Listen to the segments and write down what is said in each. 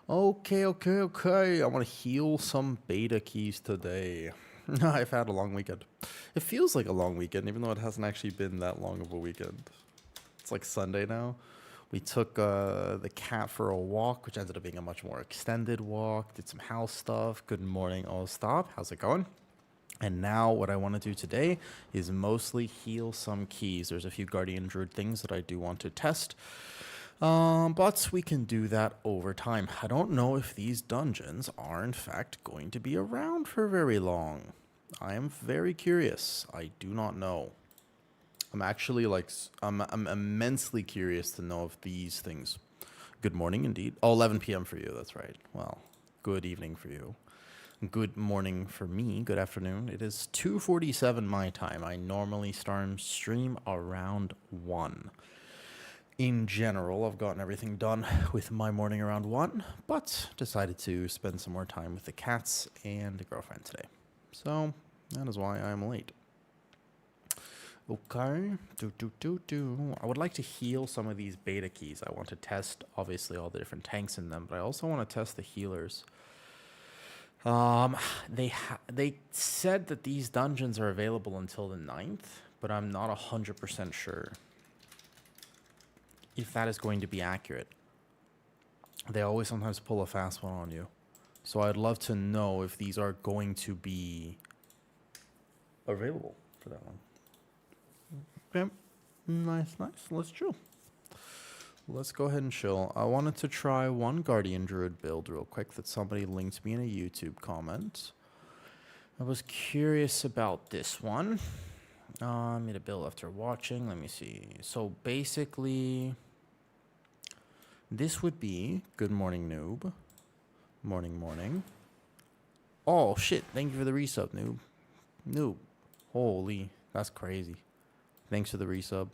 Okay. I want to heal some beta keys today. I've had a long weekend. It feels like a long weekend, even though it hasn't actually been that long of a weekend. It's like Sunday now. We took the cat for a walk, which ended up being a much more extended walk. Did some house stuff. Good morning, all stop. How's it going? And now what I want to do today is mostly heal some keys. There's a few Guardian Druid things that I do want to test. But we can do that over time. I don't know if these dungeons are in fact going to be around for very long. I am very curious. I do not know. I'm actually I'm immensely curious to know if these things. Good morning indeed. Oh, 11 p.m. for you. That's right. Well, good evening for you. Good morning for me. Good afternoon. It is 2:47 my time. I normally start stream around 1. In general, I've gotten everything done with my morning around 1, but decided to spend some more time with the cats and the girlfriend today. So, that is why I'm late. Okay. I would like to heal some of these beta keys. I want to test, obviously, all the different tanks in them, but I also want to test the healers. They said that these dungeons are available until the 9th, but I'm not 100% sure if that is going to be accurate. They always sometimes pull a fast one on you. So I'd love to know if these are going to be available for that one. Okay. Nice. Let's chill. Let's go ahead and chill. I wanted to try one Guardian Druid build real quick that somebody linked me in a YouTube comment. I was curious about this one. Made a build after watching. Let me see. So basically, this would be good morning, noob. Morning. Oh shit! Thank you for the resub, noob. Holy, that's crazy. Thanks for the resub.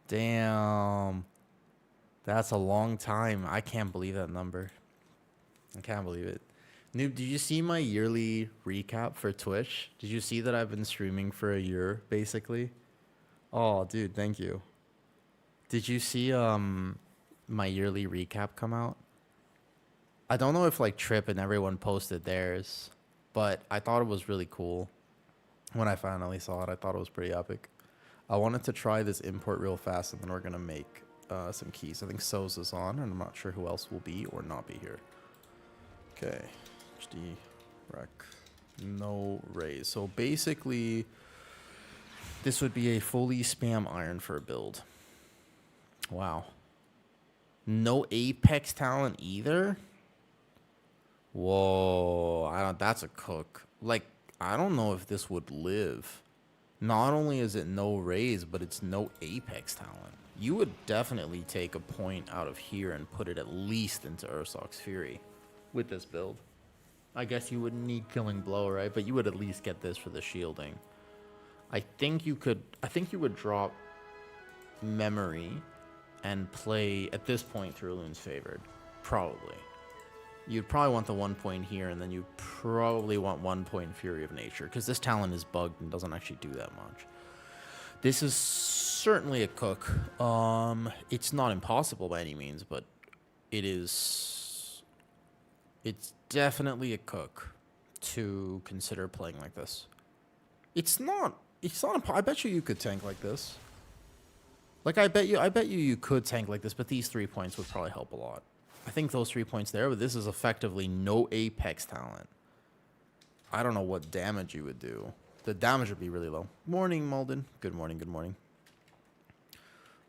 Damn, that's a long time. I can't believe that number. I can't believe it. Noob, did you see my yearly recap for Twitch? Did you see that I've been streaming for a year, basically? Oh, dude, thank you. Did you see my yearly recap come out? I don't know if like Trip and everyone posted theirs, but I thought it was really cool. When I finally saw it, I thought it was pretty epic. I wanted to try this import real fast, and then we're gonna make some keys. I think Soza's on, and I'm not sure who else will be or not be here. Okay. HD rec, no raise. So basically, this would be a fully spam iron for a build. Wow. No Apex talent either. Whoa, that's a cook. Like, I don't know if this would live. Not only is it no raise, but it's no Apex talent. You would definitely take a point out of here and put it at least into Ursoc's Fury with this build. I guess you wouldn't need Killing Blow, right? But you would at least get this for the shielding. I think you would drop Memory and play, at this point, Thurloon's Favored. Probably. You'd probably want the 1 point here, and then you'd probably want 1 point Fury of Nature, because this talent is bugged and doesn't actually do that much. This is certainly a cook. It's not impossible by any means, but it's definitely a cook to consider playing like this. It's not I bet you could tank like this. Like, I bet you could tank like this, but these 3 points would probably help a lot. I think those 3 points there, but this is effectively no Apex talent. I don't know what damage you would do. The damage would be really low. Morning, Malden. Good morning.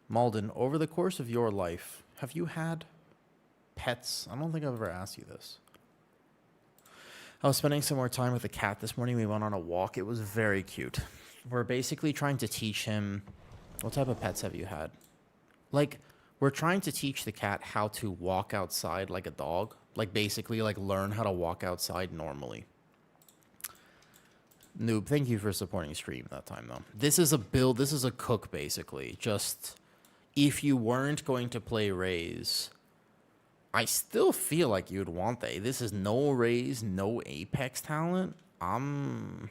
Malden, over the course of your life, have you had pets? I don't think I've ever asked you this. I was spending some more time with the cat this morning. We went on a walk. It was very cute. We're basically trying to teach him... What type of pets have you had? Like, we're trying to teach the cat how to walk outside like a dog. Like, basically, like, learn how to walk outside normally. Noob, thank you for supporting stream that time, though. This is a build. This is a cook, basically. Just, if you weren't going to play Raise, I still feel like you'd want that. This is no Raise, no Apex talent. Maul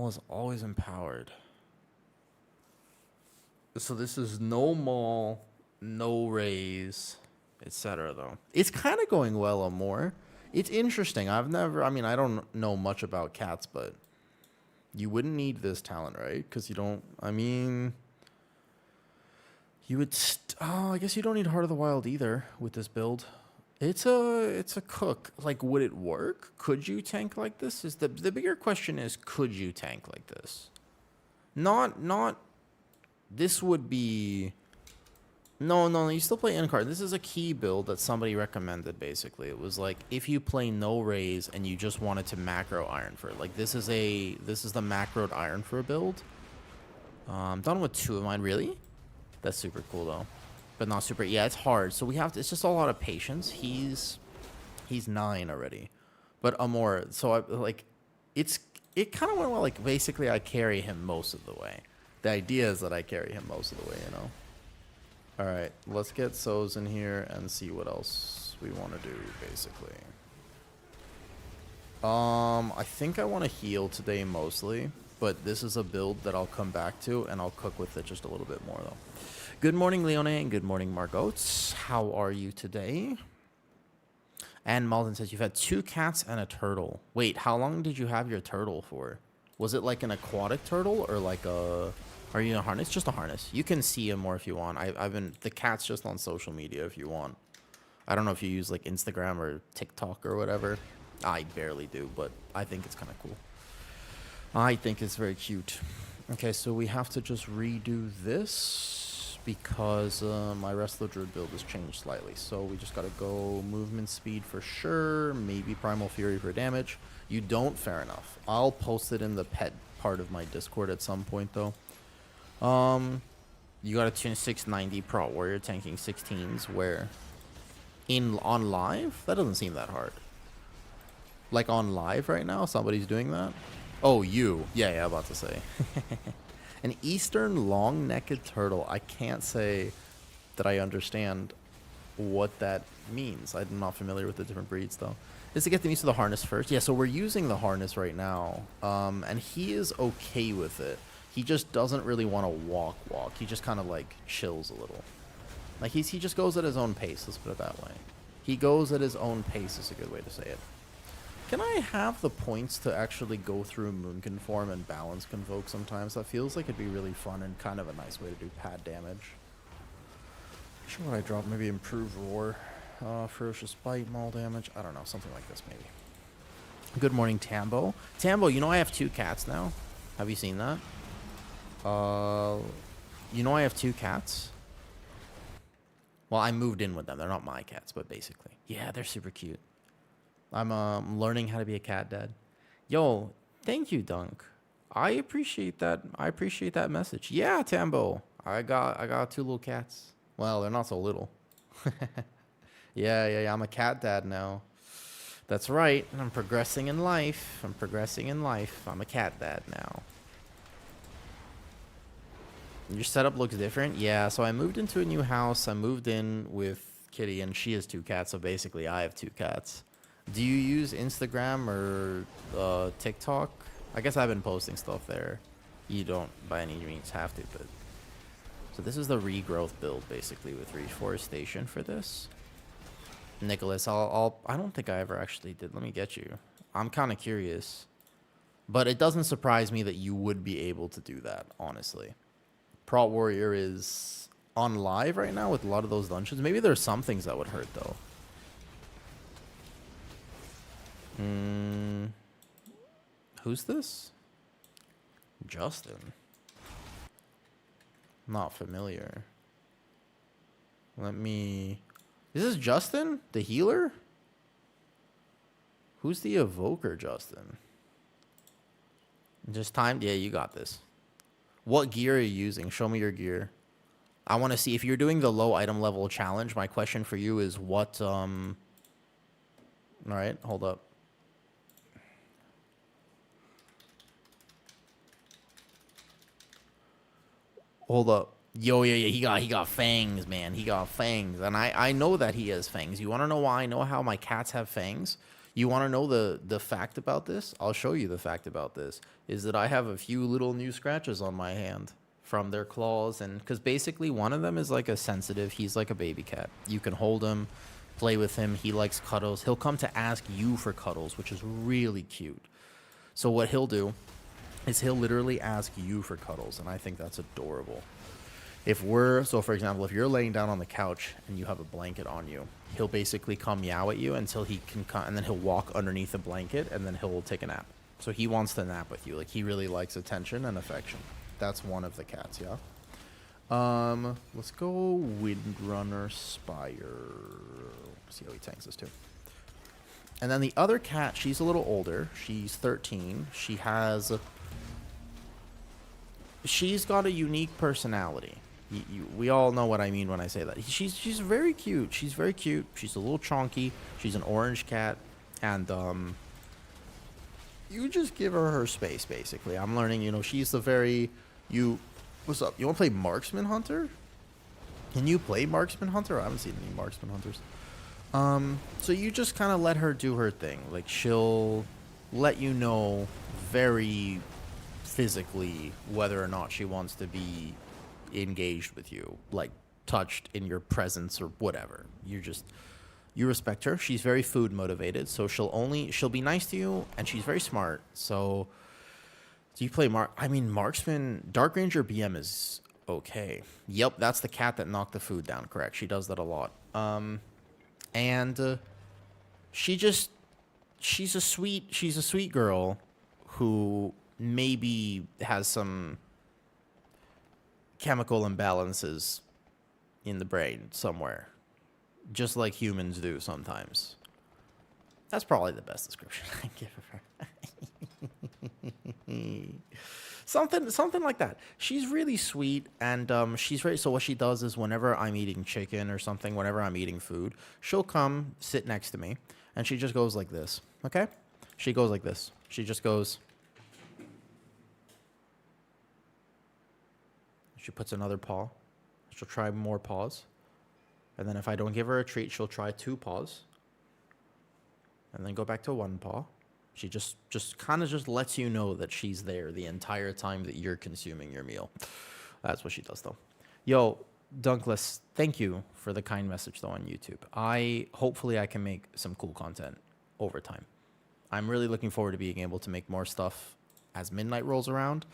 is always empowered. So this is no Maul, no Raise. etc. though. It's kind of going well or more. It's interesting. I mean, I don't know much about cats, but you wouldn't need this talent, right? Because you don't, I mean, you would, I guess you don't need Heart of the Wild either with this build. It's a cook. Like, would it work? Could you tank like this? Is the bigger question is, could you tank like this? Not, this would be, no, you still play end card. This is a key build that somebody recommended, basically. It was like, if you play no raise and you just wanted to macro Iron for it. Like, this is the macroed Iron for build. I'm done with 2 of mine, really? That's super cool, though. But not super, yeah, it's hard. So we have to, it's just a lot of patience. He's 9 already. But Amor, so it kind of went well. Like, basically, I carry him most of the way. The idea is that I carry him most of the way, you know? All right, let's get Soz in here and see what else we want to do, basically. I think I want to heal today mostly, but this is a build that I'll come back to, and I'll cook with it just a little bit more, though. Good morning, Leone, and good morning, Margots. How are you today? And Malden says, you've had 2 cats and a turtle. Wait, how long did you have your turtle for? Was it like an aquatic turtle or like a... Are you in a harness? Just a harness. You can see him more if you want. I've been... The cat's just on social media if you want. I don't know if you use like Instagram or TikTok or whatever. I barely do, but I think it's kind of cool. I think it's very cute. Okay, so we have to just redo this because my Resto Druid build has changed slightly. So we just got to go movement speed for sure. Maybe Primal Fury for damage. You don't? Fair enough. I'll post it in the pet part of my Discord at some point, though. You got a tune 690 Prot Warrior tanking 16s where on live? That doesn't seem that hard. Like on live right now, somebody's doing that? Oh, you. Yeah, I'm about to say. An Eastern long-necked turtle. I can't say that I understand what that means. I'm not familiar with the different breeds, though. Is to get them used to the harness first. Yeah, so we're using the harness right now. And he is okay with it. He just doesn't really want to walk. He just kind of, like, chills a little. Like, he just goes at his own pace. Let's put it that way. He goes at his own pace is a good way to say it. Can I have the points to actually go through Moonkin form and balance Convoke sometimes? That feels like it'd be really fun and kind of a nice way to do pad damage. Sure, what I drop? Maybe improve Roar. Ferocious Bite, Maul damage. I don't know, something like this maybe. Good morning, Tambo. Tambo, you know I have 2 cats now? Have you seen that? You know I have 2 cats? Well, I moved in with them. They're not my cats, but basically. Yeah, they're super cute. I'm learning how to be a cat dad. Yo, thank you, Dunk. I appreciate that. I appreciate that message. Yeah, Tambo. I got 2 little cats. Well, they're not so little. Yeah. I'm a cat dad now. That's right. I'm progressing in life. I'm a cat dad now. Your setup looks different? Yeah, so I moved into a new house. I moved in with Kitty, and she has 2 cats, so basically I have 2 cats. Do you use Instagram or TikTok? I guess I've been posting stuff there. You don't by any means have to, but... So this is the regrowth build, basically, with reforestation for this. Nicholas, I don't think I ever actually did. Let me get you. I'm kind of curious. But it doesn't surprise me that you would be able to do that, honestly. Prot Warrior is on live right now with a lot of those dungeons. Maybe there's some things that would hurt, though. Who's this? Justin. Not familiar. Is this Justin? The healer? Who's the evoker, Justin? Just timed? Yeah, you got this. What gear are you using? Show me your gear. I want to see if you're doing the low item level challenge. My question for you is what, all right, hold up. Hold up. Yo, yeah, he got fangs, man. He got fangs. And I know that he has fangs. You want to know why I know how my cats have fangs? You want to know the fact about this? I'll show you the fact about this. Is that I have a few little new scratches on my hand from their claws. And because basically one of them is like a sensitive, he's like a baby cat. You can hold him, play with him. He likes cuddles. He'll come to ask you for cuddles, which is really cute. So what he'll do is he'll literally ask you for cuddles, and I think that's adorable. So for example, if you're laying down on the couch and you have a blanket on you, he'll basically come meow at you until he can come, and then he'll walk underneath the blanket, and then he'll take a nap. So he wants to nap with you. Like, he really likes attention and affection. That's one of the cats, yeah. Let's go Windrunner Spire. See how he tanks this too. And then the other cat, she's a little older. She's 13. She's got a unique personality. We all know what I mean when I say that. She's very cute. She's very cute. She's a little chonky. She's an orange cat. And you just give her space, basically. I'm learning, you know, she's the very... What's up? You want to play Marksman Hunter? Can you play Marksman Hunter? I haven't seen any Marksman Hunters. So you just kind of let her do her thing. Like, she'll let you know very physically whether or not she wants to be engaged with you, like touched in your presence or whatever. You respect her. She's very food motivated, so she'll be nice to you, and she's very smart. So you play Marksman. Dark Ranger BM is okay. Yep, that's the cat that knocked the food down. Correct. She does that a lot. And she's a sweet girl who maybe has some chemical imbalances in the brain somewhere, just like humans do sometimes. That's probably the best description I can give her. Something like that. She's really sweet, and so what she does is whenever I'm eating chicken or something, whenever I'm eating food, she'll come sit next to me, and she just goes like this, okay? She goes like this. She just goes... She puts another paw. She'll try more paws. And then if I don't give her a treat, she'll try 2 paws. And then go back to 1 paw. She just kind of just lets you know that she's there the entire time that you're consuming your meal. That's what she does, though. Yo, Dunkless, thank you for the kind message, though, on YouTube. Hopefully I can make some cool content over time. I'm really looking forward to being able to make more stuff as midnight rolls around.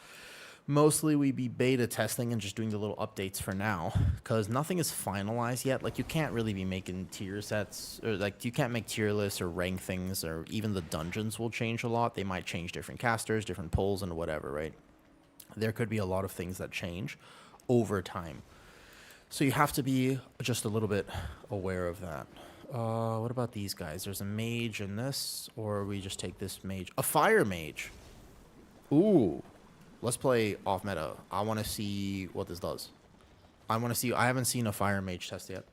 Mostly we be beta testing and just doing the little updates for now, because nothing is finalized yet. Like, you can't really be making tier sets, or like you can't make tier lists or rank things, or even the dungeons will change a lot. They might change different casters, different pulls, and whatever, right? There could be a lot of things that change over time. So you have to be just a little bit aware of that. What about these guys? There's a mage in this, or we just take this mage. A fire mage. Ooh. Let's play off meta. I want to see what this does. I haven't seen a fire mage test yet.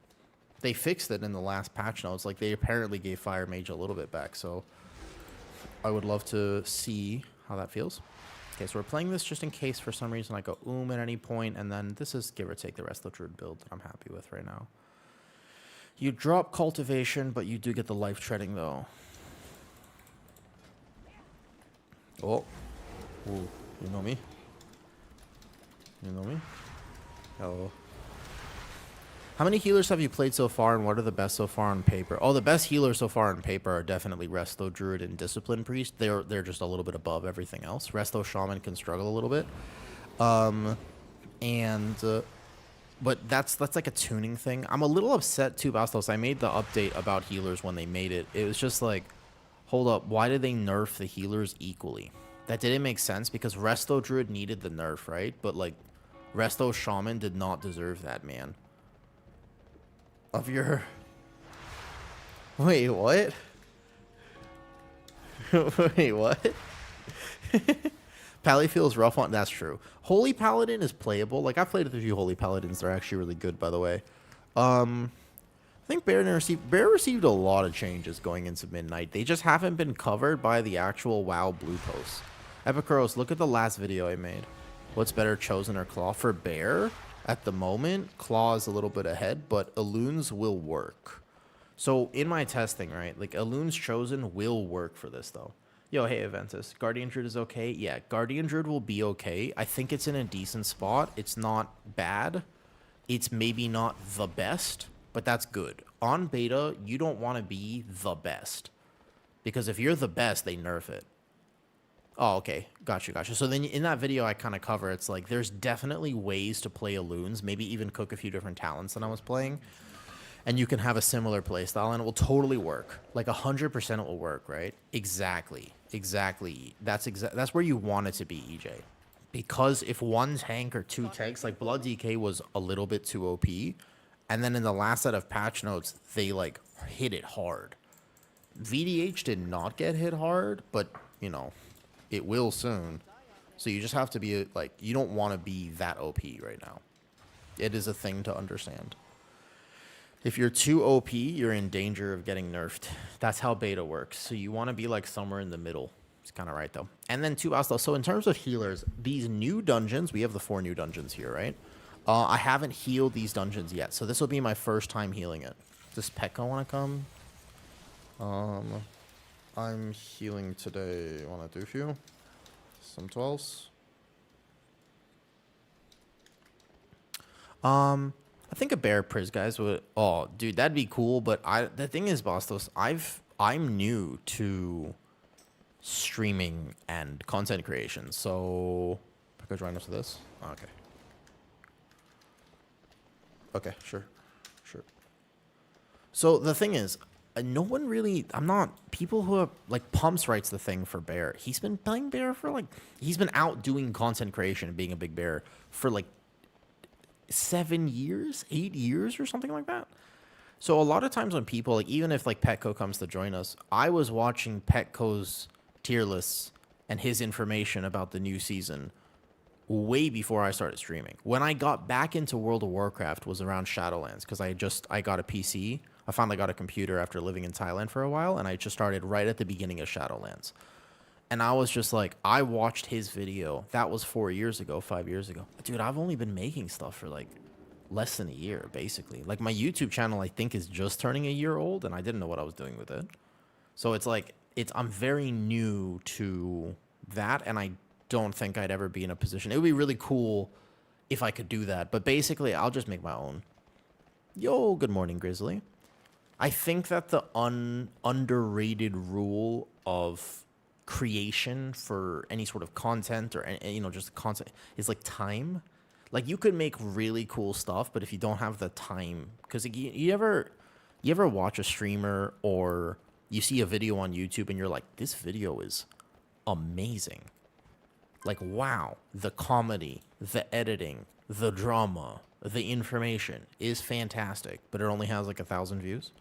They fixed it in the last patch notes. Like, they apparently gave fire mage a little bit back. So I would love to see how that feels. Okay, so we're playing this just in case for some reason I go at any point. And then this is give or take the Resto Druid build that I'm happy with right now. You drop cultivation, but you do get the life treading though. Oh. Ooh. You know me? You know me? Hello. How many healers have you played so far, and what are the best so far on paper? Oh, the best healers so far on paper are definitely Resto, Druid, and Discipline Priest. They're just a little bit above everything else. Resto Shaman can struggle a little bit. But that's like a tuning thing. I'm a little upset too, Bastos. I made the update about healers when they made it. It was just like, hold up, why did they nerf the healers equally? That didn't make sense, because Resto Druid needed the nerf, right? But, like, Resto Shaman did not deserve that, man. Wait, what? Wait, what? Pally feels rough on... That's true. Holy Paladin is playable. Like, I've played with a few Holy Paladins. They're actually really good, by the way. I think Bear received a lot of changes going into Midnight. They just haven't been covered by the actual WoW blue posts. Epicuros, look at the last video I made. What's better, Chosen or Claw? For Bear, at the moment, Claw is a little bit ahead, but Eloons will work. So in my testing, right, like Eloons Chosen will work for this, though. Yo, hey, Aventus. Guardian Druid is okay? Yeah, Guardian Druid will be okay. I think it's in a decent spot. It's not bad. It's maybe not the best, but that's good. On beta, you don't want to be the best. Because if you're the best, they nerf it. Oh, okay. Gotcha. So then in that video I kind of cover, it's like there's definitely ways to play Alloons, maybe even cook a few different talents than I was playing. And you can have a similar playstyle and it will totally work. Like 100% it will work, right? Exactly. That's where you want it to be, EJ. Because if one tank or two tanks, like Blood DK was a little bit too OP, and then in the last set of patch notes, they like hit it hard. VDH did not get hit hard, but you know, it will soon. So you just have to be like, you don't want to be that OP right now. It is a thing to understand. If you're too OP, you're in danger of getting nerfed. That's how beta works. So you want to be like somewhere in the middle. It's kind of right though. And then two also. So in terms of healers, these new dungeons, we have the 4 new dungeons here, right? I haven't healed these dungeons yet. So this will be my first time healing it. Does Pekka want to come? I'm healing today. Want to do a few? Some 12s. I think a bear priz guys would. Oh, dude, that'd be cool. But the thing is, Bastos, I'm new to streaming and content creation. So, Pekka join us for this. Oh, okay. Okay, sure. So the thing is, no one really. I'm not. People who have like Pumps writes the thing for Bear. He's been playing Bear for like. He's been out doing content creation and being a big Bear for like 7 years, 8 years, or something like that. So a lot of times when people like, even if like Petco comes to join us, I was watching Petco's tier lists and his information about the new season way before I started streaming. When I got back into World of Warcraft was around Shadowlands because I got a PC. I finally got a computer after living in Thailand for a while, and I just started right at the beginning of Shadowlands. And I was just like, I watched his video. That was 4 years ago, 5 years ago. Dude, I've only been making stuff for like less than a year, basically. Like my YouTube channel, I think, is just turning a year old, and I didn't know what I was doing with it. So it's like, I'm very new to that, and I don't think I'd ever be in a position. It would be really cool if I could do that. But basically, I'll just make my own. Yo, good morning, Grizzly. I think that the underrated rule of creation for any sort of content or, you know, just content is like time. Like you could make really cool stuff, but if you don't have the time, because you ever watch a streamer or you see a video on YouTube and you're like, this video is amazing. Like, wow, the comedy, the editing, the drama, the information is fantastic, but it only has like 1,000 views.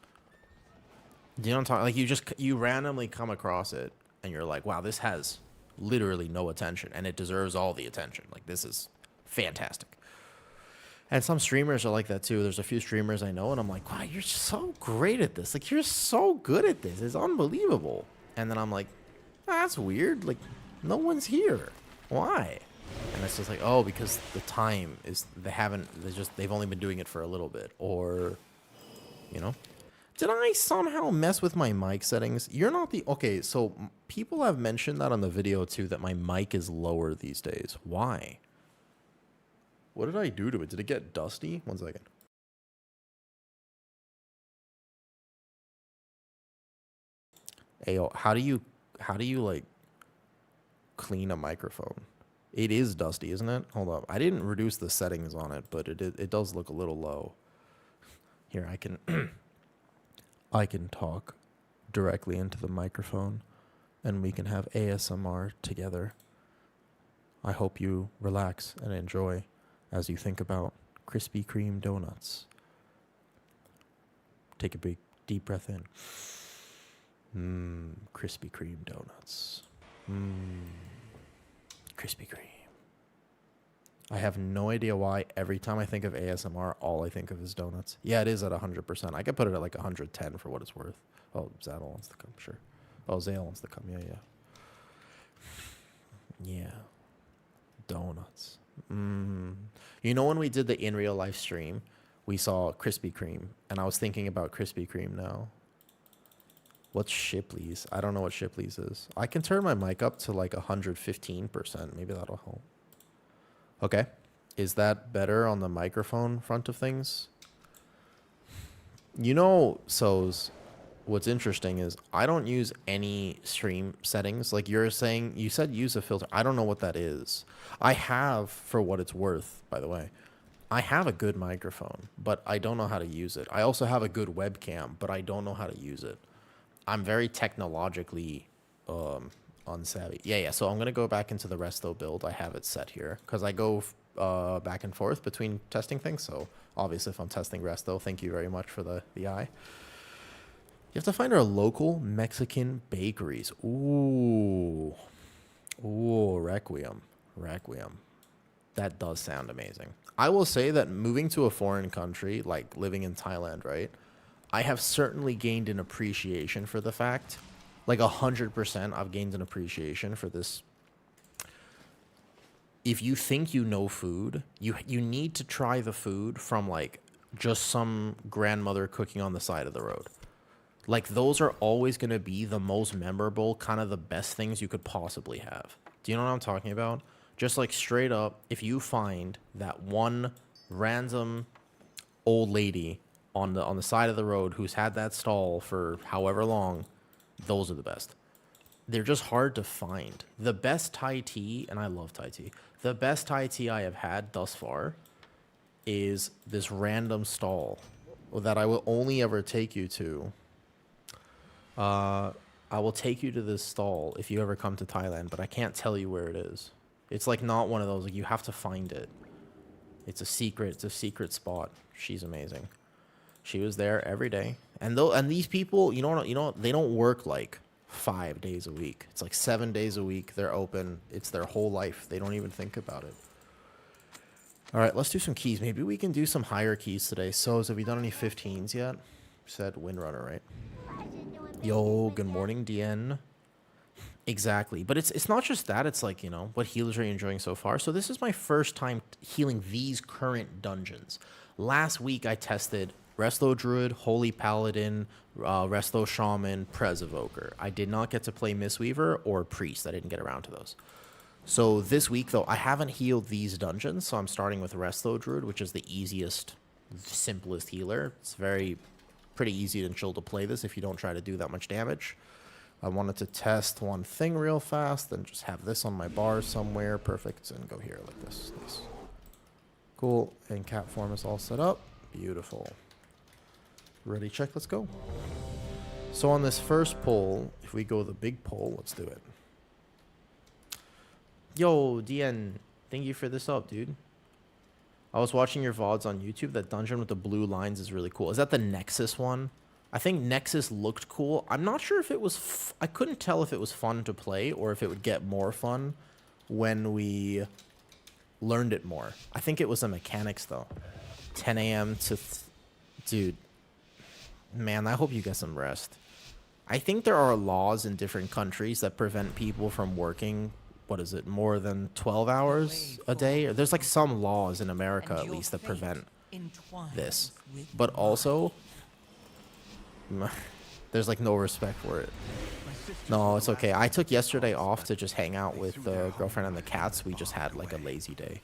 Do you know what I'm talking? Like you randomly come across it and you're like, wow, this has literally no attention and it deserves all the attention. Like this is fantastic. And some streamers are like that too. There's a few streamers I know and I'm like, wow, you're so great at this. Like you're so good at this. It's unbelievable. And then I'm like, oh, that's weird. Like no one's here. Why? And it's just like, oh, because the time is, they've only been doing it for a little bit, or, you know. Did I somehow mess with my mic settings? You're not the, okay, so people have mentioned that on the video too, that my mic is lower these days. Why? What did I do to it? Did it get dusty? 1 second. Ayo, how do you like clean a microphone? It is dusty, isn't it? Hold up. I didn't reduce the settings on it, but it does look a little low. Here, I can I can talk directly into the microphone and we can have ASMR together. I hope you relax and enjoy as you think about Krispy Kreme donuts. Take a big deep breath in. Krispy Kreme donuts. Krispy Kreme. I have no idea why every time I think of ASMR, all I think of is donuts. Yeah, it is at 100%. I could put it at like 110 for what it's worth. Oh, Zadal wants to come, sure. Oh, Zale wants to come, yeah. Yeah. Donuts. You know when we did the in real life stream, we saw Krispy Kreme, and I was thinking about Krispy Kreme now. What's Shipley's? I don't know what Shipley's is. I can turn my mic up to like 115%. Maybe that'll help. Okay. Is that better on the microphone front of things? You know, what's interesting is I don't use any stream settings. Like you're saying, you said use a filter. I don't know what that is. I have, for what it's worth, by the way, I have a good microphone, but I don't know how to use it. I also have a good webcam, but I don't know how to use it. I'm very technologically unsavvy. Yeah. So I'm going to go back into the Resto build. I have it set here because I go back and forth between testing things. So obviously if I'm testing Resto, thank you very much for the eye. You have to find our local Mexican bakeries. Ooh, Requiem. That does sound amazing. I will say that moving to a foreign country, like living in Thailand, right? I have certainly gained an appreciation for the fact, like 100%, I've gained an appreciation for this. If you think you know food, you need to try the food from like just some grandmother cooking on the side of the road. Like those are always going to be the most memorable, kind of the best things you could possibly have. Do you know what I'm talking about? Just like straight up, if you find that one random old lady on the side of the road who's had that stall for however long, those are the best. They're just hard to find. The best Thai tea, and I love Thai tea, the best Thai tea I have had thus far is this random stall that I will only ever take you to. I will take you to this stall if you ever come to Thailand, but I can't tell you where it is. It's like not one of those, like you have to find it. It's a secret spot. She's amazing. She was there every day. And these people, you know, they don't work like 5 days a week. It's like 7 days a week. They're open. It's their whole life. They don't even think about it. All right, let's do some keys. Maybe we can do some higher keys today. So, have you done any 15s yet? Said Windrunner, right? Yo, good morning, DN. Exactly. But it's not just that. It's like, you know, what healers are you enjoying so far? So this is my first time healing these current dungeons. Last week, I tested Resto Druid, Holy Paladin, Resto Shaman, Prez Evoker. I did not get to play Mistweaver or Priest. I didn't get around to those. So this week, though, I haven't healed these dungeons. So I'm starting with Resto Druid, which is the easiest, simplest healer. It's pretty easy and chill to play this if you don't try to do that much damage. I wanted to test one thing real fast and just have this on my bar somewhere. Perfect. And go here like this. Nice. Cool. And cat form is all set up. Beautiful. Ready, check, let's go. So on this first poll, if we go the big poll, let's do it. Yo, DN, thank you for this up, dude. I was watching your VODs on YouTube. That dungeon with the blue lines is really cool. Is that the Nexus one? I think Nexus looked cool. I'm not sure if it was... I couldn't tell if it was fun to play or if it would get more fun when we learned it more. I think it was the mechanics, though. 10 a.m. to... Dude. Man, I hope you get some rest. I think there are laws in different countries that prevent people from working... What is it? More than 12 hours a day? There's like some laws in America, at least, that prevent this. But also... There's like no respect for it. No, it's okay. I took yesterday off to just hang out with the girlfriend and the cats. We just had like a lazy day.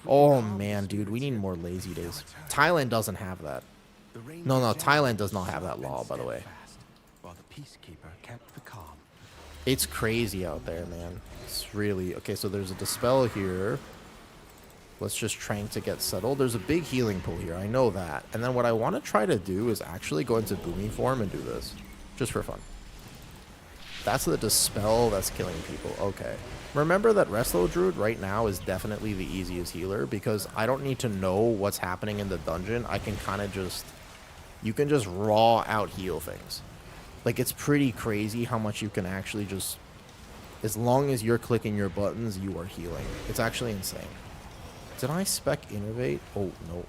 Oh man, dude, we need more lazy days. Thailand doesn't have that. No, Thailand does not have that law, by the way. It's crazy out there, man. It's really... Okay, so there's a Dispel here. Let's just trying to get settled. There's a big healing pool here. I know that. And then what I want to try to do is actually go into booming form and do this. Just for fun. That's the Dispel that's killing people. Okay. Remember that Resto Druid right now is definitely the easiest healer because I don't need to know what's happening in the dungeon. I can kind of just... You can just raw out heal things. Like, it's pretty crazy how much you can actually just... As long as you're clicking your buttons, you are healing. It's actually insane. Did I spec Innovate? Oh, no.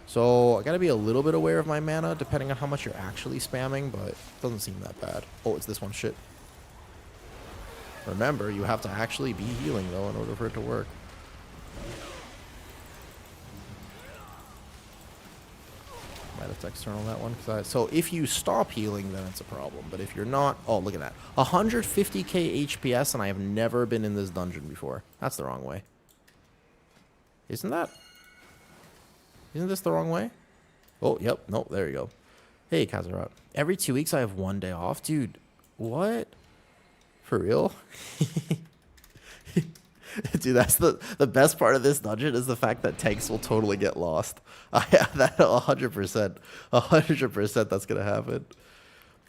So, I gotta be a little bit aware of my mana, depending on how much you're actually spamming, but it doesn't seem that bad. Oh, it's this one. Shit. Remember, you have to actually be healing, though, in order for it to work. My might have to external that one. So if you stop healing, then it's a problem. But if you're not... Oh, look at that. 150k HPS, and I have never been in this dungeon before. That's the wrong way. Isn't that... Isn't this the wrong way? Oh, yep. Nope, there you go. Hey, Kazarat. Every 2 weeks I have 1 day off? Dude, what? For real? Dude, that's the best part of this dungeon is the fact that tanks will totally get lost. I have that 100%. 100% that's going to happen.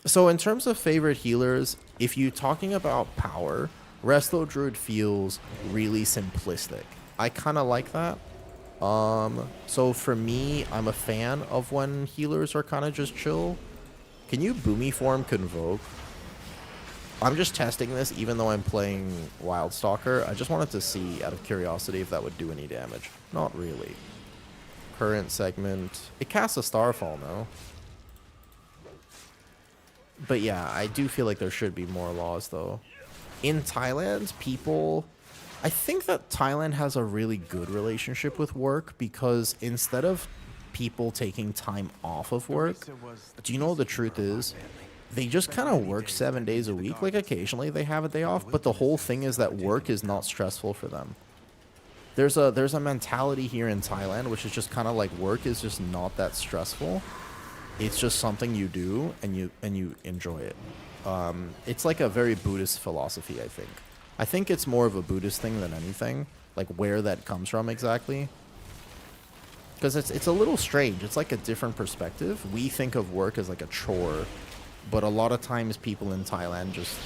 So in terms of favorite healers, if you're talking about power, Resto Druid feels really simplistic. I kind of like that. So for me, I'm a fan of when healers are kind of just chill. Can you Boomy form Convoke? I'm just testing this, even though I'm playing Wildstalker. I just wanted to see, out of curiosity, if that would do any damage. Not really. Current segment. It casts a Starfall now. But yeah, I do feel like there should be more laws, though. In Thailand, people... I think that Thailand has a really good relationship with work, because instead of people taking time off of work, do you know what the truth is? They just kind of work 7 days a week. Like, occasionally they have a day off, but the whole thing is that work is not stressful for them. There's a mentality here in Thailand, which is just kind of like work is just not that stressful. It's just something you do, and you enjoy it. It's like a very Buddhist philosophy, I think. I think it's more of a Buddhist thing than anything, like where that comes from exactly. Because it's a little strange. It's like a different perspective. We think of work as like a chore, but a lot of times people in Thailand just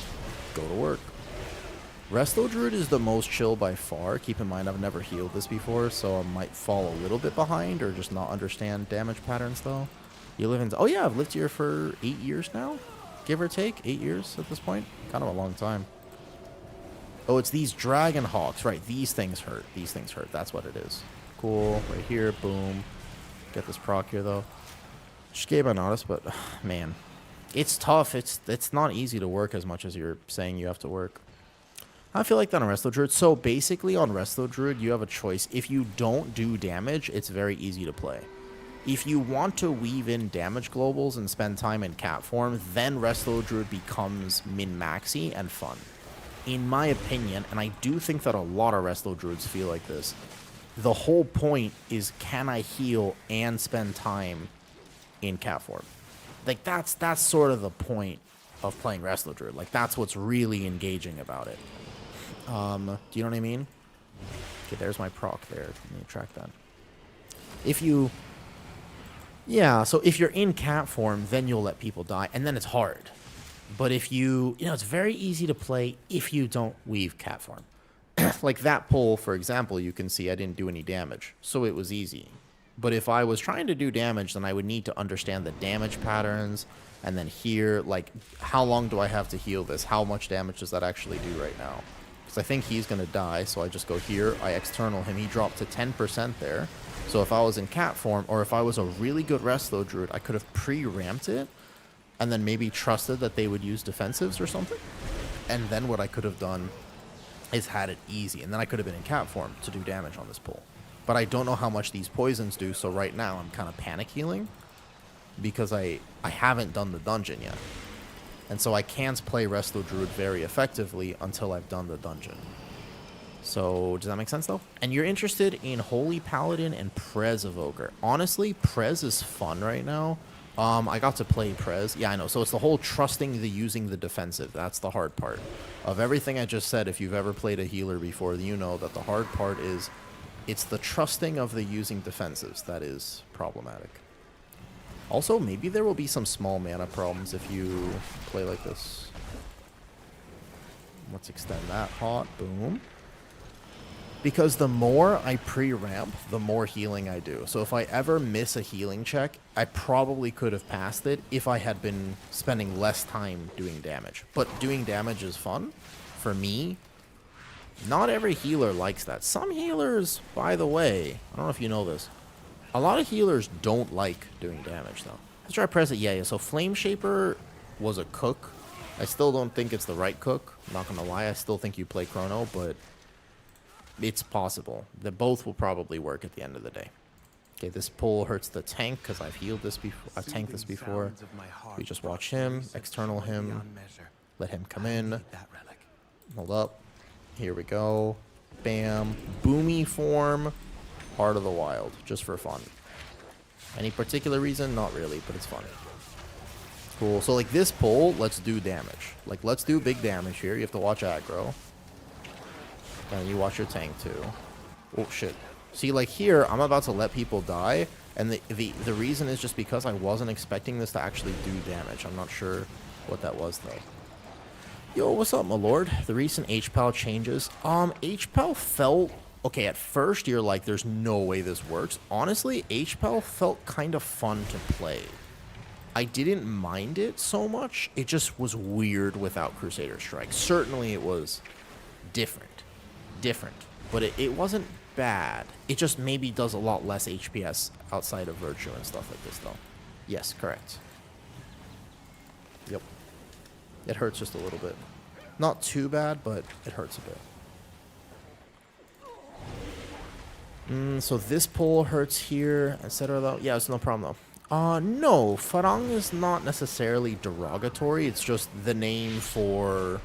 go to work. Resto Druid is the most chill by far. Keep in mind, I've never healed this before, so I might fall a little bit behind or just not understand damage patterns, though. You live in... Oh, yeah, I've lived here for 8 years now, give or take. 8 years at this point. Kind of a long time. Oh, it's these Dragon Hawks. Right, these things hurt. These things hurt. That's what it is. Cool. Right here. Boom. Get this proc here, though. Just gave a notice, but, man... It's tough. It's not easy to work as much as you're saying you have to work. I feel like that on Resto Druid. So basically on Resto Druid, you have a choice. If you don't do damage, it's very easy to play. If you want to weave in damage globals and spend time in cat form, then Resto Druid becomes min-maxy and fun. In my opinion, and I do think that a lot of Resto Druids feel like this, the whole point is, can I heal and spend time in cat form? Like, that's sort of the point of playing Resto Druid. Like, that's what's really engaging about it. Do you know what I mean? Okay, there's my proc there. Let me track that. If you... Yeah, so if you're in cat form, then you'll let people die, and then it's hard. But if you... You know, it's very easy to play if you don't weave cat form. Like that pull, for example, you can see I didn't do any damage, so it was easy. But if I was trying to do damage, then I would need to understand the damage patterns. And then here, like, how long do I have to heal this? How much damage does that actually do right now? Because I think he's going to die, so I just go here. I external him. He dropped to 10% there. So if I was in cat form, or if I was a really good Resto Druid, I could have pre-ramped it. And then maybe trusted that they would use defensives or something. And then what I could have done is had it easy. And then I could have been in cat form to do damage on this pull. But I don't know how much these poisons do, so right now I'm kind of panic healing because I haven't done the dungeon yet. And so I can't play Resto Druid very effectively until I've done the dungeon. So, does that make sense, though? And you're interested in Holy Paladin and Prez Evoker. Honestly, Prez is fun right now. I got to play Prez. Yeah, I know. So it's the whole trusting the using the defensive. That's the hard part. Of everything I just said, if you've ever played a healer before, you know that the hard part is... It's the trusting of the using defensives that is problematic. Also, maybe there will be some small mana problems if you play like this. Let's extend that hot. Boom. Because the more I pre-ramp, the more healing I do. So if I ever miss a healing check, I probably could have passed it if I had been spending less time doing damage. But doing damage is fun for me. Not every healer likes that. Some healers, by the way, I don't know if you know this, a lot of healers don't like doing damage, though. Let's try press it. Yeah. So Flame Shaper was a cook. I still don't think it's the right cook. I'm not going to lie. I still think you play Chrono, but it's possible. That both will probably work at the end of the day. Okay, this pull hurts the tank because I've healed this before. I've tanked this before. We just watch him, external him, let him come in. Hold up. Here we go. Bam. Boomy form. Heart of the Wild. Just for fun. Any particular reason? Not really, but it's fun. Cool. So like this pull, let's do damage. Like let's do big damage here. You have to watch aggro. And you watch your tank too. Oh shit. See, like here, I'm about to let people die, and the reason is just because I wasn't expecting this to actually do damage. I'm not sure what that was though. Yo, what's up, my lord? The recent HPAL changes. HPAL felt okay. At first, you're like, "There's no way this works." Honestly, HPAL felt kind of fun to play. I didn't mind it so much. It just was weird without Crusader Strike. Certainly, it was different, but it wasn't bad. It just maybe does a lot less HPS outside of Virtue and stuff like this, though. Yes, correct. Yep. It hurts just a little bit. Not too bad, but it hurts a bit. So this pull hurts here, etc. though. Yeah, it's no problem though. No, Farang is not necessarily derogatory. It's just the name for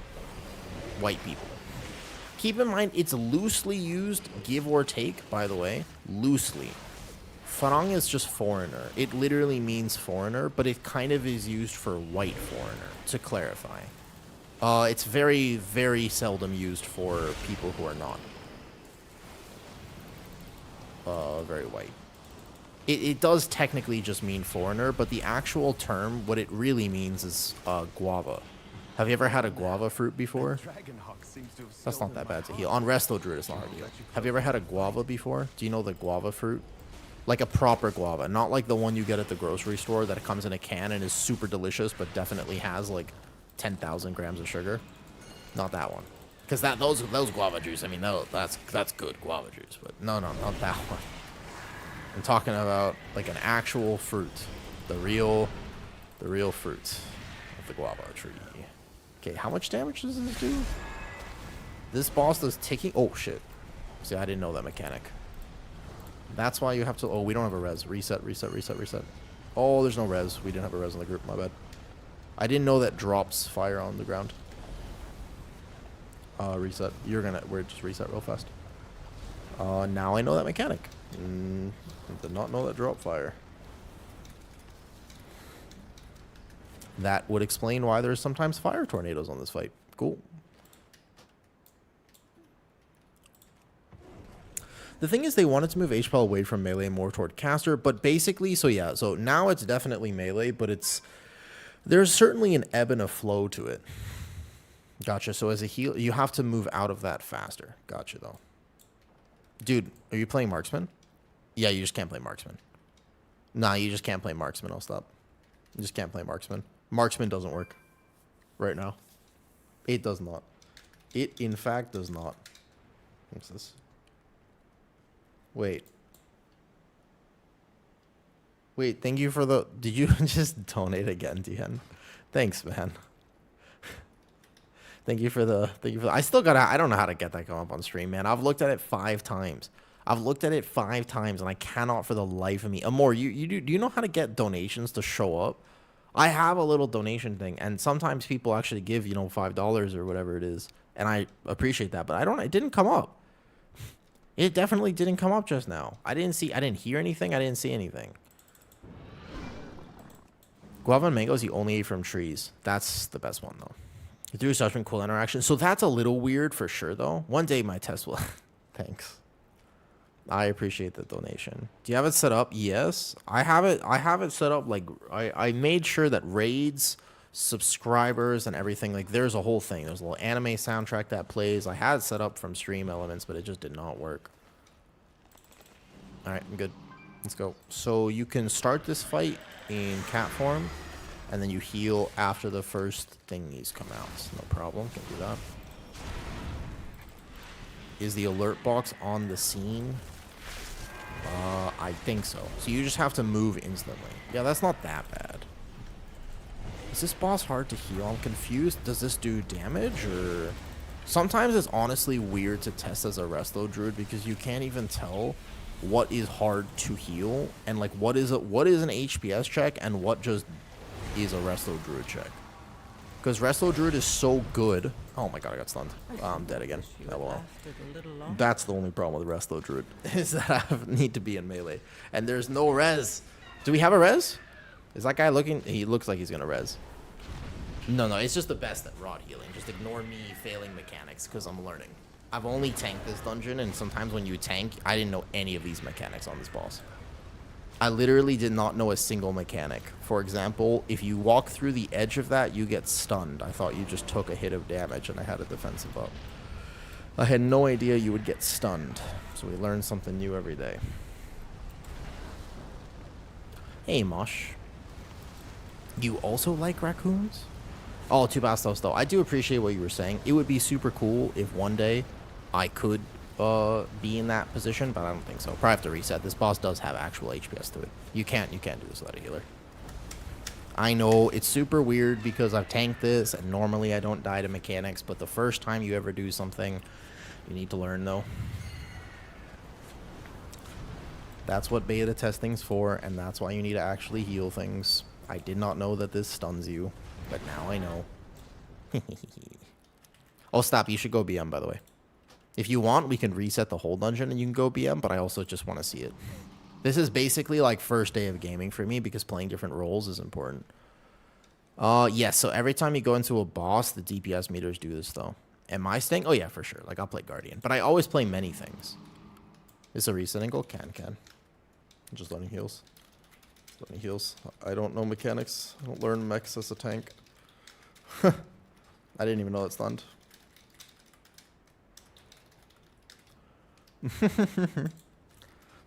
white people. Keep in mind, it's loosely used, give or take, by the way. Loosely. Farang is just foreigner. It literally means foreigner, but it kind of is used for white foreigner, to clarify. It's very, very seldom used for people who are not very white. It does technically just mean foreigner, but the actual term, what it really means is guava. Have you ever had a guava fruit before? That's not that bad to heal. On Resto Druid, it's not hard to heal. Have you ever had a guava before? Do you know the guava fruit? Like a proper guava, not like the one you get at the grocery store that comes in a can and is super delicious, but definitely has like 10,000 grams of sugar. Not that one. Because those guava juice, I mean, that's good guava juice, but no, not that one. I'm talking about like an actual fruit, the real fruit of the guava tree. Okay, how much damage does this do? This boss does ticking. Oh shit! See, I didn't know that mechanic. That's why you have to. Oh, we don't have a res. Reset. Oh, there's no res. We didn't have a res in the group. My bad. I didn't know that drops fire on the ground. Reset. We're just reset real fast. Now I know that mechanic. Did not know that drop fire. That would explain why there's sometimes fire tornadoes on this fight. Cool. The thing is, they wanted to move HPAL away from melee more toward caster, but basically, so yeah, so now it's definitely melee, but there's certainly an ebb and a flow to it. Gotcha. So as a heal, you have to move out of that faster. Gotcha, though. Dude, are you playing Marksman? Yeah, you just can't play Marksman. Nah, you just can't play Marksman. I'll stop. You just can't play Marksman. Marksman doesn't work right now. It does not. It, in fact, does not. What's this? Wait, thank you for the... Did you just donate again, DN? Thanks, man. Thank you for the... I still gotta... I don't know how to get that come up on stream, man. I've looked at it 5 times. And I cannot for the life of me... Amor, do you know how to get donations to show up? I have a little donation thing, and sometimes people actually give, $5 or whatever it is, and I appreciate that, but it didn't come up. It definitely didn't come up just now. I didn't hear anything. I didn't see anything. Guava and mangoes you only eat from trees. That's the best one, though. You do such cool interaction. So that's a little weird for sure, though. One day my test will... Thanks. I appreciate the donation. Do you have it set up? Yes. I have it set up like... I made sure that raids, subscribers, and everything, like there's a whole thing. There's a little anime soundtrack that plays. I had it set up from stream elements, but it just did not work. Alright, I'm good. Let's go. So you can start this fight in cat form, and then you heal after the first thingies come out. No problem, can do that. Is the alert box on the scene? I think so. So you just have to move instantly. Yeah, that's not that bad. Is this boss hard to heal? I'm confused. Does this do damage, or... Sometimes it's honestly weird to test as a Resto Druid because you can't even tell what is hard to heal and like what is an HPS check and what just is a Resto Druid check. Because Resto Druid is so good. Oh my god, I got stunned. I'm dead again. Oh well. That's the only problem with Resto Druid is that I need to be in melee and there's no res. Do we have a res? Is that guy looking? He looks like he's gonna res. No, it's just the best at rod healing. Just ignore me failing mechanics because I'm learning. I've only tanked this dungeon, and sometimes when you tank, I didn't know any of these mechanics on this boss. I literally did not know a single mechanic. For example, if you walk through the edge of that, you get stunned. I thought you just took a hit of damage, and I had a defensive up. I had no idea you would get stunned. So we learn something new every day. Hey, Mosh. You also like raccoons? Oh, two bastos though. I do appreciate what you were saying. It would be super cool if one day I could be in that position, but I don't think so. Probably have to reset. This boss does have actual HPS to it. You can't do this without a healer. I know it's super weird because I've tanked this and normally I don't die to mechanics, but the first time you ever do something, you need to learn though. That's what beta testing's for, and that's why you need to actually heal things. I did not know that this stuns you. But now I know. Oh, stop. You should go BM, by the way. If you want, we can reset the whole dungeon and you can go BM, but I also just want to see it. This is basically like first day of gaming for me because playing different roles is important. Yes, so every time you go into a boss, the DPS meters do this, though. Am I staying? Oh, yeah, for sure. Like, I'll play Guardian. But I always play many things. Is a reset angle? Can. I'm just learning heals. I don't know mechanics. I don't learn mechs as a tank. I didn't even know it stunned.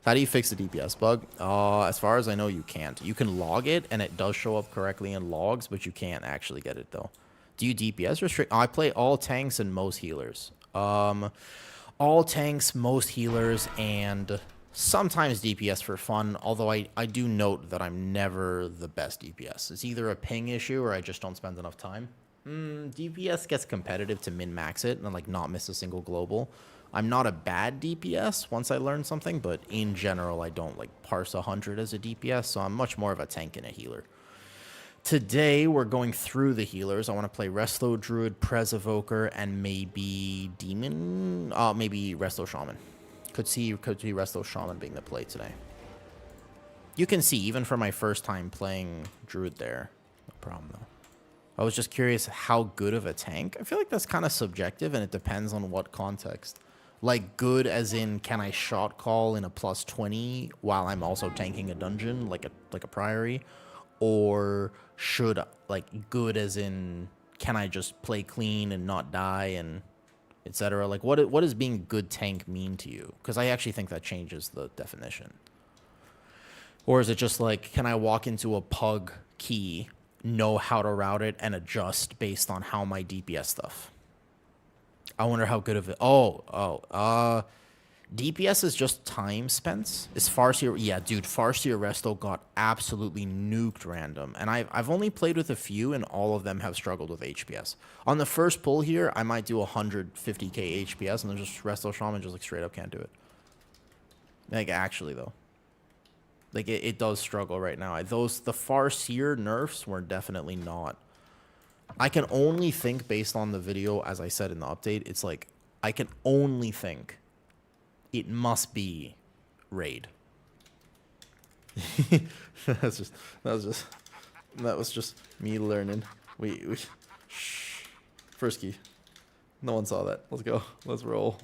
How do you fix the DPS bug? As far as I know, you can't. You can log it, and it does show up correctly in logs, but you can't actually get it, though. Do you DPS restrict? I play all tanks and most healers. All tanks, most healers, and sometimes DPS for fun, although I do note that I'm never the best DPS. It's either a ping issue or I just don't spend enough time. DPS gets competitive to min-max it and like not miss a single global. I'm not a bad DPS once I learn something, but in general, I don't like parse 100 as a DPS, so I'm much more of a tank and a healer. Today, we're going through the healers. I want to play Resto, Druid, Prez Evoker, and maybe Demon, maybe Resto Shaman. Could see Resto Shaman being the play today. You can see, even for my first time playing Druid there. No problem, though. I was just curious how good of a tank. I feel like that's kind of subjective, and it depends on what context. Like, good as in, can I shot call in a plus 20 while I'm also tanking a dungeon, like a Priory? Or should, like, good as in, can I just play clean and not die and etc.? Like, what does being a good tank mean to you? Because I actually think that changes the definition. Or is it just like, can I walk into a pug key, know how to route it, and adjust based on how my DPS stuff? I wonder how good of it. DPS is just time spent. Is Farseer? Yeah, dude, Farseer Resto got absolutely nuked random. And I've only played with a few, and all of them have struggled with HPS. On the first pull here, I might do 150k HPS, and then just Resto Shaman just like straight up can't do it. Like, actually, though. Like, it does struggle right now. The Farseer nerfs were definitely not. I can only think based on the video, as I said in the update, it's like, I can only think it must be raid. that was just me learning. Shh. First key. No one saw that. Let's go. Let's roll.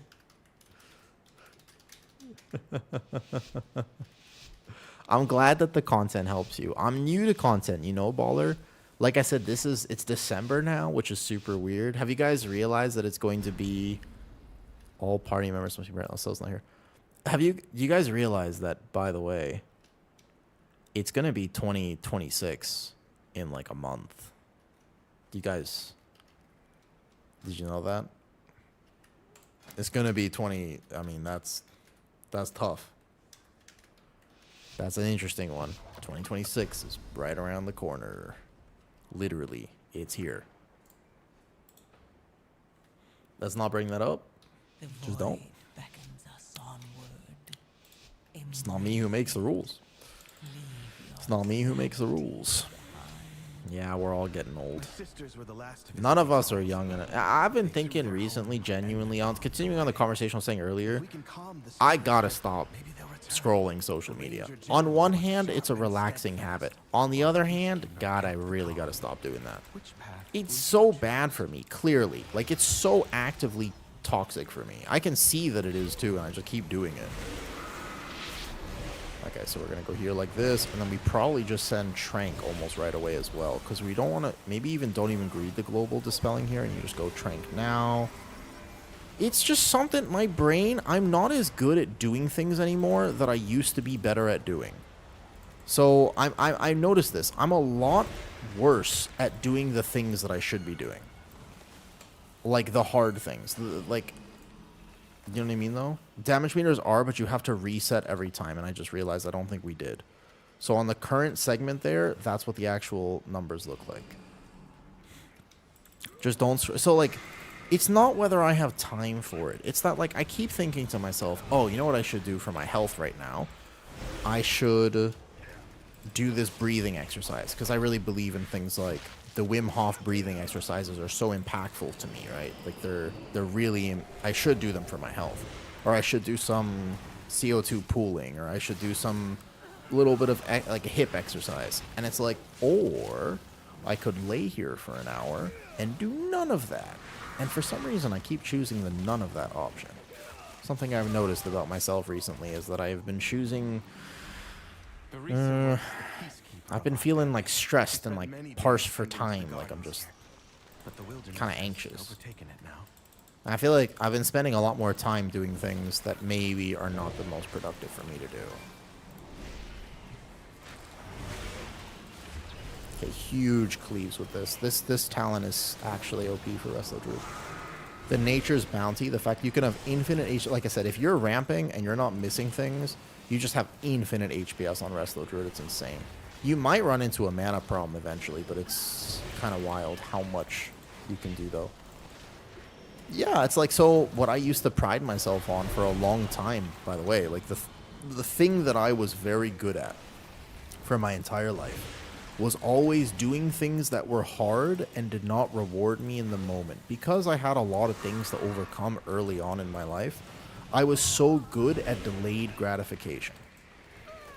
I'm glad that the content helps you. I'm new to content, you know, baller. Like I said, it's December now, which is super weird. Have you guys realized that it's going to be all party members must be present? So's not here. Do you guys realize that, by the way, it's going to be 2026 in like a month? Did you know that? It's going to be I mean, that's tough. That's an interesting one. 2026 is right around the corner. Literally, it's here. Let's not bring that up. Just don't. Beckons us onward. It's not me who makes the rules. It's not me who makes the rules. Yeah, we're all getting old. None of us are young. And I've been thinking recently, genuinely, on continuing on the conversation I was saying earlier, I gotta stop scrolling social media. On one hand, it's a relaxing habit. On the other hand, God, I really gotta stop doing that. It's so bad for me, clearly. Like, it's so actively toxic for me. I can see that it is too, and I just keep doing it. Okay, so we're gonna go here like this, and then we probably just send Trank almost right away as well, because we don't want to, maybe even don't even greed the global dispelling here, and you just go Trank now. It's just something, my brain, I'm not as good at doing things anymore that I used to be better at doing. So I noticed this. I'm a lot worse at doing the things that I should be doing. Like the hard things. Like, you know what I mean though? Damage meters are, but you have to reset every time, and I just realized I don't think we did. So on the current segment there, that's what the actual numbers look like. Just don't... So like, it's not whether I have time for it. It's that like, I keep thinking to myself, oh, you know what I should do for my health right now? I should do this breathing exercise, because I really believe in things like the Wim Hof breathing exercises are so impactful to me, right? Like they're really, I should do them for my health, or I should do some CO2 pooling, or I should do some little bit of like a hip exercise. And it's like, or I could lay here for an hour and do none of that. And for some reason, I keep choosing the none of that option. Something I've noticed about myself recently is that I've been choosing... I've been feeling like stressed and like parsed for time. Like I'm just kind of anxious. And I feel like I've been spending a lot more time doing things that maybe are not the most productive for me to do. Okay, huge cleaves with this. This talent is actually OP for Resto Druid. The Nature's Bounty, the fact you can have infinite HP. Like I said, if you're ramping and you're not missing things, you just have infinite HPS on Resto Druid. It's insane. You might run into a mana problem eventually, but it's kind of wild how much you can do, though. Yeah, it's like, so what I used to pride myself on for a long time, by the way, like the thing that I was very good at for my entire life was always doing things that were hard and did not reward me in the moment. Because I had a lot of things to overcome early on in my life, I was so good at delayed gratification.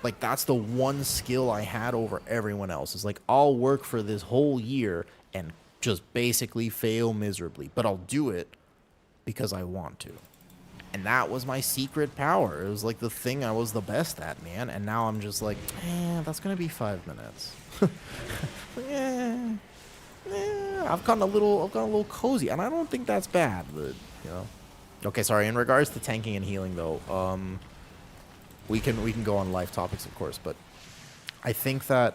Like, that's the one skill I had over everyone else. It's like, I'll work for this whole year and just basically fail miserably. But I'll do it because I want to. And that was my secret power. It was like the thing I was the best at, man. And now I'm just like, that's going to be 5 minutes. I've gotten a little cozy. And I don't think that's bad, but, you know. Okay, sorry. In regards to tanking and healing, though, we can go on life topics, of course, but I think that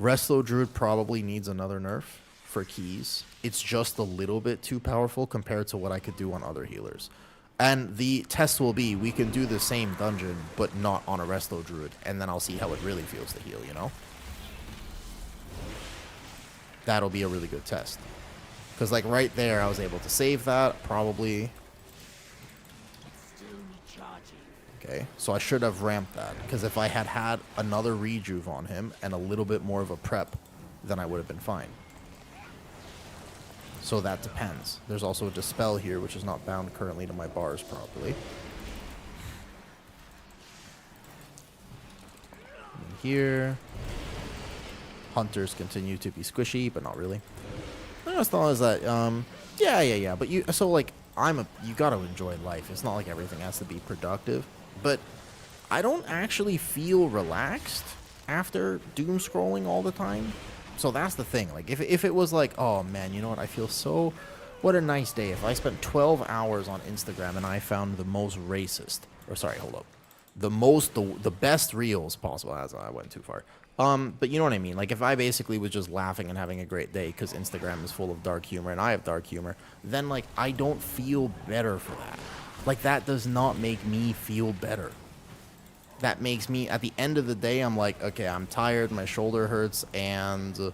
Resto Druid probably needs another nerf for keys. It's just a little bit too powerful compared to what I could do on other healers. And the test will be, we can do the same dungeon, but not on a Resto Druid, and then I'll see how it really feels to heal, you know? That'll be a really good test. Because, like, right there, I was able to save that, probably. Okay, so I should have ramped that, because if I had had another rejuve on him and a little bit more of a prep, then I would have been fine. So that depends. There's also a Dispel here, which is not bound currently to my bars properly. And here. Hunters continue to be squishy, but not really. As long as that, yeah. But you, so like, you gotta enjoy life. It's not like everything has to be productive. But I don't actually feel relaxed after doom scrolling all the time. So that's the thing. Like, if it was like, oh man, you know what? I feel so... What a nice day. If I spent 12 hours on Instagram and I found the most racist... Or sorry, hold up. The best reels possible. I went too far. But you know what I mean? Like, if I basically was just laughing and having a great day because Instagram is full of dark humor and I have dark humor, then, like, I don't feel better for that. Like, that does not make me feel better. That makes me, at the end of the day, I'm like, okay, I'm tired, my shoulder hurts, and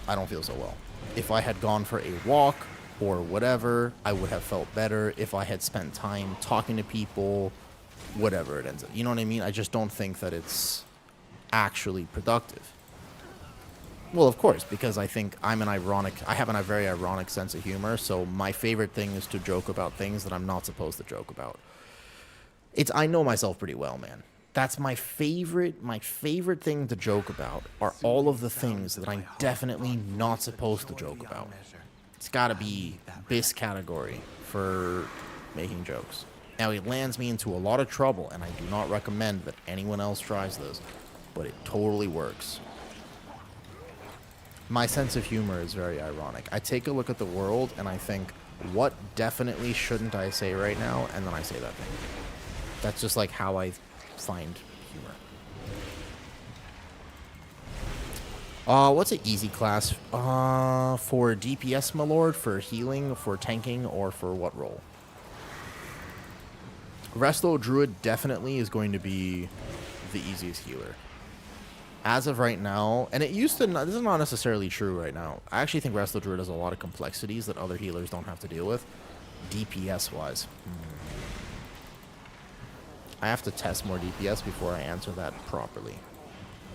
I don't feel so well. If I had gone for a walk or whatever, I would have felt better. If I had spent time talking to people, whatever it ends up. You know what I mean? I just don't think that it's actually productive. Well, of course, because I think I have a very ironic sense of humor, so my favorite thing is to joke about things that I'm not supposed to joke about. I know myself pretty well, man. That's my favorite thing to joke about are all of the things that I'm definitely not supposed to joke about. It's gotta be this category for making jokes. Now, it lands me into a lot of trouble, and I do not recommend that anyone else tries this, but it totally works. My sense of humor is very ironic. I take a look at the world, and I think, what definitely shouldn't I say right now? And then I say that thing. That's just like how I find humor. What's an easy class? For DPS, my lord? For healing, for tanking, or for what role? Resto Druid definitely is going to be the easiest healer. As of right now, and it used to not, this is not necessarily true right now. I actually think Resto Druid has a lot of complexities that other healers don't have to deal with, DPS-wise. I have to test more DPS before I answer that properly.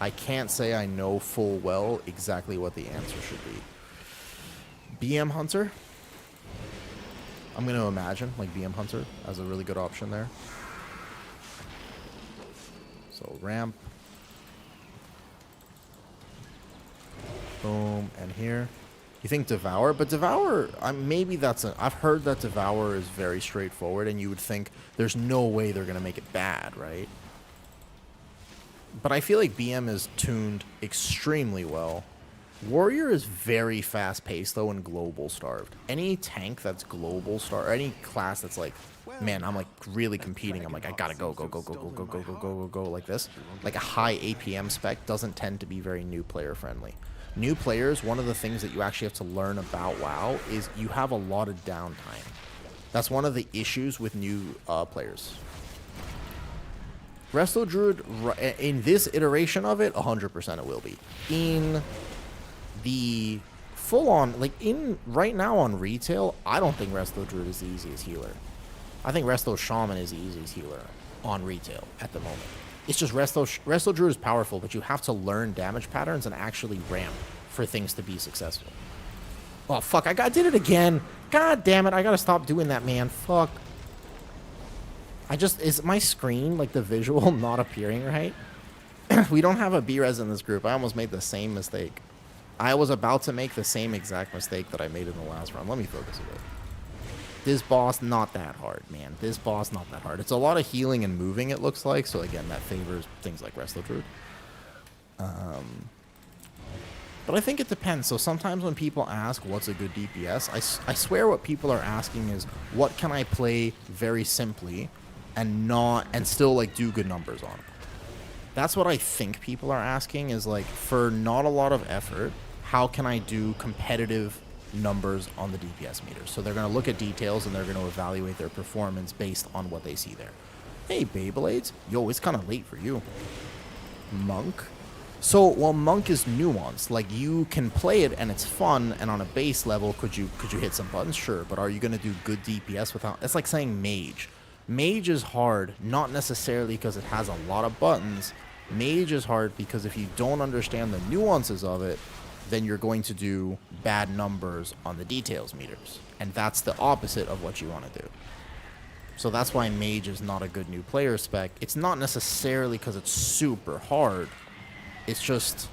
I can't say I know full well exactly what the answer should be. BM Hunter? I'm going to imagine, like, BM Hunter as a really good option there. So, ramp. Boom, and here. You think Devour? But Devour, maybe that's I've heard that Devour is very straightforward, and you would think there's no way they're going to make it bad, right? But I feel like BM is tuned extremely well. Warrior is very fast-paced, though, and global-starved. Any tank that's global-starved, or any class that's like, man, I'm, like, really competing. I'm like, I gotta go, like this. Like, a high APM spec doesn't tend to be very new player-friendly. New players, one of the things that you actually have to learn about WoW is you have a lot of downtime. That's one of the issues with new players. Resto Druid, in this iteration of it, 100% it will be. In the full-on, like, right now on retail, I don't think Resto Druid is the easiest healer. I think Resto Shaman is the easiest healer on retail at the moment. It's just Resto Druid is powerful, but you have to learn damage patterns and actually ramp for things to be successful. Oh, fuck, I did it again. God damn it, I gotta stop doing that, man. Fuck. Is my screen, like, the visual not appearing right? We don't have a B-res in this group. I almost made the same mistake. I was about to make the same exact mistake that I made in the last round. Let me focus a bit. This boss, not that hard, man. This boss, not that hard. It's a lot of healing and moving, it looks like. So, again, that favors things like Resto Druid. But I think it depends. So sometimes when people ask what's a good DPS, I swear what people are asking is, what can I play very simply and still, like, do good numbers on? That's what I think people are asking is, like, for not a lot of effort, how can I do competitive numbers on the DPS meter? So they're going to look at details and they're going to evaluate their performance based on what they see there. Hey, Beyblades. Yo, it's kind of late for you. Monk. So, well, Monk is nuanced. Like, you can play it and it's fun, and on a base level, could you hit some buttons? Sure, but are you going to do good DPS without... It's like saying Mage. Mage is hard, not necessarily because it has a lot of buttons. Mage is hard because if you don't understand the nuances of it, then you're going to do bad numbers on the details meters. And that's the opposite of what you want to do. So that's why Mage is not a good new player spec. It's not necessarily because it's super hard. It's just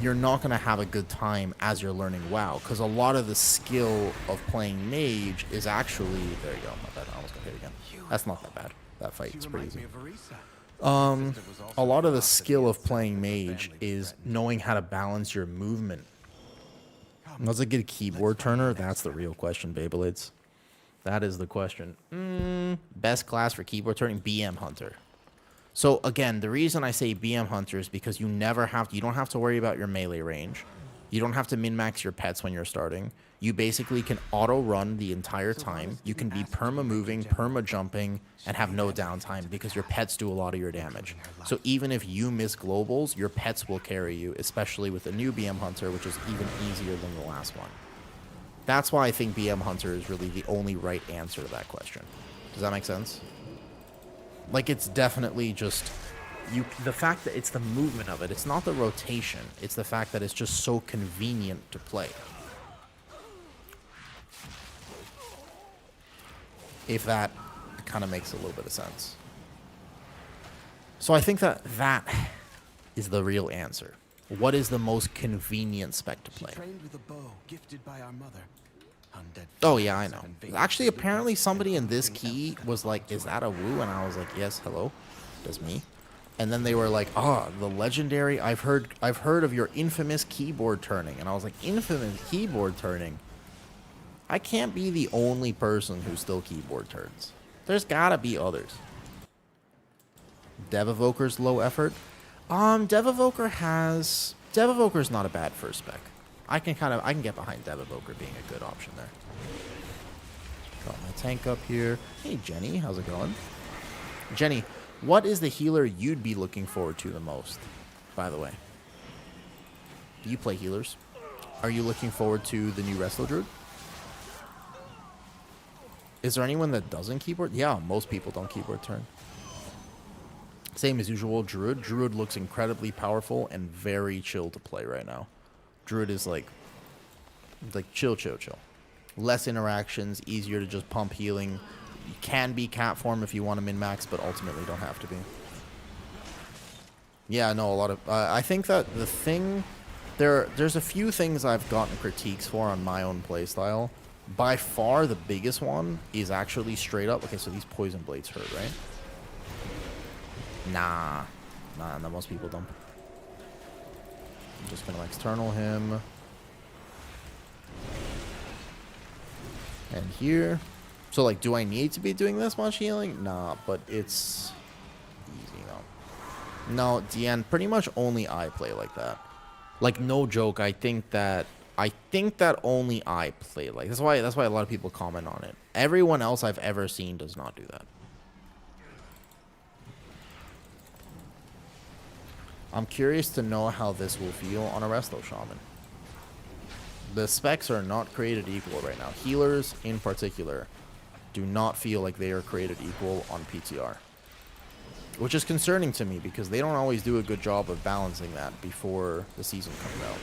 you're not going to have a good time as you're learning WoW. Because a lot of the skill of playing Mage is actually... There you go. My bad. I almost got hit again. That's not that bad. That fight is pretty easy. A lot of the skill of playing Mage is knowing how to balance your movement. What's a good keyboard turner? That's the real question, Beyblades. That is the question. Best class for keyboard turning? BM Hunter. So again, the reason I say BM Hunter is because you don't have to worry about your melee range. You don't have to min-max your pets when you're starting. You basically can auto-run the entire time. You can be perma-moving, perma-jumping, and have no downtime because your pets do a lot of your damage. So even if you miss globals, your pets will carry you, especially with the new BM Hunter, which is even easier than the last one. That's why I think BM Hunter is really the only right answer to that question. Does that make sense? Like, it's definitely just the fact that it's the movement of it. It's not the rotation. It's the fact that it's just so convenient to play. If that kind of makes a little bit of sense. So I think that is the real answer. What is the most convenient spec to play? She trained with a bow gifted by our mother. Undead. Oh yeah, I know. Actually, apparently somebody in this key was like, "Is that a woo?" And I was like, "Yes, hello, that's me." And then they were like, "Oh, the legendary. I've heard of your infamous keyboard turning." And I was like, "Infamous keyboard turning? I can't be the only person who still keyboard turns. There's gotta be others." Dev Evoker's low effort. Dev Evoker's not a bad first spec. I can get behind Dev Evoker being a good option there. Got my tank up here. Hey Jenny, how's it going? Jenny, what is the healer you'd be looking forward to the most, by the way? Do you play healers? Are you looking forward to the new Resto Druid? Is there anyone that doesn't keyboard? Yeah, most people don't keyboard turn. Same as usual, Druid. Druid looks incredibly powerful and very chill to play right now. Druid is like chill. Less interactions, easier to just pump healing. You can be cat form if you want to min-max, but ultimately don't have to be. Yeah, no, a lot of... I think that the thing... There's a few things I've gotten critiques for on my own playstyle. By far, the biggest one is actually straight up... Okay, so these poison blades hurt, right? Nah, most people don't. I'm just gonna external him. And here. So, like, do I need to be doing this much healing? Nah, but it's easy, though. No, DN, pretty much only I play like that. Like, no joke, I think that only I play like... That's why a lot of people comment on it. Everyone else I've ever seen does not do that. I'm curious to know how this will feel on a Resto Shaman. The specs are not created equal right now. Healers, in particular, do not feel like they are created equal on PTR. Which is concerning to me, because they don't always do a good job of balancing that before the season comes out.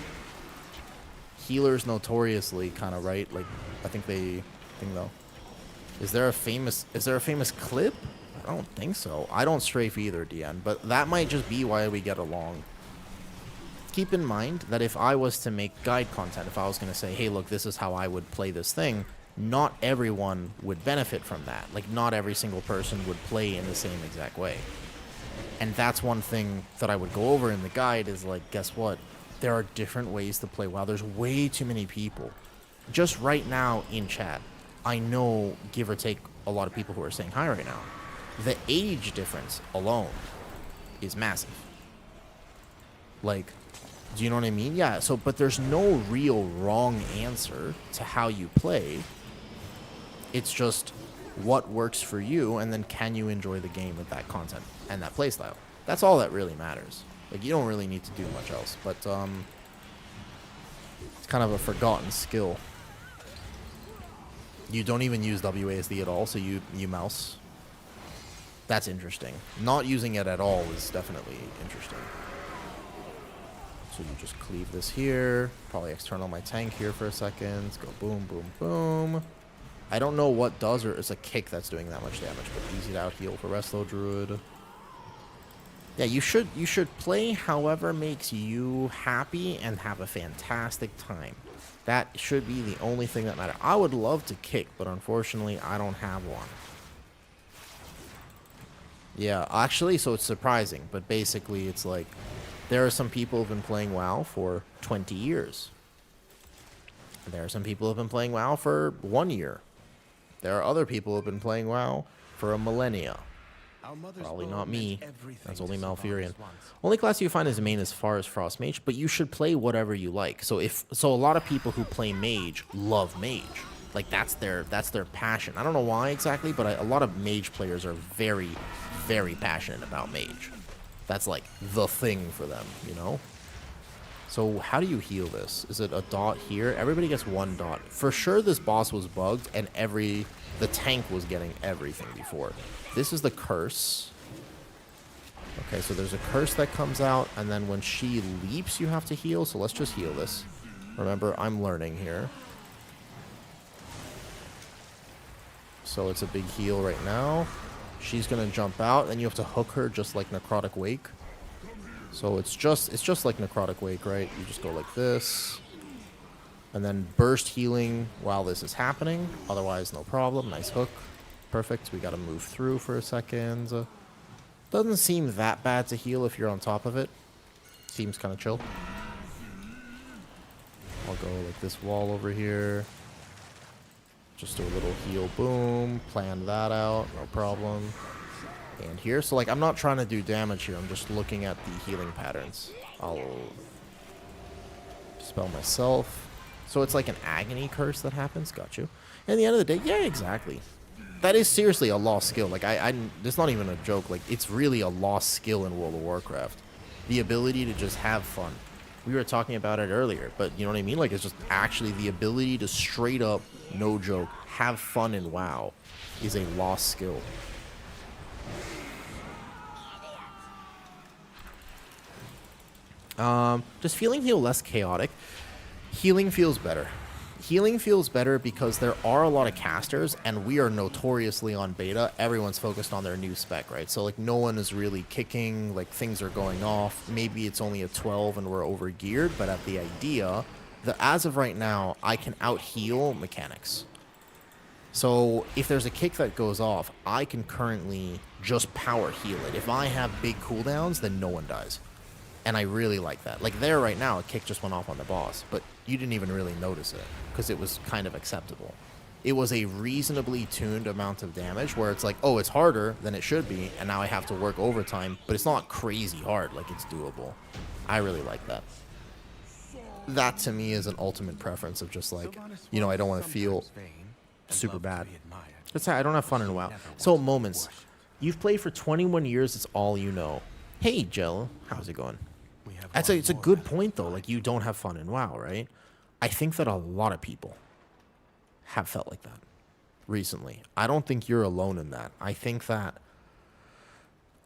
Healers notoriously kind of, right? Like, I think though. Is there a famous clip? I don't think so. I don't strafe either, DN, but that might just be why we get along. Keep in mind that if I was to make guide content, if I was going to say, hey, look, this is how I would play this thing, not everyone would benefit from that. Like, not every single person would play in the same exact way. And that's one thing that I would go over in the guide is, like, guess what? There are different ways to play WoW. There's way too many people. Just right now in chat, I know, give or take, a lot of people who are saying hi right now. The age difference alone is massive. Like, do you know what I mean? Yeah, so, but there's no real wrong answer to how you play. It's just what works for you, and then can you enjoy the game with that content and that playstyle. That's all that really matters. Like, you don't really need to do much else, but it's kind of a forgotten skill. You don't even use WASD at all, so you mouse. That's interesting. Not using it at all is definitely interesting. So you just cleave this here. Probably external my tank here for a second. Let's go boom, boom, boom. I don't know what does, or it's a kick that's doing that much damage, but easy to out heal for Resto Druid. Yeah, you should play however makes you happy and have a fantastic time. That should be the only thing that matters. I would love to kick, but unfortunately, I don't have one. Yeah, actually, so it's surprising, but basically it's like, there are some people who've been playing WoW for 20 years. There are some people who've been playing WoW for 1 year. There are other people who've been playing WoW for a millennia. Probably not me. That's only Malfurion. Only class you find as main as far as Frost Mage, but you should play whatever you like. So a lot of people who play Mage love Mage. Like, that's their passion. I don't know why exactly, but a lot of Mage players are very, very passionate about Mage. That's like the thing for them, you know? So how do you heal this? Is it a dot here? Everybody gets 1 dot. For sure this boss was bugged and the tank was getting everything before. This is the curse. Okay, so there's a curse that comes out, and then when she leaps, you have to heal. So let's just heal this. Remember, I'm learning here. So it's a big heal right now. She's gonna jump out, and you have to hook her just like Necrotic Wake. So it's just like Necrotic Wake, right? You just go like this. And then burst healing while this is happening. Otherwise, no problem. Nice hook. Perfect. We gotta move through for a second. Doesn't seem that bad to heal if you're on top of it. Seems kind of chill. I'll go like this wall over here. Just do a little heal, boom. Plan that out, no problem. And here, so like I'm not trying to do damage here. I'm just looking at the healing patterns. I'll spell myself. So it's like an agony curse that happens. Got you. And at the end of the day, yeah, exactly. That is seriously a lost skill. Like, it's not even a joke. Like, it's really a lost skill in World of Warcraft. The ability to just have fun. We were talking about it earlier, but you know what I mean? Like, it's just actually the ability to straight up, no joke, have fun in WoW is a lost skill. Does healing feel less chaotic? Healing feels better. Healing feels better because there are a lot of casters, and we are notoriously on beta. Everyone's focused on their new spec, right? So, like, no one is really kicking, like, things are going off. Maybe it's only a 12 and we're over-geared, but at the idea that as of right now, I can out-heal mechanics. So, if there's a kick that goes off, I can currently just power heal it. If I have big cooldowns, then no one dies. And I really like that. Like, there right now, a kick just went off on the boss, but you didn't even really notice it because it was kind of acceptable. It was a reasonably tuned amount of damage where it's like, oh, it's harder than it should be, and now I have to work overtime, but it's not crazy hard. Like, it's doable. I really like that. That, to me, is an ultimate preference of just like, you know, I don't want to feel super bad. That's how I don't have fun in WoW. So, moments. You've played for 21 years. It's all you know. Hey, Jill. How's it going? It's a good point, though. Like, you don't have fun in WoW, right? I think that a lot of people have felt like that recently. I don't think you're alone in that. I think that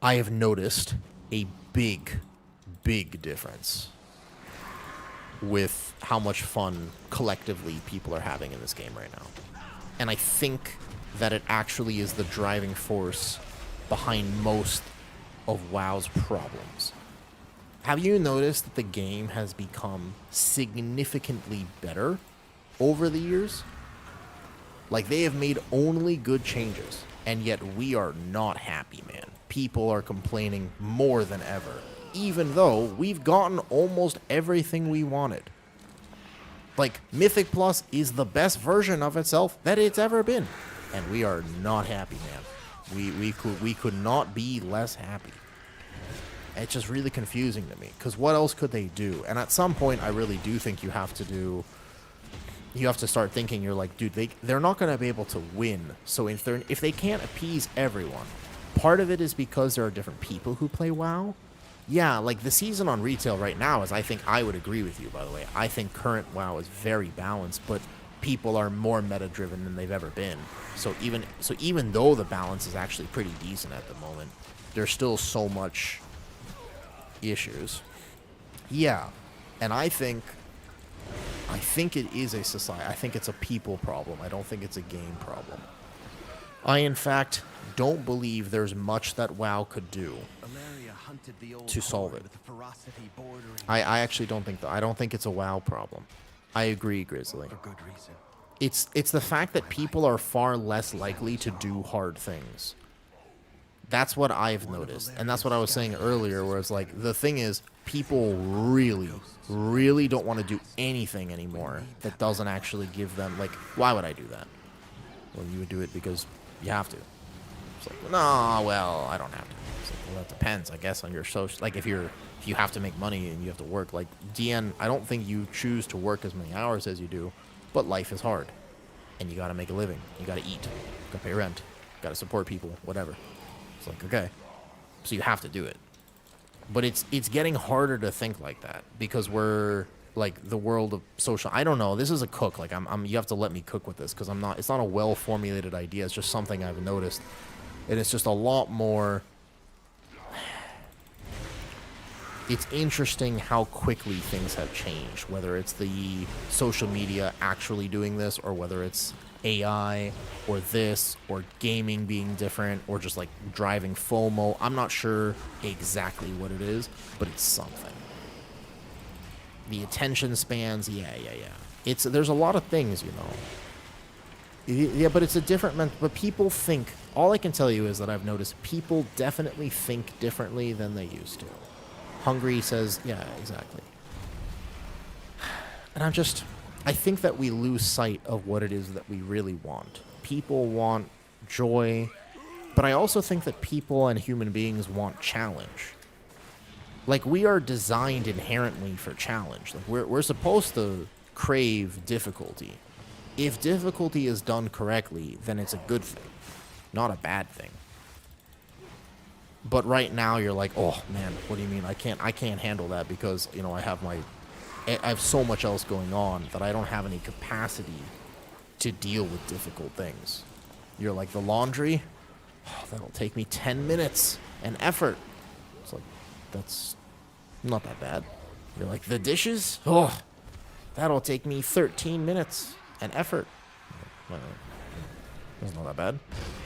I have noticed a big, big difference with how much fun collectively people are having in this game right now. And I think that it actually is the driving force behind most of WoW's problems. Have you noticed that the game has become significantly better over the years? Like, they have made only good changes, and yet we are not happy, man. People are complaining more than ever, even though we've gotten almost everything we wanted. Like, Mythic Plus is the best version of itself that it's ever been, and we are not happy, man. We could not be less happy. It's just really confusing to me, because what else could they do? And at some point, I really do think you have to start thinking, you're like, dude, they're not going to be able to win. So if they can't appease everyone, part of it is because there are different people who play WoW. Yeah, like the season on retail right now is, I would agree with you, by the way. I think current WoW is very balanced, but people are more meta-driven than they've ever been. So even though the balance is actually pretty decent at the moment, there's still so much issues. Yeah, and I think it is a society. I think it's a people problem. I don't think it's a game problem. I, in fact, don't believe there's much that WoW could do to solve it. I actually don't think that. I don't think it's a WoW problem. I agree, Grizzly. For good reason. It's the fact that people are far less likely to do hard things. That's what I've noticed. And that's what I was saying earlier, where it's like, the thing is, people really, really don't want to do anything anymore that doesn't actually give them, like, why would I do that? Well, you would do it because you have to. It's like, no, well, I don't have to. It's like, well, that depends, I guess, on your social, like, if you have to make money and you have to work, like, DN, I don't think you choose to work as many hours as you do, but life is hard. And you gotta make a living. You gotta eat. You gotta pay rent. You gotta support people, whatever. It's like, okay. So you have to do it. But it's getting harder to think like that because we're like the world of social. I don't know. This is a cook. Like I'm you have to let me cook with this because I'm not. It's not a well formulated idea. It's just something I've noticed, and it's just a lot more. It's interesting how quickly things have changed, whether it's the social media actually doing this or whether it's AI or this or gaming being different or just like driving FOMO. I'm not sure exactly what it is, but it's something. The attention spans, yeah. There's a lot of things, you know. Yeah, but it's a different but people think, all I can tell you is that I've noticed people definitely think differently than they used to. Hungry says, yeah, exactly. And I think that we lose sight of what it is that we really want. People want joy, but I also think that people and human beings want challenge. Like, we are designed inherently for challenge. Like, we're supposed to crave difficulty. If difficulty is done correctly, then it's a good thing, not a bad thing. But right now you're like, oh man, what do you mean? I can't handle that because, you know, I have so much else going on that I don't have any capacity to deal with difficult things. You're like, the laundry, oh, that'll take me 10 minutes and effort. It's like, that's not that bad. You're like, the dishes, oh, that'll take me 13 minutes and effort. That's not that bad.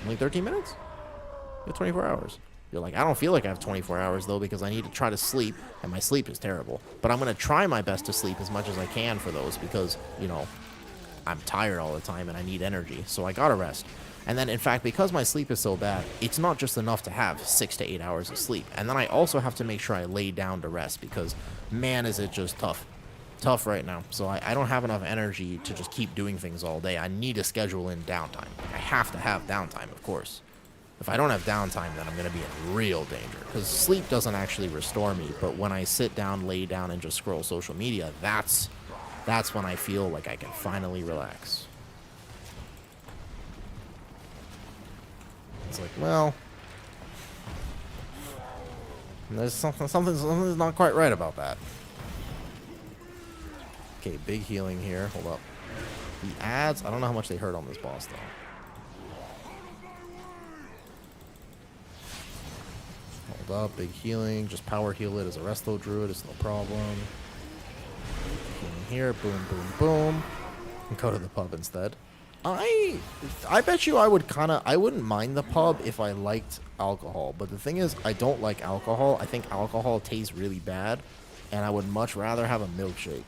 Only 13 minutes? You have 24 hours. You're like, I don't feel like I have 24 hours, though, because I need to try to sleep, and my sleep is terrible. But I'm going to try my best to sleep as much as I can for those because, you know, I'm tired all the time and I need energy, so I got to rest. And then, in fact, because my sleep is so bad, it's not just enough to have 6 to 8 hours of sleep. And then I also have to make sure I lay down to rest because, man, is it just tough. Tough right now. So I don't have enough energy to just keep doing things all day. I need to schedule in downtime. I have to have downtime, of course. If I don't have downtime, then I'm going to be in real danger. Because sleep doesn't actually restore me. But when I sit down, lay down, and just scroll social media, that's when I feel like I can finally relax. It's like, well, there's something's not quite right about that. Okay, big healing here. Hold up. The ads, I don't know how much they hurt on this boss, though. Hold up, big healing. Just power heal it as a Resto Druid. It's no problem. Healing here. Boom, boom, boom. And go to the pub instead. I bet you I wouldn't mind the pub if I liked alcohol. But the thing is, I don't like alcohol. I think alcohol tastes really bad. And I would much rather have a milkshake.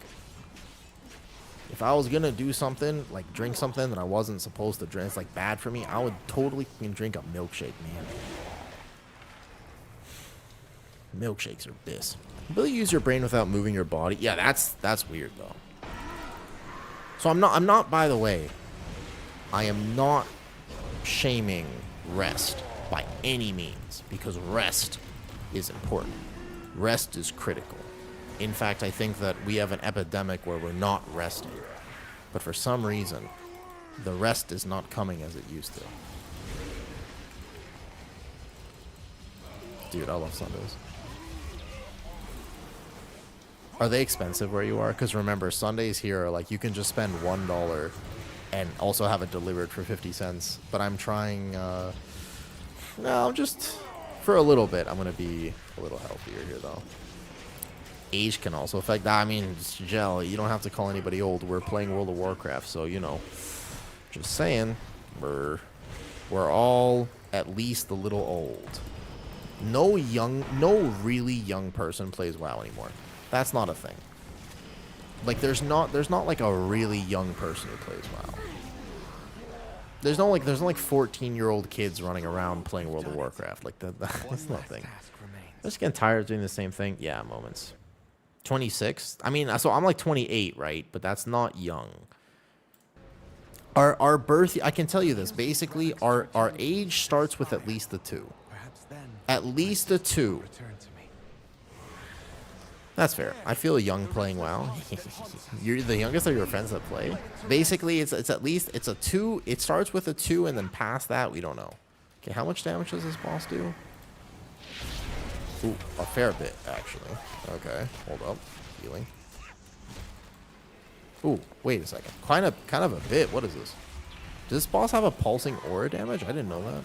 If I was going to do something, like drink something that I wasn't supposed to drink, it's like bad for me, I would totally drink a milkshake, man. Milkshakes are bliss. Really use your brain without moving your body? Yeah, that's weird though. So I'm not by the way, I am not shaming rest by any means because rest is important. Rest is critical. In fact, I think that we have an epidemic where we're not resting. But for some reason, the rest is not coming as it used to. Dude, I love Sundays. Are they expensive where you are? Because remember, Sundays here are like you can just spend $1 and also have it delivered for 50 cents. But I'm trying, no, just for a little bit. I'm going to be a little healthier here, though. Age can also affect that. I mean, Gel, you don't have to call anybody old. We're playing World of Warcraft, so, you know, just saying, we're all at least a little old. No really young person plays WoW anymore. That's not a thing. Like, there's not like a really young person who plays WoW. There's no like 14-year-old kids running around playing World of Warcraft. Like that's nothing. I'm just getting tired of doing the same thing. Yeah, moments. 26. I mean, so I'm like 28, right? But that's not young. Our birth, I can tell you this. Basically, our age starts with at least a 2. At least a 2. That's fair. I feel young playing WoW. You're the youngest of your friends that play. Basically, it's at least a 2. It starts with a 2, and then past that, we don't know. Okay, how much damage does this boss do? Ooh, a fair bit, actually. Okay, hold up. Healing. Ooh, wait a second. Kind of a bit. What is this? Does this boss have a pulsing aura damage? I didn't know that.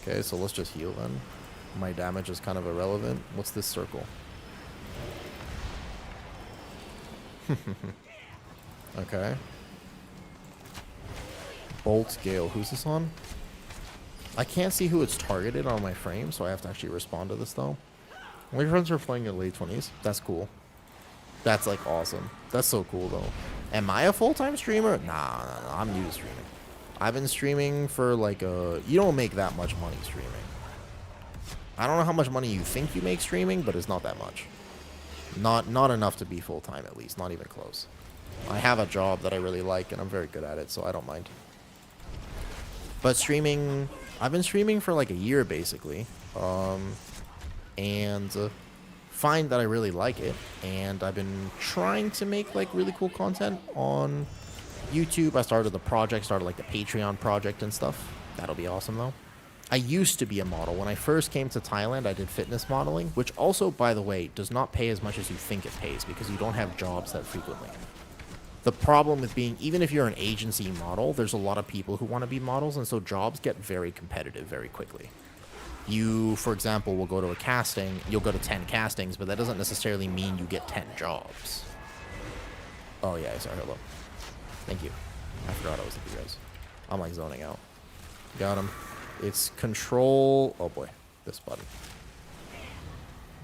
Okay, so let's just heal then. My damage is kind of irrelevant. What's this circle? Okay. Bolt Gale. Who's this on? I can't see who it's targeted on my frame, so I have to actually respond to this, though. My friends are playing in late 20s. That's cool. That's, like, awesome. That's so cool, though. Am I a full-time streamer? Nah, I'm new to streaming. I've been streaming for, like, you don't make that much money streaming. I don't know how much money you think you make streaming, but it's not that much. Not enough to be full-time, at least. Not even close. I have a job that I really like, and I'm very good at it, so I don't mind. But streaming... I've been streaming for, like, a year, basically. And find that I really like it. And I've been trying to make, like, really cool content on YouTube. I started the project, like, the Patreon project and stuff. That'll be awesome, though. I used to be a model. When I first came to Thailand, I did fitness modeling, which also, by the way, does not pay as much as you think it pays because you don't have jobs that frequently. The problem with being, even if you're an agency model, there's a lot of people who want to be models, and so jobs get very competitive very quickly. You, for example, will go to a casting, you'll go to 10 castings, but that doesn't necessarily mean you get 10 jobs. Oh yeah, sorry, hello. Thank you. I forgot I was the B-Res. I'm like zoning out. Got him. It's control, oh boy, this button.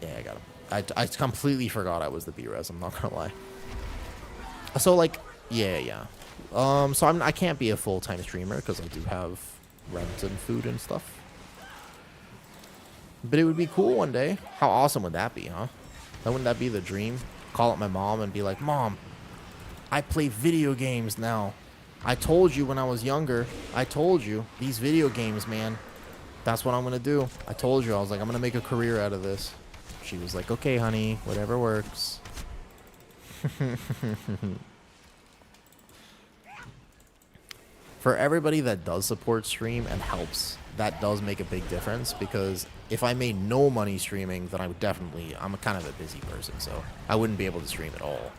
Yeah, I got him. I completely forgot I was the B-Res, I'm not gonna lie. So, like, yeah. So I can't be a full-time streamer because I do have rent and food and stuff. But it would be cool one day. How awesome would that be, huh? Wouldn't that be the dream? Call up my mom and be like, Mom, I play video games now. I told you when I was younger. I told you. These video games, man. That's what I'm going to do. I told you. I was like, I'm going to make a career out of this. She was like, okay, honey. Whatever works. For everybody that does support stream and helps, that does make a big difference, because if I made no money streaming, then I'm kind of a busy person, so I wouldn't be able to stream at all.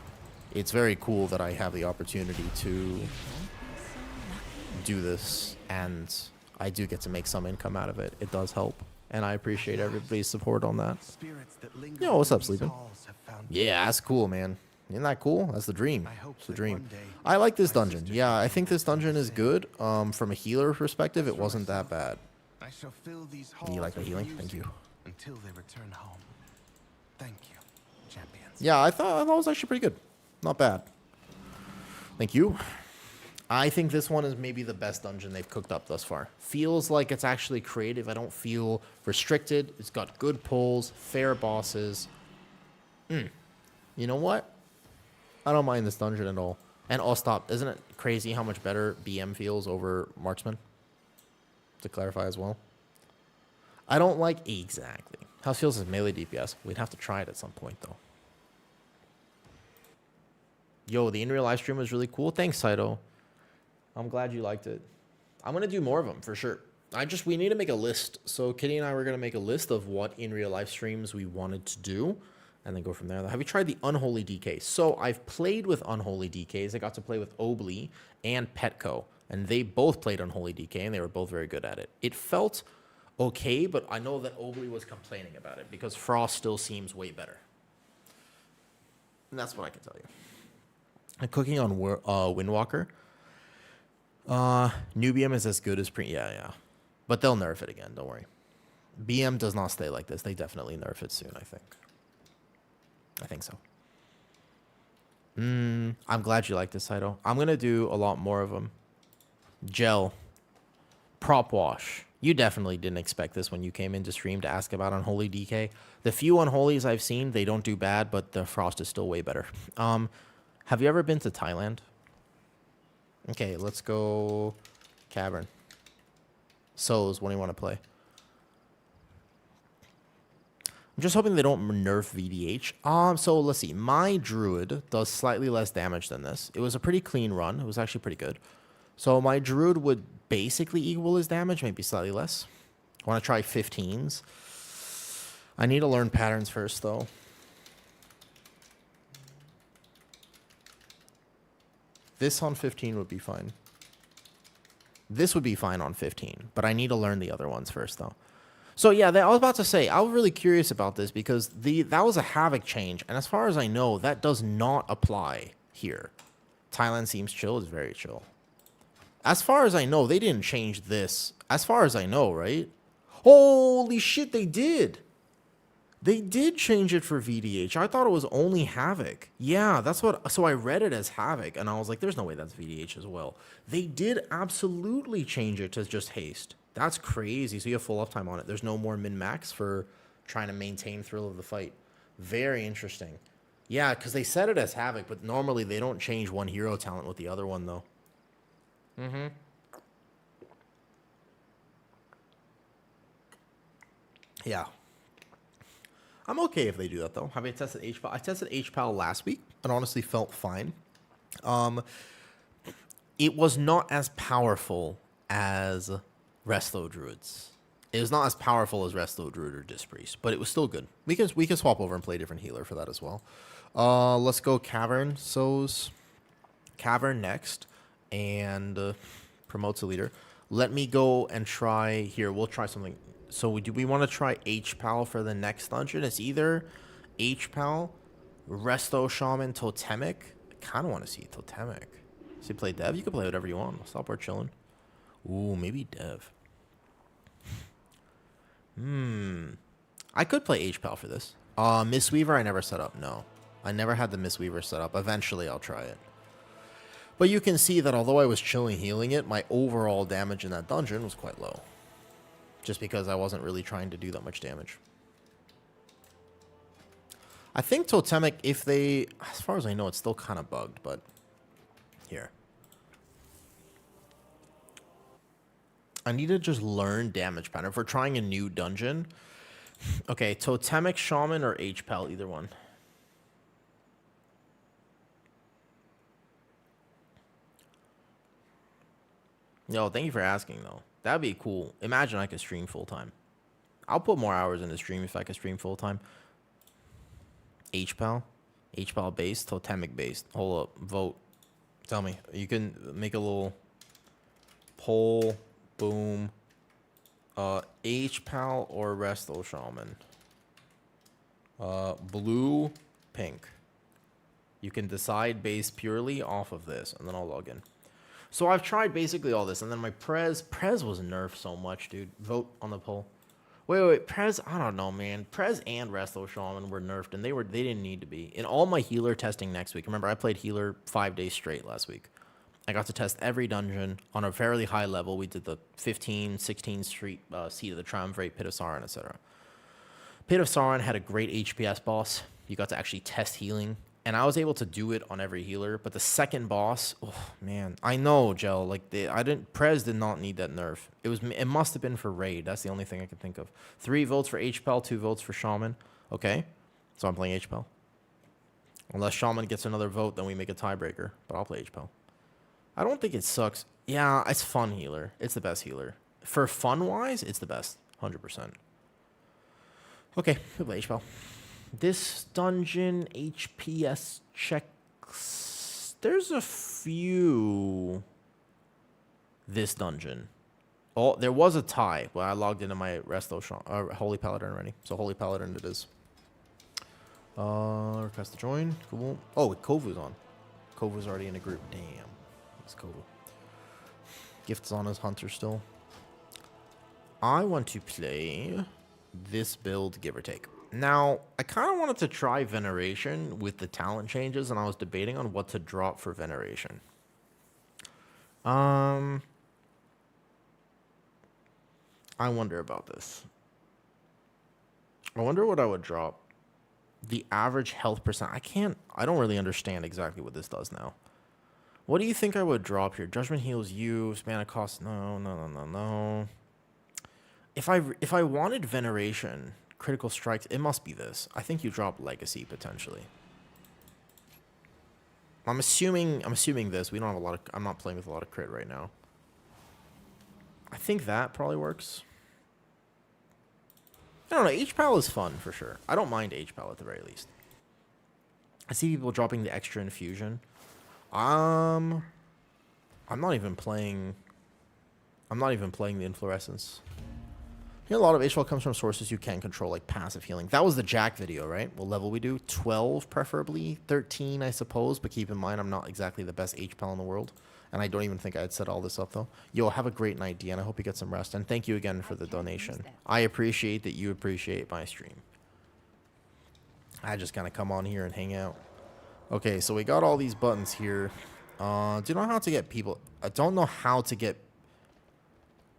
It's very cool that I have the opportunity to do this, and I do get to make some income out of it. It does help, and I appreciate everybody's support on that. Yo, what's up, Sleeping? Yeah, that's cool, man. Isn't that cool? That's the dream. It's the dream. I like this dungeon. Yeah, I think this dungeon is good. From a healer perspective, it wasn't that bad. You like the healing? Thank you. Until they return home. Thank you, champions. Yeah, I thought it was actually pretty good. Not bad. Thank you. I think this one is maybe the best dungeon they've cooked up thus far. Feels like it's actually creative. I don't feel restricted. It's got good pulls, fair bosses. You know what? I don't mind this dungeon at all. And oh, stop. Isn't it crazy how much better BM feels over Marksman? To clarify as well. I don't like exactly. How it feels as melee DPS. We'd have to try it at some point, though. Yo, the in-real live stream was really cool. Thanks, Saito. I'm glad you liked it. I'm going to do more of them, for sure. We need to make a list. So Kitty and I were going to make a list of what in-real life streams we wanted to do, and then go from there. Have you tried the Unholy DK? So I've played with Unholy DKs. I got to play with Obly and Petco, and they both played Unholy DK, and they were both very good at it. It felt okay, but I know that Obly was complaining about it because Frost still seems way better. And that's what I can tell you. And cooking on Windwalker. New BM is as good as yeah. But they'll nerf it again, don't worry. BM does not stay like this. They definitely nerf it soon, I think. I think so. I'm glad you like this, Saito. I'm going to do a lot more of them. Gel. Prop wash. You definitely didn't expect this when you came into stream to ask about Unholy DK. The few Unholies I've seen, they don't do bad, but the Frost is still way better. Have you ever been to Thailand? Okay, let's go Cavern. So's, what do you want to play? I'm just hoping they don't nerf VDH. So let's see. My Druid does slightly less damage than this. It was a pretty clean run. It was actually pretty good. So my Druid would basically equal his damage, maybe slightly less. I want to try 15s. I need to learn patterns first, though. This on 15 would be fine. This would be fine on 15, but I need to learn the other ones first, though. So yeah, I was about to say, I was really curious about this because that was a Havoc change, and as far as I know, that does not apply here. Thailand seems chill, is very chill. As far as I know, they didn't change this. As far as I know, right? Holy shit, they did! They did change it for VDH. I thought it was only Havoc. Yeah, that's what... So I read it as Havoc, and I was like, there's no way that's VDH as well. They did absolutely change it to just Haste. That's crazy. So you have full uptime on it. There's no more min-max for trying to maintain thrill of the fight. Very interesting. Yeah, because they said it as Havoc, but normally they don't change one hero talent with the other one, though. Mm-hmm. Yeah. I'm okay if they do that, though. Have I tested HPAL? I tested HPAL last week and honestly felt fine. It was not as powerful as Resto Druids. It was not as powerful as Resto Druid or Disc Priest, but it was still good. We can swap over and play a different healer for that as well. Let's go Cavern. So's Cavern next, and promotes a leader. Let me go and try here. We'll try something. So do we want to try HPAL for the next dungeon? It's either HPAL, Resto Shaman, Totemic. I kind of want to see Totemic. So you play Dev? You can play whatever you want. Stop, we're chilling. Ooh, maybe Dev. I could play HPAL for this. Mistweaver I never set up. No. I never had the Mistweaver set up. Eventually I'll try it. But you can see that although I was chilling healing it, my overall damage in that dungeon was quite low. Just because I wasn't really trying to do that much damage. I think Totemic, if they... As far as I know, it's still kind of bugged, but... Here. I need to just learn damage pattern. If we're trying a new dungeon... Okay, Totemic, Shaman, or HPAL, either one. Yo, thank you for asking, though. That'd be cool. Imagine I could stream full-time. I'll put more hours in the stream if I could stream full-time. HPAL? HPAL based? Totemic based. Hold up. Vote. Tell me. You can make a little poll. Boom. HPAL or Resto Shaman? Blue, pink. You can decide based purely off of this, and then I'll log in. So I've tried basically all this, and then my Prez was nerfed so much, dude. Vote on the poll. Wait, Prez, I don't know, man. Prez and Resto Shaman were nerfed, and they didn't need to be. In all my healer testing next week, remember I played healer 5 days straight last week. I got to test every dungeon on a fairly high level. We did the 15, 16 Street, Seat of the Triumvirate, Pit of Sauron, etc. Pit of Sauron had a great HPS boss. You got to actually test healing. And I was able to do it on every healer, but the second boss, oh man, I know, Gel. Like Prez did not need that nerf. It must have been for raid. That's the only thing I can think of. 3 votes for HPAL, 2 votes for Shaman. Okay, so I'm playing HPAL. Unless Shaman gets another vote, then we make a tiebreaker. But I'll play HPAL. I don't think it sucks. Yeah, it's fun healer. It's the best healer for fun wise. It's the best, 100%. Okay, we'll play HPAL. This dungeon, HPS checks. There's a few. This dungeon. Oh, there was a tie. Well, I logged into my Resto Holy Paladin already. So Holy Paladin it is. Request to join. Cool. Oh, Kovu's on. Kovu's already in a group. Damn. It's Kovu. Gift's on his Hunter still. I want to play this build, give or take. Now, I kind of wanted to try Veneration with the talent changes, and I was debating on what to drop for Veneration. I wonder about this. I wonder what I would drop. The average health percent. I don't really understand exactly what this does now. What do you think I would drop here? Judgment heals you. Mana cost. No. If I wanted Veneration... Critical strikes, it must be this. I think you drop Legacy potentially. I'm assuming this. We don't have a lot of. I'm not playing with a lot of crit right now. I think that probably works. I don't know. H-Pal is fun for sure. I don't mind H-Pal at the very least. I see people dropping the extra infusion. I'm not even playing. I'm not even playing the inflorescence. You know, a lot of H-Pal comes from sources you can control, like passive healing. That was the Jack video, right? What level we do? 12, preferably. 13, I suppose. But keep in mind, I'm not exactly the best H-Pal in the world. And I don't even think I'd set all this up, though. Yo, have a great night, D, and I hope you get some rest. And thank you again for the donation. I appreciate that you appreciate my stream. I just kind of come on here and hang out. Okay, so we got all these buttons here. Do you know how to get people... I don't know how to get...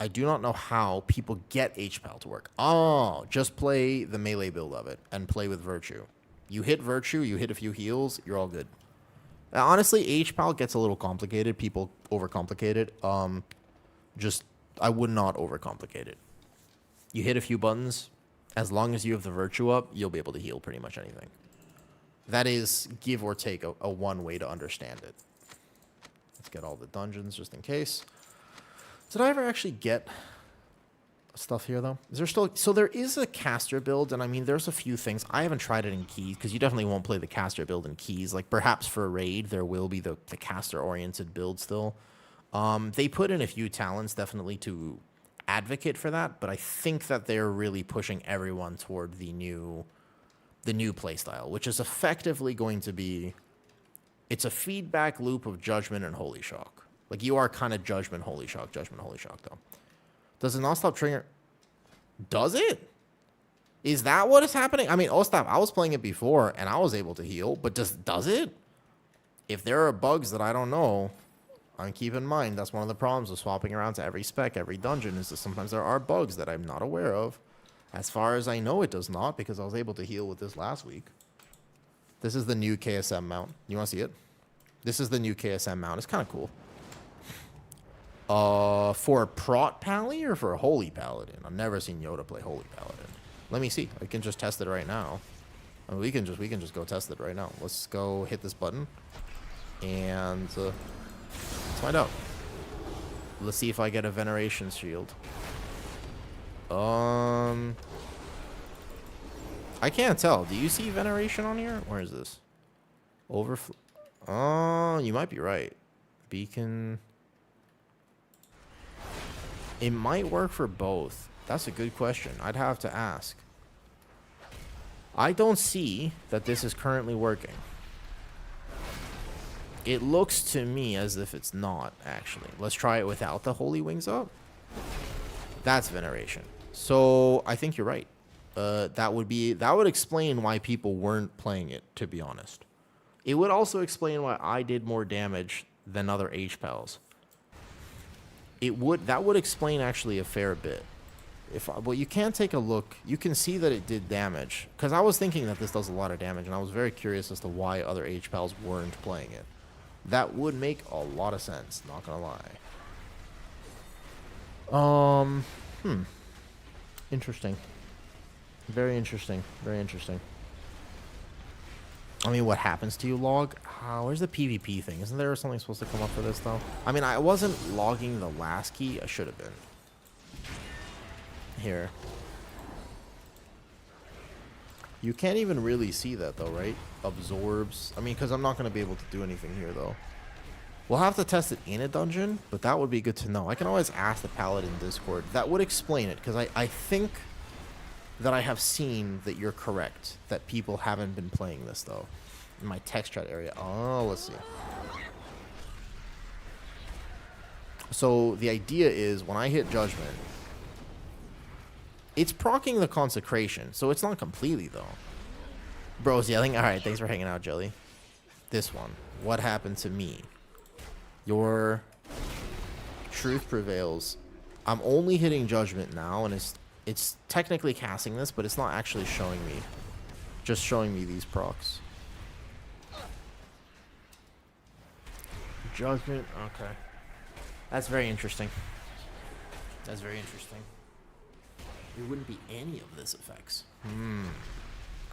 I do not know how people get H-Pal to work. Oh, just play the melee build of it and play with Virtue. You hit Virtue, you hit a few heals, you're all good. Honestly, H-Pal gets a little complicated. People overcomplicate it. I would not overcomplicate it. You hit a few buttons. As long as you have the Virtue up, you'll be able to heal pretty much anything. That is, give or take, a one way to understand it. Let's get all the dungeons just in case. Did I ever actually get stuff here, though? Is there still... So there is a caster build, and I mean, there's a few things. I haven't tried it in keys, because you definitely won't play the caster build in keys. Like, perhaps for a raid, there will be the caster-oriented build still. They put in a few talents, definitely, to advocate for that, but I think that they're really pushing everyone toward the new playstyle, which is effectively going to be... It's a feedback loop of Judgment and Holy Shock. Like, you are kind of Judgment, Holy Shock, though. Does it not stop triggering? Does it? Is that what is happening? I mean, Ostap, I was playing it before, and I was able to heal, but does it? If there are bugs that I don't know, keep in mind, that's one of the problems with swapping around to every spec, every dungeon, is that sometimes there are bugs that I'm not aware of. As far as I know, it does not, because I was able to heal with this last week. This is the new KSM mount. You want to see it? This is the new KSM mount. It's kind of cool. For a Prot Pally or for a Holy Paladin? I've never seen Yoda play Holy Paladin. Let me see. I can just test it right now. I mean, we can just go test it right now. Let's go hit this button. And let's find out. Let's see if I get a Veneration Shield. I can't tell. Do you see Veneration on here? Where is this? Overflow. Oh, you might be right. Beacon... It might work for both. That's a good question. I'd have to ask. I don't see that this is currently working. It looks to me as if it's not, actually. Let's try it without the Holy Wings up. That's Veneration. So, I think you're right. That would explain why people weren't playing it, to be honest. It would also explain why I did more damage than other H-Pals. That would explain actually a fair bit. Well, you can take a look. You can see that it did damage. Because I was thinking that this does a lot of damage, and I was very curious as to why other H-Pals weren't playing it. That would make a lot of sense, not gonna lie. Interesting. Very interesting. Very interesting. I mean, what happens to you log? Where's the PvP thing? Isn't there something supposed to come up for this, though? I mean, I wasn't logging the last key. I should have been. Here. You can't even really see that, though, right? Absorbs. I mean, because I'm not going to be able to do anything here, though. We'll have to test it in a dungeon, but that would be good to know. I can always ask the Paladin Discord. That would explain it, because I think that I have seen that you're correct, that people haven't been playing this, though. In my text chat area. Oh, let's see. So, the idea is, when I hit Judgment, it's proccing the Consecration, so it's not completely, though. Bro's yelling. Alright, thanks for hanging out, Jelly. This one. What happened to me? Your truth prevails. I'm only hitting Judgment now, and it's technically casting this, but it's not actually showing me. Just showing me these procs. Judgment, okay. That's very interesting. That's very interesting. There wouldn't be any of this effects.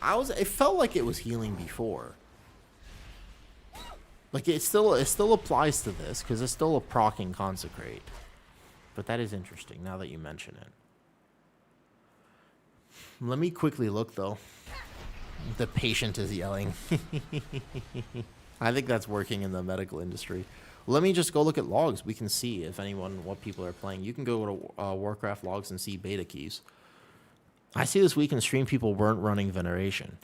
It felt like it was healing before. Like it still applies to this because it's still a proccing consecrate. But that is interesting now that you mention it. Let me quickly look, though. The patient is yelling. I think that's working in the medical industry. Let me just go look at logs. We can see if anyone, what people are playing. You can go to Warcraft logs and see beta keys. I see this week in stream people weren't running Veneration.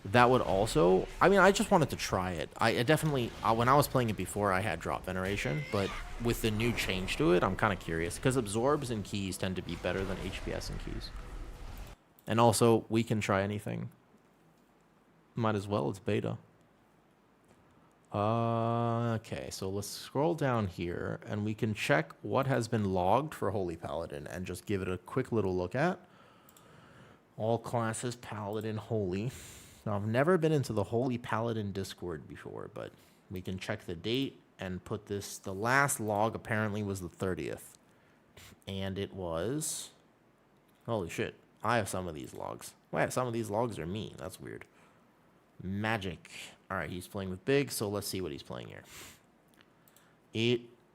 That would also, I mean, I just wanted to try it. I definitely, when I was playing it before, I had dropped Veneration, but with the new change to it, I'm kind of curious, because absorbs and keys tend to be better than HPS and keys. And also, we can try anything. Might as well, it's beta. Okay, so let's scroll down here, and we can check what has been logged for Holy Paladin, and just give it a quick little look at. All classes, Paladin, Holy. Now, I've never been into the Holy Paladin Discord before, but we can check the date and put this. The last log apparently was the 30th. And it was... Holy shit. I have some of these logs. Wait, some of these logs are me. That's weird. Magic. Alright, he's playing with Big, so let's see what he's playing here.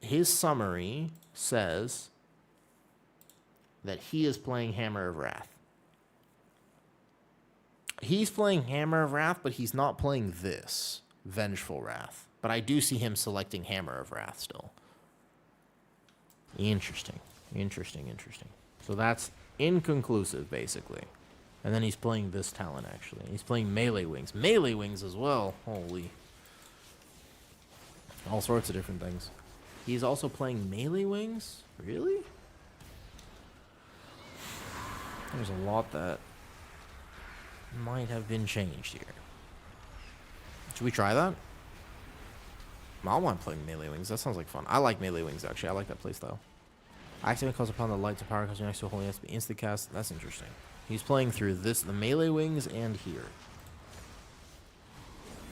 His summary says that he is playing Hammer of Wrath. He's playing Hammer of Wrath, but he's not playing this, Vengeful Wrath. But I do see him selecting Hammer of Wrath still. Interesting. Interesting, interesting. So that's inconclusive, basically. And then he's playing this talent, actually. He's playing Melee Wings. Melee Wings as well. Holy. All sorts of different things. He's also playing Melee Wings? Really? There's a lot that might have been changed here. Should we try that? I want to play Melee Wings. That sounds like fun. I like Melee Wings, actually. I like that playstyle. Accident calls upon the light to power because you're next to a holy has to be instant cast. That's interesting. He's playing through this, the Melee Wings, and here.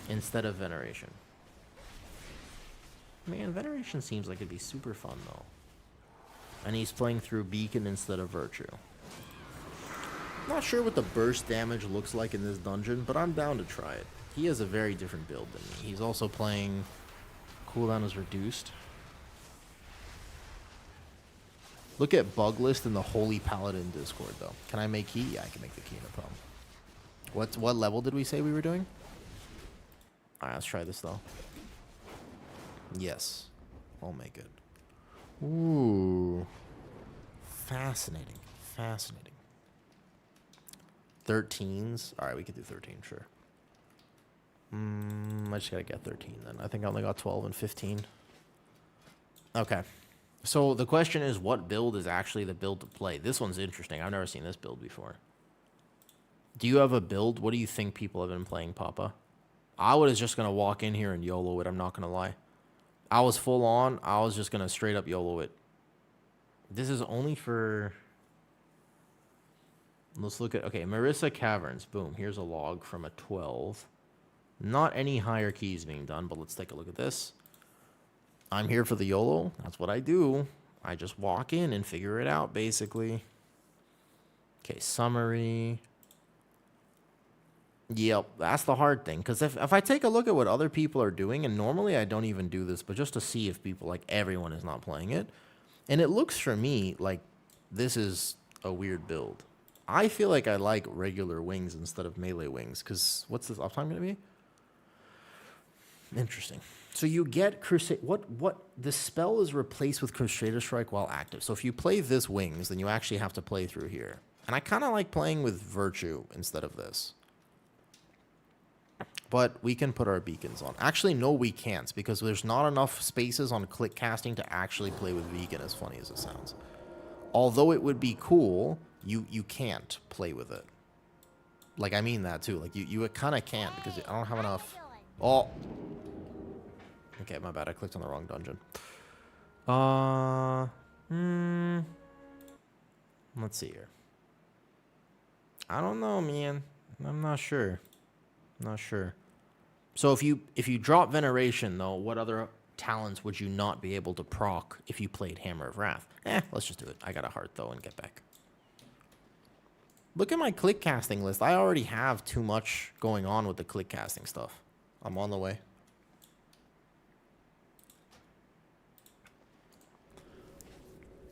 Instead of Veneration. Man, Veneration seems like it'd be super fun, though. And he's playing through Beacon instead of Virtue. Not sure what the burst damage looks like in this dungeon, but I'm down to try it. He has a very different build than me. He's also playing... Cooldown is reduced. Look at bug list in the Holy Paladin Discord, though. Can I make key? Yeah, I can make the key, no problem. What level did we say we were doing? Alright, let's try this, though. Yes. I'll make it. Ooh. Fascinating. Fascinating. 13s. Alright, we could do 13, sure. I just gotta get 13 then. I think I only got 12 and 15. Okay. So the question is, what build is actually the build to play? This one's interesting. I've never seen this build before. Do you have a build? What do you think people have been playing, Papa? I was just gonna walk in here and YOLO it, I'm not gonna lie. I was full on. I was just gonna straight up YOLO it. This is only for... Let's look at... Okay, Marissa Caverns. Boom. Here's a log from a 12. Not any higher keys being done, but let's take a look at this. I'm here for the YOLO. That's what I do. I just walk in and figure it out, basically. Okay, summary. Yep, that's the hard thing. Because if I take a look at what other people are doing, and normally I don't even do this, but just to see if people, like everyone is not playing it. And it looks for me like this is a weird build. I feel like I like regular wings instead of melee wings. Because what's this uptime going to be? Interesting. So you get Crusade. What the spell is replaced with Crusader Strike while active. So if you play this wings, then you actually have to play through here. And I kind of like playing with Virtue instead of this. But we can put our beacons on. Actually, no, we can't, because there's not enough spaces on click casting to actually play with beacon, as funny as it sounds. Although it would be cool, you can't play with it. Like, I mean that too. Like, you kind of can't, because I don't have enough. Oh. Okay, my bad. I clicked on the wrong dungeon. Let's see here. I don't know, man. I'm not sure. Not sure. So if you drop Veneration, though, what other talents would you not be able to proc if you played Hammer of Wrath? Let's just do it. I got a heart, though, and get back. Look at my click casting list. I already have too much going on with the click casting stuff. I'm on the way.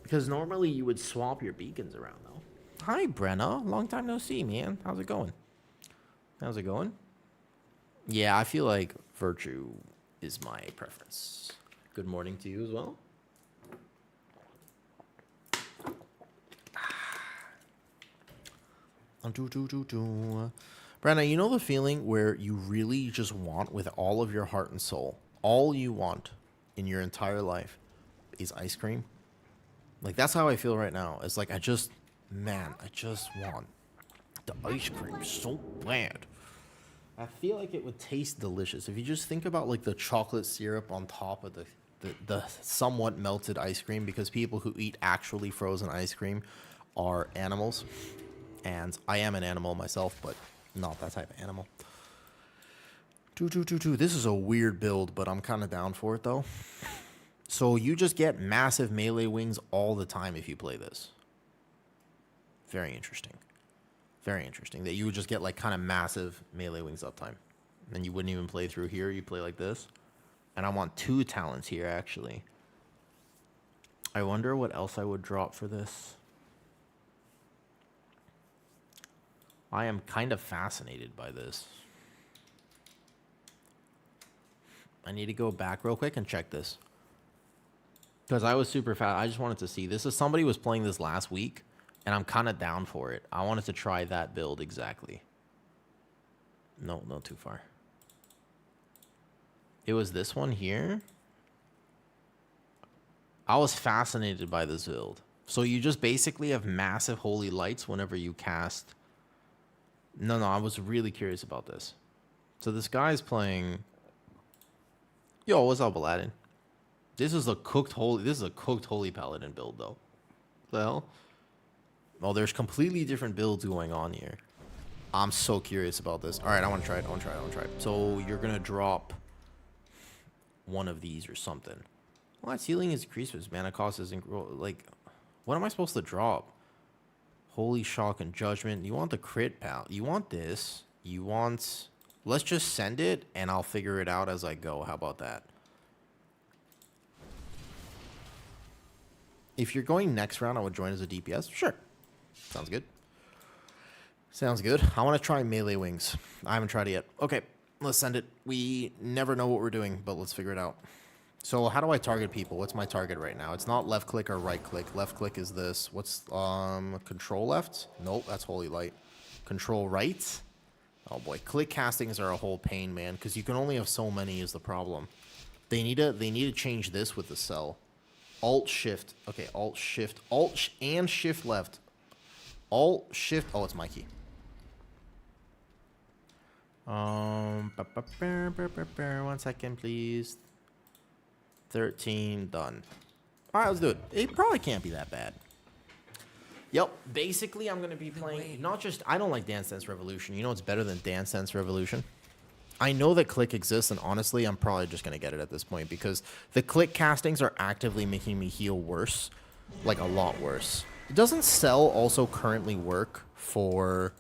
Because normally you would swap your beacons around, though. Hi, Brenna. Long time no see, man. How's it going? How's it going? Yeah, I feel like Virtue is my preference. Good morning to you as well. Brenna, you know the feeling where you really just want with all of your heart and soul, all you want in your entire life is ice cream? Like, that's how I feel right now. It's like, I just want the ice cream so bad. I feel like it would taste delicious. If you just think about, like, the chocolate syrup on top of the somewhat melted ice cream, because people who eat actually frozen ice cream are animals. And I am an animal myself, but not that type of animal. This is a weird build, but I'm kind of down for it, though. So you just get massive melee wings all the time if you play this. Very interesting. Very interesting. That you would just get, like, kind of massive melee wings uptime. And you wouldn't even play through here. You play like this. And I want 2 talents here, actually. I wonder what else I would drop for this. I am kind of fascinated by this. I need to go back real quick and check this. Because I was super fast. I just wanted to see. This is somebody was playing this last week, and I'm kind of down for it. I wanted to try that build exactly. No, not too far. It was this one here. I was fascinated by this build. So you just basically have massive holy lights whenever you cast. No, I was really curious about this. So this guy's playing. Yo, what's up, Aladdin? This is a cooked holy paladin build, though. The hell? Oh, there's completely different builds going on here. I'm so curious about this. All right, I want to try it. So you're gonna drop one of these or something. Well, that's healing is increased. Mana cost isn't like. What am I supposed to drop? Holy shock and judgment. You want the crit pal? You want this? You want? Let's just send it, and I'll figure it out as I go. How about that? If you're going next round, I would join as a DPS. Sure. Sounds good. Sounds good. I want to try melee wings. I haven't tried it yet. Okay, let's send it. We never know what we're doing, but let's figure it out. So how do I target people? What's my target right now? It's not left click or right click. Left click is this. What's control left? Nope, that's holy light. Control right? Oh boy, click castings are a whole pain, man, because you can only have so many is the problem. They need to change this with the cell. Alt shift. Okay, alt shift. And shift left. Alt shift. Oh, it's my key. 1 second, please. 13 done. All right, let's do it. It probably can't be that bad. Yep. Basically, I'm gonna be playing not just. I don't like Dance Dance Revolution. You know what's better than Dance Dance Revolution? I know that click exists, and honestly, I'm probably just going to get it at this point because the click castings are actively making me heal worse, like a lot worse. Doesn't Cell also currently work for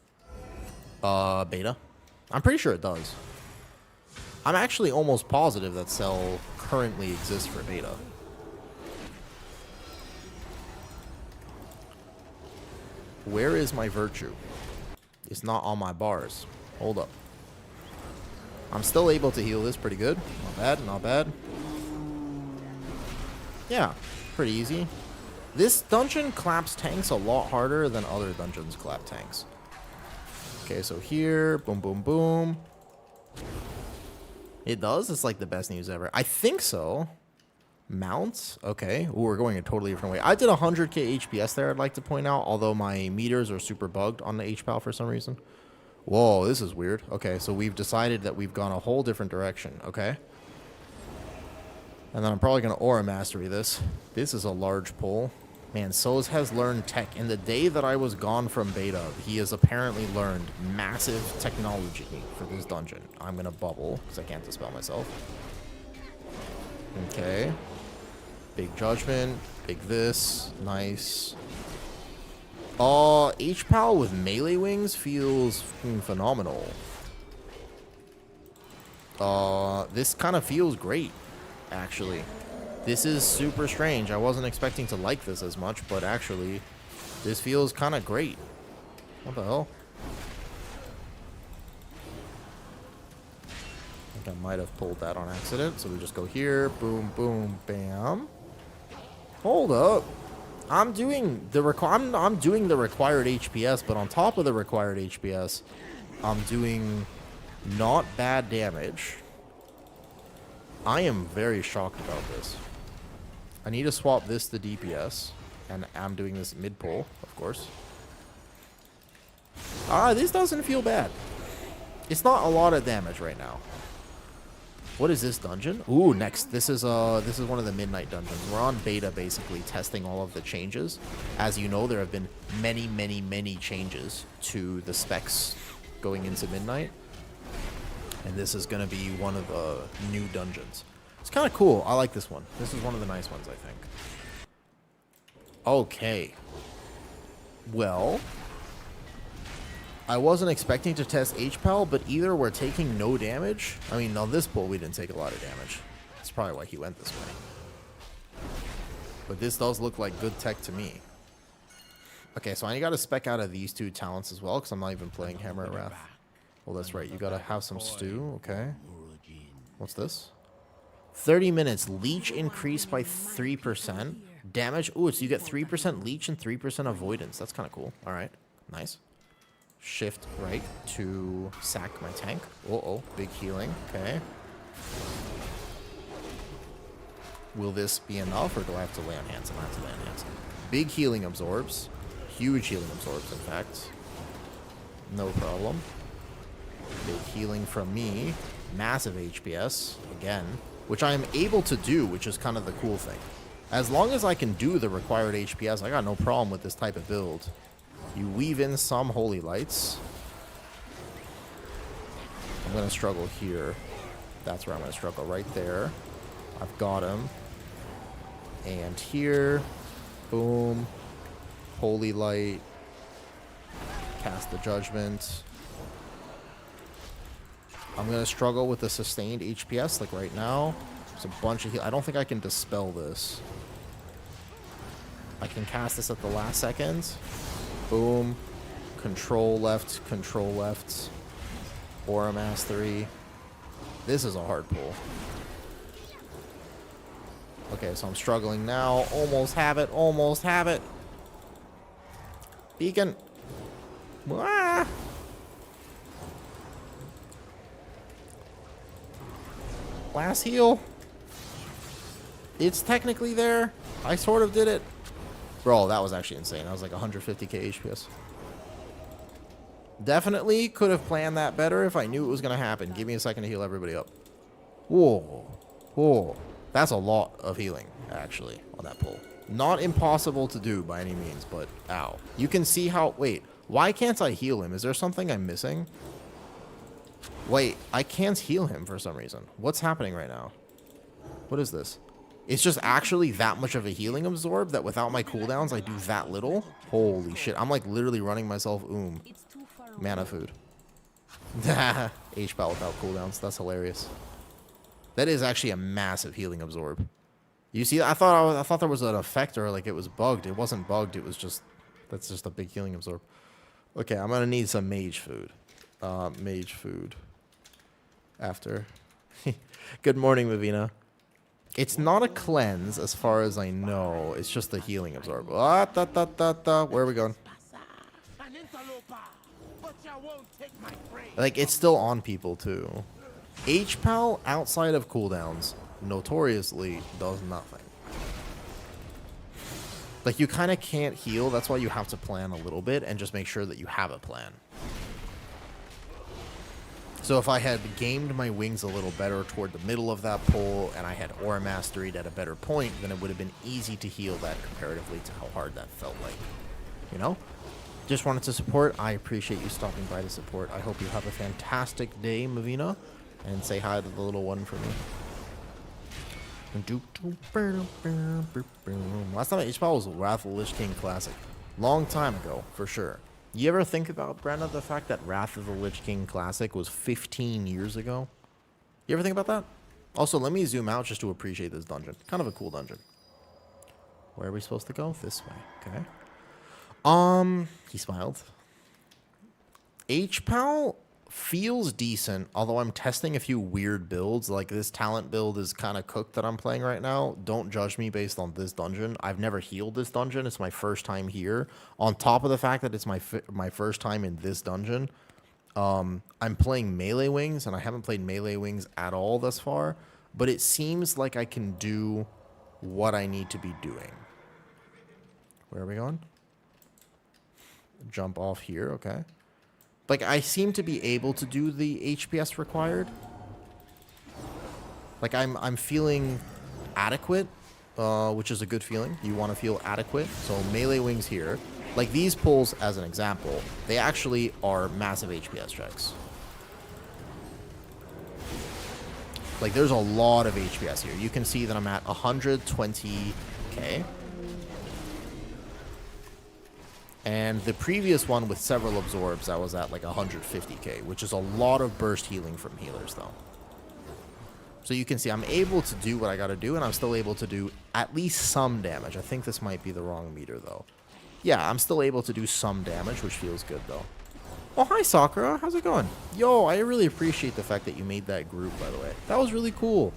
beta? I'm pretty sure it does. I'm actually almost positive that Cell currently exists for beta. Where is my virtue? It's not on my bars. Hold up. I'm still able to heal this pretty good. Not bad, not bad. Yeah, pretty easy. This dungeon claps tanks a lot harder than other dungeons clap tanks. Okay, so here, boom, boom, boom. It does? It's like the best news ever. I think so. Mounts? Okay. Ooh, we're going a totally different way. I did 100k HPS there, I'd like to point out, although my meters are super bugged on the HPAL for some reason. Whoa, this is weird. Okay, so we've decided that we've gone a whole different direction. Okay. And then I'm probably going to Aura Mastery this. This is a large pull. Man, Soz has learned tech. In the day that I was gone from beta, he has apparently learned massive technology for this dungeon. I'm going to bubble, because I can't dispel myself. Okay. Big judgment. Big this. Nice. HPAL with melee wings feels phenomenal. This kind of feels great, actually. This is super strange. I wasn't expecting to like this as much, but actually, this feels kind of great. What the hell? I think I might have pulled that on accident. So we just go here. Boom, boom, bam. Hold up. I'm doing the I'm doing the required HPS, but on top of the required HPS, I'm doing not bad damage. I am very shocked about this. I need to swap this to DPS, and I'm doing this mid pull, of course. This doesn't feel bad. It's not a lot of damage right now. What is this dungeon? Ooh, next. This is one of the midnight dungeons. We're on beta, basically, testing all of the changes. As you know, there have been many, many, many changes to the specs going into midnight. And this is going to be one of the new dungeons. It's kind of cool. I like this one. This is one of the nice ones, I think. Okay. Well, I wasn't expecting to test HPAL, but either we're taking no damage. I mean, on this pull, we didn't take a lot of damage. That's probably why he went this way. But this does look like good tech to me. Okay, so I got to spec out of these two talents as well, because I'm not even playing Hammer at Wrath. Well, that's right. You got to have some stew. Okay. What's this? 30 minutes. Leech increase by 3%. Damage. Ooh, so you get 3% leech and 3% avoidance. That's kind of cool. All right. Nice. Shift right to sack my tank. Uh-oh, big healing. Okay. Will this be enough, or do I have to lay on hands? I have to lay on hands. Big healing absorbs. Huge healing absorbs, in fact. No problem. Big healing from me. Massive HPS, again. Which I am able to do, which is kind of the cool thing. As long as I can do the required HPS, I got no problem with this type of build. You weave in some holy lights. I'm going to struggle here. That's where I'm going to struggle, right there. I've got him. And here. Boom. Holy light. Cast the judgment. I'm going to struggle with the sustained HPS, like right now. There's a bunch of heal. I don't think I can dispel this. I can cast this at the last second. Boom. Control left, control left. Aura Mastery. This is a hard pull. Okay, so I'm struggling now. Almost have it, almost have it. Beacon. Ah! Last heal. It's technically there. I sort of did it. Bro, that was actually insane. I was like 150k HPS. Definitely could have planned that better if I knew it was going to happen. Give me a second to heal everybody up. Whoa. Whoa. That's a lot of healing, actually, on that pull. Not impossible to do by any means, but ow. You can see how... Wait, why can't I heal him? Is there something I'm missing? Wait, I can't heal him for some reason. What's happening right now? What is this? It's just actually that much of a healing absorb that without my cooldowns, I do that little? Holy shit. I'm like literally running myself mana food. H-Ball without cooldowns. That's hilarious. That is actually a massive healing absorb. You see, I thought there was an effect or like it was bugged. It wasn't bugged. It was just... That's just a big healing absorb. Okay, I'm going to need some mage food. Mage food. After. Good morning, Mavina. It's not a cleanse, as far as I know. It's just the healing absorb. Ah, Where are we going? Like, it's still on people, too. HPAL, outside of cooldowns, notoriously does nothing. Like, you kind of can't heal. That's why you have to plan a little bit and just make sure that you have a plan. So if I had gamed my wings a little better toward the middle of that pull and I had Aura Masteried at a better point, then it would have been easy to heal that comparatively to how hard that felt like. You know? Just wanted to support. I appreciate you stopping by to support. I hope you have a fantastic day, Mavina. And say hi to the little one for me. Last time I HPAL was Wrath of the Lich King Classic. Long time ago, for sure. You ever think about, Brenda, the fact that Wrath of the Lich King Classic was 15 years ago? You ever think about that? Also, let me zoom out just to appreciate this dungeon. Kind of a cool dungeon. Where are we supposed to go? This way. Okay. He smiled. HPAL feels decent, although I'm testing a few weird builds. Like this talent build is kind of cooked that I'm playing right now. Don't judge me based on this dungeon. I've never healed this dungeon. It's my first time here. On top of the fact that it's my first time in this dungeon, I'm playing melee wings, and I haven't played melee wings at all thus far. But it seems like I can do what I need to be doing. Where are we going? Jump off here, okay. Like, I seem to be able to do the HPS required. Like, I'm feeling adequate, which is a good feeling. You want to feel adequate. So, melee wings here. Like, these pulls, as an example, they actually are massive HPS checks. Like, there's a lot of HPS here. You can see that I'm at 120k. And the previous one with several absorbs, I was at like 150k, which is a lot of burst healing from healers, though. So you can see I'm able to do what I got to do, and I'm still able to do at least some damage. I think this might be the wrong meter, though. Yeah, I'm still able to do some damage, which feels good, though. Oh, hi, Sakura. How's it going? Yo, I really appreciate the fact that you made that group, by the way. That was really cool.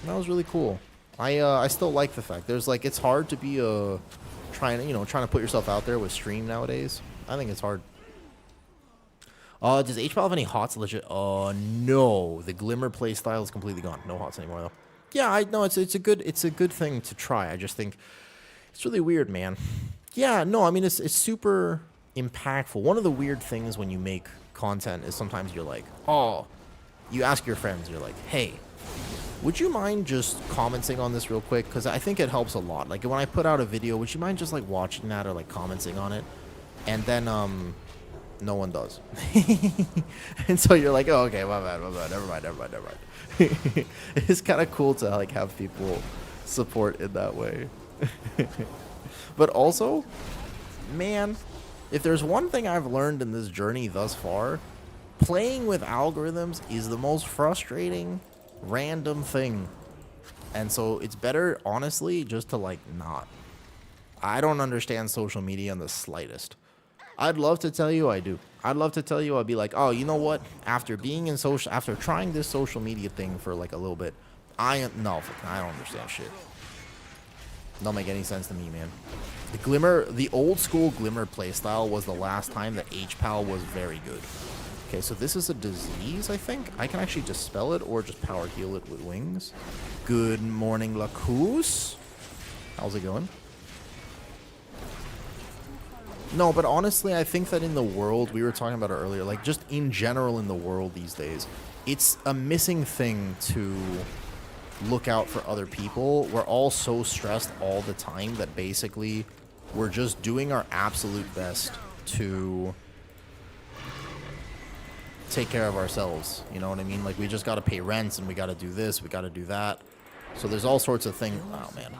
That was really cool. I still like the fact. There's, like, it's hard to be a... trying to put yourself out there with stream nowadays. I think it's hard. Does HPAL have any HOTS legit? No. The Glimmer playstyle is completely gone. No HOTS anymore, though. Yeah, I know it's a good thing to try. I just think it's really weird, man. Yeah, no, I mean it's super impactful. One of the weird things when you make content is sometimes you're like, oh, you ask your friends, you're like, hey, would you mind just commenting on this real quick? Because I think it helps a lot. Like, when I put out a video, would you mind just, like, watching that or, like, commenting on it? And then, no one does. And so you're like, oh, okay, my bad, never mind. It's kind of cool to, like, have people support in that way. But also, man, if there's one thing I've learned in this journey thus far, playing with algorithms is the most frustrating random thing. And so it's better, honestly, just to, like, not. I don't understand social media in the slightest. I'd love to tell you I do. I'd love to tell you I'd be like, oh, you know what? After trying this social media thing for, like, a little bit, I don't understand shit. Don't make any sense to me, man. The old school Glimmer playstyle was the last time that HPAL was very good. Okay, so this is a disease, I think. I can actually dispel it or just power heal it with wings. Good morning, Lacus. How's it going? No, but honestly, I think that in the world, we were talking about it earlier, like just in general in the world these days, it's a missing thing to look out for other people. We're all so stressed all the time that basically we're just doing our absolute best to take care of ourselves, you know what I mean? Like, we just got to pay rents, and we got to do this, we got to do that. So there's all sorts of things. Oh, man.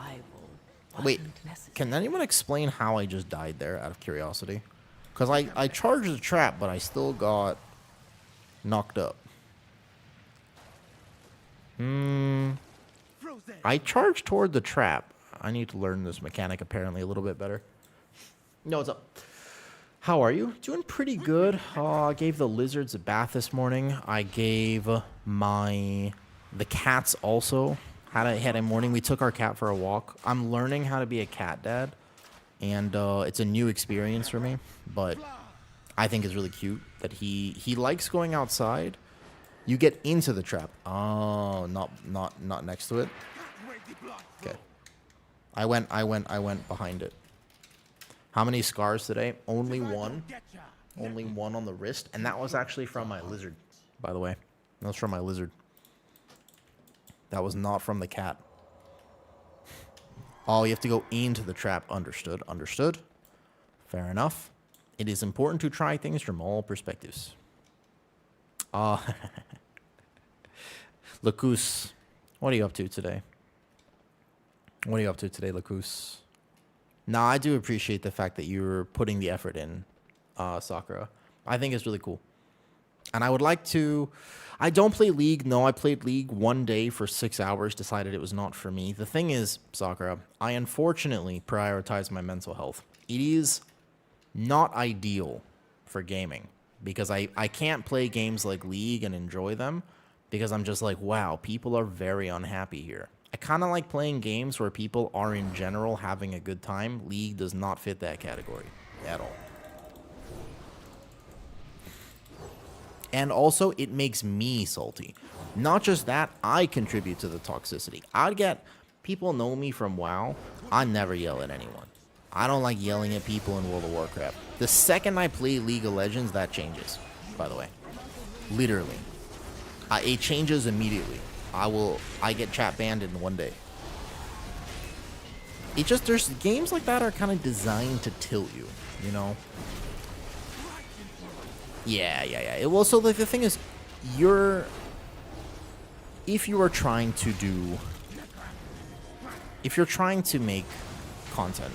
Wait, can anyone explain how I just died there, out of curiosity? Because I charged the trap, but I still got knocked up. I charged toward the trap. I need to learn this mechanic, apparently, a little bit better. No, what's up? How are you? Doing pretty good. I gave the lizards a bath this morning. I gave the cats also had a morning. We took our cat for a walk. I'm learning how to be a cat dad, and it's a new experience for me. But I think it's really cute that he likes going outside. You get into the trap. Oh, not next to it. Okay. I went behind it. How many scars today? Only one. Only one on the wrist. And that was actually from my lizard, by the way. That was from my lizard. That was not from the cat. Oh, you have to go into the trap. Understood. Understood. Fair enough. It is important to try things from all perspectives. Lacus, what are you up to today? What are you up to today, Lacus? Nah, I do appreciate the fact that you're putting the effort in, Sakura. I think it's really cool. And I would like to... I don't play League. No, I played League one day for 6 hours, decided it was not for me. The thing is, Sakura, I unfortunately prioritize my mental health. It is not ideal for gaming because I can't play games like League and enjoy them because I'm just like, wow, people are very unhappy here. I kind of like playing games where people are in general having a good time. League does not fit that category at all. And also, it makes me salty. Not just that, I contribute to the toxicity. People know me from WoW. I never yell at anyone. I don't like yelling at people in World of Warcraft. The second I play League of Legends, that changes, by the way. Literally. It changes immediately. I get chat banned in one day. There's games like that are kind of designed to tilt you, you know? Yeah. Well, so like the thing is, if you're trying to make content,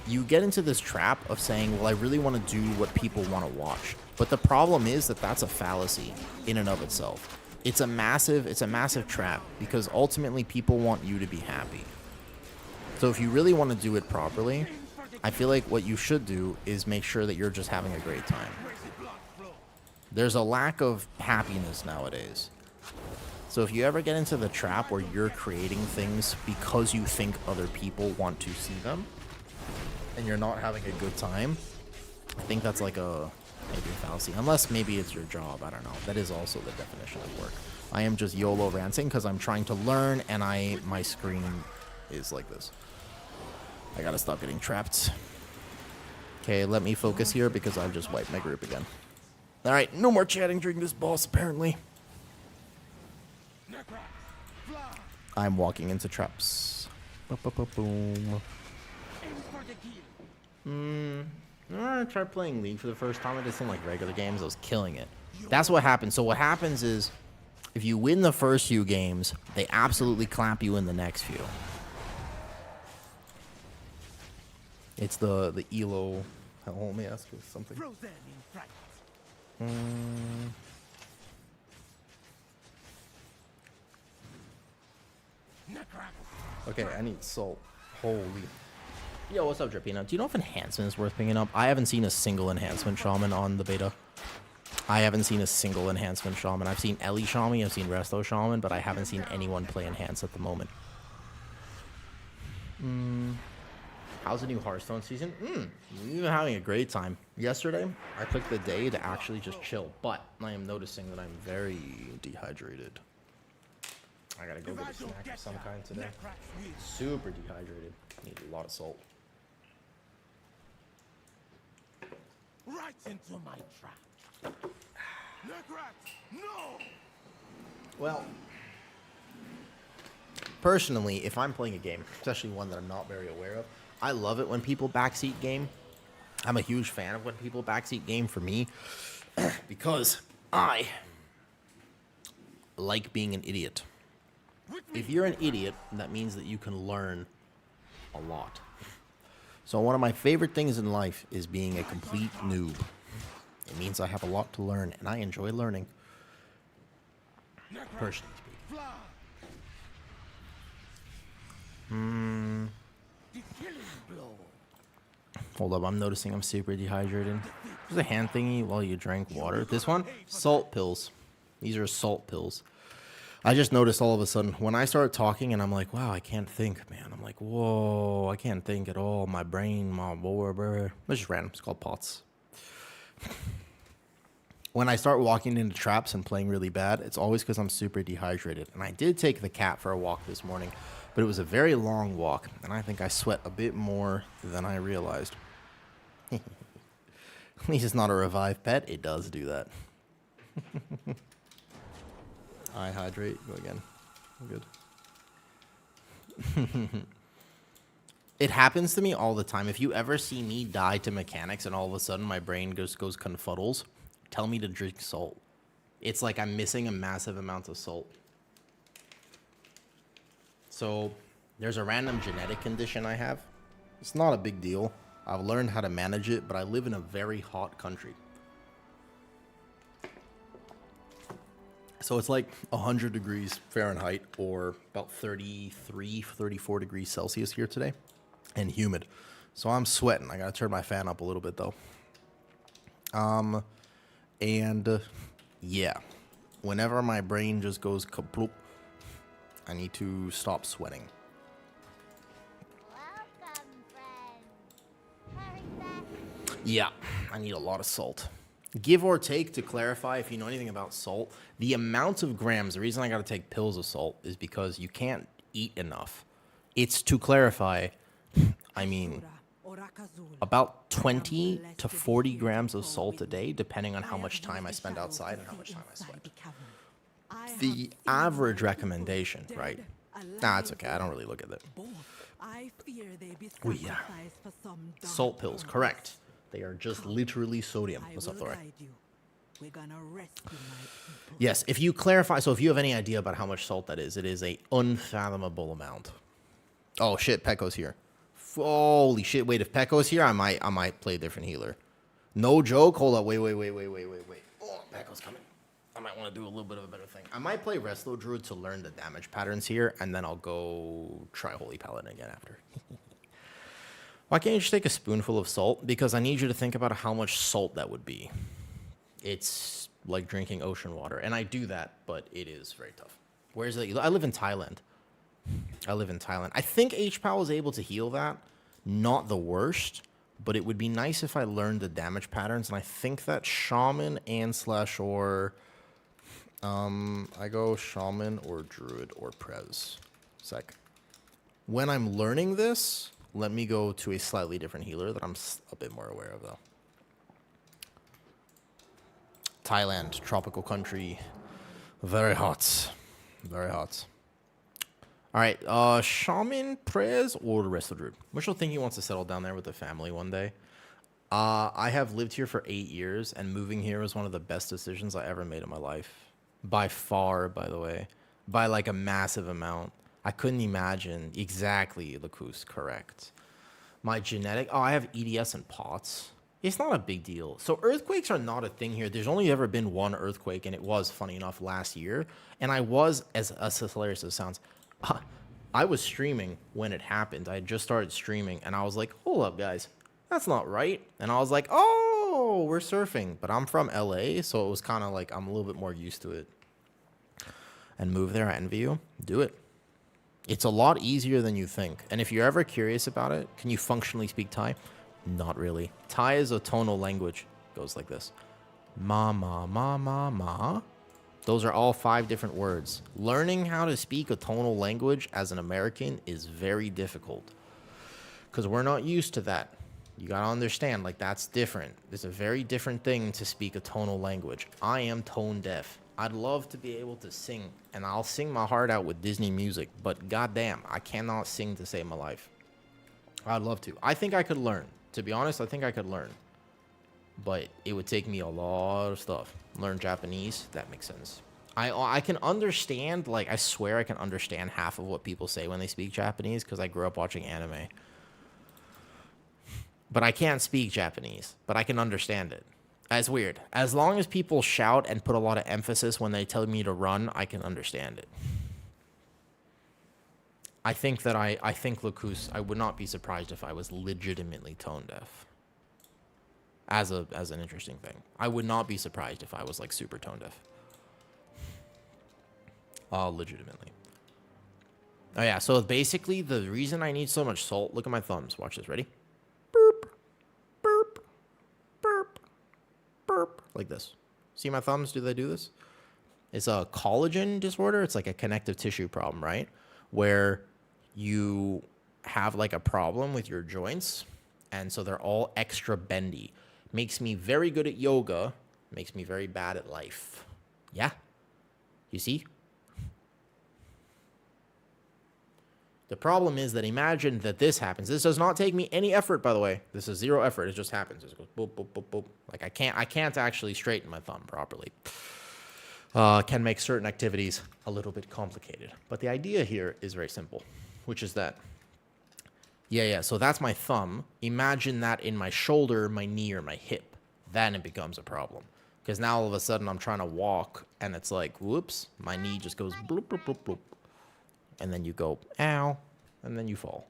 you get into this trap of saying, well, I really want to do what people want to watch. But the problem is that that's a fallacy in and of itself. It's a massive trap because ultimately people want you to be happy. So if you really want to do it properly, I feel like what you should do is make sure that you're just having a great time. There's a lack of happiness nowadays. So if you ever get into the trap where you're creating things because you think other people want to see them and you're not having a good time, I think that's like maybe a fallacy. Unless maybe it's your job. I don't know. That is also the definition of work. I am just YOLO ranting because I'm trying to learn and my screen is like this. I gotta stop getting trapped. Okay, let me focus here because I've just wiped my group again. Alright, no more chatting during this boss, apparently. I'm walking into traps. Boom. I tried playing League for the first time. I just didn't like regular games. I was killing it. That's what happens. So what happens is, if you win the first few games, they absolutely clap you in the next few. It's the ELO. Let me ask you something. Okay, I need salt. Holy. Yo, what's up, Drippina? Do you know if enhancement is worth picking up? I haven't seen a single enhancement shaman on the beta. I haven't seen a single enhancement shaman. I've seen Ellie shaman, I've seen Resto shaman, but I haven't seen anyone play enhance at the moment. How's the new Hearthstone season? We've been having a great time. Yesterday, I took the day to actually just chill, but I am noticing that I'm very dehydrated. I gotta go get a snack of some kind today. Super dehydrated. Need a lot of salt. Right into my trap. No. Well, personally, if I'm playing a game, especially one that I'm not very aware of, I love it when people backseat game. I'm a huge fan of when people backseat game for me because I like being an idiot. If you're an idiot, that means that you can learn a lot. So one of my favorite things in life is being a complete noob. It means I have a lot to learn, and I enjoy learning. Personally speaking. Hold up, I'm noticing I'm super dehydrated. There's a hand thingy while you drink water. This one, salt pills. These are salt pills. I just noticed all of a sudden when I started talking and I'm like, wow, I can't think, man. I'm like, whoa, I can't think at all. My brain, my boy, it's just random. It's called POTS. When I start walking into traps and playing really bad, it's always because I'm super dehydrated. And I did take the cat for a walk this morning, but it was a very long walk, and I think I sweat a bit more than I realized. At least it's not a revived pet. It does do that. I hydrate. Go again. Good. It happens to me all the time. If you ever see me die to mechanics and all of a sudden my brain just goes confuddles, tell me to drink salt. It's like I'm missing a massive amount of salt. So there's a random genetic condition I have. It's not a big deal. I've learned how to manage it, but I live in a very hot country. So it's like 100 degrees Fahrenheit or about 33, 34 degrees Celsius here today and humid. So I'm sweating. I got to turn my fan up a little bit though. And yeah, whenever my brain just goes kaploop, I need to stop sweating. Welcome, friend. Hurry back. Yeah, I need a lot of salt. Give or take, to clarify, if you know anything about salt, the amount of grams, the reason I gotta take pills of salt is because you can't eat enough. It's, to clarify, I mean, about 20 to 40 grams of salt a day, depending on how much time I spend outside and how much time I sweat. The average recommendation, right? Nah, it's okay. I don't really look at it. Oh, yeah. Salt pills, correct. They are just literally sodium. What's up, Thor? Yes, if you clarify, so if you have any idea about how much salt that is, it is a unfathomable amount. Oh shit, Pekko's here. Holy shit, wait, if Pekko's here, I might play a different healer. No joke, hold up, wait. Oh, Pekko's coming. I might want to do a little bit of a better thing. I might play Resto Druid to learn the damage patterns here, and then I'll go try Holy Paladin again after. Why can't you just take a spoonful of salt? Because I need you to think about how much salt that would be. It's like drinking ocean water. And I do that, but it is very tough. Where's it? I live in Thailand. I think HPAL is able to heal that. Not the worst, but it would be nice if I learned the damage patterns. And I think that Shaman and /or... I go Shaman or Druid or Prez. Sec. When I'm learning this... Let me go to a slightly different healer that I'm a bit more aware of, though. Thailand, tropical country. Very hot. Very hot. All right, Shaman, Prez, or the Resto Druid? Mitchell think he wants to settle down there with the family one day. I have lived here for 8 years, and moving here was one of the best decisions I ever made in my life. By far, by the way. By, like, a massive amount. I couldn't imagine. Exactly, Lacus, correct. My genetic... Oh, I have EDS and POTS. It's not a big deal. So earthquakes are not a thing here. There's only ever been one earthquake, and it was, funny enough, last year. And I was, as hilarious as it sounds, I was streaming when it happened. I had just started streaming, and I was like, hold up, guys. That's not right. And I was like, oh, we're surfing. But I'm from LA, so it was kind of like I'm a little bit more used to it. And move there, I envy you. Do it. It's a lot easier than you think. And if you're ever curious about it, can you functionally speak Thai? Not really. Thai is a tonal language. It goes like this. Ma, ma, ma, ma, ma. Those are all 5 different words. Learning how to speak a tonal language as an American is very difficult. Because we're not used to that. You got to understand, like, that's different. It's a very different thing to speak a tonal language. I am tone deaf. I'd love to be able to sing, and I'll sing my heart out with Disney music, but goddamn, I cannot sing to save my life. I'd love to. I think I could learn. To be honest, I think I could learn. But it would take me a lot of stuff. Learn Japanese, that makes sense. I can understand, like, I swear I can understand half of what people say when they speak Japanese, because I grew up watching anime. But I can't speak Japanese, but I can understand it. It's weird. As long as people shout and put a lot of emphasis when they tell me to run, I can understand it. I think Lacus, I would not be surprised if I was legitimately tone deaf. As an interesting thing. I would not be surprised if I was, like, super tone deaf. Legitimately. Oh yeah, so basically the reason I need so much salt, look at my thumbs. Watch this, ready? Like this. See my thumbs? Do they do this? It's a collagen disorder. It's like a connective tissue problem, right? Where you have like a problem with your joints, and so they're all extra bendy. Makes me very good at yoga. Makes me very bad at life. Yeah? You see? The problem is that imagine that this happens. This does not take me any effort, by the way. This is 0 effort. It just happens. It just goes boop, boop, boop, boop. Like I can't actually straighten my thumb properly. Can make certain activities a little bit complicated. But the idea here is very simple, which is that, yeah, so that's my thumb. Imagine that in my shoulder, my knee, or my hip. Then it becomes a problem. Because now all of a sudden I'm trying to walk, and it's like, whoops, my knee just goes bloop, bloop, bloop, bloop. And then you go, ow, and then you fall.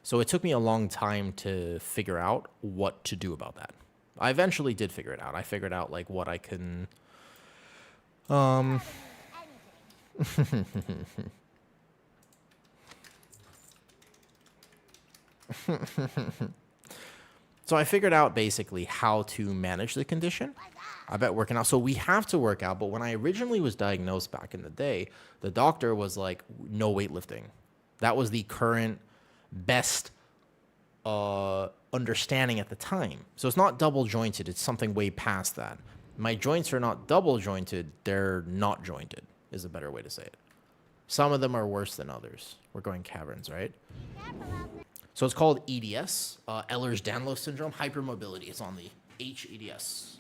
So it took me a long time to figure out what to do about that. I eventually did figure it out. I figured out like what I can. Anything. So I figured out basically how to manage the condition. I bet working out. So we have to work out. But when I originally was diagnosed back in the day, the doctor was like, no weightlifting. That was the current best understanding at the time. So it's not double jointed. It's something way past that. My joints are not double jointed. They're not jointed is a better way to say it. Some of them are worse than others. We're going caverns, right? So it's called EDS, Ehlers-Danlos syndrome, hypermobility. It's on the HEDS.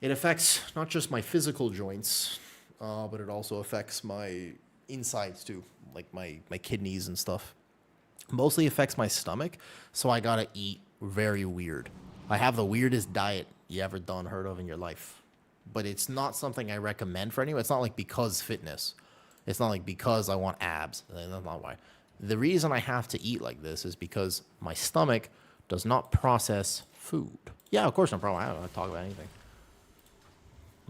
It affects not just my physical joints, but it also affects my insides too, like my kidneys and stuff. Mostly affects my stomach, so I gotta eat very weird. I have the weirdest diet you ever heard of in your life. But it's not something I recommend for anyone. It's not like because fitness. It's not like because I want abs. That's not why. The reason I have to eat like this is because my stomach does not process food. Yeah, of course, no problem. I don't want to talk about anything.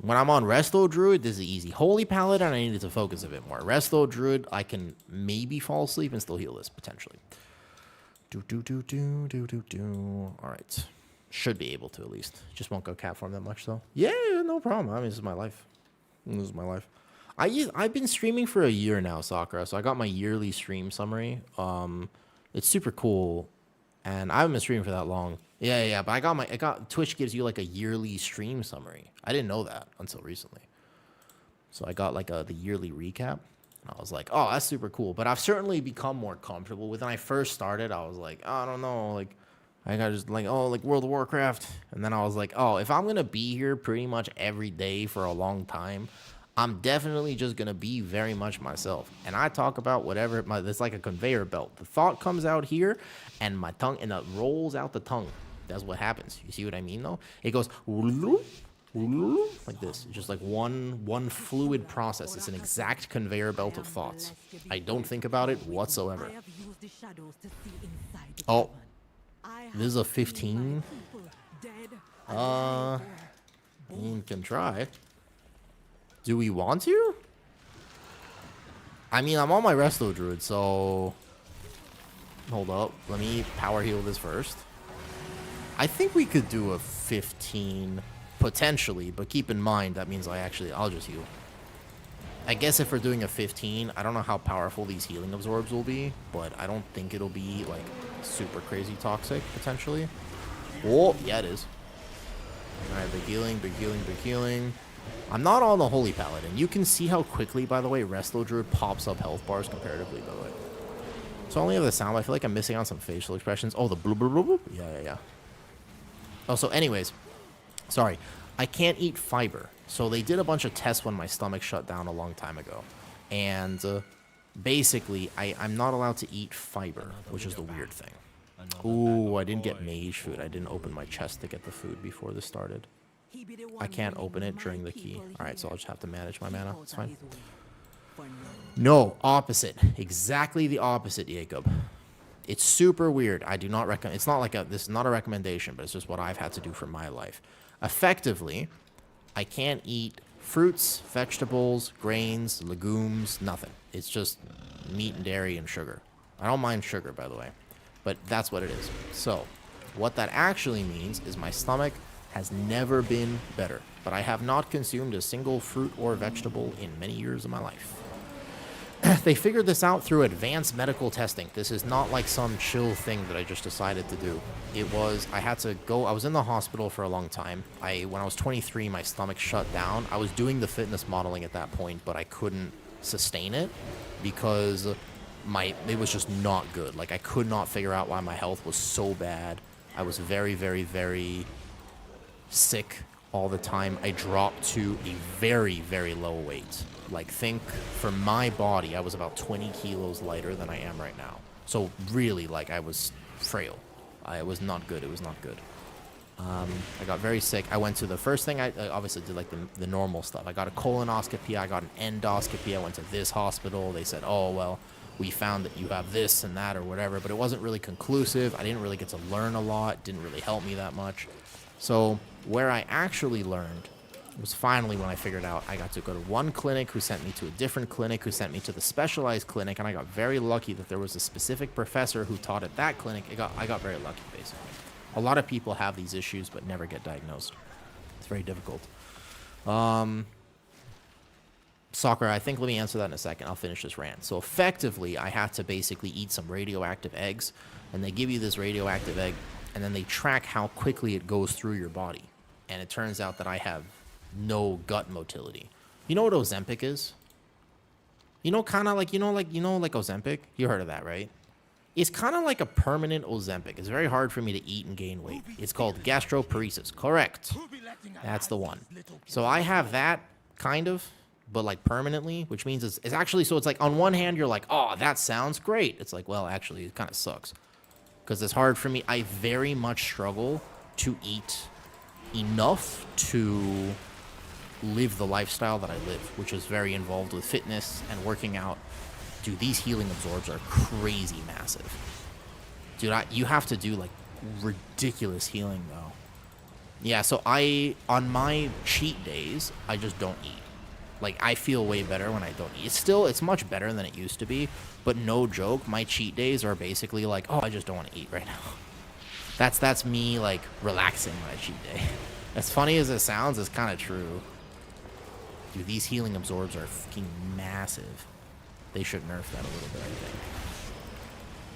When I'm on Resto Druid, this is easy. Holy Paladin, I needed to focus a bit more. Resto Druid, I can maybe fall asleep and still heal this, potentially. All right. Should be able to, at least. Just won't go cat form that much, though. Yeah, no problem. I mean, this is my life. This is my life. I've been streaming for a year now, Sakura, so I got my yearly stream summary. It's super cool, and I haven't been streaming for that long. Yeah, but Twitch gives you like a yearly stream summary. I didn't know that until recently. So I got like the yearly recap, and I was like, oh, that's super cool. But I've certainly become more comfortable with it. When I first started, I was like, I don't know, like I got just like, oh, like World of Warcraft, and then I was like, oh, if I'm gonna be here pretty much every day for a long time, I'm definitely just going to be very much myself. And I talk about whatever, it's like a conveyor belt. The thought comes out here, and my tongue, and it rolls out the tongue. That's what happens. You see what I mean, though? It goes like this. It's just like one fluid process. It's an exact conveyor belt of thoughts. I don't think about it whatsoever. Oh, this is a 15. You can try. Do we want to? I mean, I'm on my Resto Druid, so... Hold up. Let me power heal this first. I think we could do a 15, potentially, but keep in mind, that means I'll just heal. I guess if we're doing a 15, I don't know how powerful these healing absorbs will be, but I don't think it'll be, like, super crazy toxic, potentially. Oh, yeah, it is. Alright, big healing, big healing, big healing. I'm not on the Holy Paladin. You can see how quickly, by the way, Resto Druid pops up health bars comparatively, by the way. So I only have the sound. I feel like I'm missing on some facial expressions. Oh, the bloop, bloop, bloop, bloop. Yeah. Oh, so anyways. Sorry. I can't eat fiber. So they did a bunch of tests when my stomach shut down a long time ago. And basically, I'm not allowed to eat fiber, which is the weird thing. Ooh, I didn't get mage food. I didn't open my chest to get the food before this started. I can't open it during the key. Alright, so I'll just have to manage my mana. It's fine. No, opposite. Exactly the opposite, Jacob. It's super weird. I do not recommend. It's not like this is not a recommendation, but it's just what I've had to do for my life. Effectively, I can't eat fruits, vegetables, grains, legumes, nothing. It's just meat and dairy and sugar. I don't mind sugar, by the way, but that's what it is. So, what that actually means is my stomach has never been better, but I have not consumed a single fruit or vegetable in many years of my life. They figured this out through advanced medical testing. This is not like some chill thing that I just decided to do. I had to go, I was in the hospital for a long time. When I was 23, my stomach shut down. I was doing the fitness modeling at that point, but I couldn't sustain it because it was just not good. Like, I could not figure out why my health was so bad. I was very, very, very sick all the time. I dropped to a very, very low weight. Like, think, for my body, I was about 20 kilos lighter than I am right now. So, really, like, I was frail. It was not good. It was not good. I got very sick. I went to the first thing, I obviously did, like, the normal stuff. I got a colonoscopy. I got an endoscopy. I went to this hospital. They said, oh, well, we found that you have this and that or whatever. But it wasn't really conclusive. I didn't really get to learn a lot. It didn't really help me that much. So where I actually learned was finally when I figured out I got to go to one clinic who sent me to a different clinic who sent me to the specialized clinic, and I got very lucky that there was a specific professor who taught at that clinic. I got very lucky, basically. A lot of people have these issues but never get diagnosed. It's very difficult. Soccer, I think, let me answer that in a second. I'll finish this rant. So effectively, I had to basically eat some radioactive eggs, and they give you this radioactive egg, and then they track how quickly it goes through your body. And it turns out that I have no gut motility. You know what Ozempic is? You know, kind of like, like Ozempic? You heard of that, right? It's kind of like a permanent Ozempic. It's very hard for me to eat and gain weight. It's called gastroparesis. Correct. That's the one. So I have that, kind of, but like permanently, which means it's actually, so it's like on one hand, you're like, oh, that sounds great. It's like, well, actually, it kind of sucks. Because it's hard for me. I very much struggle to eat enough to live the lifestyle that I live, which is very involved with fitness and working out. Dude, these healing absorbs are crazy massive. Dude, you have to do like ridiculous healing though. Yeah, so on my cheat days, I just don't eat. Like, I feel way better when I don't eat. It's much better than it used to be, but no joke, my cheat days are basically like, oh, I just don't want to eat right now. That's me, like, relaxing my cheat day. As funny as it sounds, it's kind of true. Dude, these healing absorbs are fucking massive. They should nerf that a little bit, I think.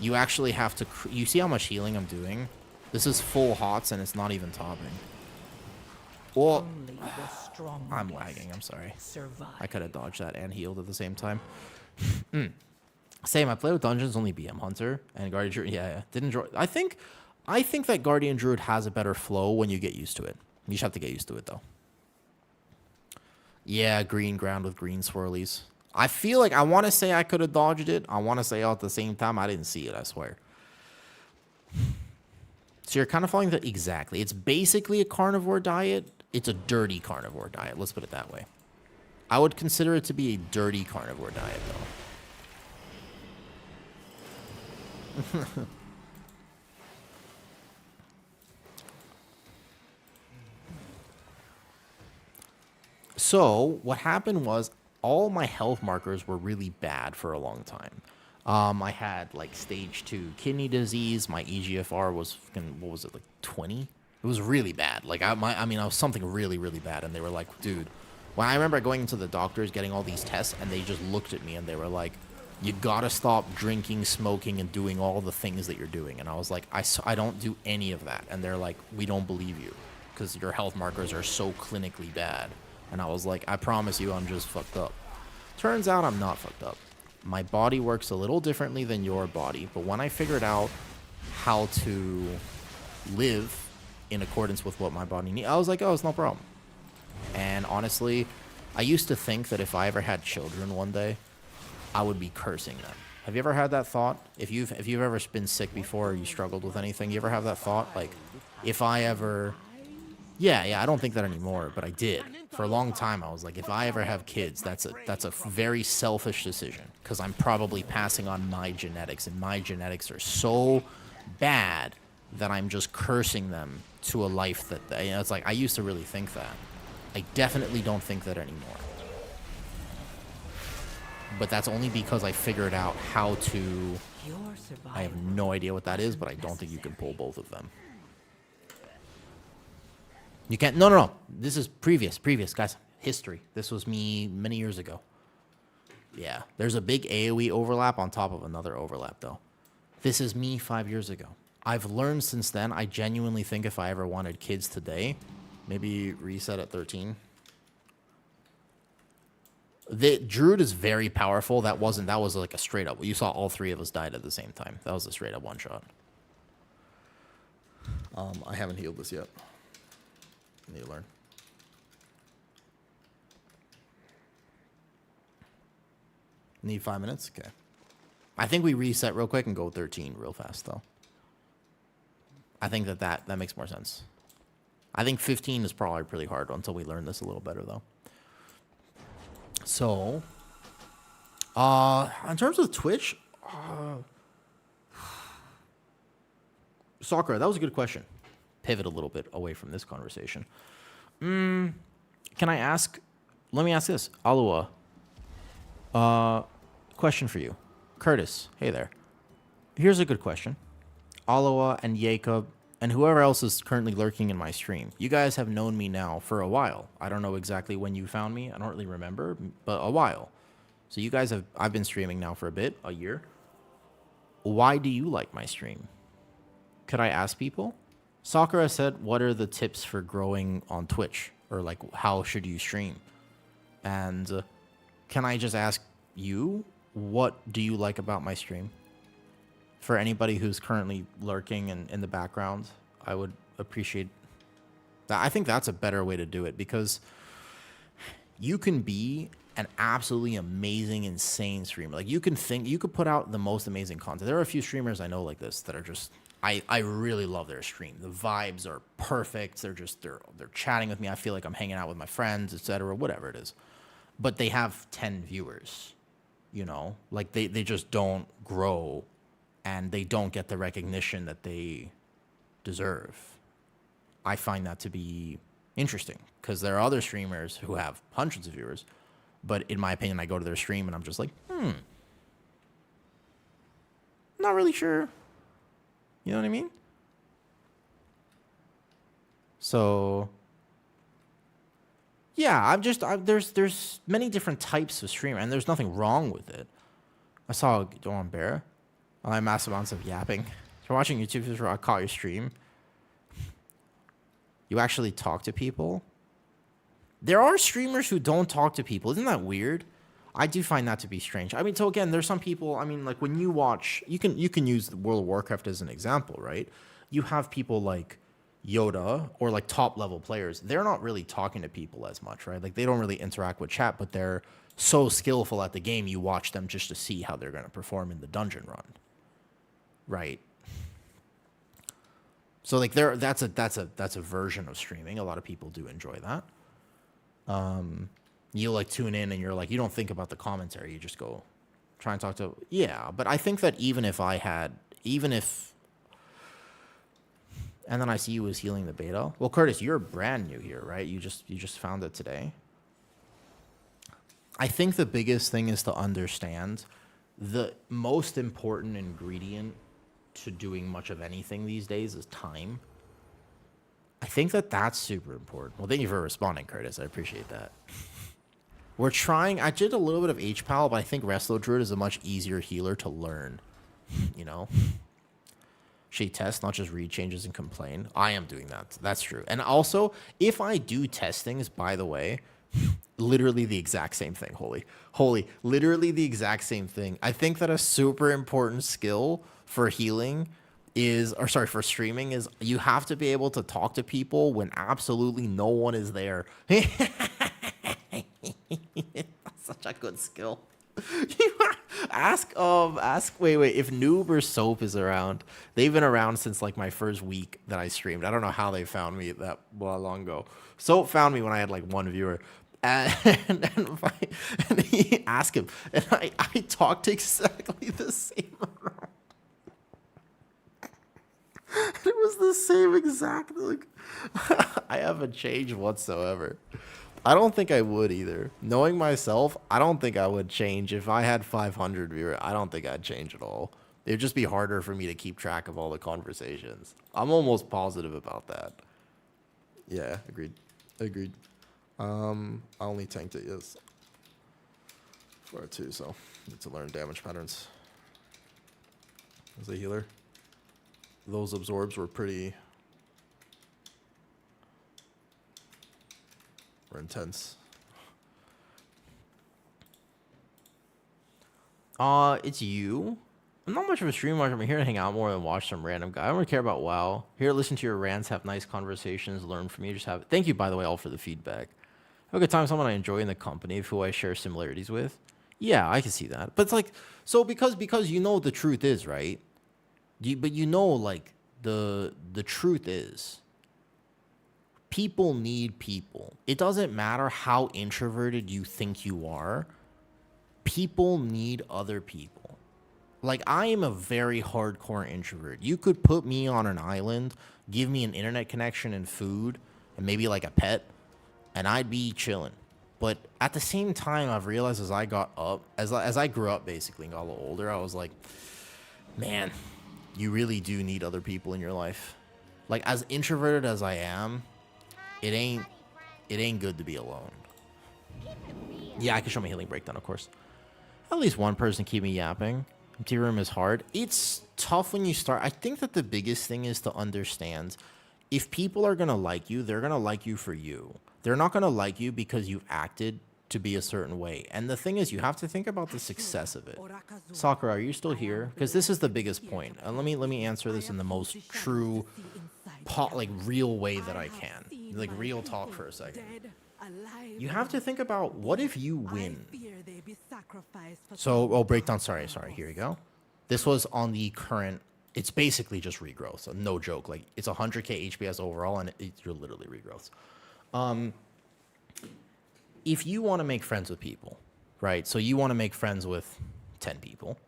You actually have to... You see how much healing I'm doing? This is full hots, and it's not even topping. Well, I'm lagging. I'm sorry. I could have dodged that and healed at the same time. Same. I played with Dungeons, only BM Hunter and Guardian Druid. Yeah. Didn't enjoy. I think that Guardian Druid has a better flow when you get used to it. You just have to get used to it, though. Yeah, green ground with green swirlies. I feel like I want to say I could have dodged it. I want to say at the same time I didn't see it, I swear. So you're kind of following the... Exactly. It's basically a carnivore diet. It's a dirty carnivore diet. Let's put it that way. I would consider it to be a dirty carnivore diet, though. So what happened was all my health markers were really bad for a long time. I had like stage 2 kidney disease. My EGFR was fucking, what was it, like 20? It was really bad. Like, I was something really, really bad. And they were like, dude, well, I remember going into the doctors, getting all these tests, and they just looked at me and they were like, you gotta stop drinking, smoking, and doing all the things that you're doing. And I was like, I don't do any of that. And they're like, we don't believe you because your health markers are so clinically bad. And I was like, I promise you, I'm just fucked up. Turns out I'm not fucked up. My body works a little differently than your body. But when I figured out how to live in accordance with what my body needs, I was like, oh, it's no problem. And honestly, I used to think that if I ever had children one day, I would be cursing them. Have you ever had that thought? If you've ever been sick before or you struggled with anything, you ever have that thought? Like, if I ever... Yeah, I don't think that anymore, but I did. For a long time, I was like, if I ever have kids, that's a very selfish decision, because I'm probably passing on my genetics, and my genetics are so bad that I'm just cursing them to a life that, it's like, I used to really think that. I definitely don't think that anymore. But that's only because I figured out how to... I have no idea what that is, but I don't think you can pull both of them. You can't... No. This is previous, guys. History. This was me many years ago. Yeah. There's a big AoE overlap on top of another overlap, though. This is me 5 years ago. I've learned since then. I genuinely think if I ever wanted kids today, maybe reset at 13. The Druid is very powerful. That was like a straight up... You saw all three of us died at the same time. That was a straight up one shot. I haven't healed this yet. I need to learn. Need 5 minutes? Okay. I think we reset real quick and go 13 real fast, though. I think that makes more sense. I think 15 is probably pretty hard until we learn this a little better, though. So, in terms of Twitch, Soccer, that was a good question. pivot a little bit away from this conversation. Can I ask? Let me ask this, Alua. Question for you, Curtis. Hey there. Here's a good question. Alua and Jacob and whoever else is currently lurking in my stream. You guys have known me now for a while. I don't know exactly when you found me. I don't really remember, but a while. So you guys have, I've been streaming now for a bit, a year. Why do you like my stream? Could I ask people? Sakura said, what are the tips for growing on Twitch? Or like, how should you stream? And can I just ask you, what do you like about my stream? For anybody who's currently lurking in the background, I would appreciate that. I think that's a better way to do it, because you can be an absolutely amazing, insane streamer. Like, you could put out the most amazing content. There are a few streamers I know like this that are just, I really love their stream. The vibes are perfect. They're chatting with me. I feel like I'm hanging out with my friends, etc., whatever it is. But they have 10 viewers, you know? Like, they just don't grow, and they don't get the recognition that they deserve. I find that to be interesting, because there are other streamers who have hundreds of viewers, but in my opinion, I go to their stream and I'm just like, not really sure. You know what I mean? So, yeah, there's many different types of streamer, and there's nothing wrong with it. I saw Doran Bear. I'm massive amounts of yapping. If you're watching YouTube videos, I caught your stream. You actually talk to people? There are streamers who don't talk to people. Isn't that weird? I do find that to be strange. I mean, so again, there's some people, I mean, like when you watch, you can use the World of Warcraft as an example, right? You have people like Yoda or like top level players. They're not really talking to people as much, right? Like they don't really interact with chat, but they're so skillful at the game, you watch them just to see how they're going to perform in the dungeon run. Right. So like that's a version of streaming. A lot of people do enjoy that. You like tune in and you're like, you don't think about the commentary, you just go try and talk to, yeah. But I think that even if and then I see you was healing the beta. Well, Curtis, you're brand new here, right? You just found it today. I think the biggest thing is to understand the most important ingredient to doing much of anything these days is time. I think that that's super important. Well, thank you for responding, Curtis. I appreciate that. We're trying. I did a little bit of HPAL, but I think Resto Druid is a much easier healer to learn. You know? She tests, not just read changes and complain. I am doing that. That's true. And also, if I do test things, by the way, literally the exact same thing. Holy. Literally the exact same thing. I think that a super important skill for healing for streaming is you have to be able to talk to people when absolutely no one is there. That's such a good skill. Wait, if Noob or Soap is around, they've been around since like my first week that I streamed. I don't know how they found me that long ago. Soap found me when I had like one viewer. And he asked him, and I talked exactly the same amount. It was the same exact, like, I haven't changed whatsoever. I don't think I would either. Knowing myself, I don't think I would change. If I had 500 viewers, I don't think I'd change at all. It'd just be harder for me to keep track of all the conversations. I'm almost positive about that. Yeah, agreed. I only tanked it, yes. For it too, so need to learn damage patterns. As a healer, those absorbs were intense. It's you. I'm not much of a streamer. I'm here to hang out more than watch some random guy. I don't really care about WoW. Here, listen to your rants, have nice conversations, learn from you. Thank you, by the way, all for the feedback. Have a good time. Someone I enjoy in the company of who I share similarities with. Yeah, I can see that. But it's like, so because you know the truth is, right? But you know, like, the truth is, people need people. It doesn't matter how introverted you think you are. People need other people. Like, I am a very hardcore introvert. You could put me on an island, give me an internet connection and food, and maybe like a pet, and I'd be chilling. But at the same time, I've realized as I got up, as I grew up basically and got a little older, I was like, man, you really do need other people in your life. Like, as introverted as I am, it ain't good to be alone. Yeah, I can show my healing breakdown, of course. At least one person keep me yapping. Empty room is hard. It's tough when you start. I think that the biggest thing is to understand if people are going to like you, they're going to like you for you. They're not going to like you because you've acted to be a certain way. And the thing is, you have to think about the success of it. Sakura, are you still here? Because this is the biggest point. And let me answer this in the most true, like real way that I can. Like real talk for a second. You have to think about, what if you win? So, breakdown, sorry, here you go. This was on the current, it's basically just regrowth, so no joke. Like, it's 100k HPS overall, and you're literally regrowths. If you want to make friends with people, right? So you want to make friends with 10 people.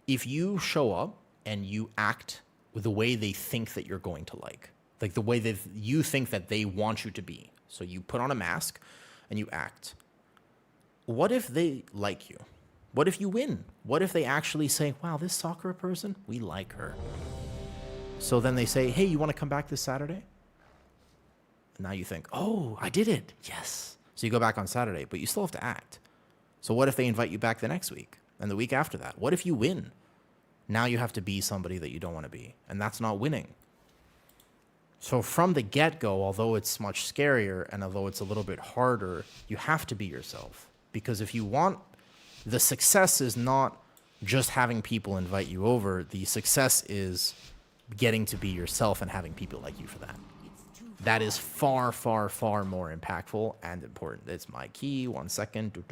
If you show up and you act with the way they think that you're going to like the way that you think that they want you to be. So you put on a mask and you act. What if they like you? What if you win? What if they actually say, wow, this Sakura person, we like her. So then they say, hey, you want to come back this Saturday? And now you think, oh, I did it. Yes. So you go back on Saturday, but you still have to act. So what if they invite you back the next week and the week after that? What if you win? Now you have to be somebody that you don't want to be. And that's not winning. So from the get-go, although it's much scarier and although it's a little bit harder, you have to be yourself. Because if you want, the success is not just having people invite you over. The success is getting to be yourself and having people like you for that. That is far, far, far more impactful and important. It's my key. 1 second.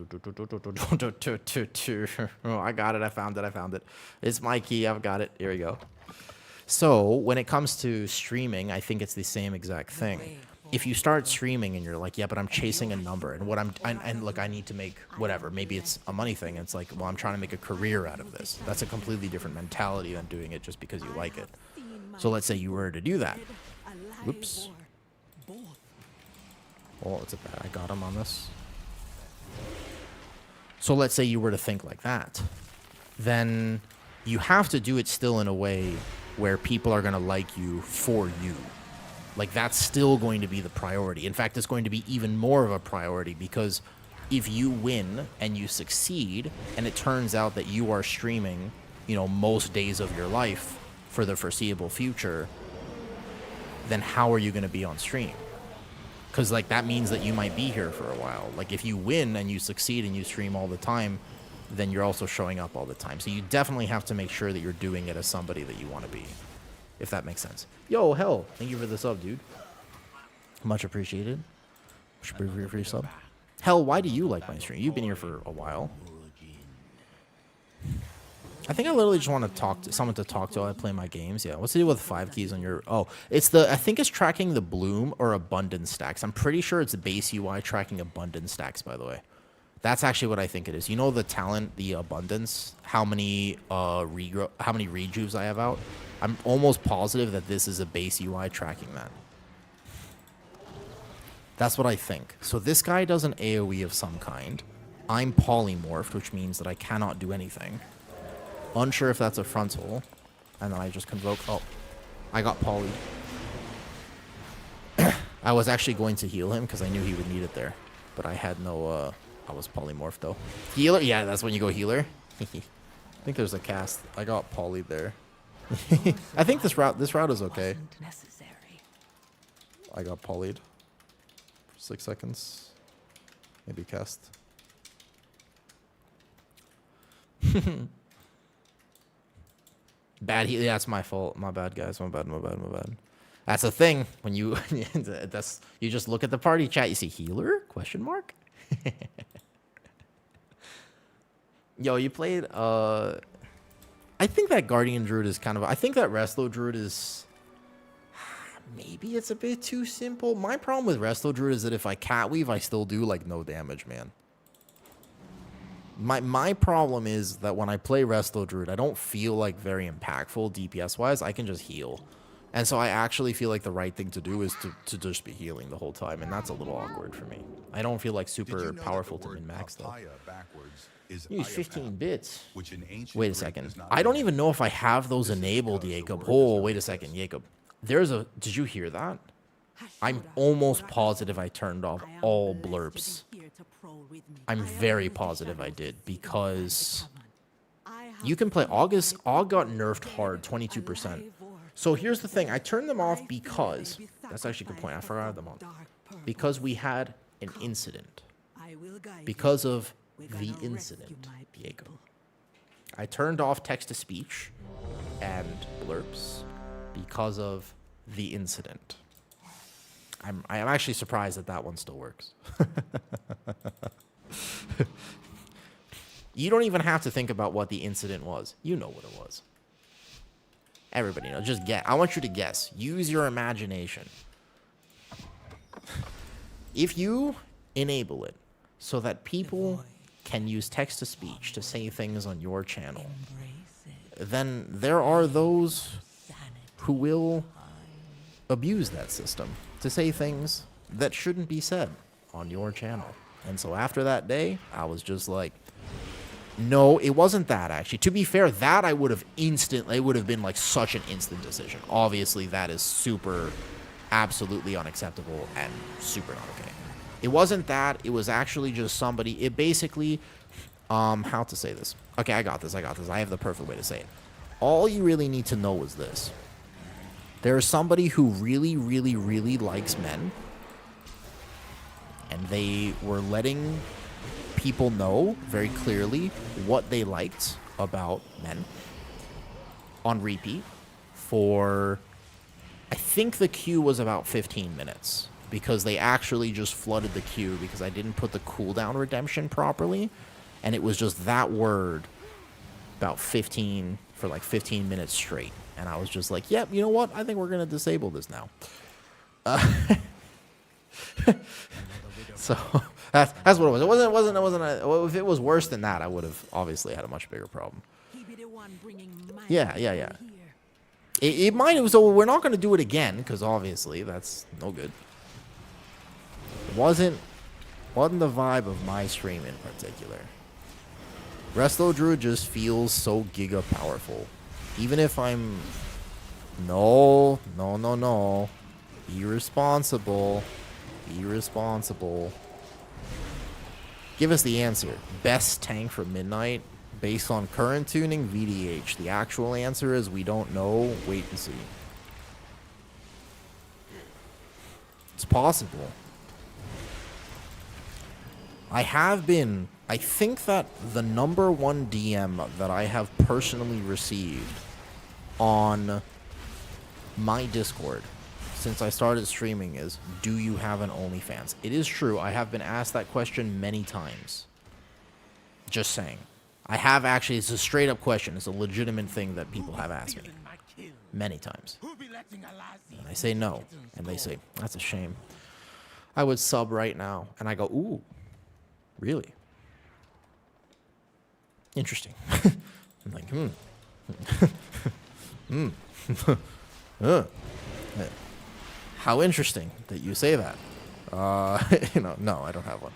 Oh, I got it. I found it. It's my key. I've got it. Here we go. So when it comes to streaming, I think it's the same exact thing. If you start streaming and you're like, yeah, but I'm chasing a number, and and look, I need to make whatever. Maybe it's a money thing. It's like, well, I'm trying to make a career out of this. That's a completely different mentality than doing it just because you like it. So let's say you were to do that. Whoops. Oh, it's a bad. I got him on this. So let's say you were to think like that. Then you have to do it still in a way where people are going to like you for you. Like, that's still going to be the priority. In fact, it's going to be even more of a priority, because if you win and you succeed and it turns out that you are streaming, most days of your life for the foreseeable future, then how are you going to be on stream? Because, like, that means that you might be here for a while. Like, if you win and you succeed and you stream all the time, then you're also showing up all the time. So you definitely have to make sure that you're doing it as somebody that you want to be, if that makes sense. Yo, hell, thank you for the sub, dude. Much appreciated. Much appreciated for your sub. Hell, why do you like my stream? You've been here for a while. I think I literally just want to talk to someone to talk to while I play my games. Yeah, what's the deal with 5 keys on your... Oh, I think it's tracking the bloom or abundance stacks. I'm pretty sure it's the base UI tracking abundance stacks, by the way. That's actually what I think it is. You know the talent, the abundance, how many rejuves I have out? I'm almost positive that this is a base UI tracking that. That's what I think. So this guy does an AoE of some kind. I'm polymorphed, which means that I cannot do anything. Unsure if that's a frontal. And then I just convoke... Oh, I got polyed. I was actually going to heal him because I knew he would need it there. But I had no... I was polymorphed, though. Healer? Yeah, that's when you go healer. I think there's a cast. I got polyed there. I think this route is okay. I got polyed for 6 seconds. Maybe cast. Bad heal. Yeah, that's my fault. My bad, guys. My bad. That's the thing. When you you just look at the party chat. You see healer? Question mark. Yo, you played I think that Guardian Druid is kind of... I think that Resto Druid is... Maybe it's a bit too simple. My problem with Resto Druid is that if I cat weave, I still do, like, no damage, man. My problem is that when I play Resto Druid, I don't feel like very impactful DPS-wise. I can just heal. And so I actually feel like the right thing to do is to just be healing the whole time, and that's a little awkward for me. I don't feel like super powerful to min-max, though. Use 15 bits. Wait a second. I don't even know if I have those enabled, Jacob. Oh, wait a second, Jacob. Did you hear that? I'm almost positive I turned off all blurps. I'm very positive I did, because you can play August. Aug got nerfed hard, 22%. So here's the thing. I turned them off because, that's actually a good point. I forgot I had them on. Because we had an incident. Because of the incident, Diego. I turned off text-to-speech and blurps because of the incident. I am actually surprised that that one still works. You don't even have to think about what the incident was. You know what it was. Everybody knows. Just guess. I want you to guess. Use your imagination. If you enable it so that people can use text-to-speech to say things on your channel, then there are those who will abuse that system to say things that shouldn't be said on your channel. And so after that day, I was just like, no, it wasn't that, actually. To be fair, that I would have it would have been like such an instant decision. Obviously, that is super, absolutely unacceptable and super not okay. It wasn't that. It was actually just somebody. It basically, how to say this? Okay, I got this. I have the perfect way to say it. All you really need to know is this. There is somebody who really, really, really likes men, and they were letting people know very clearly what they liked about men on repeat for, I think the queue was about 15 minutes, because they actually just flooded the queue because I didn't put the cooldown redemption properly, and it was just that word about 15 minutes straight. And I was just like, yep, you know what? I think we're going to disable this now. So that's what it was. It wasn't if it was worse than that, I would have obviously had a much bigger problem. Yeah. It might. So we're not going to do it again, because obviously that's no good. It wasn't the vibe of my stream in particular. Resto Druid just feels so giga powerful. Even if I'm... No. Be responsible. Give us the answer. Best tank for midnight based on current tuning, VDH. The actual answer is we don't know. Wait and see. It's possible. I think that the #1 DM that I have personally received on my Discord since I started streaming is, do you have an OnlyFans? It is true. I have been asked that question many times. Just saying. I have actually. It's a straight up question. It's a legitimate thing that people have asked me many times. And I say no. And they say, that's a shame. I would sub right now. And I go, ooh, really? Interesting. I'm like, How interesting that you say that. No, I don't have one.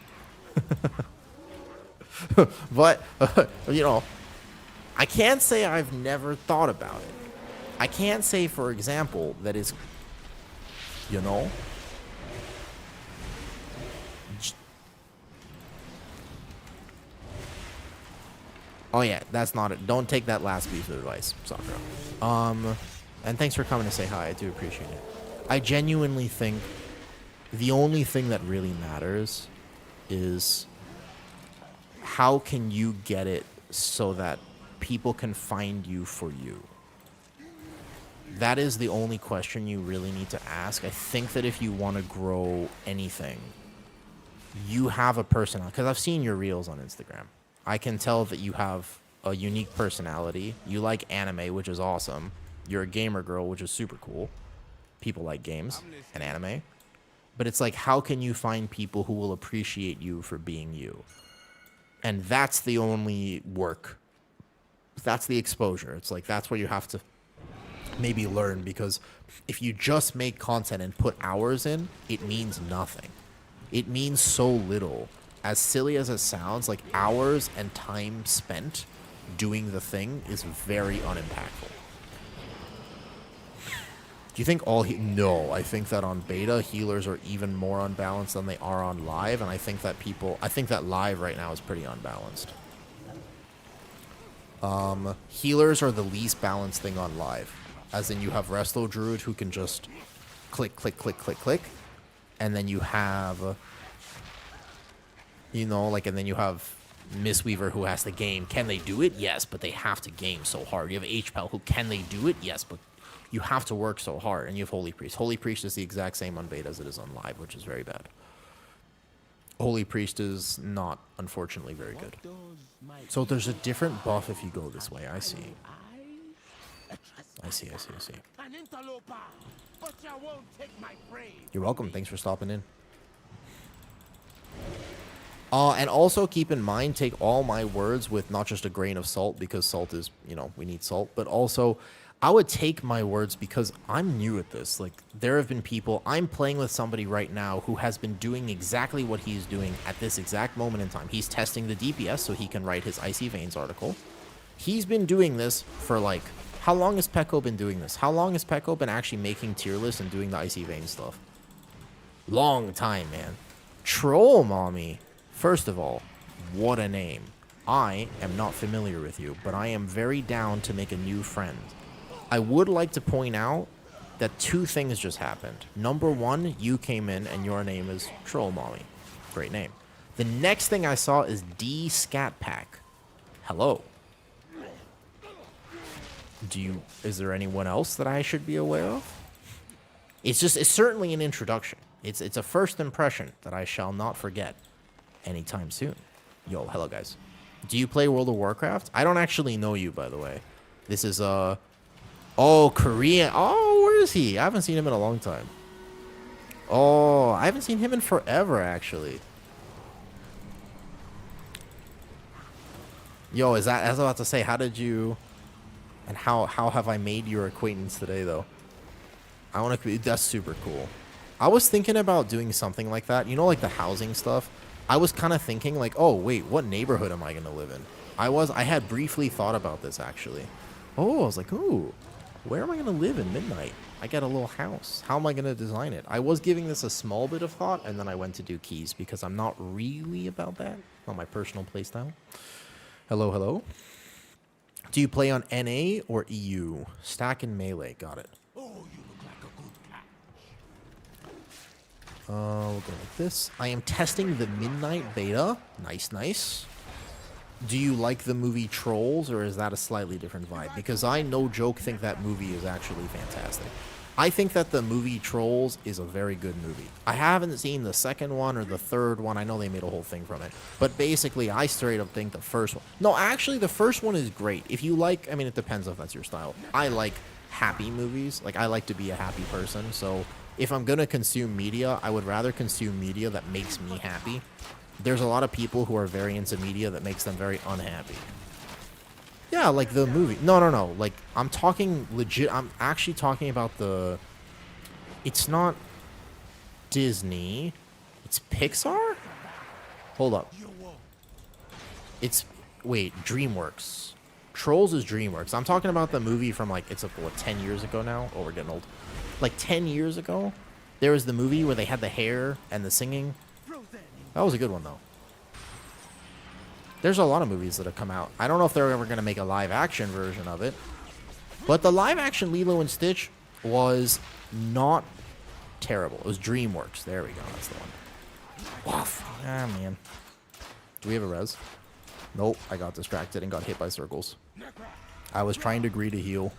But, I can't say I've never thought about it. I can't say, for example, that it's, Oh yeah, that's not it. Don't take that last piece of advice, Sakura. And thanks for coming to say hi. I do appreciate it. I genuinely think the only thing that really matters is how can you get it so that people can find you for you. That is the only question you really need to ask. I think that if you want to grow anything, you have a personality. Because I've seen your reels on Instagram. I can tell that you have a unique personality. You like anime, which is awesome. You're a gamer girl, which is super cool. People like games and anime. But it's like, how can you find people who will appreciate you for being you? And that's the only work. That's the exposure. It's like that's where you have to maybe learn, because if you just make content and put hours in, it means nothing. It means so little. As silly as it sounds, like hours and time spent doing the thing is very unimpactful. Do you think all no, I think that on beta healers are even more unbalanced than they are on live, and I think that live right now is pretty unbalanced. Healers are the least balanced thing on live. As in, you have Resto Druid who can just click, click, click, click, click. And then you have, you know, like, and then you have Mistweaver who has to game. Can they do it? Yes, but they have to game so hard. You have HPL who, can they do it? Yes, but you have to work so hard. And you have Holy Priest. Holy Priest is the exact same on beta as it is on live, which is very bad. Holy Priest is not, unfortunately, very good. So there's a different buff if you go this way. I see. I see. You're welcome. Thanks for stopping in. And also keep in mind, take all my words with not just a grain of salt, because salt is, you know, we need salt, but also I would take my words because I'm new at this. Like, there have been people, I'm playing with somebody right now who has been doing exactly what he's doing at this exact moment in time. He's testing the DPS so he can write his Icy Veins article. He's been doing this for, like, how long has Peko been doing this? How long has Peko been actually making tier lists and doing the Icy Vein stuff? Long time, man. Troll Mommy. First of all, what a name. I am not familiar with you, but I am very down to make a new friend. I would like to point out that two things just happened. Number one, you came in and your name is Troll Mommy. Great name. The next thing I saw is D Scat Pack. Hello. Is there anyone else that I should be aware of? It's certainly an introduction. It's a first impression that I shall not forget anytime soon. Yo, hello guys. Do you play World of Warcraft? I don't actually know you, by the way. This is oh, Korean. Oh, where is he? I haven't seen him in a long time. Oh, I haven't seen him in forever, actually. Yo, as I was about to say, how did you... And how have I made your acquaintance today, though? I want to... That's super cool. I was thinking about doing something like that. You know, like the housing stuff? I was kind of thinking, like, oh, wait, what neighborhood am I going to live in? I had briefly thought about this, actually. Oh, I was like, ooh, where am I going to live in Midnight? I got a little house. How am I going to design it? I was giving this a small bit of thought, and then I went to do keys, because I'm not really about that. Not my personal playstyle. Hello, hello. Do you play on NA or EU? Stack and melee. Got it. Oh, you look like a good catch. We'll go like this. I am testing the Midnight beta. Nice, nice. Do you like the movie Trolls, or is that a slightly different vibe? Because I, no joke, think that movie is actually fantastic. I think that the movie Trolls is a very good movie. I haven't seen the second one or the third one. I know they made a whole thing from it. But basically, I straight up think the first one... No, actually, the first one is great. If you like... I mean, it depends if that's your style. I like happy movies. Like, I like to be a happy person. So, if I'm going to consume media, I would rather consume media that makes me happy. There's a lot of people who are very into media that makes them very unhappy. Yeah, like the movie. No. Like, I'm talking legit. I'm actually talking about the... It's not Disney. It's Pixar? Hold up. It's... Wait, DreamWorks. Trolls is DreamWorks. I'm talking about the movie from, like, it's, what, 10 years ago now? Oh, we're getting old. Like, 10 years ago, there was the movie where they had the hair and the singing. That was a good one, though. There's a lot of movies that have come out. I don't know if they're ever going to make a live-action version of it. But the live-action Lilo and Stitch was not terrible. It was DreamWorks. There we go. That's the one. Woof. Ah, man. Do we have a res? Nope. I got distracted and got hit by circles. I was trying to agree to heal.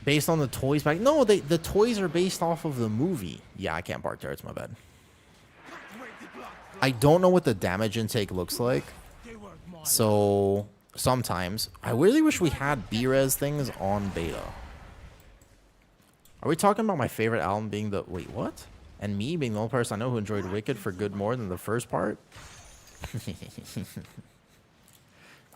Based on the toys back... No, the toys are based off of the movie. Yeah, I can't bark there. It's my bad. I don't know what the damage intake looks like. So, sometimes. I really wish we had B-res things on beta. Are we talking about my favorite album being the... Wait, what? And me being the only person I know who enjoyed Wicked for good more than the first part?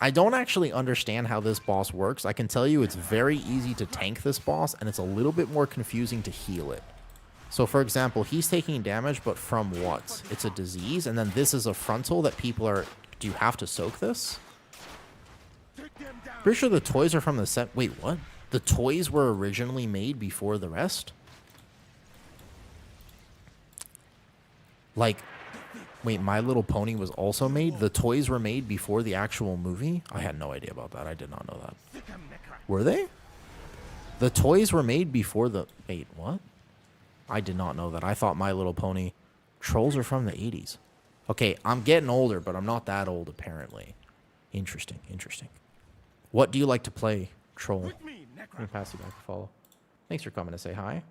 I don't actually understand how this boss works. I can tell you it's very easy to tank this boss, and it's a little bit more confusing to heal it. So, for example, he's taking damage, but from what? It's a disease, and then this is a frontal that people are... Do you have to soak this? Pretty sure the toys are from the set... Wait, what? The toys were originally made before the rest? Like... Wait, My Little Pony was also made? The toys were made before the actual movie? I had no idea about that. I did not know that. Were they? The toys were made before the... Wait, what? I did not know that. I thought My Little Pony... Trolls are from the 80s. Okay, I'm getting older, but I'm not that old, apparently. Interesting, interesting. What do you like to play, Troll? Let me pass you back to follow. Thanks for coming to say hi.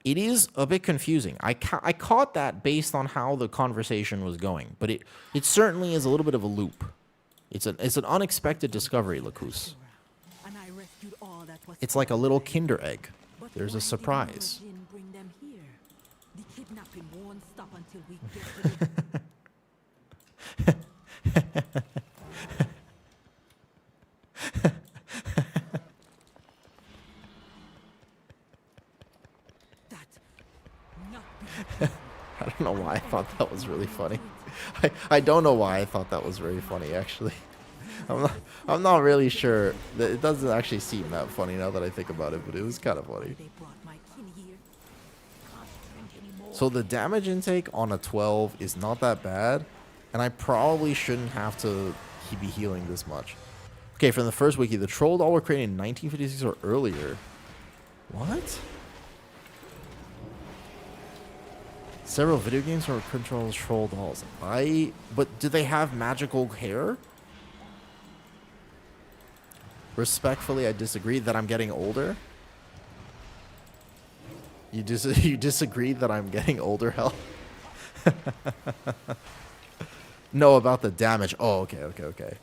It is a bit confusing. I caught that based on how the conversation was going, but it certainly is a little bit of a loop. It's an unexpected discovery, Lacus. It's like a little Kinder egg. There's a surprise. I don't know why I thought that was really funny. I don't know why I thought that was very funny, actually. I'm not really sure. It doesn't actually seem that funny now that I think about it, but it was kind of funny. So the damage intake on a 12 is not that bad, and I probably shouldn't have to be healing this much. Okay, from the first wiki, the troll doll were created in 1956 or earlier. What? Several video games where controls troll dolls. But do they have magical hair? Respectfully, I disagree that I'm getting older. You disagree that I'm getting older, Hell? No, about the damage. Oh, okay.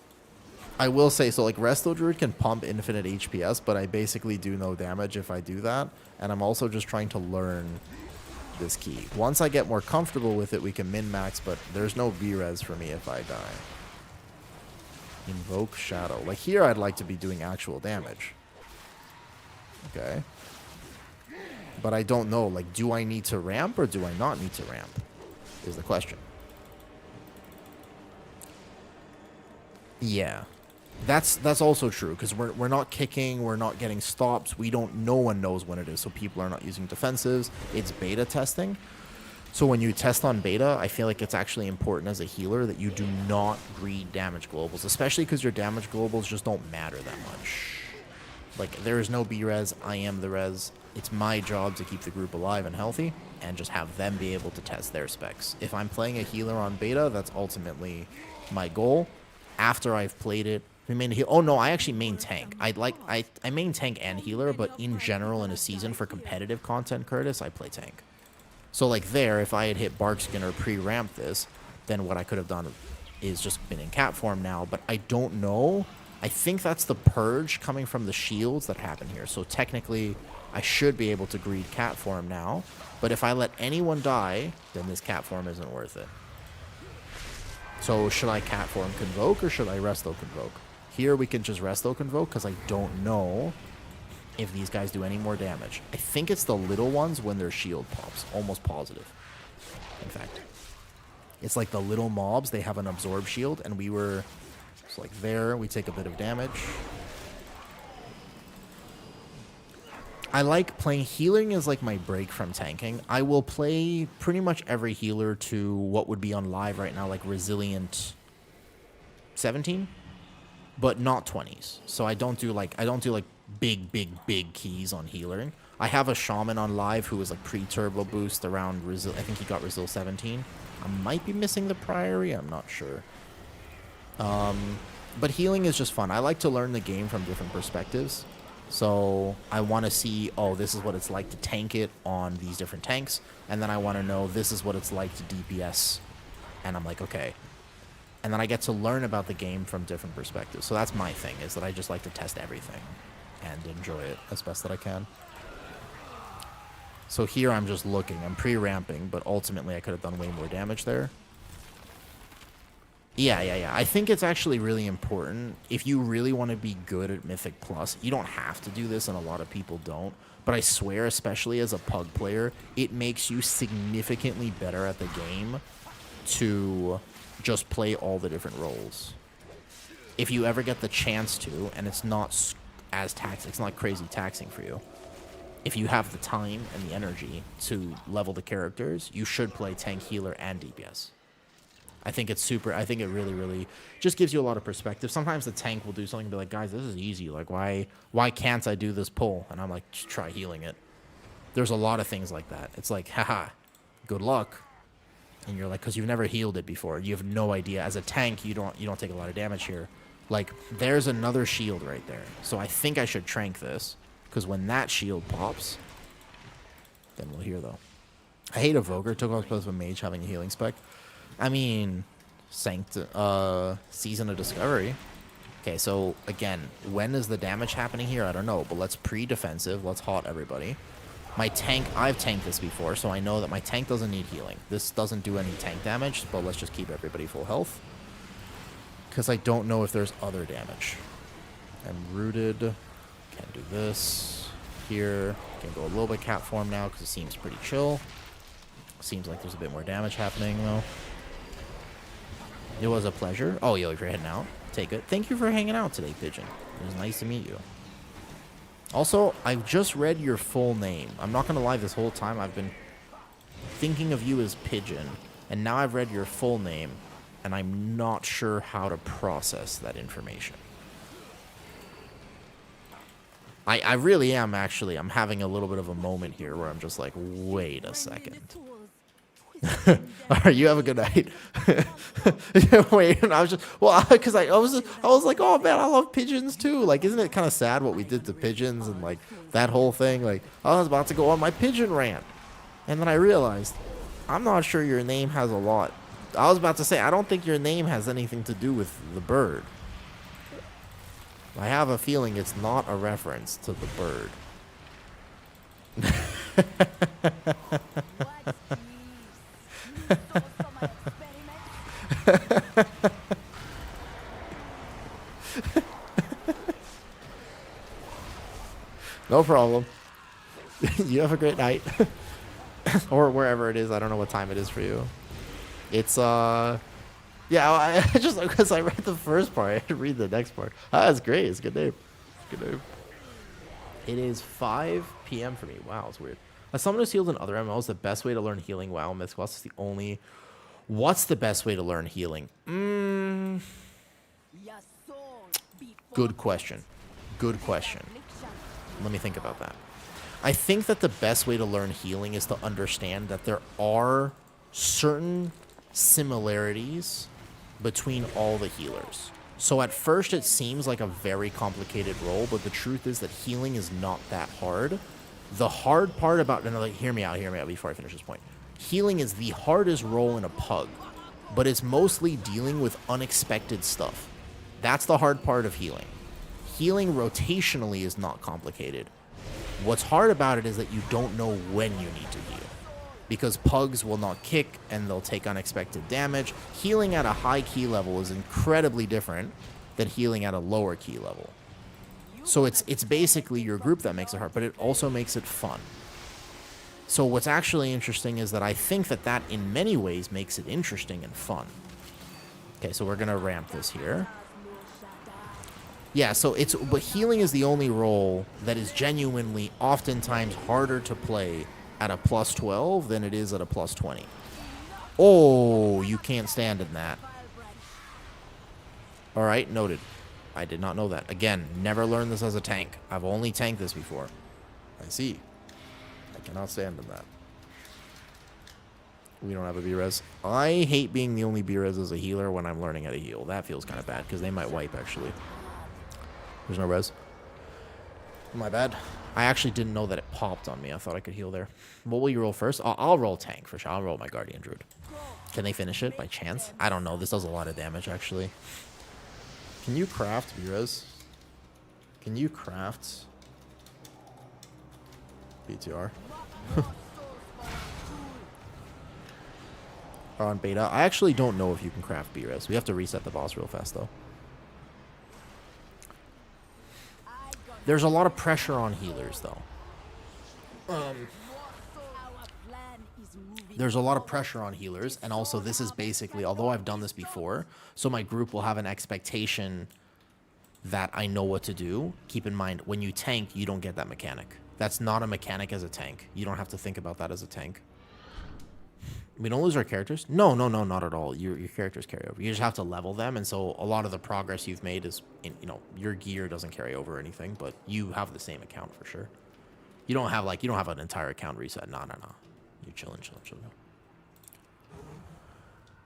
I will say, so like Resto Druid can pump infinite HPS, but I basically do no damage if I do that. And I'm also just trying to learn this key. Once I get more comfortable with it, we can min-max, but there's no V-res for me if I die. Invoke Shadow. Like here, I'd like to be doing actual damage. Okay. But I don't know, like, do I need to ramp or do I not need to ramp? Is the question. Yeah. That's also true, because we're not kicking, we're not getting stops, no one knows when it is, so people are not using defensives. It's beta testing. So when you test on beta, I feel like it's actually important as a healer that you do not greed damage globals, especially because your damage globals just don't matter that much. Like, there is no B-res, I am the res. It's my job to keep the group alive and healthy, and just have them be able to test their specs. If I'm playing a healer on beta, that's ultimately my goal. After I've played it, oh no, I actually main tank. I main tank and healer, but in general in a season for competitive content, Curtis, I play tank. So like there, if I had hit Barkskin or pre-ramped this, then what I could have done is just been in cat form now, but I don't know. I think that's the purge coming from the shields that happen here. So technically, I should be able to greed cat form now, but if I let anyone die, then this cat form isn't worth it. So should I cat form convoke or should I resto convoke? Here we can just resto convoke because I don't know if these guys do any more damage. I think it's the little ones when their shield pops. Almost positive, in fact. It's like the little mobs, they have an absorb shield, and it's like there, we take a bit of damage. I like playing healing is like my break from tanking. I will play pretty much every healer to what would be on live right now, like Resilient 17, but not 20s. So I don't do like big keys on healing. I have a shaman on live who was like pre-turbo boost around Resil. I think he got Resil 17. I might be missing the Priory, I'm not sure. But healing is just fun. I like to learn the game from different perspectives. So I want to see, oh, this is what it's like to tank it on these different tanks. And then I want to know this is what it's like to DPS. And I'm like, okay. And then I get to learn about the game from different perspectives. So that's my thing, is that I just like to test everything and enjoy it as best that I can. So here I'm just looking. I'm pre-ramping, but ultimately I could have done way more damage there. Yeah. I think it's actually really important. If you really want to be good at Mythic Plus, you don't have to do this, and a lot of people don't. But I swear, especially as a Pug player, it makes you significantly better at the game to just play all the different roles. If you ever get the chance to, and it's not as taxing, it's not crazy taxing for you. If you have the time and the energy to level the characters, you should play tank, healer, and DPS. I think it's super. I think it really, really just gives you a lot of perspective. Sometimes the tank will do something and be like, guys, this is easy. Like, why can't I do this pull? And I'm like, just try healing it. There's a lot of things like that. It's like, haha, good luck. And you're like, because you've never healed it before. You have no idea. As a tank, you don't take a lot of damage here. Like, there's another shield right there. So I think I should trank this. Because when that shield pops, then we'll hear, though. I hate Evoker. Took off both of a mage having a healing spec. I mean, Season of Discovery. Okay, so, again, when is the damage happening here? I don't know. But let's pre-defensive. Let's hot everybody. My tank, I've tanked this before, so I know that my tank doesn't need healing. This doesn't do any tank damage, but let's just keep everybody full health. Because I don't know if there's other damage. I'm rooted. Can do this. Here. Can go a little bit cat form now because it seems pretty chill. Seems like there's a bit more damage happening, though. It was a pleasure. Oh, yo, if you're heading out, take it. Thank you for hanging out today, Pigeon. It was nice to meet you. Also, I've just read your full name. I'm not going to lie, this whole time I've been thinking of you as Pigeon. And now I've read your full name, and I'm not sure how to process that information. I really am, actually. I'm having a little bit of a moment here where I'm just like, wait a second. All right, you have a good night. Wait, and I was just, well, because I was like, oh man, I love pigeons too. Like, isn't it kind of sad what we did to pigeons and like that whole thing? Like, I was about to go on my pigeon rant, and then I realized I'm not sure your name has a lot. I was about to say I don't think your name has anything to do with the bird. I have a feeling it's not a reference to the bird. No problem. You have a great night. Or wherever it is. I don't know what time it is for you. It's, yeah, I just, because I read the first part, I had to read the next part. Ah, that's great. It's a good name. Good name. It is 5 p.m. for me. Wow, it's weird. As someone who's healed in other MMOs, the best way to learn healing, WoW, Mythic Plus is the only... What's the best way to learn healing? Good question. Good question. Let me think about that. I think that the best way to learn healing is to understand that there are certain similarities between all the healers. So at first it seems like a very complicated role, but the truth is that healing is not that hard. The hard part about, and like, hear me out before I finish this point. Healing is the hardest role in a pug, but it's mostly dealing with unexpected stuff. That's the hard part of healing. Healing rotationally is not complicated. What's hard about it is that you don't know when you need to heal, because pugs will not kick and they'll take unexpected damage. Healing at a high key level is incredibly different than healing at a lower key level. So it's basically your group that makes it hard, but it also makes it fun. So what's actually interesting is that I think that in many ways makes it interesting and fun. Okay, so we're going to ramp this here. Yeah, so but healing is the only role that is genuinely oftentimes harder to play at a plus 12 than it is at a plus 20. Oh, you can't stand in that. All right, noted. I did not know that. Again, never learned this as a tank. I've only tanked this before. I see. I cannot stand in that. We don't have a B-res. I hate being the only B-res as a healer when I'm learning how to heal. That feels kind of bad because they might wipe, actually. There's no res. My bad. I actually didn't know that it popped on me. I thought I could heal there. What will you roll first? I'll roll tank for sure. I'll roll my Guardian Druid. Can they finish it by chance? I don't know. This does a lot of damage, actually. Can you craft B-res? Can you craft PTR. Are on beta. I actually don't know if you can craft B-res. We have to reset the boss real fast, though. There's a lot of pressure on healers, though. There's a lot of pressure on healers, and also this is basically, although I've done this before, so my group will have an expectation that I know what to do. Keep in mind, when you tank, you don't get that mechanic. That's not a mechanic as a tank. You don't have to think about that as a tank. We don't lose our characters? No, not at all. Your characters carry over. You just have to level them, and so a lot of the progress you've made is, your gear doesn't carry over or anything, but you have the same account for sure. You don't have an entire account reset. No. You're chilling.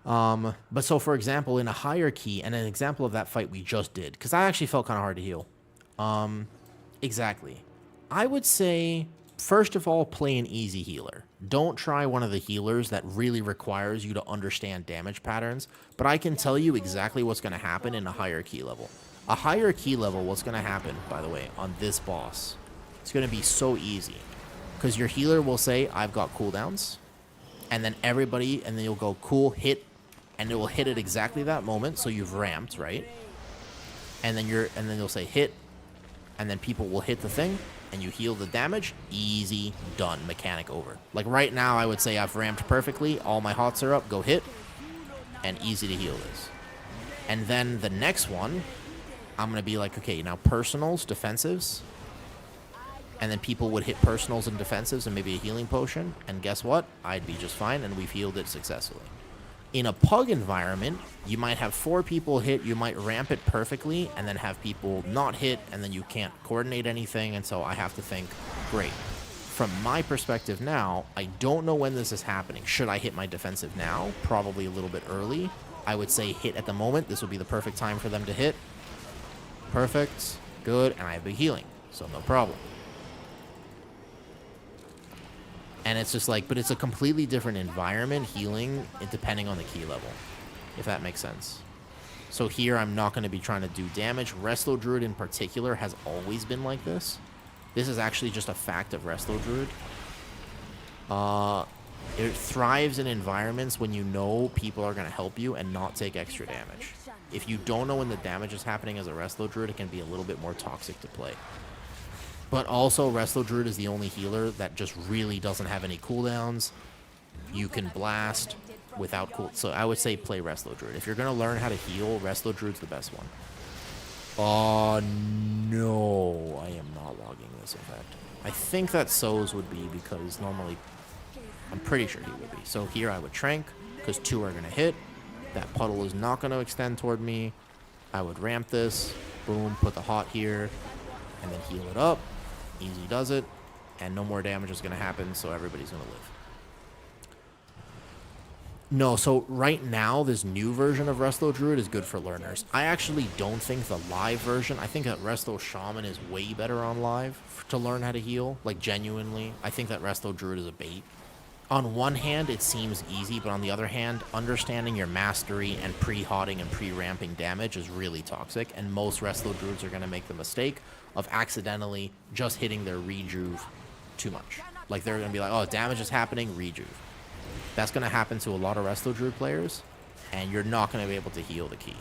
But so for example, in a hierarchy, and an example of that fight we just did, because that actually felt kind of hard to heal. Exactly. I would say, first of all, play an easy healer. Don't try one of the healers that really requires you to understand damage patterns, but I can tell you exactly what's going to happen in a higher key level. A higher key level, what's going to happen, by the way, on this boss, it's going to be so easy. Because your healer will say, I've got cooldowns, and then and then you'll go, cool, hit, and it will hit at exactly that moment, so you've ramped, right? And then you'll say hit, and then people will hit the thing, and you heal the damage, easy, done, mechanic over. Like right now, I would say I've ramped perfectly, all my hots are up, go hit, and easy to heal this. And then the next one, I'm going to be like, okay, now personals, defensives, and then people would hit personals and defensives and maybe a healing potion, and guess what? I'd be just fine, and we've healed it successfully. In a pug environment, you might have 4 people hit, you might ramp it perfectly, and then have people not hit, and then you can't coordinate anything, and so I have to think, great. From my perspective now, I don't know when this is happening. Should I hit my defensive now? Probably a little bit early. I would say hit at the moment. This would be the perfect time for them to hit. Perfect. Good. And I have big healing, so no problem. And it's just like, but it's a completely different environment, healing, depending on the key level, if that makes sense. So here, I'm not going to be trying to do damage. Resto Druid in particular has always been like this. This is actually just a fact of Resto Druid. It thrives in environments when you know people are going to help you and not take extra damage. If you don't know when the damage is happening as a Resto Druid, it can be a little bit more toxic to play. But also, Resto Druid is the only healer that just really doesn't have any cooldowns. You can blast without cool. So I would say play Resto Druid. If you're going to learn how to heal, Resto Druid's the best one. Oh, no. I am not logging this effect. I think that So's would be because normally, I'm pretty sure he would be. So here I would Trank because 2 are going to hit. That puddle is not going to extend toward me. I would ramp this. Boom. Put the hot here. And then heal it up. Easy does it, and no more damage is going to happen, so everybody's going to live. No, so right now, this new version of Resto Druid is good for learners. I actually don't think the live version, I think that Resto Shaman is way better on live to learn how to heal, like genuinely. I think that Resto Druid is a bait. On one hand, it seems easy, but on the other hand, understanding your mastery and pre-hotting and pre-ramping damage is really toxic, and most Resto Druids are going to make the mistake of accidentally just hitting their rejuve too much. Like, they're going to be like, oh, damage is happening, rejuve. That's going to happen to a lot of Resto Druid players, and you're not going to be able to heal the key.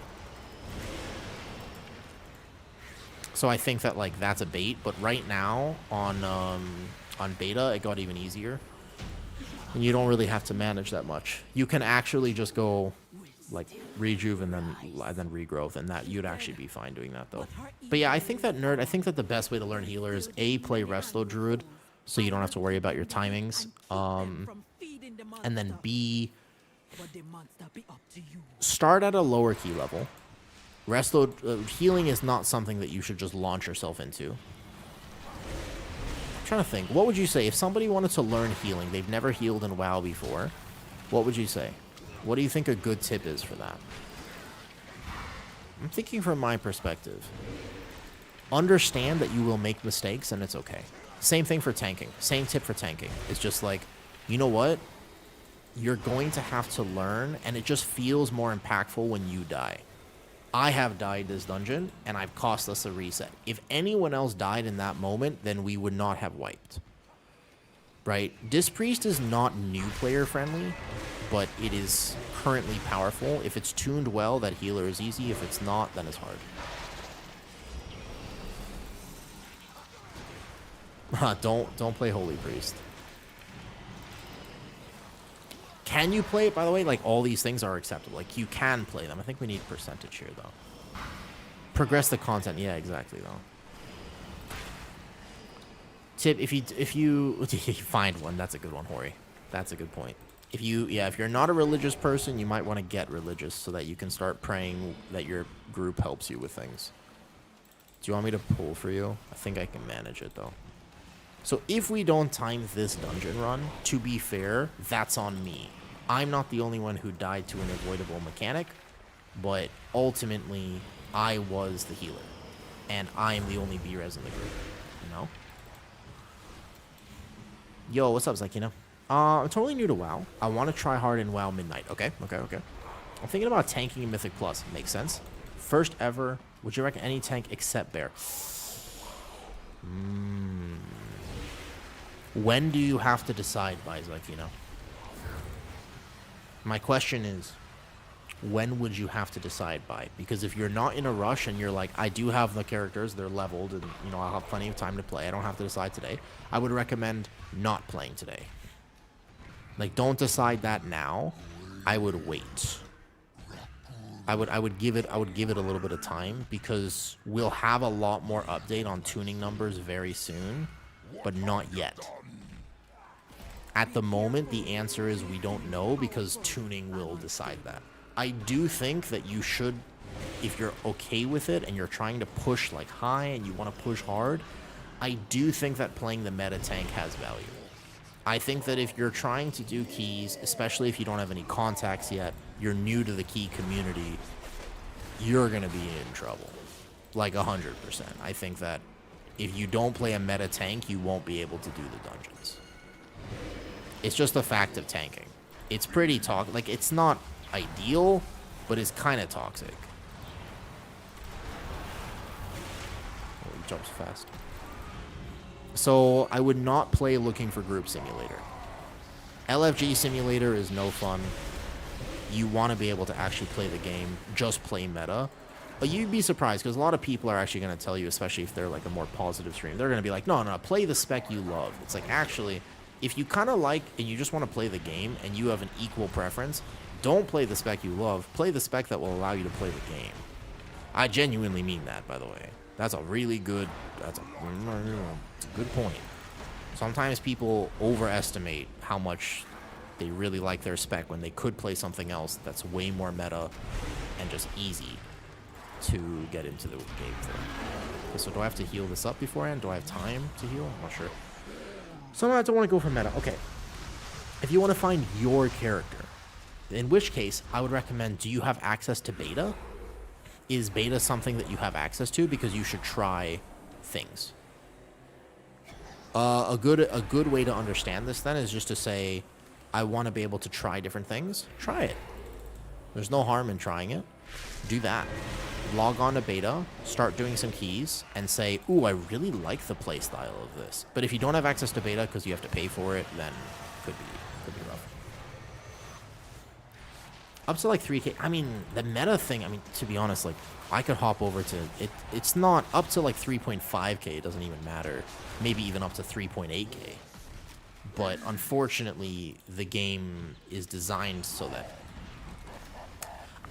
So I think that, like, that's a bait, but right now, on beta, it got even easier. And you don't really have to manage that much. You can actually just go, like, rejuve and then regrowth, and that you'd actually be fine doing that, though. But yeah, I think that the best way to learn healer is A, play Resto Druid, so you don't have to worry about your timings. And then B, start at a lower key level. Resto healing is not something that you should just launch yourself into. I'm trying to think. What would you say if somebody wanted to learn healing? They've never healed in WoW before. What would you say? What do you think a good tip is for that? I'm thinking from my perspective. Understand that you will make mistakes and it's okay. Same thing for tanking. Same tip for tanking. It's just like, you know what? You're going to have to learn, and it just feels more impactful when you die. I have died this dungeon, and I've cost us a reset. If anyone else died in that moment, then we would not have wiped. right? Disc Priest is not new player friendly, but it is currently powerful. If it's tuned well, that healer is easy. If it's not, then it's hard. Don't play Holy Priest. Can you play it, by the way? Like, all these things are acceptable. Like, you can play them. I think we need percentage here, though. Progress the content. Yeah, exactly, though. Tip, if you find one, that's a good one, Hori. That's a good point. If you're not a religious person, you might want to get religious so that you can start praying that your group helps you with things. Do you want me to pull for you? I think I can manage it, though. So if we don't time this dungeon run, to be fair, that's on me. I'm not the only one who died to an avoidable mechanic, but ultimately, I was the healer. And I am the only B-res in the group, you know? Yo, what's up, Zakina? I'm totally new to WoW. I want to try hard in WoW Midnight. Okay. I'm thinking about tanking in Mythic Plus. Makes sense. First ever. Would you recommend any tank except Bear? When do you have to decide, by Zakina? My question is, when would you have to decide by? Because if you're not in a rush and you're like, I do have the characters, they're leveled, and I'll have plenty of time to play, I don't have to decide today, I would recommend not playing today. Like, don't decide that now. I would wait. I would give it a little bit of time, because we'll have a lot more update on tuning numbers very soon, but not yet. At the moment, the answer is we don't know, because tuning will decide that. I do think that you should, if you're okay with it and you're trying to push like high and you want to push hard, I do think that playing the meta tank has value. I think that if you're trying to do keys, especially if you don't have any contacts yet, you're new to the key community, you're going to be in trouble. Like 100%. I think that if you don't play a meta tank, you won't be able to do the dungeons. It's just the fact of tanking. It's pretty toxic. Like, it's not ideal, but it's kind of toxic. Oh, he jumps fast. So I would not play looking for group simulator. LFG simulator is no fun. You want to be able to actually play the game, just play meta. But you'd be surprised, because a lot of people are actually going to tell you, especially if they're like a more positive stream, they're going to be like, no, play the spec you love. It's like, actually, if you kind of like and you just want to play the game and you have an equal preference, don't play the spec you love. Play the spec that will allow you to play the game. I genuinely mean that, by the way. That's a really good, it's a good point. Sometimes people overestimate how much they really like their spec when they could play something else that's way more meta and just easy to get into the game for. Okay, so do I have to heal this up beforehand? Do I have time to heal? I'm not sure. Sometimes I don't want to go for meta. Okay. If you want to find your character, in which case I would recommend, do you have access to beta? Is beta something that you have access to? Because you should try things. A good way to understand this then is just to say, I want to be able to try different things. Try it. There's no harm in trying it. Do that. Log on to beta, start doing some keys, and say, ooh, I really like the playstyle of this. But if you don't have access to beta because you have to pay for it, then could be rough. Up to like 3K. I mean, the meta thing, I mean, to be honest, like, I could hop over to it. It's not up to like 3.5K. It doesn't even matter. Maybe even up to 3.8K. But unfortunately, the game is designed so that,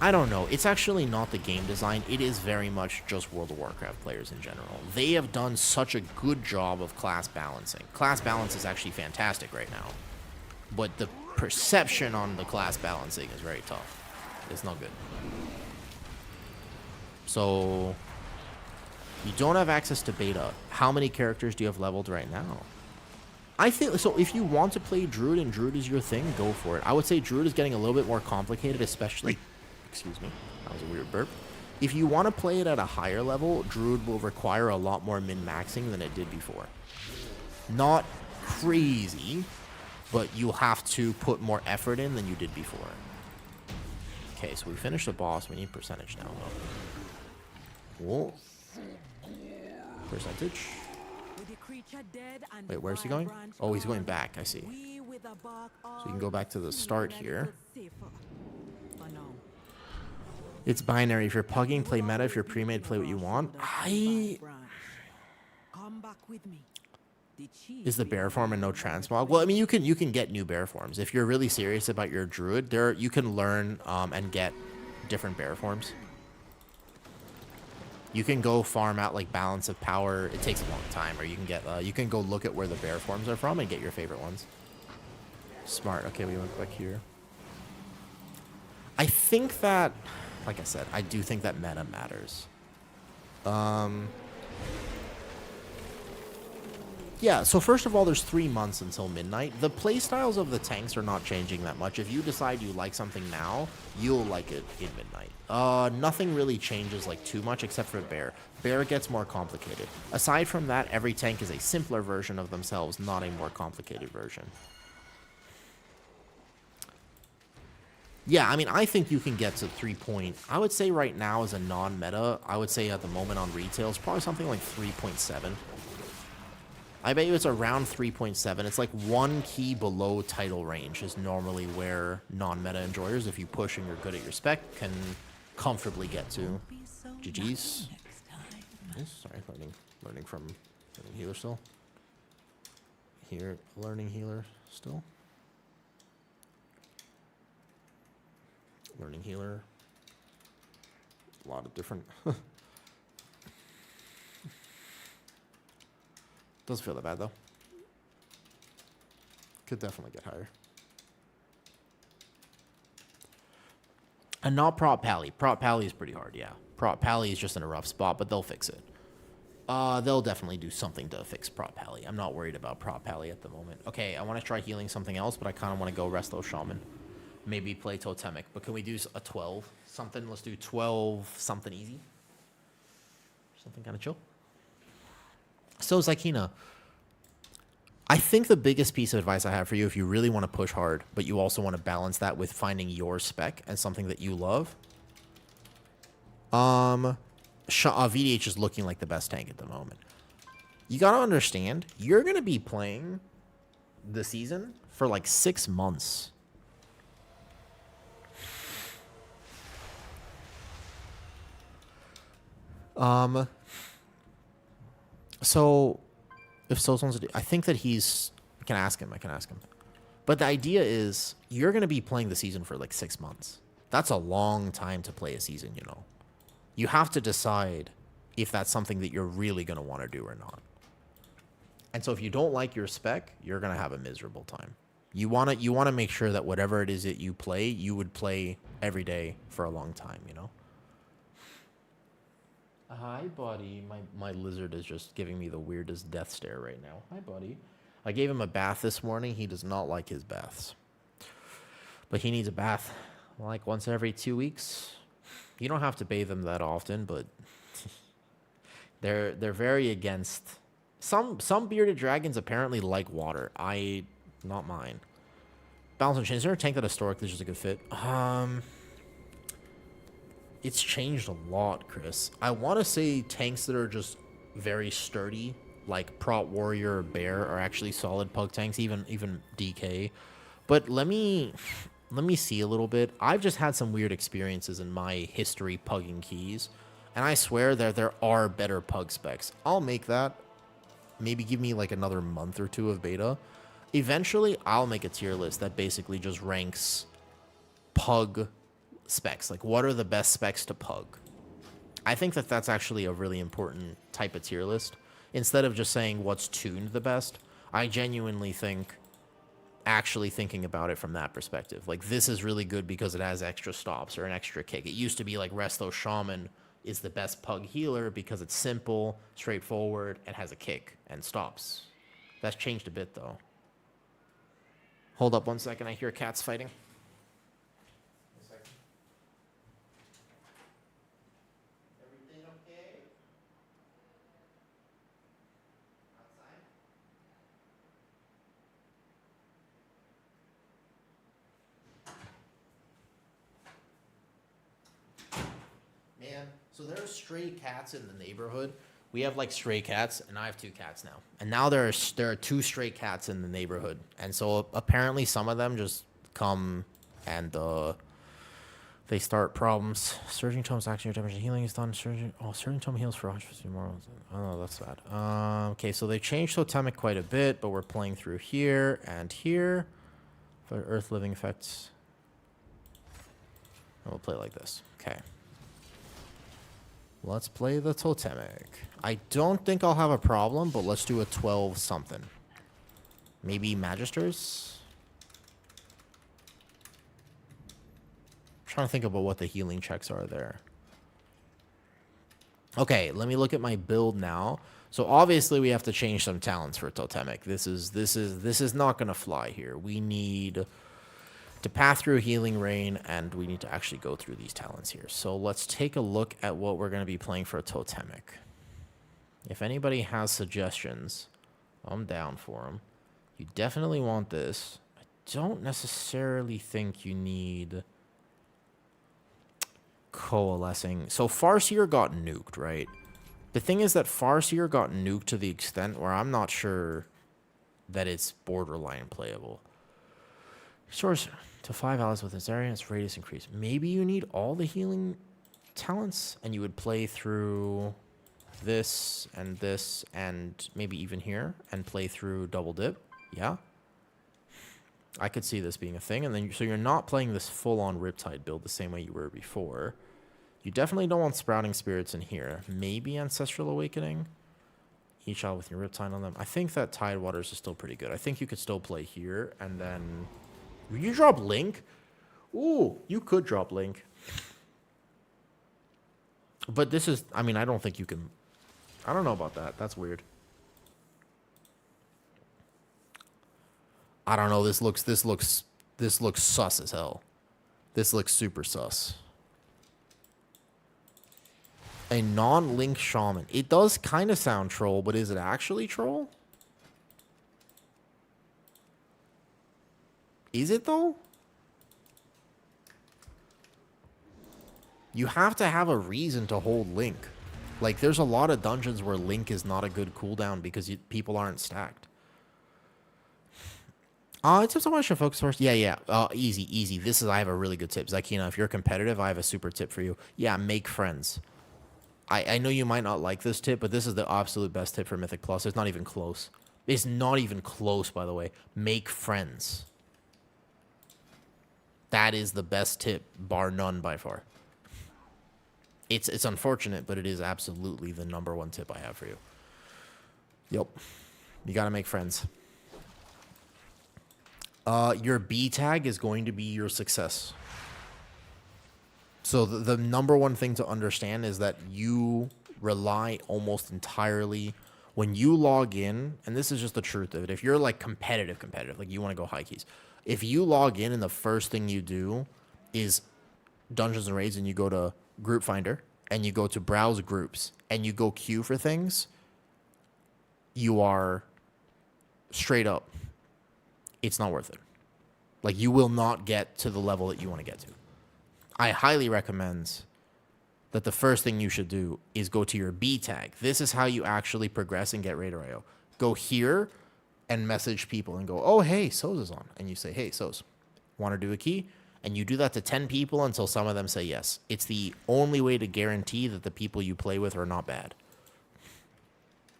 I don't know. It's actually not the game design. It is very much just World of Warcraft players in general. They have done such a good job of class balancing. Class balance is actually fantastic right now. But the perception on the class balancing is very tough. It's not good. So, you don't have access to beta. How many characters do you have leveled right now? I think, so if you want to play Druid and Druid is your thing, go for it. I would say Druid is getting a little bit more complicated, especially... Excuse me, that was a weird burp. If you want to play it at a higher level, Druid will require a lot more min-maxing than it did before. Not crazy, but you'll have to put more effort in than you did before. Okay, so we finished the boss. We need percentage now, though. Whoa. Percentage. With a creature Wait, where's he going? Oh, he's going back. I see. So you can go back to the start here. It's binary. If you're pugging, play meta. If you're pre-made, play what you want. Is the bear form and no transmog? Well, I mean, you can get new bear forms if you're really serious about your druid. There, you can learn and get different bear forms. You can go farm out like balance of power. It takes a long time, or you can get you can go look at where the bear forms are from and get your favorite ones. Smart. Okay, we went back here. I think that, like I said, I do think that meta matters. Yeah, so first of all, there's 3 months until midnight. The playstyles of the tanks are not changing that much. If you decide you like something now, you'll like it in midnight. Nothing really changes like too much except for Bear. Bear gets more complicated. Aside from that, every tank is a simpler version of themselves, not a more complicated version. Yeah, I mean, I think you can get to 3 point. I would say right now as a non-meta, I would say at the moment on retail, it's probably something like 3.7. I bet you it's around 3.7. It's like 1 key below title range is normally where non-meta enjoyers, if you push and you're good at your spec, can comfortably get to. GG's. Yes, sorry, learning from healer still. Here, learning healer still. Learning healer. A lot of different. Doesn't feel that bad, though. Could definitely get higher. And not Prop Pally. Prop Pally is pretty hard, yeah. Prop Pally is just in a rough spot, but they'll fix it. They'll definitely do something to fix Prop Pally. I'm not worried about Prop Pally at the moment. Okay, I want to try healing something else, but I kind of want to go Resto Shaman. Maybe play Totemic. But can we do a 12 something? Let's do 12 something easy. Something kind of chill. So, Zykina, I think the biggest piece of advice I have for you, if you really want to push hard, but you also want to balance that with finding your spec and something that you love, VDH is looking like the best tank at the moment. You got to understand, you're going to be playing the season for like 6 months. So, if Sos wants to do, I think that I can ask him. But the idea is, you're going to be playing the season for like 6 months. That's a long time to play a season, you know. You have to decide if that's something that you're really going to want to do or not. And so if you don't like your spec, you're going to have a miserable time. You want to make sure that whatever it is that you play, you would play every day for a long time, you know. Hi, buddy. My lizard is just giving me the weirdest death stare right now. Hi, buddy. I gave him a bath this morning. He does not like his baths. But he needs a bath like once every 2 weeks. You don't have to bathe him that often, but they're very against. Some bearded dragons apparently like water. Not mine. Balance and change. Is there a tank that historically is just a good fit? It's changed a lot, Chris. I want to say tanks that are just very sturdy, like Prot Warrior or Bear, are actually solid pug tanks, even DK. But let me see a little bit. I've just had some weird experiences in my history pugging keys, and I swear that there are better pug specs. I'll make that. Maybe give me like another month or 2 of beta. Eventually, I'll make a tier list that basically just ranks pug specs. Like, what are the best specs to pug? I think that that's actually a really important type of tier list. Instead of just saying what's tuned the best, I genuinely think actually thinking about it from that perspective. Like, this is really good because it has extra stops or an extra kick. It used to be like Resto Shaman is the best pug healer because it's simple, straightforward, and has a kick and stops. That's changed a bit, though. Hold up 1 second. I hear cats fighting. Man, so there are stray cats in the neighborhood we have like stray cats, and I have 2 cats now. And now there are 2 stray cats in the neighborhood, and so apparently some of them just come and they start problems. Surging tomes action your damage and healing is done. Surging tome heals for 150 more. Oh, that's bad. Okay, so they changed Totemic quite a bit, but we're playing through here and here for Earth living effects. And we'll play like this. Okay. Let's play the Totemic. I don't think I'll have a problem, but let's do a 12 something. Maybe Magisters? Trying to think about what the healing checks are there. Okay, let me look at my build now. So obviously we have to change some talents for Totemic. This is not gonna fly here. We need to path through Healing Rain, and we need to actually go through these talents here. So let's take a look at what we're gonna be playing for a Totemic. If anybody has suggestions, I'm down for them. You definitely want this. I don't necessarily think you need Coalescing. So Farseer got nuked, right? The thing is that Farseer got nuked to the extent where I'm not sure that it's borderline playable. Source to 5 allies with its area and its radius increase. Maybe you need all the healing talents, and you would play through this and maybe even here and play through double dip. Yeah. I could see this being a thing, and then so you're not playing this full-on Riptide build the same way you were before. You definitely don't want Sprouting Spirits in here. Maybe Ancestral Awakening. Each out with your Riptide on them. I think that Tidewaters is still pretty good. I think you could still play here, and then... Will you drop Link? Ooh, you could drop Link. But this is... I mean, I don't think you can... I don't know about that. That's weird. I don't know. This looks sus as hell. This looks super sus. A non-link shaman. It does kind of sound troll, but is it actually troll? Is it though? You have to have a reason to hold Link. Like, there's a lot of dungeons where Link is not a good cooldown because people aren't stacked. Tips on what I should focus first. Yeah. Easy. I have a really good tip. Zakina, if you're competitive, I have a super tip for you. Yeah, make friends. I know you might not like this tip, but this is the absolute best tip for Mythic Plus. It's not even close. It's not even close, by the way. Make friends. That is the best tip, bar none by far. It's unfortunate, but it is absolutely the #1 tip I have for you. Yep. You gotta make friends. Your B tag is going to be your success. So the #1 thing to understand is that you rely almost entirely when you log in, and this is just the truth of it. If you're like competitive, like you want to go high keys, if you log in and the first thing you do is Dungeons and Raids and you go to Group Finder and you go to Browse Groups and you go queue for things, you are straight up. It's not worth it. Like, you will not get to the level that you want to get to. I highly recommend that the first thing you should do is go to your B tag. This is how you actually progress and get Raider IO. Go here and message people and go, oh, hey, Soz is on. And you say, hey, Soz, want to do a key? And you do that to 10 people until some of them say yes. It's the only way to guarantee that the people you play with are not bad.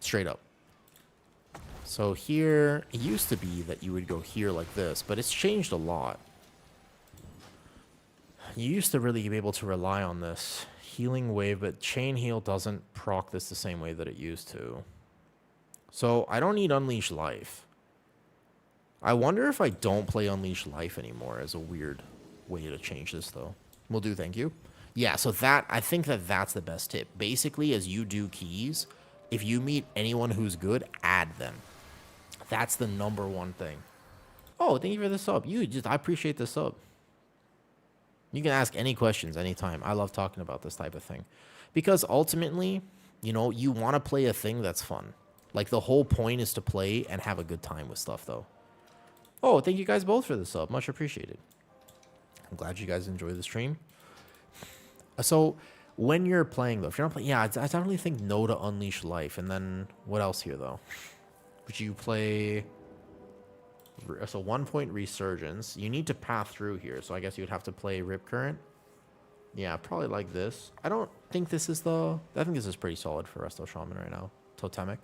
Straight up. So here, it used to be that you would go here like this, but it's changed a lot. You used to really be able to rely on this healing wave, but Chain Heal doesn't proc this the same way that it used to. So I don't need Unleash Life. I wonder if I don't play Unleash Life anymore as a weird way to change this, though. Will do, thank you. Yeah, so I think that's the best tip. Basically, as you do keys, if you meet anyone who's good, add them. That's the #1 thing. Oh, thank you for the sub. I appreciate the sub. You can ask any questions anytime. I love talking about this type of thing. Because ultimately, you want to play a thing that's fun. Like, the whole point is to play and have a good time with stuff, though. Oh, thank you guys both for the sub. Much appreciated. I'm glad you guys enjoy the stream. So, When you're playing, though, if you're not playing, yeah, I definitely think no to Unleash Life. And then what else here, though? Would you play... So 1 point Resurgence. You need to path through here, so I guess you'd have to play Rip Current. Yeah, probably like this. I don't think this is the... I think this is pretty solid for Resto Shaman right now. Totemic.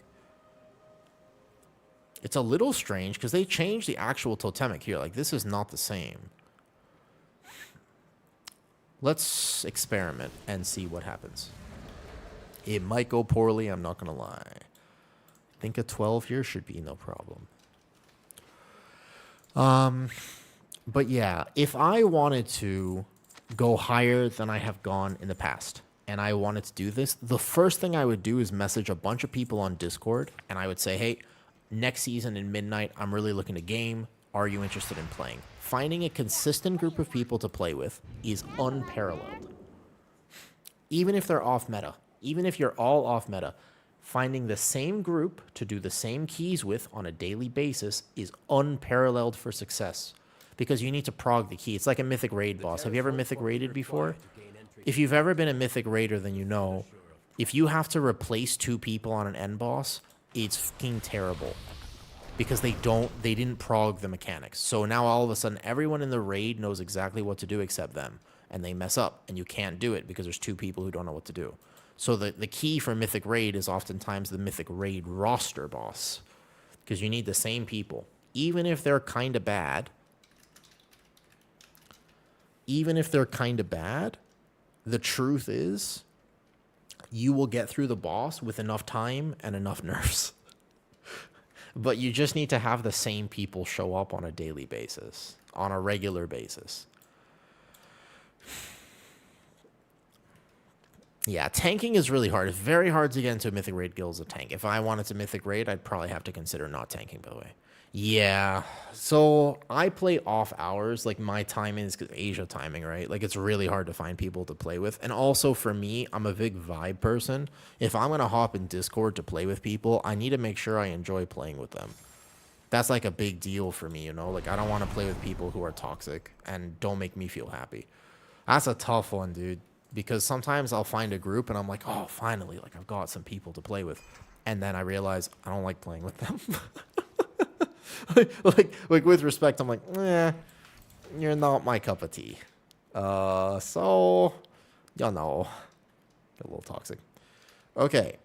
It's a little strange, because they changed the actual Totemic here. Like, this is not the same. Let's experiment and see what happens. It might go poorly, I'm not going to lie. I think a 12 here should be no problem. But yeah, if I wanted to go higher than I have gone in the past, and I wanted to do this, the first thing I would do is message a bunch of people on Discord, and I would say, hey, next season in Midnight, I'm really looking to game. Are you interested in playing? Finding a consistent group of people to play with is unparalleled. Even if they're off meta, even if you're all off meta, finding the same group to do the same keys with on a daily basis is unparalleled for success. Because you need to prog the key. It's like a Mythic Raid boss. Have you ever Mythic Raided before? If you've ever been a Mythic Raider, then you know, if you have to replace 2 people on an end boss, it's fucking terrible. Because they didn't prog the mechanics. So now all of a sudden, everyone in the raid knows exactly what to do except them. And they mess up, and you can't do it because there's 2 people who don't know what to do. So the key for Mythic Raid is oftentimes the Mythic Raid roster boss. Because you need the same people. Even if they're kind of bad, the truth is, you will get through the boss with enough time and enough nerfs. But you just need to have the same people show up on a daily basis, on a regular basis. Yeah, tanking is really hard. It's very hard to get into a Mythic Raid guild as a tank. If I wanted to Mythic Raid, I'd probably have to consider not tanking, by the way. Yeah, so I play off hours. Like, my timing is Asia timing, right? Like, it's really hard to find people to play with. And also, for me, I'm a big vibe person. If I'm going to hop in Discord to play with people, I need to make sure I enjoy playing with them. That's, like, a big deal for me, you know? Like, I don't want to play with people who are toxic and don't make me feel happy. That's a tough one, dude. Because sometimes I'll find a group and I'm like, oh, finally, like, I've got some people to play with. And then I realize I don't like playing with them. like with respect, I'm like, you're not my cup of tea. So, you know, get a little toxic. Okay,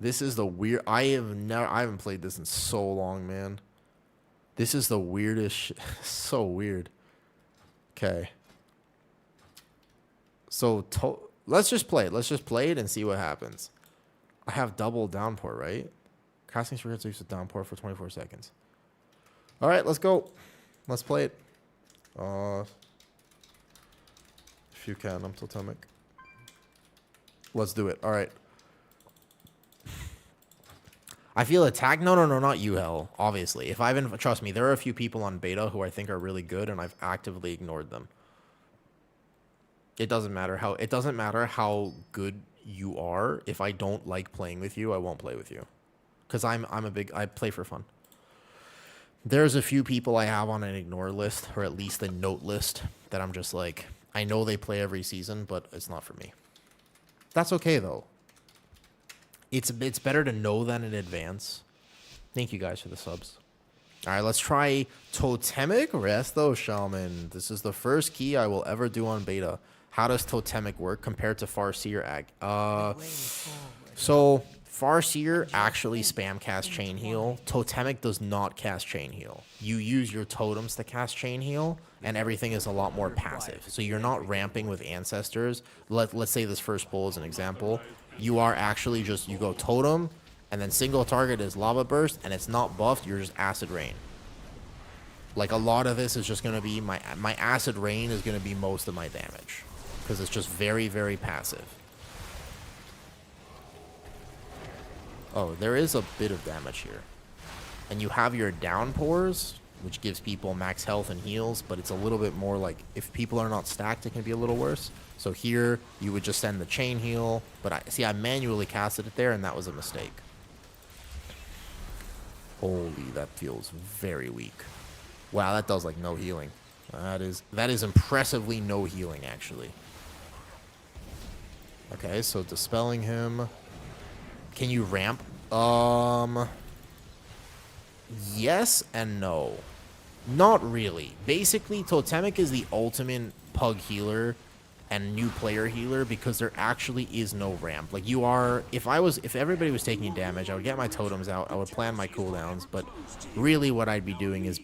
this is the weird. I haven't played this in so long, man. This is the weirdest. So weird. Okay. So let's just play it. Let's just play it and see what happens. I have double downpour, right? Casting spirits use a downpour for 24 seconds. All right, let's go. Let's play it. If you can, I'm Totemic. Let's do it. All right. I feel attacked. No, not you, Hell. Obviously, if I've been, trust me, there are a few people on beta who I think are really good, and I've actively ignored them. It doesn't matter how good you are. If I don't like playing with you, I won't play with you, because I play for fun. There's a few people I have on an ignore list, or at least a note list, that I'm just like, I know they play every season, but it's not for me. That's okay, though. It's better to know that in advance. Thank you guys for the subs. All right, let's try Totemic Resto Shaman. This is the first key I will ever do on beta. How does Totemic work compared to Farseer Ag? So Farseer actually spam cast Chain Heal. Totemic does not cast Chain Heal. You use your totems to cast Chain Heal, and everything is a lot more passive. So you're not ramping with Ancestors. Let's say this first pull is an example. You are actually just, you go Totem, and then single target is Lava Burst, and it's not buffed, you're just Acid Rain. Like, a lot of this is just going to be, my Acid Rain is going to be most of my damage. Because it's just very, very passive. Oh, there is a bit of damage here. And you have your Downpours, which gives people max health and heals, but it's a little bit more like, if people are not stacked, it can be a little worse. So here, you would just send the Chain Heal, but I manually casted it there, and that was a mistake. Holy, that feels very weak. Wow, that does like no healing. That is impressively no healing, actually. Okay, so dispelling him. Can you ramp? Yes and no. Not really. Basically, Totemic is the ultimate pug healer and new player healer because there actually is no ramp. Like you are, if everybody was taking damage, I would get my totems out, I would plan my cooldowns, but really what I'd be doing is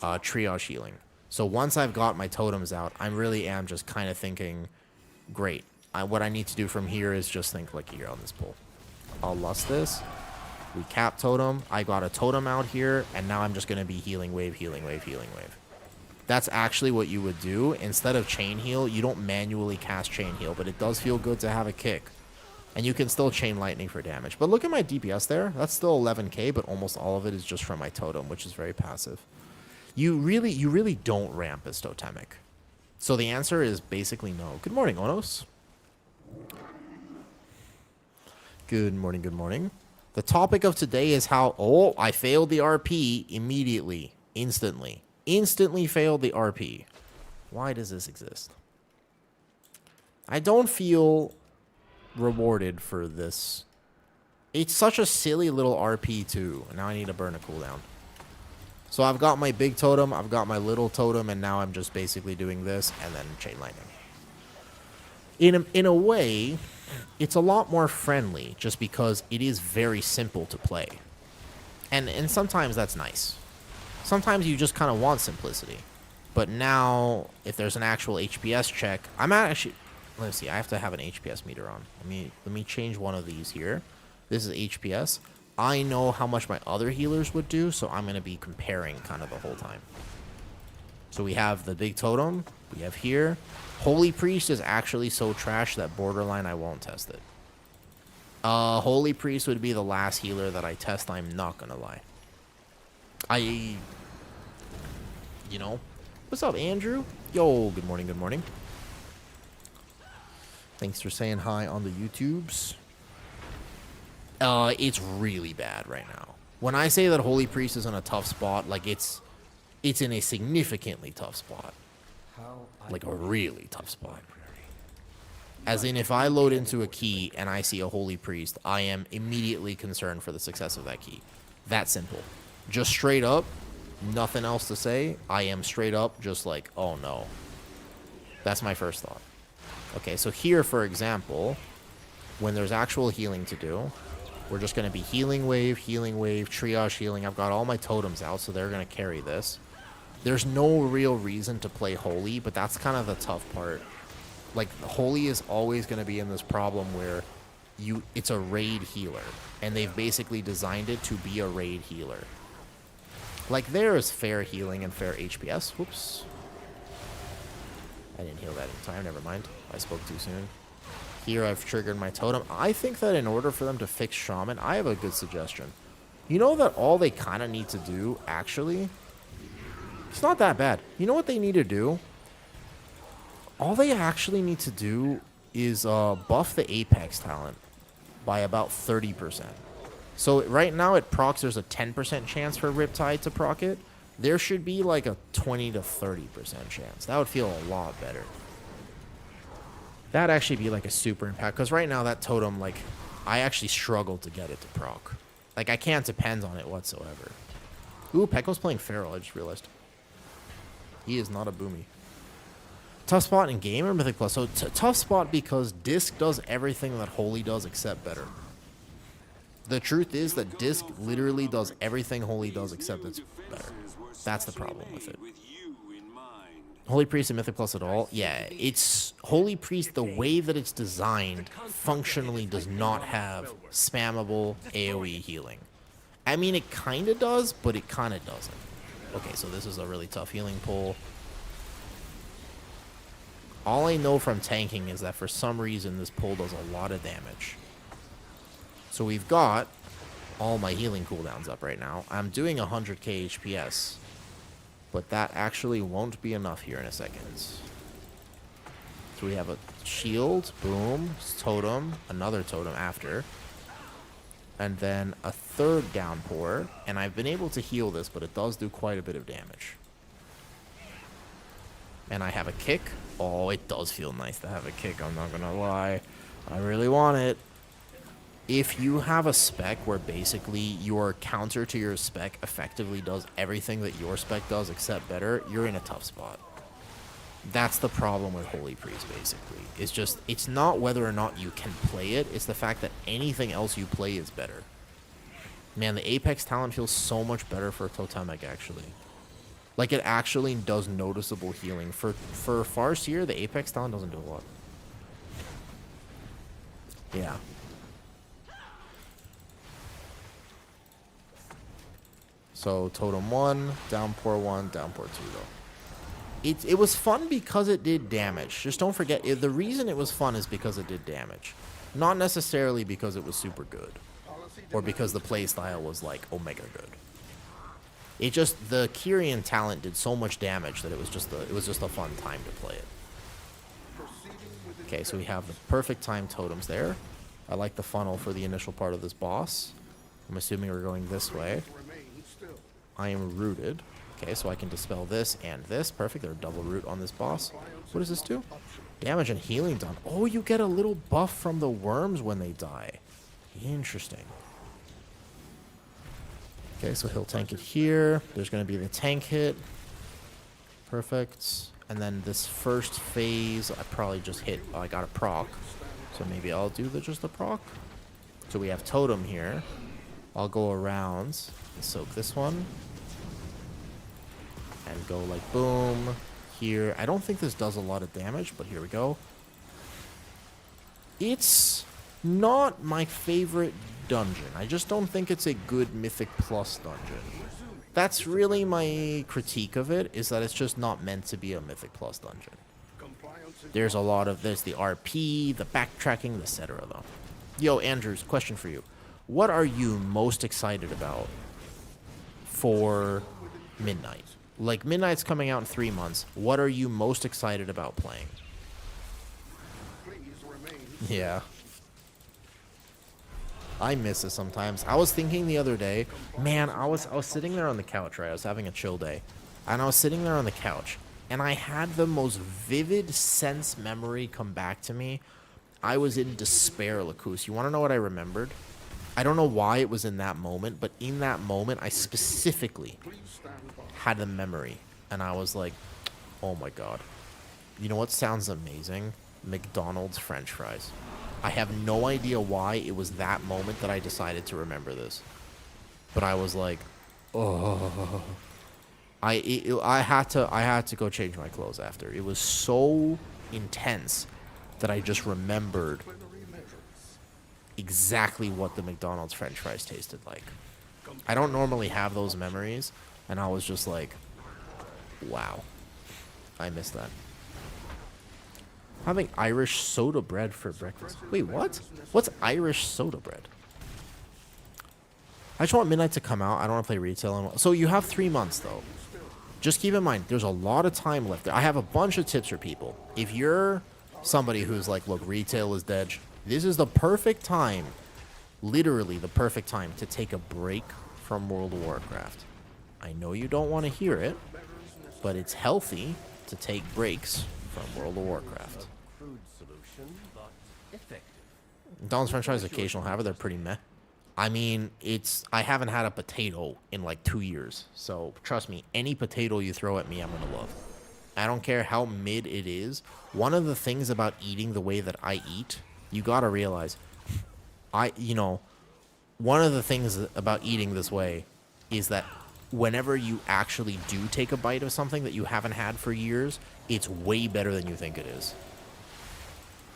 triage healing. So once I've got my totems out, I really am just kind of thinking, great. What I need to do from here is just think like here on this pull. I'll lust this. We cap totem. I got a totem out here, and now I'm just going to be healing wave, healing wave, healing wave. That's actually what you would do. Instead of chain heal, you don't manually cast chain heal, but it does feel good to have a kick. And you can still chain lightning for damage. But look at my DPS there. That's still 11k, but almost all of it is just from my totem, which is very passive. You really don't ramp as Totemic. So the answer is basically no. Good morning, Onos. Good morning, good morning. The topic of today is how... Oh, I failed the RP immediately. Instantly. Instantly failed the RP. Why does this exist? I don't feel rewarded for this. It's such a silly little RP too. Now I need to burn a cooldown. So I've got my big totem, I've got my little totem, and now I'm just basically doing this and then chain lightning. In a way, it's a lot more friendly just because it is very simple to play. And sometimes that's nice. Sometimes you just kind of want simplicity. But now, if there's an actual HPS check, I'm actually... Let's see, I have to have an HPS meter on. Let me change one of these here. This is HPS. I know how much my other healers would do, so I'm going to be comparing kind of the whole time. So we have the big totem. We have here. Holy Priest is actually so trash that borderline I won't test it. Holy Priest would be the last healer that I test, I'm not going to lie. You know. What's up, Andrew? Yo, good morning, good morning. Thanks for saying hi on the YouTubes. It's really bad right now. When I say that Holy Priest is in a tough spot, like it's in a significantly tough spot. Like a really tough spot. As in, if I load into a key and I see a Holy Priest, I am immediately concerned for the success of that key. That simple. Just straight up, nothing else to say. I am straight up just like, oh no. That's my first thought. Okay, so here, for example, when there's actual healing to do, we're just going to be healing wave, triage healing. I've got all my totems out, so they're going to carry this. There's no real reason to play Holy, but that's kind of the tough part. Like, Holy is always going to be in this problem where it's a raid healer, and they've basically designed it to be a raid healer. Like, there is fair healing and fair HPS. Whoops. I didn't heal that in time, never mind. I spoke too soon. Here I've triggered my totem. I think that in order for them to fix Shaman, I have a good suggestion. You know that all they kind of need to do, actually... It's not that bad. You know what they need to do? All they actually need to do is buff the Apex talent by about 30%. So right now it procs, there's a 10% chance for Riptide to proc it. There should be like a 20 to 30% chance. That would feel a lot better. That'd actually be like a super impact. Because right now that totem, like, I actually struggle to get it to proc. Like, I can't depend on it whatsoever. Ooh, Pekko's playing Feral, I just realized. He is not a boomy. Tough spot in game or Mythic Plus? So tough spot because Disc does everything that Holy does except better. The truth is that Disc literally does everything Holy does except it's better. That's the problem with it. Holy Priest and Mythic Plus at all? Yeah, it's... Holy Priest, the way that it's designed, functionally does not have spammable AoE healing. I mean, it kind of does, but it kind of doesn't. Okay, so this is a really tough healing pull. All I know from tanking is that for some reason this pull does a lot of damage. So we've got all my healing cooldowns up right now. I'm doing 100k HPS, but that actually won't be enough here in a second. So we have a shield, boom, totem, another totem after. And then a third downpour, and I've been able to heal this, but it does do quite a bit of damage. And I have a kick. Oh, it does feel nice to have a kick, I'm not gonna lie. I really want it. If you have a spec where basically your counter to your spec effectively does everything that your spec does except better, you're in a tough spot. That's the problem with Holy Priest, basically. It's just, it's not whether or not you can play it, it's the fact that anything else you play is better. Man, the Apex talent feels so much better for Totemic, actually. Like, it actually does noticeable healing. For Farseer, the Apex talent doesn't do a lot. Yeah. So, Totem 1, Downpour 1, Downpour 2, though. It was fun because it did damage. Just don't forget, the reason it was fun is because it did damage. Not necessarily because it was super good. Or because the playstyle was, like, omega good. It just, the Kyrian talent did so much damage that it was just a fun time to play it. Okay, so we have the perfect time totems there. I like the funnel for the initial part of this boss. I'm assuming we're going this way. I am rooted. Okay, so I can dispel this and this. Perfect, they're double root on this boss. What does this do? Damage and healing done. Oh, you get a little buff from the worms when they die. Interesting. Okay, so he'll tank it here. There's going to be the tank hit. Perfect. And then this first phase, I probably just hit... Oh, I got a proc. So maybe I'll do just the proc. So we have Totem here. I'll go around and soak this one. And go like boom. Here. I don't think this does a lot of damage, but here we go. It's not my favorite dungeon. I just don't think it's a good Mythic Plus dungeon. That's really my critique of it, is that it's just not meant to be a Mythic Plus dungeon. There's a lot of, there's the RP, the backtracking, etc. though. Yo, Andrews, question for you. What are you most excited about for Midnight? Like, Midnight's coming out in 3 months. What are you most excited about playing? Yeah. I miss it sometimes. I was thinking the other day, man, I was sitting there on the couch, right? I was having a chill day. And I was sitting there on the couch, and I had the most vivid sense memory come back to me. I was in despair, Lacus. You want to know what I remembered? I don't know why it was in that moment, but in that moment, I specifically had the memory. And I was like, oh my god. You know what sounds amazing? McDonald's French fries. I have no idea why it was that moment that I decided to remember this. But I was like, oh. I had to go change my clothes after. It was so intense that I just remembered exactly what the McDonald's French fries tasted like. I don't normally have those memories, and I was just like, wow. I missed that. Having Irish soda bread for breakfast. Wait, what? What's Irish soda bread? I just want Midnight to come out. I don't want to play retail. So you have 3 months, though. Just keep in mind, there's a lot of time left. I have a bunch of tips for people. If you're somebody who's like, look, retail is dead, this is the perfect time, literally the perfect time, to take a break from World of Warcraft. I know you don't want to hear it, but it's healthy to take breaks from World of Warcraft. Donald's French fries occasional, however, they're pretty meh. I mean, I haven't had a potato in like 2 years. So trust me, any potato you throw at me, I'm gonna love. I don't care how mid it is. One of the things about eating the way that I eat, you gotta realize, one of the things about eating this way is that whenever you actually do take a bite of something that you haven't had for years, it's way better than you think it is.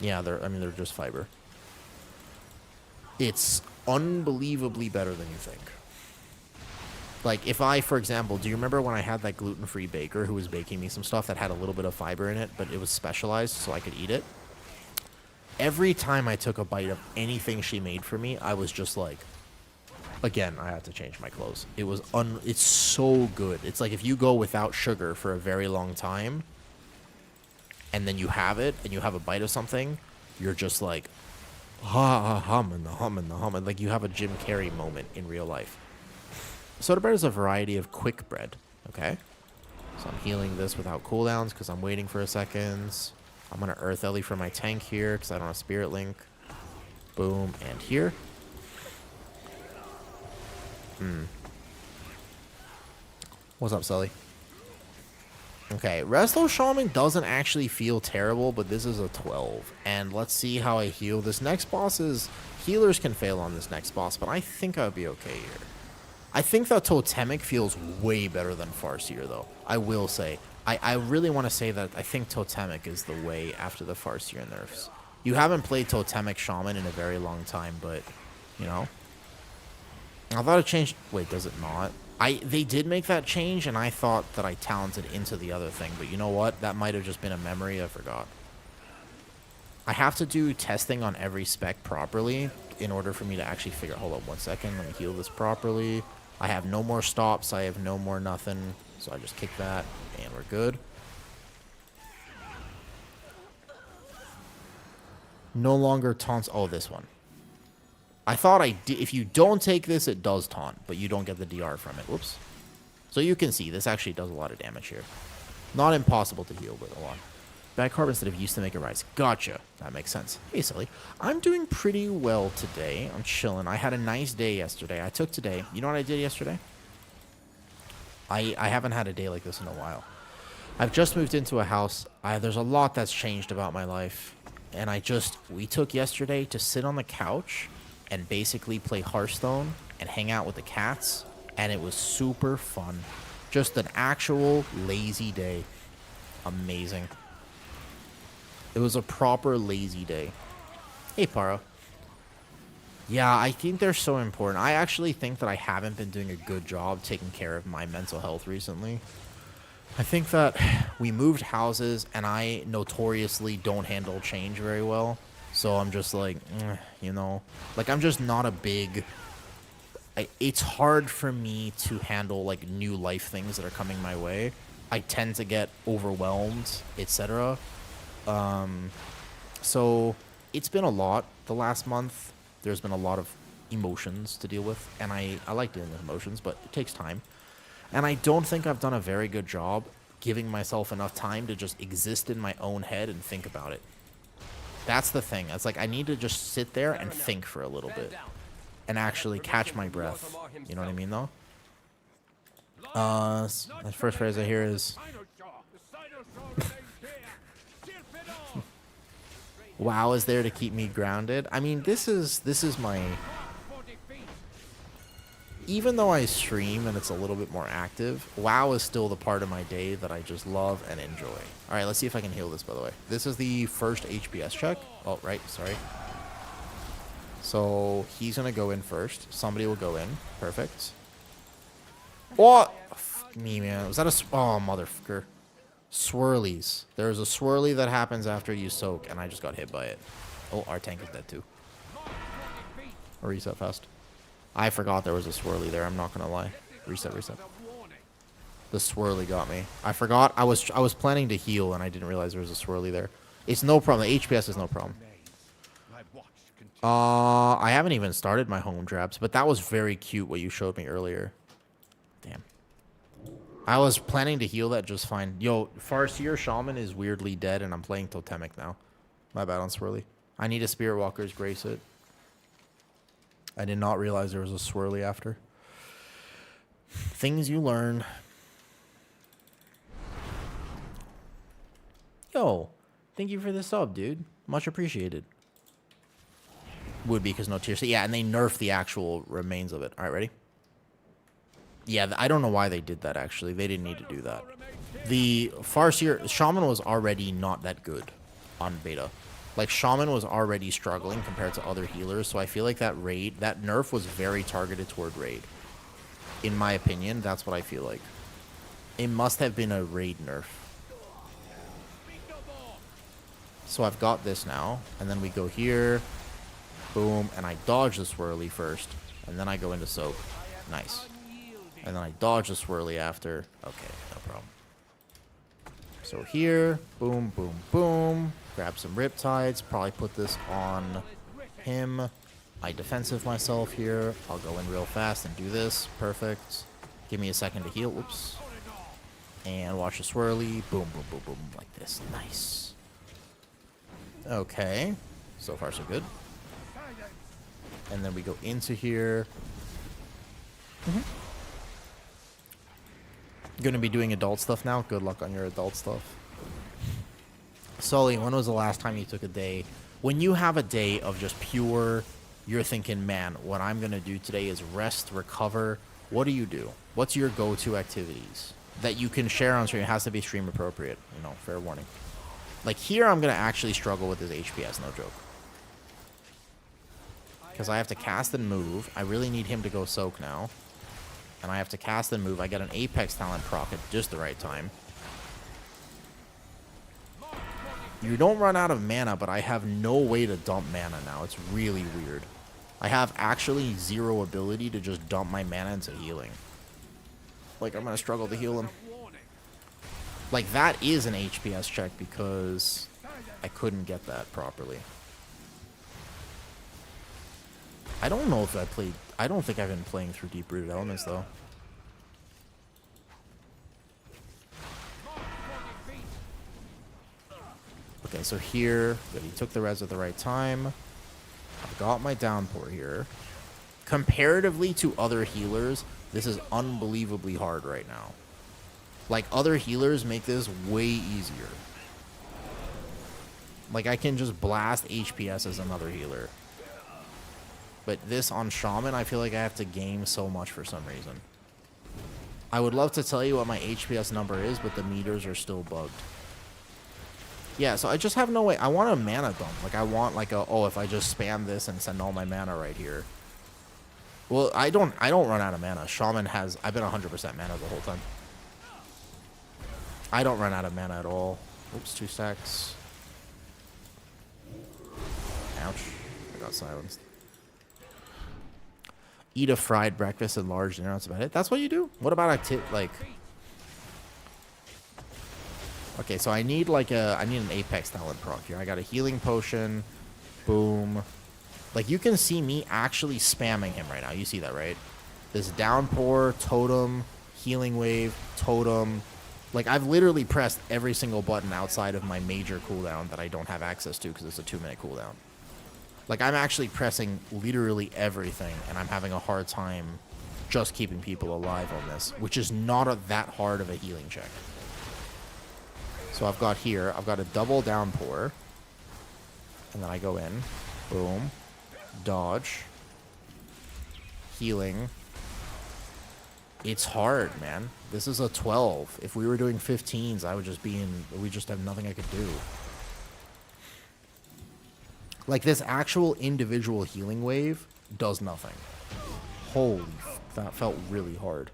Yeah, they're just fiber. It's unbelievably better than you think. Like, if I, for example, do you remember when I had that gluten-free baker who was baking me some stuff that had a little bit of fiber in it, but it was specialized so I could eat it? Every time I took a bite of anything she made for me, I was just like, again, I had to change my clothes. It's so good. It's like if you go without sugar for a very long time, and then you have it, and you have a bite of something, you're just like, humming. Like you have a Jim Carrey moment in real life. Soda bread is a variety of quick bread, okay? So I'm healing this without cooldowns because I'm waiting for a second. I'm going to Earth Ellie for my tank here because I don't have Spirit Link. Boom, and here. What's up, Sully? Okay, Resto Shaman doesn't actually feel terrible, but this is a 12. And let's see how I heal. This next boss is... Healers can fail on this next boss, but I think I'll be okay here. I think that Totemic feels way better than Farseer, though. I will say. I really want to say that I think Totemic is the way after the Farseer nerfs. You haven't played Totemic Shaman in a very long time, but, you know. I thought it changed... Wait, does it not? They did make that change, and I thought that I talented into the other thing. But you know what? That might have just been a memory. I forgot. I have to do testing on every spec properly in order for me to actually figure... Hold up 1 second. Let me heal this properly. I have no more stops. I have no more nothing. So I just kick that, and we're good. No longer taunts... Oh, this one. I thought if you don't take this, it does taunt, but you don't get the DR from it. Whoops. So you can see, this actually does a lot of damage here. Not impossible to heal, but a lot. Bad carbon instead of used to make a rise. Gotcha. That makes sense. Hey, Silly. I'm doing pretty well today. I'm chilling. I had a nice day yesterday. I took today. You know what I did yesterday? I haven't had a day like this in a while. I've just moved into a house. There's a lot that's changed about my life. And we took yesterday to sit on the couch and basically play Hearthstone and hang out with the cats, and it was super fun. Just an actual lazy day. Amazing. It was a proper lazy day. Hey, Paro. Yeah, I think they're so important. I actually think that I haven't been doing a good job taking care of my mental health recently. I think that we moved houses, and I notoriously don't handle change very well. So I'm just like, you know, like I'm just not a big... it's hard for me to handle like new life things that are coming my way. I tend to get overwhelmed, etc. So it's been a lot the last month. There's been a lot of emotions to deal with, and I like dealing with emotions, but it takes time. And I don't think I've done a very good job giving myself enough time to just exist in my own head and think about it. That's the thing. It's like I need to just sit there and think for a little bit and actually catch my breath. You know what I mean, though? The first phrase I hear is... WoW is there to keep me grounded. I mean, this is my... Even though I stream and it's a little bit more active, WoW is still the part of my day that I just love and enjoy. All right, let's see if I can heal this, by the way. This is the first HPS check. Oh, right, sorry. So he's going to go in first. Somebody will go in. Perfect. What? Oh, fuck me, man. Was that a... Oh, motherfucker. Swirlies. There's a swirly that happens after you soak, and I just got hit by it. Oh, our tank is dead, too. Or reset fast. I forgot there was a swirly there. I'm not going to lie. Reset. The swirly got me. I forgot. I was planning to heal, and I didn't realize there was a swirly there. It's no problem. The HPS is no problem. I haven't even started my home traps, but that was very cute what you showed me earlier. Damn. I was planning to heal that just fine. Yo, Farseer Shaman is weirdly dead, and I'm playing Totemic now. My bad on swirly. I need a Spirit Walker's Grace it. I did not realize there was a swirly after. Things you learn. Yo, thank you for the sub, dude. Much appreciated. Would be because no tier. Yeah, and they nerfed the actual remains of it. All right, ready? Yeah, I don't know why they did that, actually. They didn't need to do that. The Farseer... Shaman was already not that good on beta. Like, Shaman was already struggling compared to other healers, so I feel like that raid, that nerf was very targeted toward raid. In my opinion, that's what I feel like. It must have been a raid nerf. So I've got this now, and then we go here, boom, and I dodge the swirly first, and then I go into soak. Nice. And then I dodge the swirly after. Okay, no problem. So here, boom, boom, boom. Grab some Riptides. Probably put this on him. I defensive myself here. I'll go in real fast and do this. Perfect. Give me a second to heal. Oops. And watch the swirly. Boom, boom, boom, boom. Like this. Nice. Okay. So far, so good. And then we go into here. Gonna be doing adult stuff now. Good luck on your adult stuff. Sully, when was the last time you took a day? When you have a day of just pure, you're thinking, man, what I'm gonna do today is rest, recover. What do you do? What's your go-to activities that you can share on stream? It has to be stream appropriate, you know, fair warning. Like here, I'm gonna actually struggle with this HPS, no joke. Because I have to cast and move. I really need him to go soak now. And I have to cast and move. I get an Apex talent proc at just the right time. You don't run out of mana, but I have no way to dump mana now. It's really weird. I have actually zero ability to just dump my mana into healing. Like, I'm going to struggle to heal him. Like, that is an HPS check because I couldn't get that properly. I don't know if I played... I don't think I've been playing through Deep-Rooted Elements, though. Okay, so here... Good, he took the res at the right time. I've got my downpour here. Comparatively to other healers, this is unbelievably hard right now. Like, other healers make this way easier. Like, I can just blast HPS as another healer. But this on Shaman, I feel like I have to game so much for some reason. I would love to tell you what my HPS number is, but the meters are still bugged. Yeah, so I just have no way. I want a mana dump. Like, I want, like, a, oh, if I just spam this and send all my mana right here. Well, I don't run out of mana. Shaman has... I've been 100% mana the whole time. I don't run out of mana at all. Oops, 2 stacks. Ouch. I got silenced. Eat a fried breakfast and large dinner. That's about it. That's what you do? What about like... Okay, so I need like I need an Apex talent proc here. I got a healing potion. Boom. Like, you can see me actually spamming him right now. You see that, right? This downpour, totem, healing wave, totem. Like, I've literally pressed every single button outside of my major cooldown that I don't have access to because it's a 2-minute cooldown. Like, I'm actually pressing literally everything, and I'm having a hard time just keeping people alive on this, which is not that hard of a healing check. So I've got here, I've got a double downpour, and then I go in, boom, dodge, healing. It's hard, man. This is a 12. If we were doing 15s, I would just be in, we just have nothing I could do. Like, this actual individual healing wave does nothing. Holy, that felt really hard.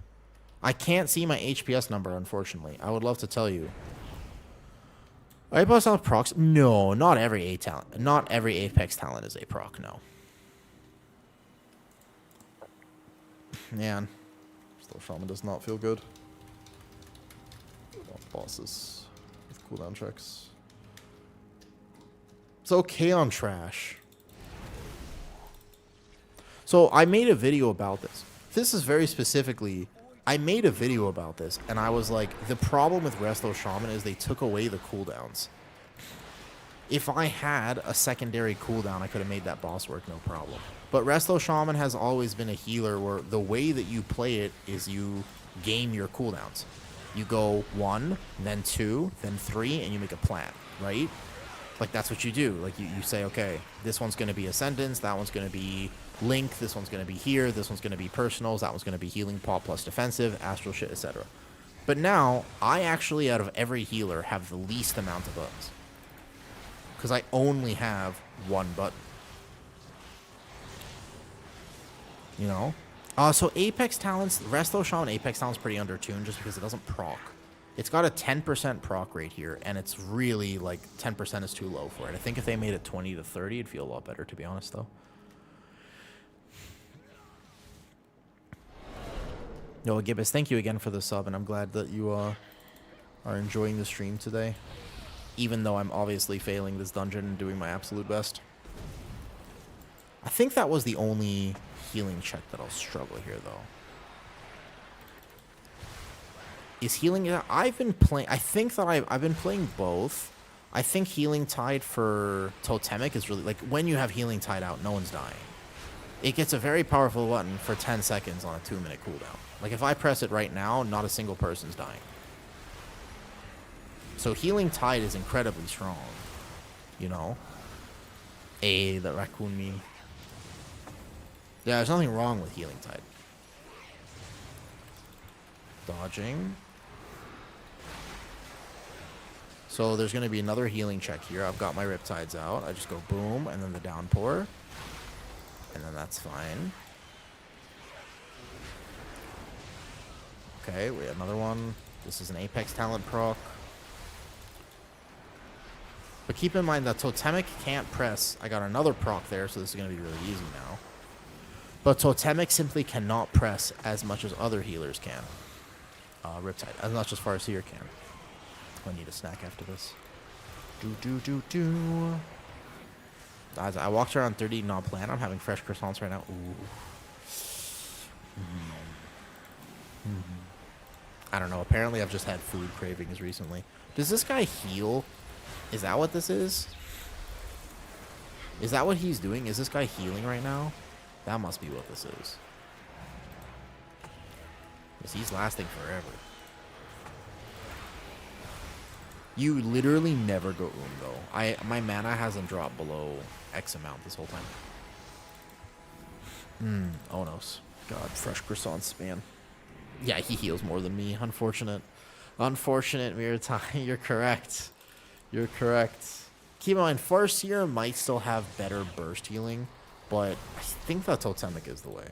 I can't see my HPS number, unfortunately. I would love to tell you. Apex talent procs? No, not every Apex talent is a proc, no. Man. Still, Shaman does not feel good. Bosses with cooldown checks. It's okay on trash. So I made a video about this. This is very specifically, I made a video about this, and I was like, the problem with Resto Shaman is they took away the cooldowns. If I had a secondary cooldown, I could have made that boss work no problem. But Resto Shaman has always been a healer where the way that you play it is you game your cooldowns. You go 1, then 2, then 3, and you make a plan, right? Like, that's what you do. Like, you say, okay, this one's going to be Ascendance, that one's going to be Link, this one's going to be here, this one's going to be Personals, that one's going to be Healing Pop plus Defensive, Astral Shit, etc. But now, I actually, out of every healer, have the least amount of buttons. Because I only have 1 button. You know? So Apex Talents, Resto Shaman Apex Talents pretty undertuned just because it doesn't proc. It's got a 10% proc rate here, and it's really, like, 10% is too low for it. I think if they made it 20 to 30, it'd feel a lot better, to be honest, though. Yo, Gibbous, thank you again for the sub, and I'm glad that you are enjoying the stream today. Even though I'm obviously failing this dungeon and doing my absolute best. I think that was the only healing check that I'll struggle here, though. Is healing... I've been playing... I think that I've been playing both. I think Healing Tide for Totemic is really... Like, when you have Healing Tide out, no one's dying. it gets a very powerful button for 10 seconds on a 2-minute cooldown. Like, if I press it right now, not a single person's dying. So Healing Tide is incredibly strong, you know? The raccoon meme. Yeah, there's nothing wrong with Healing Tide. Dodging. So there's going to be another healing check here. I've got my Riptides out. I just go boom, and then the downpour. And then that's fine. Okay, we have another one. This is an Apex talent proc. But keep in mind that Totemic can't press. I got another proc there, so this is going to be really easy now. But Totemic simply cannot press as much as other healers can. Riptide, as much as Farseer can. I need a snack after this. Guys, I walked around 30 not plan. I'm having fresh croissants right now. Ooh. I don't know. Apparently, I've just had food cravings recently. Does this guy heal? Is that what this is? Is that what he's doing? Is this guy healing right now? That must be what this is. Because he's lasting forever. You literally never go though. My mana hasn't dropped below X amount this whole time. Onos. God, fresh croissants, man. Yeah, he heals more than me. Unfortunate. Unfortunate, Mirror Time. You're correct. You're correct. Keep in mind, Farseer might still have better burst healing, but I think that Totemic is the way.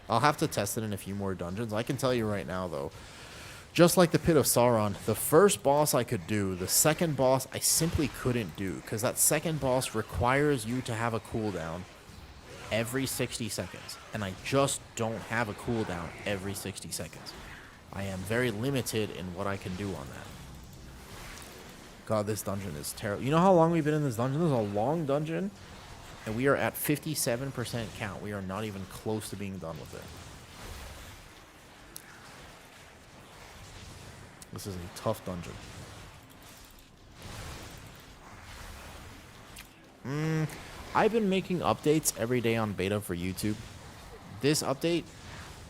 I'll have to test it in a few more dungeons. I can tell you right now, though, just like the Pit of Sauron, the first boss I could do, the second boss I simply couldn't do, because that second boss requires you to have a cooldown every 60 seconds, and I just don't have a cooldown every 60 seconds. I am very limited in what I can do on that. God, this dungeon is terrible. You know how long we've been in this dungeon? This is a long dungeon, and we are at 57% count. We are not even close to being done with it. This is a tough dungeon. I've been making updates every day on beta for YouTube. This update,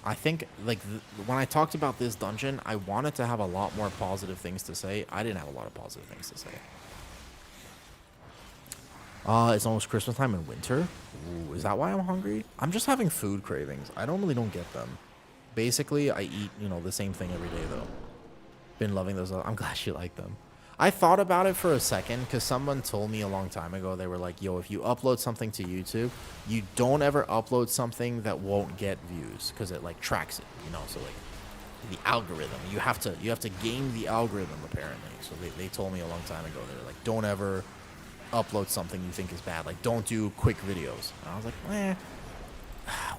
I think, like, when I talked about this dungeon, I wanted to have a lot more positive things to say. I didn't have a lot of positive things to say. It's almost Christmas time in winter. Ooh, is that why I'm hungry? I'm just having food cravings. I don't get them. Basically, I eat, the same thing every day, though. Been loving those. I'm glad you like them. I thought about it for a second because someone told me a long time ago. They were like, yo, if you upload something to YouTube, you don't ever upload something that won't get views because it like tracks it, so like the algorithm, you have to game the algorithm apparently. So they told me a long time ago. They were like, don't ever upload something you think is bad. Like, don't do quick videos. And I was like,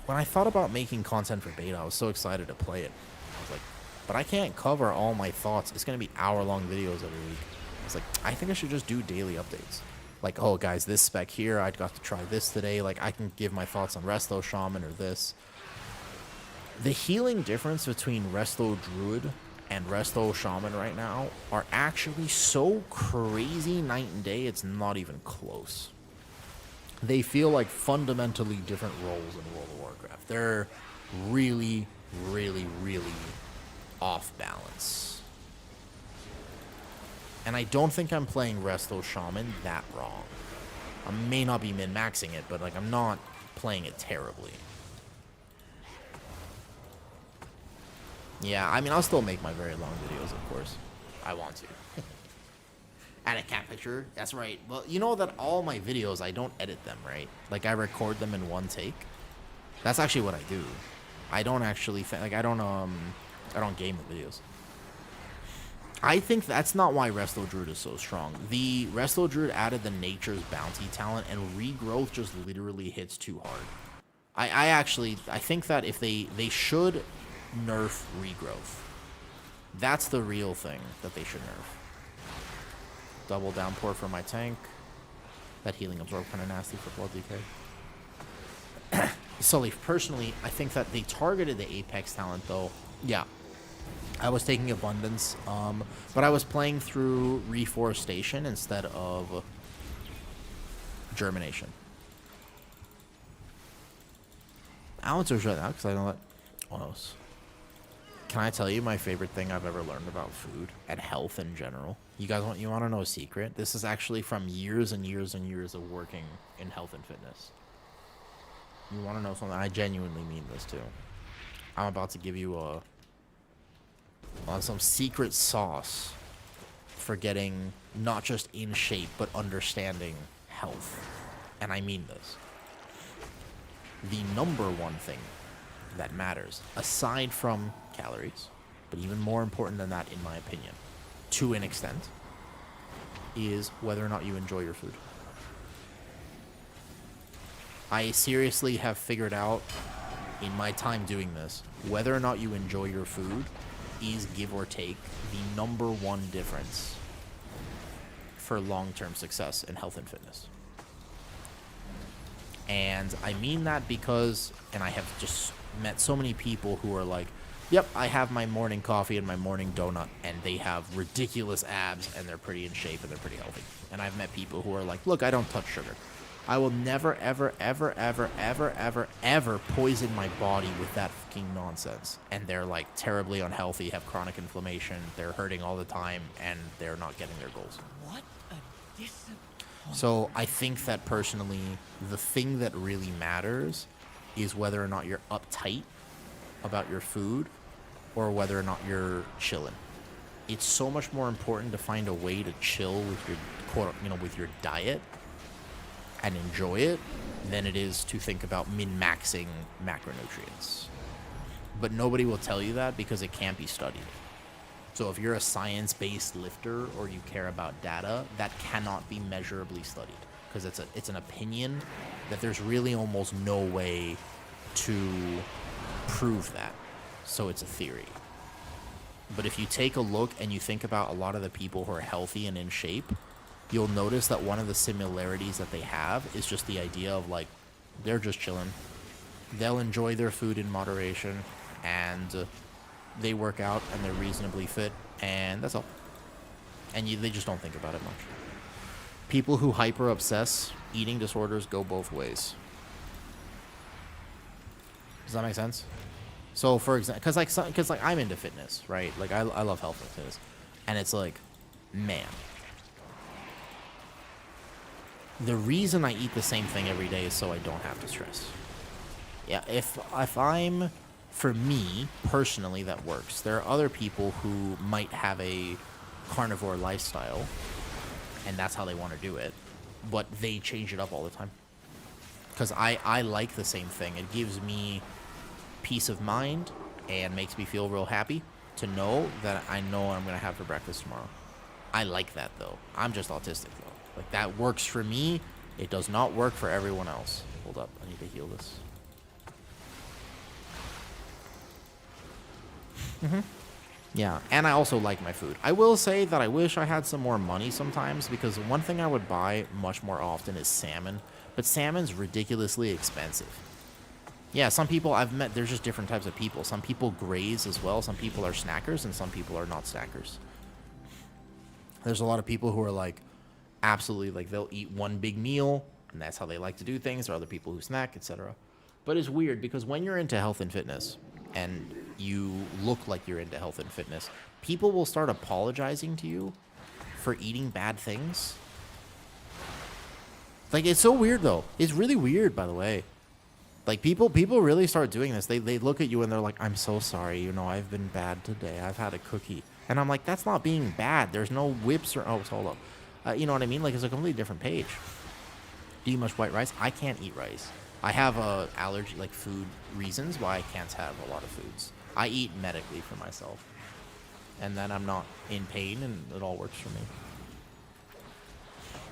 when I thought about making content for beta, I was so excited to play it. I was like, but I can't cover all my thoughts. It's going to be hour-long videos every week. I was like, I think I should just do daily updates. Like, oh, guys, this spec here, I got to try this today. Like, I can give my thoughts on Resto Shaman or this. The healing difference between Resto Druid and Resto Shaman right now are actually so crazy night and day, it's not even close. They feel like fundamentally different roles in World of Warcraft. They're really, really, really off balance. And I don't think I'm playing Resto Shaman that wrong. I may not be min-maxing it, but like I'm not playing it terribly. Yeah, I mean, I'll still make my very long videos, of course. I want to. Add a cat picture. That's right. Well, you know that all my videos, I don't edit them, right? Like, I record them in one take. That's actually what I do. I don't actually... I don't game the videos. I think that's not why Resto Druid is so strong. The Resto Druid added the Nature's Bounty talent, and regrowth just literally hits too hard. I think that if they should nerf regrowth. That's the real thing that they should nerf. Double downpour for my tank. That healing absorb kind of nasty for blood DK. Sully, personally, I think that they targeted the Apex talent, though. Yeah. I was taking Abundance, but I was playing through Reforestation instead of Germination. I'll answer right now because I know that. What else? Can I tell you my favorite thing I've ever learned about food and health in general? You want to know a secret? This is actually from years and years and years of working in health and fitness. You want to know something? I genuinely mean this too. I'm about to give you some secret sauce for getting not just in shape but understanding health. And I mean this. The number one thing that matters, aside from calories, but even more important than that, in my opinion, to an extent, is whether or not you enjoy your food. I seriously have figured out in my time doing this, whether or not you enjoy your food is, give or take, the number one difference for long-term success in health and fitness. And I mean that because, and I have just met so many people who are like, yep, I have my morning coffee and my morning donut, and they have ridiculous abs, and they're pretty in shape, and they're pretty healthy. And I've met people who are like, look, I don't touch sugar. I will never, ever, ever, ever, ever, ever, ever poison my body with that fucking nonsense. And they're like terribly unhealthy, have chronic inflammation, they're hurting all the time, and they're not getting their goals. What a disappointment. So I think that personally, the thing that really matters is whether or not you're uptight about your food or whether or not you're chilling. It's so much more important to find a way to chill with your with your diet and enjoy it than it is to think about min-maxing macronutrients. But nobody will tell you that because it can't be studied. So if you're a science-based lifter or you care about data, that cannot be measurably studied because it's an opinion that there's really almost no way to prove that. So it's a theory. But if you take a look and you think about a lot of the people who are healthy and in shape, you'll notice that one of the similarities that they have is just the idea of like, they're just chilling. They'll enjoy their food in moderation, and they work out and they're reasonably fit, and that's all. And they just don't think about it much. People who hyper obsess, eating disorders go both ways. Does that make sense? So for example, because I'm into fitness, right? Like I love health and fitness, and it's like, man, the reason I eat the same thing every day is so I don't have to stress. Yeah, if I'm, for me personally, that works. There are other people who might have a carnivore lifestyle, and that's how they want to do it, but they change it up all the time. Because I like the same thing. It gives me peace of mind and makes me feel real happy to know that I know what I'm going to have for breakfast tomorrow. I like that, though. I'm just autistic, though. Like, that works for me. It does not work for everyone else. Hold up. I need to heal this. Yeah, and I also like my food. I will say that I wish I had some more money sometimes, because one thing I would buy much more often is salmon. But salmon's ridiculously expensive. Yeah, some people I've met, there's just different types of people. Some people graze as well. Some people are snackers, and some people are not snackers. There's a lot of people who are like, absolutely, like they'll eat one big meal, and that's how they like to do things. There are other people who snack, etc. But it's weird, because when you're into health and fitness, and you look like you're into health and fitness, people will start apologizing to you for eating bad things. Like, it's so weird, though. It's really weird, by the way. Like, people really start doing this. They look at you and they're like, I'm so sorry, you know, I've been bad today. I've had a cookie. And I'm like, that's not being bad. There's no whips or, oh, hold up. You know what I mean? Like, it's a completely different page. Do you eat much white rice? I can't eat rice. I have allergy, like food reasons why I can't have a lot of foods. I eat medically for myself. And then I'm not in pain, and it all works for me.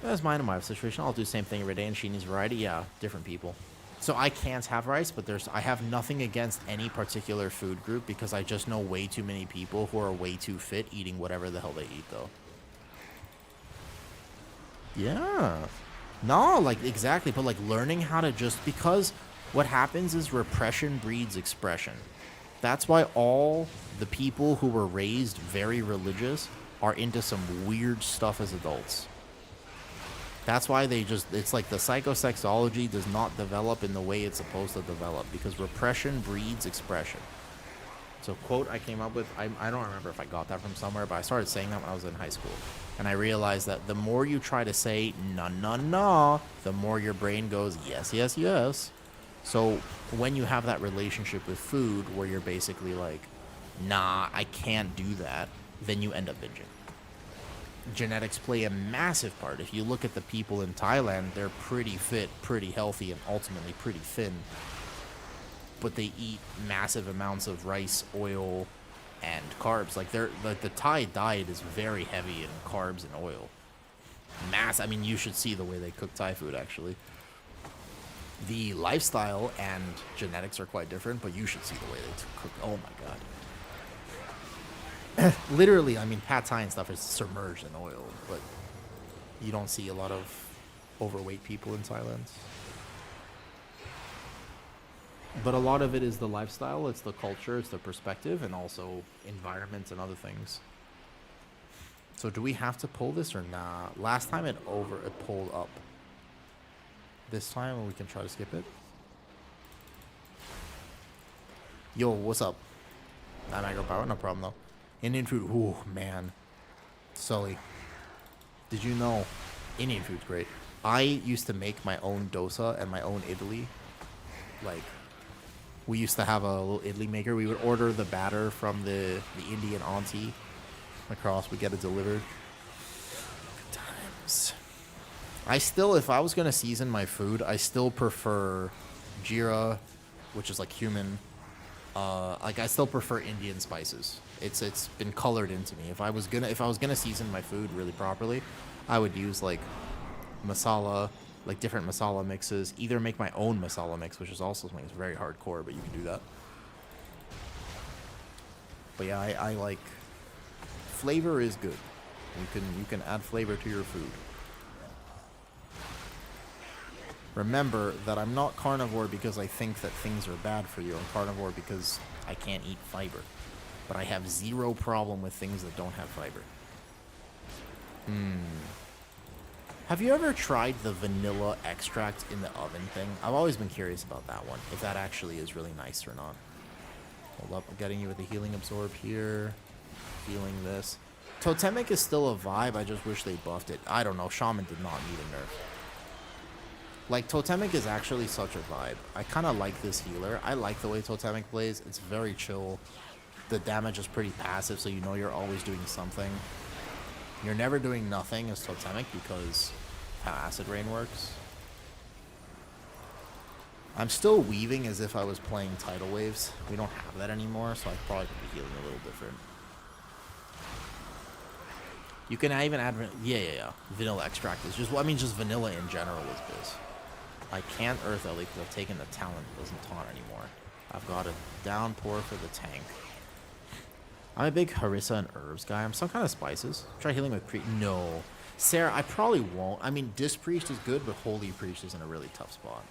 That's mine and my situation. I'll do the same thing every day, and she needs variety. Yeah, different people. So I can't have rice, but I have nothing against any particular food group, because I just know way too many people who are way too fit eating whatever the hell they eat, though. Yeah. No, like, exactly. But, like, learning how to just... Because what happens is repression breeds expression. That's why all the people who were raised very religious are into some weird stuff as adults. That's why it's like the psychosexology does not develop in the way it's supposed to develop, because repression breeds expression. So quote I came up with, I don't remember if I got that from somewhere, but I started saying that when I was in high school. And I realized that the more you try to say, no, no, no, the more your brain goes, yes, yes, yes. So when you have that relationship with food where you're basically like, nah, I can't do that, then you end up binging. Genetics play a massive part. If you look at the people in Thailand, they're pretty fit, pretty healthy, and ultimately pretty thin. But they eat massive amounts of rice, oil, and carbs. Like the Thai diet is very heavy in carbs and oil. I mean, you should see the way they cook Thai food, actually. The lifestyle and genetics are quite different, but you should see the way they cook. Oh my god. Literally, I mean, pad thai and stuff is submerged in oil, but you don't see a lot of overweight people in Thailand. But a lot of it is the lifestyle, it's the culture, it's the perspective, and also environment and other things. So do we have to pull this or nah? Last time it pulled up. This time we can try to skip it. Yo, what's up? That micro power, no problem though. Indian food, ooh, man. Sully. Did you know Indian food's great? I used to make my own dosa and my own idli. Like, we used to have a little idli maker. We would order the batter from the Indian auntie across. We'd get it delivered. Good times. If I was going to season my food, I still prefer jeera, which is like cumin. I still prefer Indian spices. It's been colored into me. If I was gonna season my food really properly, I would use like masala, like different masala mixes. Either make my own masala mix, which is also something that's very hardcore, but you can do that. But yeah, I like flavor is good. You can add flavor to your food. Remember that I'm not carnivore because I think that things are bad for you. I'm carnivore because I can't eat fiber. But I have zero problem with things that don't have fiber. Have you ever tried the vanilla extract in the oven thing? I've always been curious about that one, if that actually is really nice or not. Hold up, I'm getting you with the healing absorb here. Feeling this. Totemic is still a vibe, I just wish they buffed it. I don't know, Shaman did not need a nerf. Like, Totemic is actually such a vibe. I kind of like this healer. I like the way Totemic plays. It's very chill. The damage is pretty passive, so you know you're always doing something. You're never doing nothing as Totemic because how Acid Rain works. I'm still weaving as if I was playing Tidal Waves. We don't have that anymore, so I probably could be healing a little different. You can even add... Yeah. Vanilla extract is just... Well, I mean, just vanilla in general is biz. I can't Earth Ellie because I've taken the talent that doesn't taunt anymore. I've got a downpour for the tank. I'm a big harissa and herbs guy. I'm some kind of spices. Try healing with priest. No. Sarah, I probably won't. I mean, Disc Priest is good, but Holy Priest is in a really tough spot.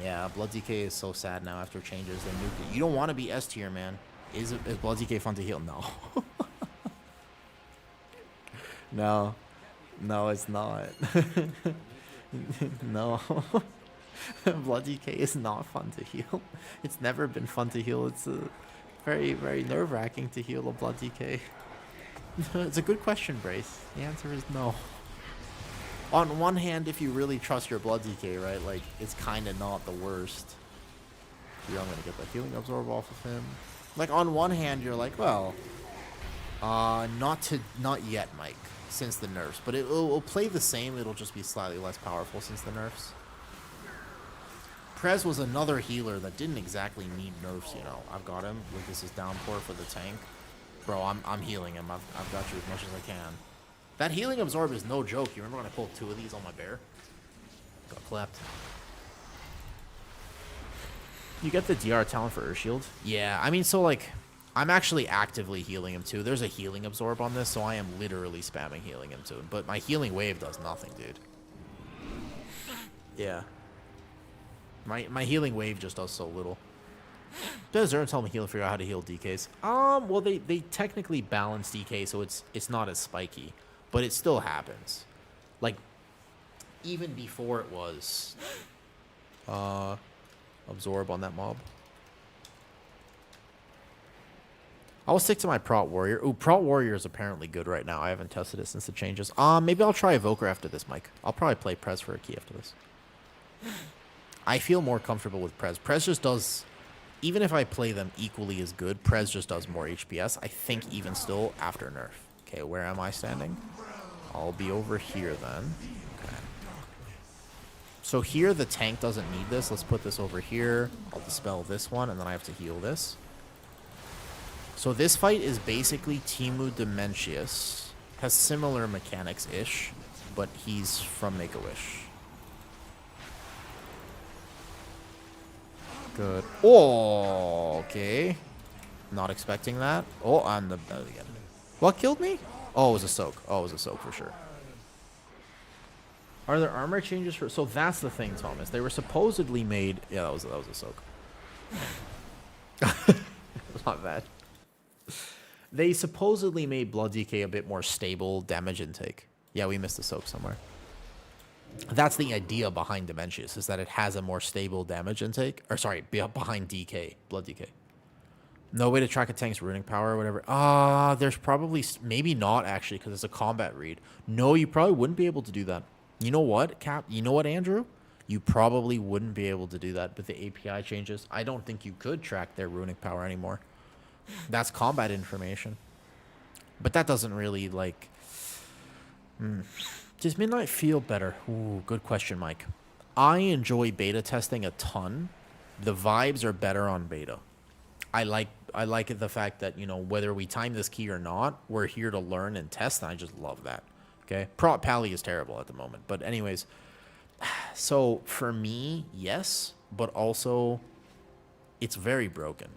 Yeah, Blood DK is so sad now after changes. They moved it. You don't want to be S tier, man. Is Blood DK fun to heal? No. No, it's not. No. Blood DK is not fun to heal. It's never been fun to heal. It's very, very nerve-wracking to heal a Blood DK. It's a good question, Brace. The answer is no. On one hand, if you really trust your Blood DK, right, like, it's kind of not the worst. Here, I'm going to get the healing absorb off of him. Like, on one hand, you're like, well, not yet, Mike, since the nerfs. But it will play the same. It'll just be slightly less powerful since the nerfs. Prez was another healer that didn't exactly need nerfs, you know. I've got him. Look, this is downpour for the tank. Bro, I'm healing him. I've got you as much as I can. That healing absorb is no joke. You remember when I pulled 2 of these on my bear? Got clapped. You get the DR talent for Earth Shield? Yeah, I mean, so, like, I'm actually actively healing him, too. There's a healing absorb on this, so I am literally spamming healing him, too. But my healing wave does nothing, dude. Yeah. My healing wave just does so little. Does Zern tell me heal figure out how to heal DKs? Well, they technically balance DK, so it's not as spiky. But it still happens. Like, even before it was absorb on that mob. I'll stick to my Prot Warrior. Ooh, Prot Warrior is apparently good right now. I haven't tested it since the changes. Maybe I'll try Evoker after this, Mike. I'll probably play Prez for a key after this. I feel more comfortable with Prez. Prez just does, even if I play them equally as good, Prez just does more HPS. I think even still after nerf. Okay, where am I standing? I'll be over here then. Okay. So here the tank doesn't need this. Let's put this over here. I'll dispel this one, and then I have to heal this. So this fight is basically Timu Dementius. Has similar mechanics-ish, but he's from Make-A-Wish. Good. Oh, okay. Not expecting that. Oh, I'm the... Again. What killed me? Oh, it was a soak. Oh, it was a soak for sure. Are there armor changes for... So that's the thing, Thomas. They were supposedly made... Yeah, that was a soak. It's not bad. They supposedly made Blood DK a bit more stable damage intake. Yeah, we missed a soak somewhere. That's the idea behind Dementius, is that it has a more stable damage intake. Or sorry, behind DK, Blood DK. No way to track a tank's runing power or whatever. There's probably... Maybe not, actually, because it's a combat read. No, you probably wouldn't be able to do that. You know what, Cap? You know what, Andrew? You probably wouldn't be able to do that with the API changes. I don't think you could track their runic power anymore. That's combat information. But that doesn't really, like... Does Midnight feel better? Ooh, good question, Mike. I enjoy beta testing a ton. The vibes are better on beta. I like the fact that, you know, whether we time this key or not, we're here to learn and test, and I just love that. Okay? Prot Pally is terrible at the moment. But anyways, so for me, yes, but also it's very broken.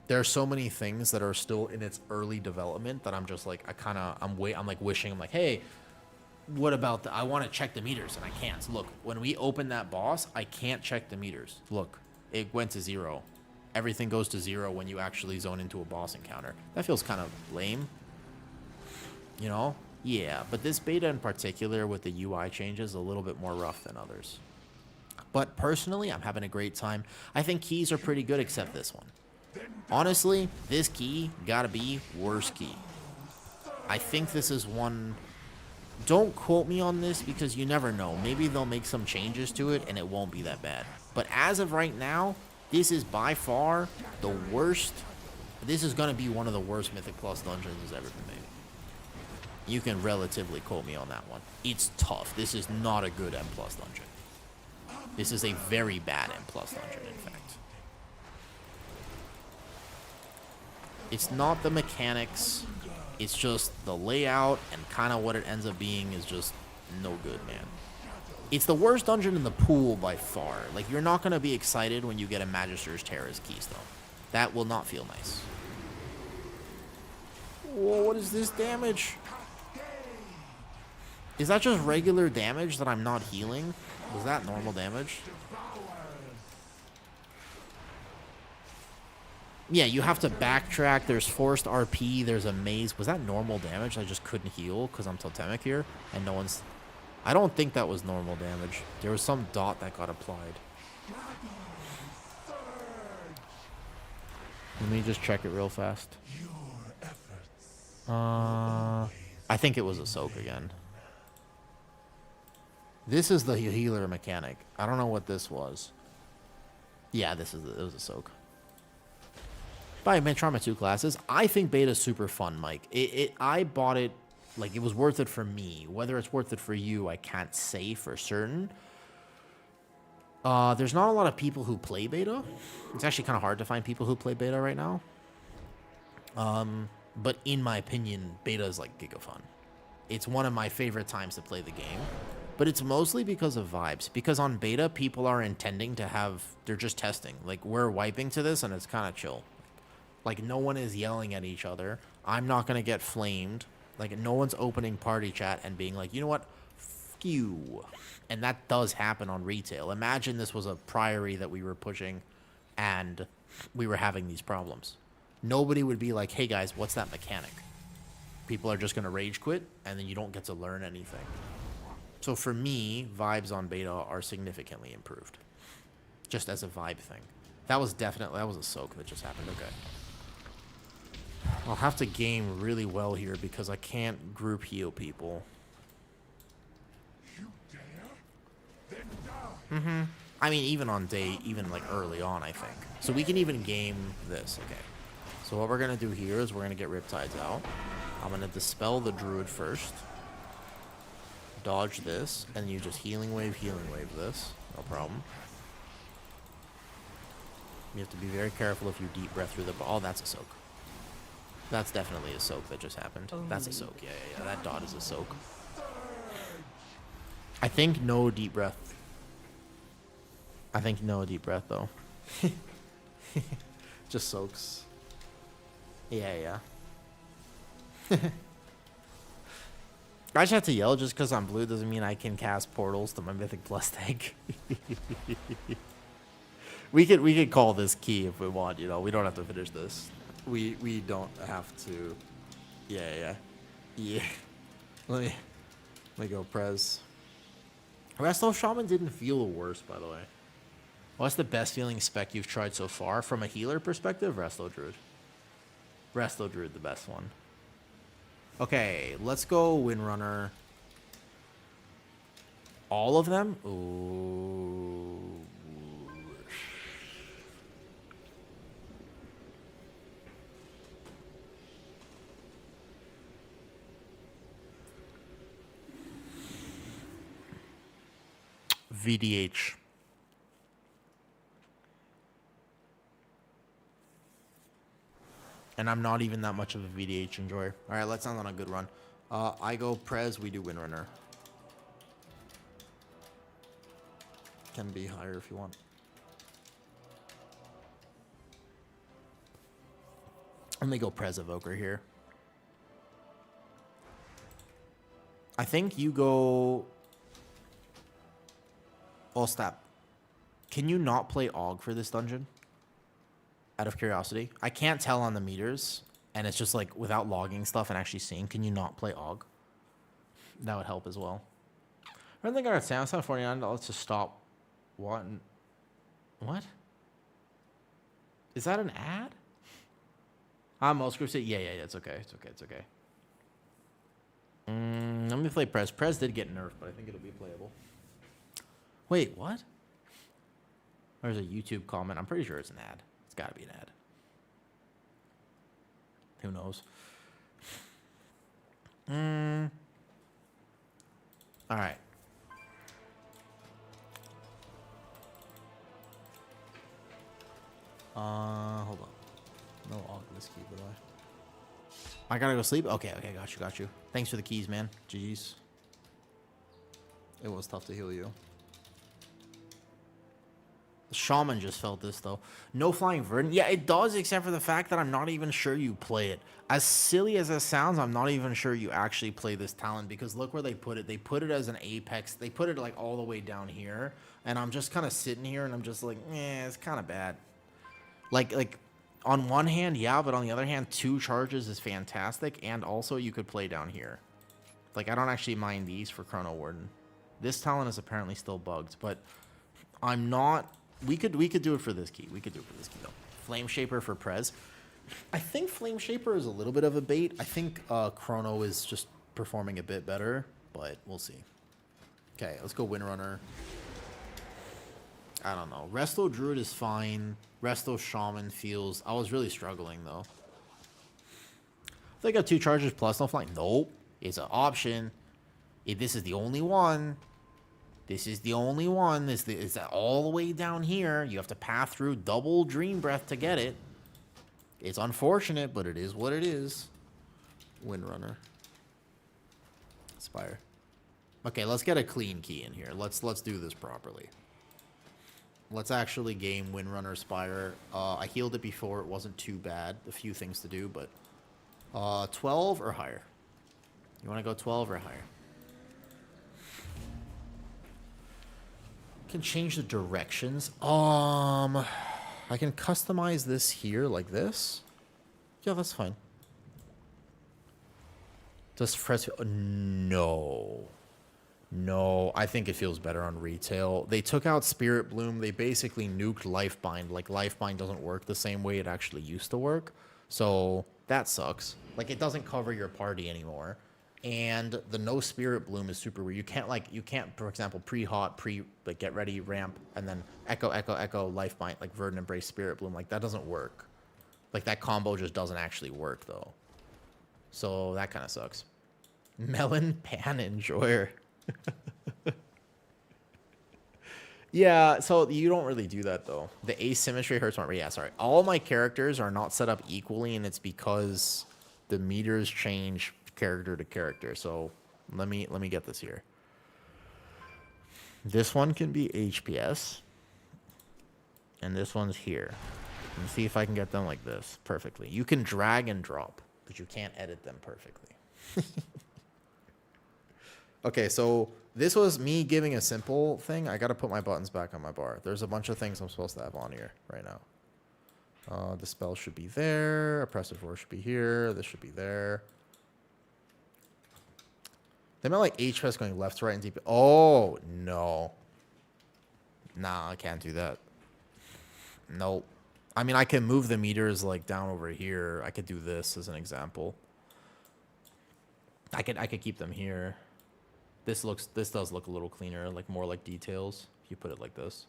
There are so many things that are still in its early development that I'm just like, I'm like wishing, I'm like, hey, what about I want to check the meters and I can't. So look, when we open that boss, I can't check the meters. Look, it went to 0. Everything goes to 0 when you actually zone into a boss encounter. That feels kind of lame. You know? Yeah, but this beta in particular with the UI changes is a little bit more rough than others. But personally, I'm having a great time. I think keys are pretty good except this one. Honestly, this key gotta be worst key. I think this is one... Don't quote me on this because you never know. Maybe they'll make some changes to it and it won't be that bad. But as of right now, this is by far the worst. This is going to be one of the worst Mythic Plus dungeons that's ever been made. You can relatively quote me on that one. It's tough. This is not a good M Plus dungeon. This is a very bad M Plus dungeon, in fact. It's not the mechanics. It's just the layout and kind of what it ends up being is just no good, man. It's the worst dungeon in the pool by far. Like, you're not going to be excited when you get a Magister's Terra's Keystone. That will not feel nice. Whoa, what is this damage? Is that just regular damage that I'm not healing? Was that normal damage? Yeah, you have to backtrack. There's forced RP. There's a maze. Was that normal damage? I just couldn't heal because I'm Totemic here. And no one's... I don't think that was normal damage. There was some dot that got applied. Let me just check it real fast. I think it was a soak again. This is the healer mechanic. I don't know what this was. Yeah, it was a soak. By Trauma 2 classes, I think beta's super fun, Mike. I bought it, like, it was worth it for me. Whether it's worth it for you, I can't say for certain. There's not a lot of people who play beta. It's actually kind of hard to find people who play beta right now. But in my opinion, beta is like giga fun. It's one of my favorite times to play the game. But it's mostly because of vibes. Because on beta, people are intending to have... They're just testing. Like, we're wiping to this, and it's kind of chill. Like, no one is yelling at each other. I'm not going to get flamed. Like, no one's opening party chat and being like, you know what? F you. And that does happen on retail. Imagine this was a Priory that we were pushing and we were having these problems. Nobody would be like, hey, guys, what's that mechanic? People are just going to rage quit, and then you don't get to learn anything. So for me, vibes on beta are significantly improved. Just as a vibe thing. That was a soak that just happened. Okay. I'll have to game really well here because I can't group heal people. I mean, even on day, even like early on, I think. So we can even game this. Okay. So what we're going to do here is we're going to get Riptides out. I'm going to dispel the Druid first. Dodge this. And you just healing wave this. No problem. You have to be very careful if you deep breath through the... Oh, that's a soak. That's definitely a soak that just happened. That's a soak. Yeah. That dot is a soak. I think no deep breath. Though. Just soaks. Yeah. I just have to yell just because I'm blue doesn't mean I can cast portals to my Mythic Blessed Egg. We could call this key if we want, you know. We don't have to finish this. We don't have to. Yeah. Let me go Prez. Resto Shaman didn't feel the worst, by the way. What's the best feeling spec you've tried so far? From a healer perspective, Resto Druid. Resto Druid, the best one. Okay, let's go Windrunner. All of them? Ooh. VDH. And I'm not even that much of a VDH enjoyer. All right, let's end on a good run. I go Prez, we do Windrunner. Can be higher if you want. Let me go Prez Evoker here. I think you go... Oh, stop. Can you not play Og for this dungeon? Out of curiosity. I can't tell on the meters. And it's just like without logging stuff and actually seeing. Can you not play Og? That would help as well. I don't think I got Samsung $49 to stop. What? Is that an ad? Most groups say, yeah, it's okay. It's okay. Let me play Prez. Prez did get nerfed, but I think it'll be playable. Wait, what? There's a YouTube comment. I'm pretty sure it's an ad. It's got to be an ad. Who knows? All right. Hold on. No Oculus key, by the way. I gotta go sleep? Okay, got you. Thanks for the keys, man. GG's. It was tough to heal you. The Shaman just felt this, though. No Flying Verdant? Yeah, it does, except for the fact that I'm not even sure you play it. As silly as it sounds, I'm not even sure you actually play this talent, because look where they put it. They put it as an apex. They put it, like, all the way down here, and I'm just kind of sitting here, and I'm just like, it's kind of bad. Like, on one hand, yeah, but on the other hand, 2 charges is fantastic, and also you could play down here. Like, I don't actually mind these for Chrono Warden. This talent is apparently still bugged, but I'm not... We could do it for this key. Though. Flame Shaper for Prez. I think Flame Shaper is a little bit of a bait. I think Chrono is just performing a bit better, but we'll see. Okay, let's go Windrunner. I don't know. Resto Druid is fine. Resto Shaman feels... I was really struggling, though. If they got 2 charges plus no flying. Nope. It's an option. If this is the only one... This is all the way down here. You have to pass through double Dream Breath to get it. It's unfortunate, but it is what it is. Windrunner. Spire. Okay, let's get a clean key in here. Let's do this properly. Let's actually game Windrunner Spire. I healed it before. It wasn't too bad. A few things to do, but 12 or higher. You want to go 12 or higher? Can change the directions. I can customize this here like this. Yeah, that's fine. Does Fresco... No. No, I think it feels better on retail. They took out Spirit Bloom. They basically nuked Lifebind. Like, Lifebind doesn't work the same way it actually used to work. So, that sucks. Like, it doesn't cover your party anymore. And the no Spirit Bloom is super weird. You can't, for example, pre-hot, like, get ready, ramp, and then echo, Lifebind, like, Verdant Embrace, Spirit Bloom. Like, that doesn't work. Like, that combo just doesn't actually work, though. So, that kind of sucks. Melon Pan Enjoyer. Yeah, so you don't really do that, though. The asymmetry hurts my... Yeah, sorry. All my characters are not set up equally, and it's because the meters change character to character. So let me get this here. This one can be HPS, and this one's here. Let me see if I can get them like this perfectly. You can drag and drop, but you can't edit them perfectly. Okay, so this was me giving a simple thing. I got to put my buttons back on my bar. There's a bunch of things I'm supposed to have on here right now. The spell should be there. Oppressive Roar should be here. This should be there. They meant like HPS going left to right and deep. Oh, no. Nah, I can't do that. Nope. I mean, I can move the meters like down over here. I could do this as an example. I could keep them here. This does look a little cleaner, like more like details, if you put it like this.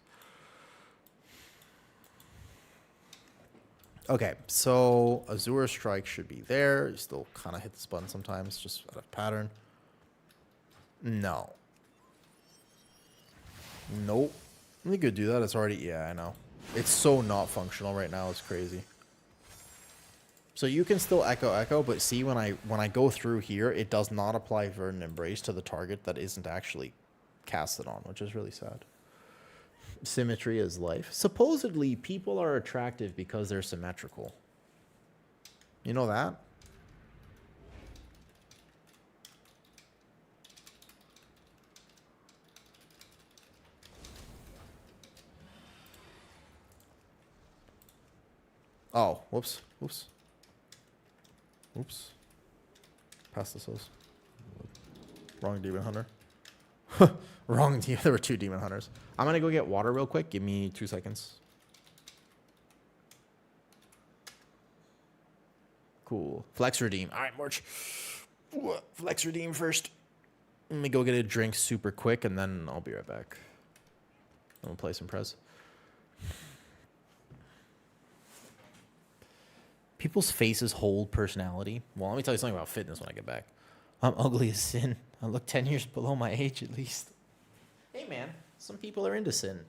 Okay, so Azure Strike should be there. You still kind of hit this button sometimes, just out of pattern. No. Nope. You could do that. It's already... Yeah, I know. It's so not functional right now. It's crazy. So you can still echo, but see when I go through here, it does not apply Verdant Embrace to the target that isn't actually casted on, which is really sad. Symmetry is life. Supposedly, people are attractive because they're symmetrical. You know that? Oh, whoops. Oops. Pass the souls. Wrong demon hunter. Wrong demon. There were 2 demon hunters. I'm going to go get water real quick. Give me 2 seconds. Cool. Flex redeem. All right, March. Flex redeem first. Let me go get a drink super quick, and then I'll be right back. I'm going to play some Prez. People's faces hold personality. Well, let me tell you something about fitness when I get back. I'm ugly as sin. I look 10 years below my age at least. Hey, man. Some people are into sin.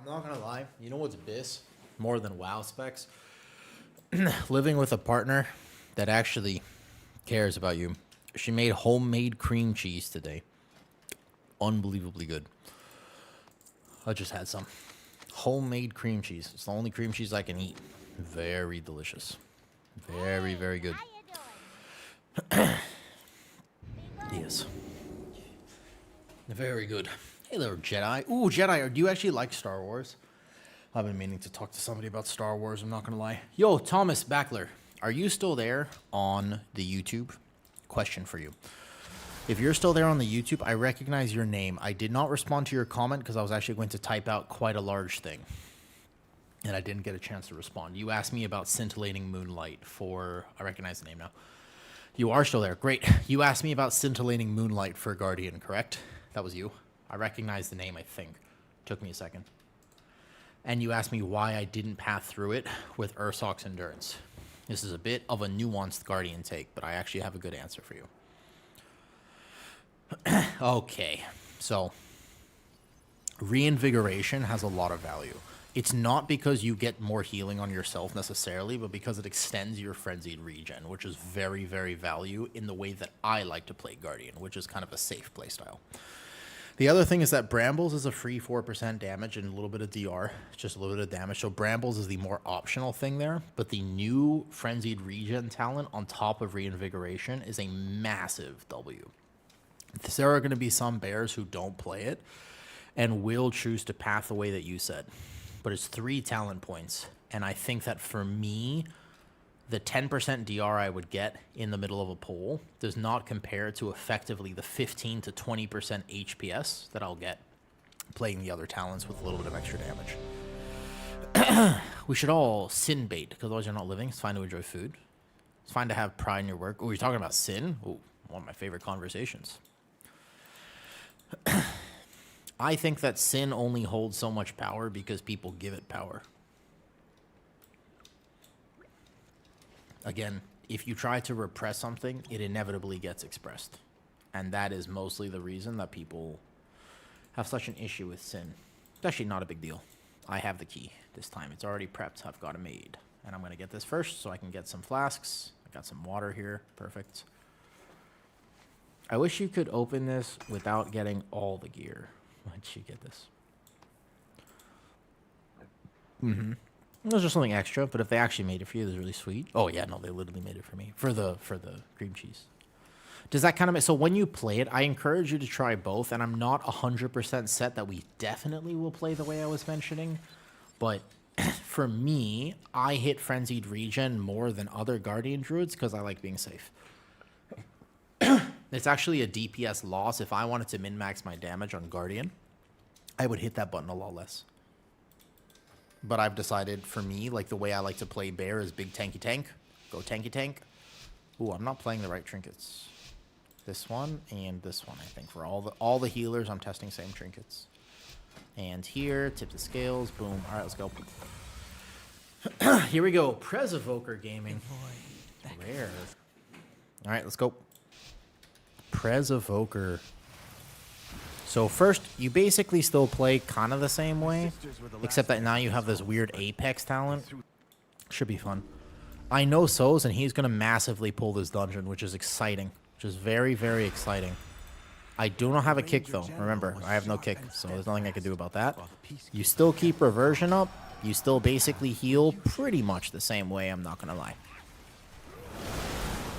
I'm not gonna lie. You know what's BIS more than WoW specs? Living with a partner that actually cares about you. She made homemade cream cheese today. Unbelievably good. I just had some. Homemade cream cheese. It's the only cream cheese I can eat. Very delicious. Very, very good. Yes. Very good. Hey there, Jedi. Ooh, Jedi, do you actually like Star Wars? I've been meaning to talk to somebody about Star Wars, I'm not gonna lie. Yo, Thomas Backler, are you still there on the YouTube? Question for you. If you're still there on the YouTube, I recognize your name. I did not respond to your comment because I was actually going to type out quite a large thing. And I didn't get a chance to respond. You asked me about scintillating moonlight for... I recognize the name now. You are still there. Great. You asked me about scintillating moonlight for Guardian, correct? That was you. I recognize the name, I think. Took me a second. And you asked me why I didn't path through it with Ursoc's Endurance. This is a bit of a nuanced Guardian take, but I actually have a good answer for you. Okay, so reinvigoration has a lot of value. It's not because you get more healing on yourself necessarily, but because it extends your frenzied regen, which is very, very value in the way that I like to play Guardian, which is kind of a safe playstyle. The other thing is that Brambles is a free 4% damage and a little bit of DR, just a little bit of damage. So Brambles is the more optional thing there, but the new Frenzied Regen talent on top of Reinvigoration is a massive W. There are going to be some bears who don't play it and will choose to path the way that you said, but it's 3 talent points. And I think that for me, the 10% DR I would get in the middle of a poll does not compare to effectively the 15 to 20% HPS that I'll get playing the other talents with a little bit of extra damage. We should all sin bait, because otherwise you're not living. It's fine to enjoy food. It's fine to have pride in your work. Oh, you're talking about sin? Oh, one of my favorite conversations. I think that sin only holds so much power because people give it power. Again, if you try to repress something, it inevitably gets expressed. And that is mostly the reason that people have such an issue with sin. It's actually not a big deal. I have the key this time. It's already prepped. I've got it made. And I'm going to get this first so I can get some flasks. I got some water here. Perfect. I wish you could open this without getting all the gear. Why'd you get this? Mm-hmm. There's just something extra, but if they actually made it for you, that's really sweet. Oh yeah, no, they literally made it for me. For the cream cheese. Does that kind of... So when you play it, I encourage you to try both, and I'm not 100% set that we definitely will play the way I was mentioning, but for me, I hit Frenzied Regen more than other Guardian Druids because I like being safe. It's actually a DPS loss. If I wanted to min-max my damage on Guardian, I would hit that button a lot less. But I've decided, for me, like the way I like to play Bear is big tanky tank. Go tanky tank. Ooh, I'm not playing the right trinkets. This one and this one, I think. For all the healers, I'm testing same trinkets. And here, tip the scales. Boom. All right, let's go. Here we go. Evoker gaming. Rare. All right, let's go. Evoker. So first, you basically still play kind of the same way, except that now you have this weird Apex talent. Should be fun. I know So's, and he's going to massively pull this dungeon, which is exciting. Which is very, very exciting. I do not have a kick, though. Remember, I have no kick, so there's nothing I can do about that. You still keep reversion up. You still basically heal pretty much the same way, I'm not going to lie.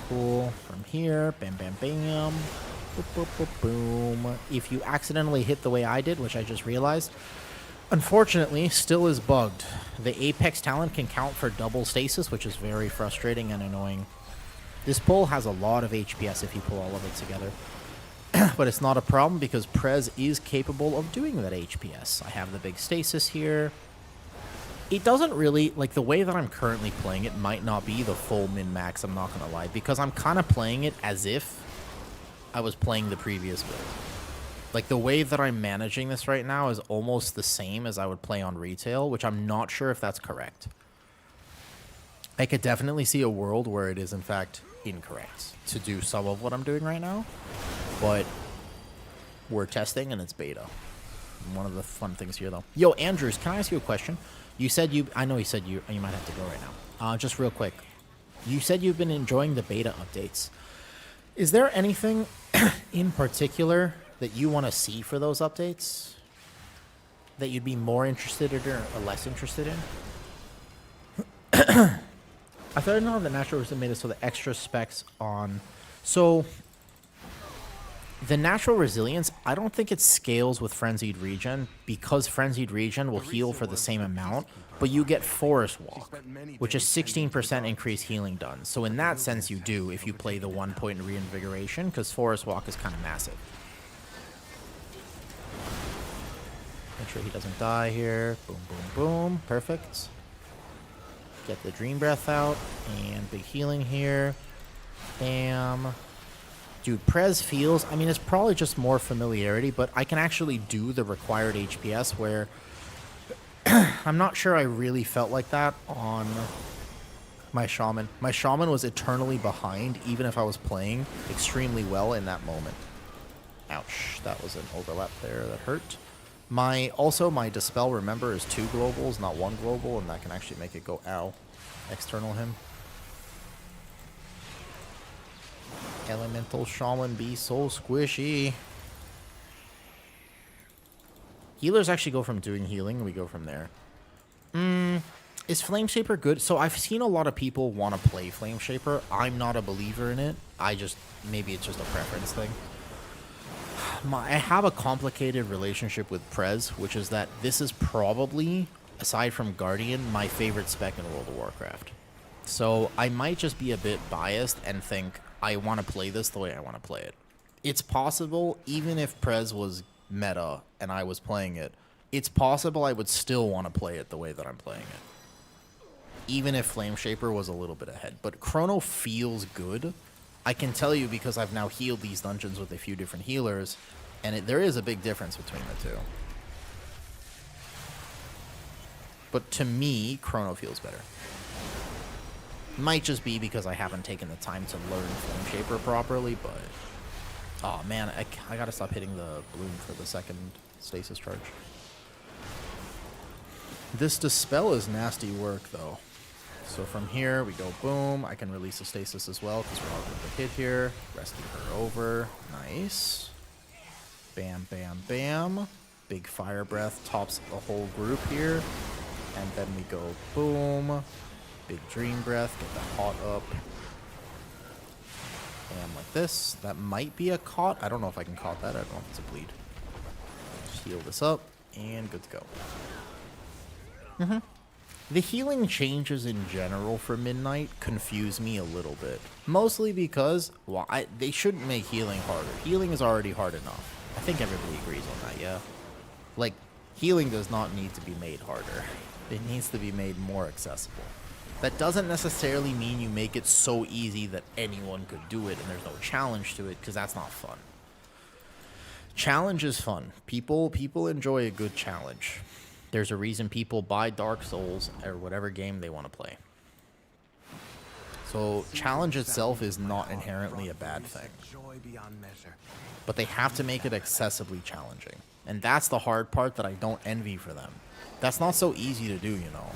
Cool. From here, bam, bam, bam. Boop, boop, boop, boom. If you accidentally hit the way I did, which I just realized, unfortunately, still is bugged. The Apex talent can count for double stasis, which is very frustrating and annoying. This pull has a lot of HPS if you pull all of it together. But it's not a problem because Prez is capable of doing that HPS. I have the big stasis here. It doesn't really, like the way that I'm currently playing it might not be the full min-max, I'm not going to lie, because I'm kind of playing it as if I was playing the previous build. Like the way that I'm managing this right now is almost the same as I would play on retail, which I'm not sure if that's correct. I could definitely see a world where it is in fact incorrect to do some of what I'm doing right now, but we're testing and it's beta. one of the fun things here, though. Yo, Andrews, can I ask you a question? You said you... I know you said you might have to go right now. Just real quick. You said you've been enjoying the beta updates. Is there anything in particular that you want to see for those updates? That you'd be more interested in or less interested in? I thought I know the natural resilience made it so the extra specs on... So... The natural resilience, I don't think it scales with Frenzied Regen because Frenzied Regen will heal for the same amount, but you get Forest Walk, which is 16% increased healing done. So in that sense, you do if you play the 1 point reinvigoration, because Forest Walk is kind of massive. Make sure he doesn't die here. Boom, boom, boom. Perfect. Get the Dream Breath out, and big healing here. Bam. Dude, Prez feels, I mean, it's probably just more familiarity, but I can actually do the required HPS where I'm not sure I really felt like that on my Shaman. My Shaman was eternally behind, even if I was playing extremely well in that moment. Ouch, that was an overlap there that hurt. Also, my Dispel, remember, is 2 globals, not 1 global, and that can actually make it go, ow, external him. Elemental Shaman be so squishy. Healers actually go from doing healing, we go from there. Is Flame Shaper good? So I've seen a lot of people want to play Flame Shaper. I'm not a believer in it. Maybe it's just a preference thing. I have a complicated relationship with Prez, which is that this is probably, aside from Guardian, my favorite spec in World of Warcraft. So I might just be a bit biased and think I want to play this the way I want to play it. It's possible, even if Prez was meta and I was playing it, it's possible I would still want to play it the way that I'm playing it. Even if Flame Shaper was a little bit ahead. But Chrono feels good. I can tell you because I've now healed these dungeons with a few different healers, and there is a big difference between the two. But to me, Chrono feels better. Might just be because I haven't taken the time to learn Flame Shaper properly, but... Oh man, I gotta stop hitting the bloom for the second stasis charge. This Dispel is nasty work, though. So from here, we go boom. I can release the stasis as well, because we're all going to hit here. Rescue her over. Nice. Bam, bam, bam. Big Fire Breath tops the whole group here. And then we go boom. Big Dream Breath, get the hot up. And like this. That might be a caught. I don't know if I can caught that. I don't know if it's a bleed. Just heal this up, and good to go. The healing changes in general for Midnight confuse me a little bit. Mostly because, well, they shouldn't make healing harder. Healing is already hard enough. I think everybody agrees on that, yeah? Like, healing does not need to be made harder. It needs to be made more accessible. That doesn't necessarily mean you make it so easy that anyone could do it and there's no challenge to it, because that's not fun. Challenge is fun. People enjoy a good challenge. There's a reason people buy Dark Souls or whatever game they want to play. So challenge itself is not inherently a bad thing. But they have to make it excessively challenging. And that's the hard part that I don't envy for them. That's not so easy to do, you know.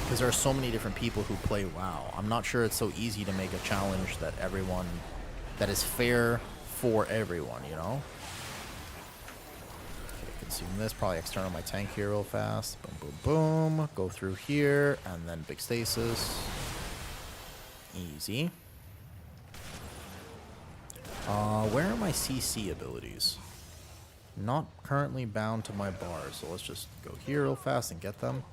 Because there are so many different people who play WoW. I'm not sure it's so easy to make a challenge that is fair for everyone, you know? Okay, consume this. Probably external my tank here real fast. Boom, boom, boom. Go through here, and then big stasis. Easy. Where are my CC abilities? Not currently bound to my bar, so let's just go here real fast and get them.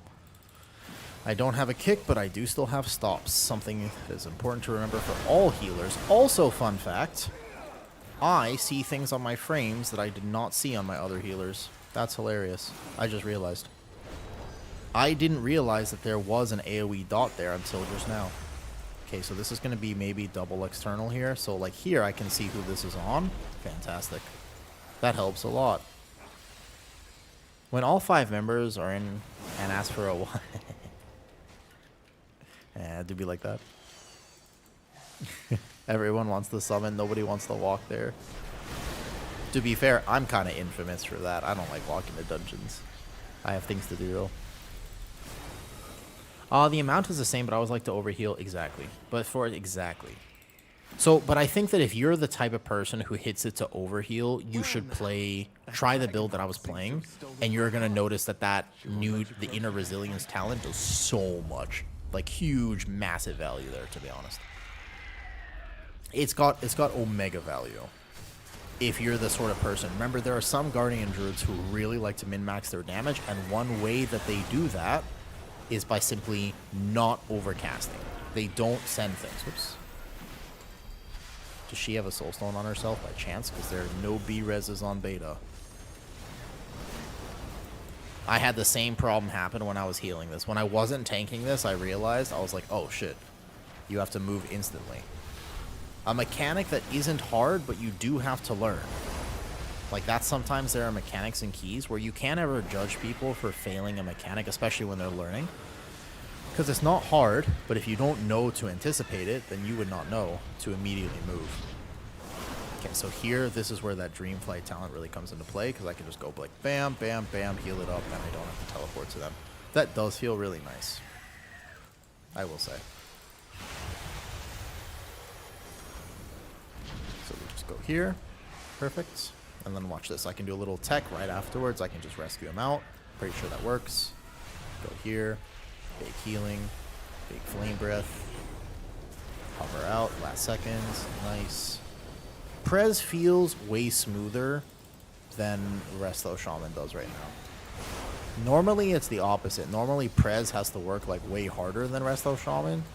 I don't have a kick, but I do still have stops. Something that is important to remember for all healers. Also, fun fact, I see things on my frames that I did not see on my other healers. That's hilarious. I just realized. I didn't realize that there was an AoE dot there until just now. Okay, so this is going to be maybe double external here. So, like here, I can see who this is on. Fantastic. That helps a lot. When all 5 members are in and ask for a one... Yeah, do be like that. Everyone wants to summon, nobody wants to walk there. To be fair, I'm kind of infamous for that. I don't like walking to dungeons. I have things to do, though. The amount is the same, but I always like to overheal. Exactly. But for exactly. So, but I think that if you're the type of person who hits it to overheal, you should try the build that I was playing, and you're going to notice that the inner resilience talent does so much. Like, huge, massive value there, to be honest. It's got omega value. If you're the sort of person. Remember, there are some Guardian Druids who really like to min-max their damage, and one way that they do that is by simply not overcasting. They don't send things. Whoops. Does she have a soulstone on herself by chance? Because there are no B-reses on beta. I had the same problem happen when I was healing this. When I wasn't tanking this, I realized, I was like, oh shit. You have to move instantly. A mechanic that isn't hard, but you do have to learn. Like, that sometimes there are mechanics and keys where you can't ever judge people for failing a mechanic, especially when they're learning. Because it's not hard, but if you don't know to anticipate it, then you would not know to immediately move. Okay, so here, this is where that Dreamflight talent really comes into play, because I can just go like, bam, bam, bam, heal it up, and I don't have to teleport to them. That does feel really nice, I will say. So we just go here. Perfect. And then watch this. I can do a little tech right afterwards. I can just rescue him out. Pretty sure that works. Go here. Big healing. Big flame breath. Hover out. Last seconds. Nice. Prez feels way smoother than Resto Shaman does right now. Normally it's the opposite. Normally Prez has to work like way harder than Resto Shaman.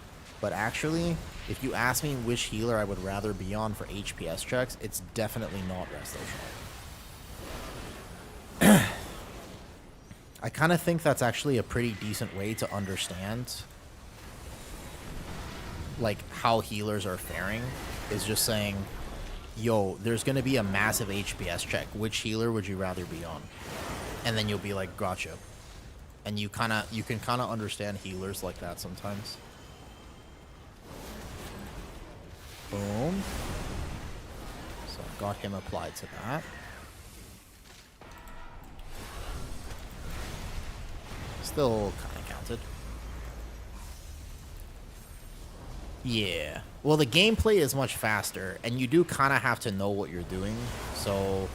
But actually, if you ask me which healer I would rather be on for HPS checks, it's definitely not Resto Shaman. I kind of think that's actually a pretty decent way to understand like how healers are faring, is just saying, yo, there's going to be a massive HPS check. Which healer would you rather be on? And then you'll be like, gotcha. And you can kind of understand healers like that sometimes. Boom. So I've got him applied to that. Still kind of counted. Yeah. Well, the gameplay is much faster, and you do kind of have to know what you're doing. So,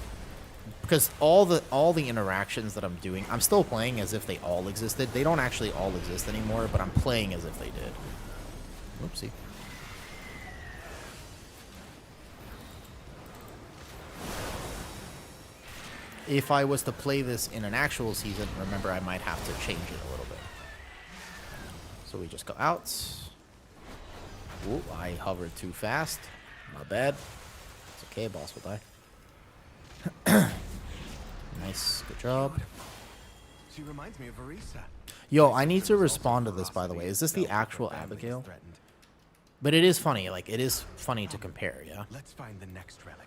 because all the interactions that I'm doing, I'm still playing as if they all existed. They don't actually all exist anymore, but I'm playing as if they did. Oopsie. If I was to play this in an actual season, remember, I might have to change it a little bit. So we just go out. Ooh, I hovered too fast. My bad. It's okay, boss will die. Nice, good job. She reminds me of Arisa. Yo, I need to respond to this, by the way. Is this the actual Abigail? But it is funny. Like, it is funny to compare, yeah? Let's find the next relic.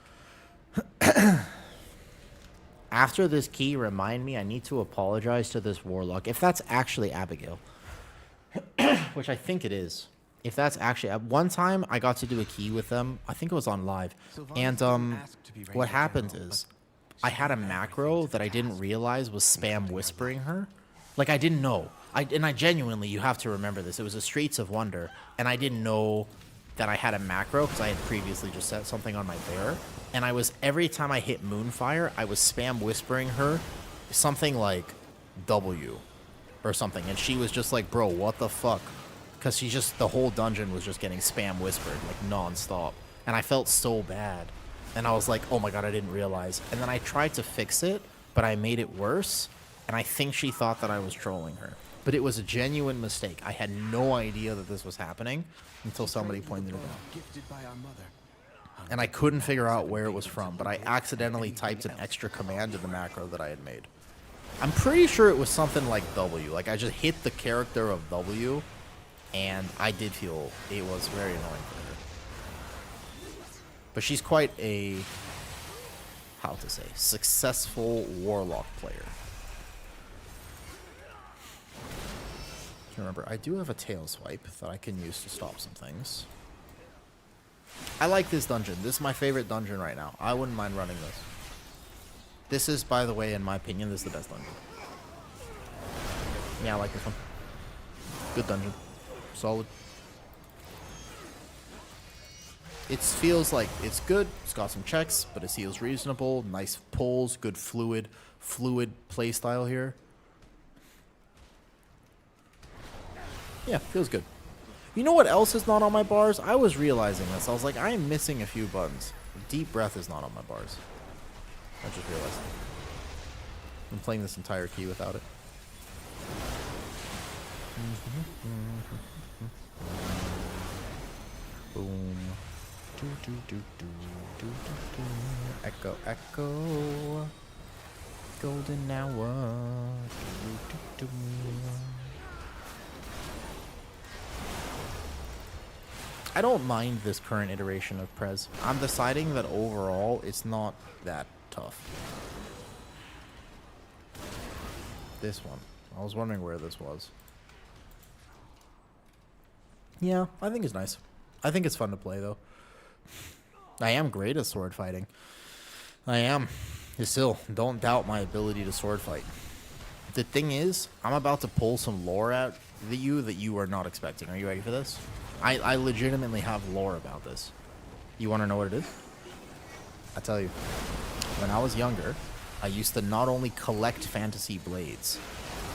After this key, remind me, I need to apologize to this warlock. If that's actually Abigail. Which I think it is. If that's actually... One time, I got to do a key with them. I think it was on live. And what happened is, I had a macro that I didn't realize was spam whispering her. Like, I didn't know. And I genuinely, you have to remember this. It was a Streets of Wonder. And I didn't know that I had a macro because I had previously just set something on my bear. And I was, every time I hit Moonfire, I was spam whispering her something like W or something. And she was just like, bro, what the fuck? Because she just, the whole dungeon was just getting spam whispered, like non-stop. And I felt so bad. And I was like, oh my god, I didn't realize. And then I tried to fix it, but I made it worse. And I think she thought that I was trolling her. But it was a genuine mistake. I had no idea that this was happening until somebody pointed it out. And I couldn't figure out where it was from, but I accidentally typed an extra command in the macro that I had made. I'm pretty sure it was something like W. Like, I just hit the character of W, and I did feel it was very annoying for her. But she's quite a, how to say, successful warlock player. Remember, I do have a tail swipe that I can use to stop some things. I like this dungeon. This is my favorite dungeon right now. I wouldn't mind running this. This is, by the way, in my opinion, this is the best dungeon. Yeah, I like this one. Good dungeon. Solid. It feels like it's good. It's got some checks, but it feels reasonable. Nice pulls, good fluid play style here. Yeah, feels good. You know what else is not on my bars? I was realizing this. I was like, I am missing a few buttons. Deep breath is not on my bars. I just realized. I'm playing this entire key without it. Boom. Do, do, do, do, do, do, do. Echo, echo. Golden hour. Do, do, do. I don't mind this current iteration of Prez. I'm deciding that overall it's not that tough. This one. I was wondering where this was. Yeah, I think it's nice. I think it's fun to play, though. I am great at sword fighting. I am. Still, don't doubt my ability to sword fight. The thing is, I'm about to pull some lore out that you are not expecting. Are you ready for this? I legitimately have lore about this. You want to know what it is? I'll tell you. When I was younger, I used to not only collect fantasy blades,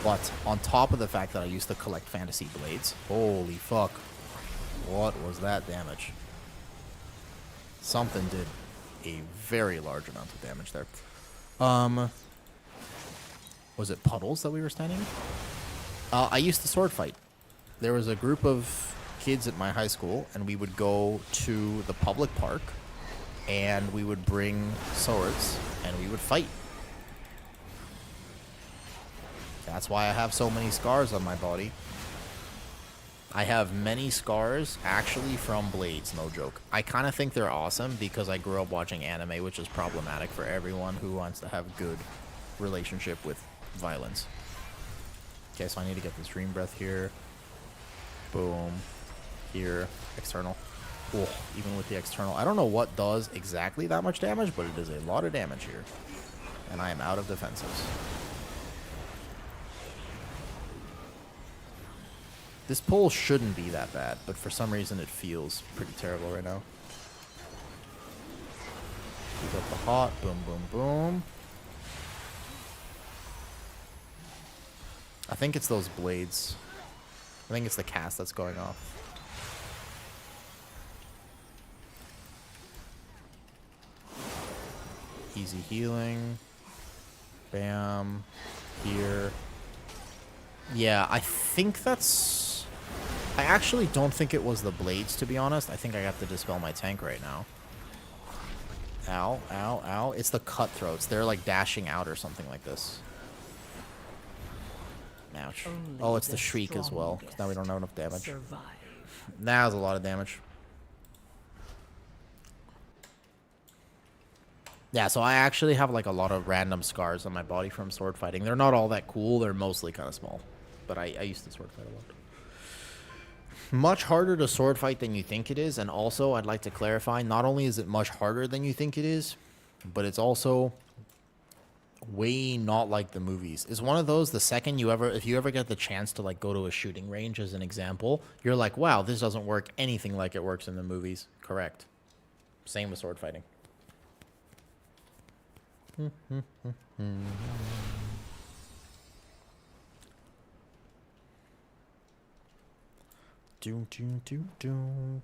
but on top of the fact that I used to collect fantasy blades, holy fuck, what was that damage? Something did a very large amount of damage there. Was it puddles that we were standing in? I used to sword fight. There was a group of kids at my high school, and we would go to the public park, and we would bring swords, and we would fight. That's why I have so many scars on my body. I have many scars, actually, from blades, no joke. I kind of think they're awesome because I grew up watching anime, which is problematic for everyone who wants to have good relationship with violence. Okay, so I need to get this dream breath here. Boom. Here. External. Oh, even with the external. I don't know what does exactly that much damage, but it is a lot of damage here. And I am out of defenses. This pull shouldn't be that bad, but for some reason it feels pretty terrible right now. We got the hot. Boom, boom, boom. I think it's those blades. I think it's the cast that's going off. Easy healing. Bam. Here. Yeah, I think that's... I actually don't think it was the blades, to be honest. I think I have to dispel my tank right now. Ow, ow, ow. It's the cutthroats. They're like dashing out or something like this. Ouch. Oh, it's the shriek as well. 'Cause now we don't have enough damage. That was a lot of damage. Yeah, so I actually have like a lot of random scars on my body from sword fighting. They're not all that cool. They're mostly kind of small. But I used to sword fight a lot. Much harder to sword fight than you think it is. And also, I'd like to clarify, not only is it much harder than you think it is, but it's also way not like the movies. It's one of those, the second if you ever get the chance to like go to a shooting range as an example, you're like, wow, this doesn't work anything like it works in the movies. Correct. Same with sword fighting. Do do do do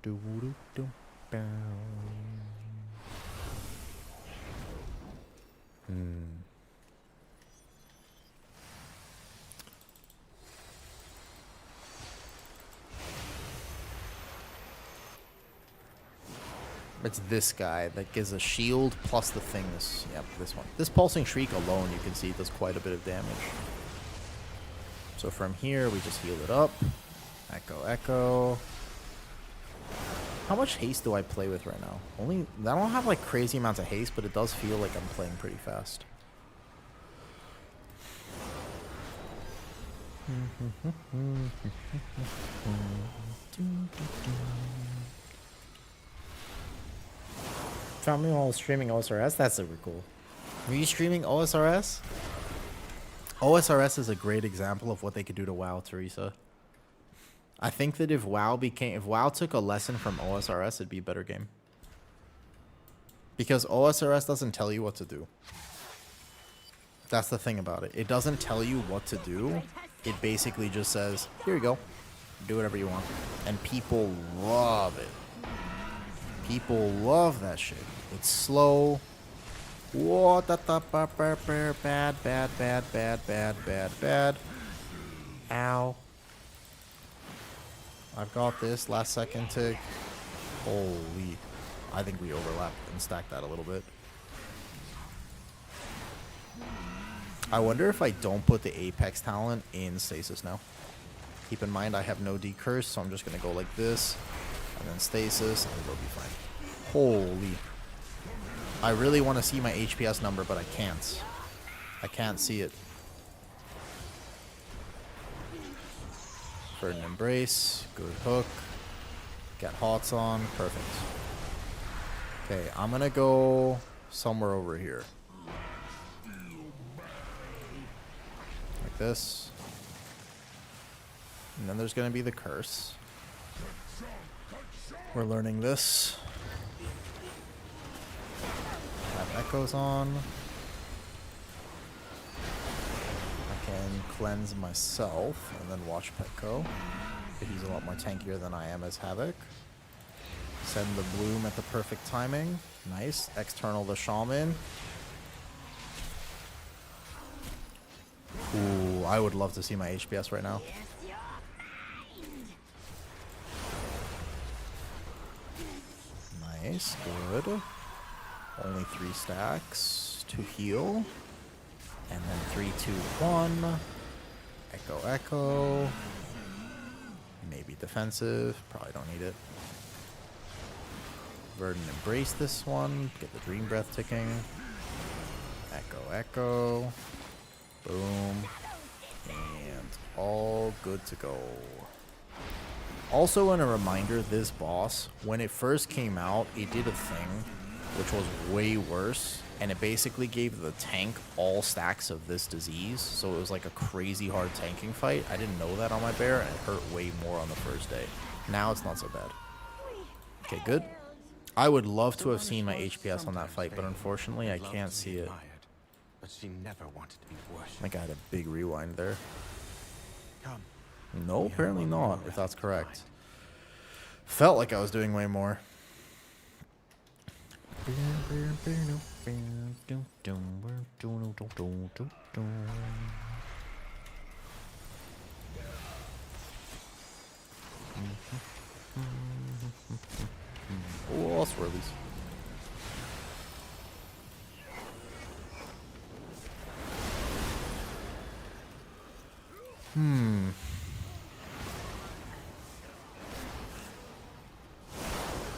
do do do. It's this guy that gives a shield plus the things. Yep, this one. This pulsing shriek alone, you can see, does quite a bit of damage. So from here, we just heal it up. Echo, echo. How much haste do I play with right now? I don't have like crazy amounts of haste, but it does feel like I'm playing pretty fast. Found me while streaming OSRS. That's super cool. Are you streaming OSRS? OSRS is a great example of what they could do to WoW, Teresa. I think that if WoW took a lesson from OSRS, it'd be a better game. Because OSRS doesn't tell you what to do. That's the thing about it. It doesn't tell you what to do. It basically just says, here you go. Do whatever you want. And people love it. People love that shit. It's slow. What the bad, bad, bad, bad, bad, bad, bad. Ow. I've got this. Last second tick. Holy. I think we overlapped and stacked that a little bit. I wonder if I don't put the Apex talent in stasis now. Keep in mind I have no decurse, so I'm just going to go like this. And then stasis, and it'll be fine. Holy. I really want to see my HPS number, but I can't. I can't see it. Verdant Embrace. Good hook. Get hots on. Perfect. Okay, I'm going to go somewhere over here. Like this. And then there's going to be the curse. We're learning this. Have echoes on. I can cleanse myself and then watch Petco. He's a lot more tankier than I am as Havoc. Send the bloom at the perfect timing. Nice. External the shaman. Ooh, I would love to see my HPS right now. Nice, good. Only 3 stacks to heal. And then 3, 2, 1. Echo, echo. Maybe defensive. Probably don't need it. Verdant Embrace this one. Get the Dream Breath ticking. Echo, echo. Boom. And all good to go. Also, in a reminder, this boss, when it first came out, it did a thing which was way worse, and it basically gave the tank all stacks of this disease, so it was like a crazy hard tanking fight. I didn't know that on my bear, and it hurt way more on the first day. Now it's not so bad. Okay, good. I would love to have seen my HPS on that fight, but unfortunately I can't see it. But she never wanted to be worshipped. I think I had a big rewind there. Come. No, apparently not, if that's correct. Felt like I was doing way more. Oh, swirlies.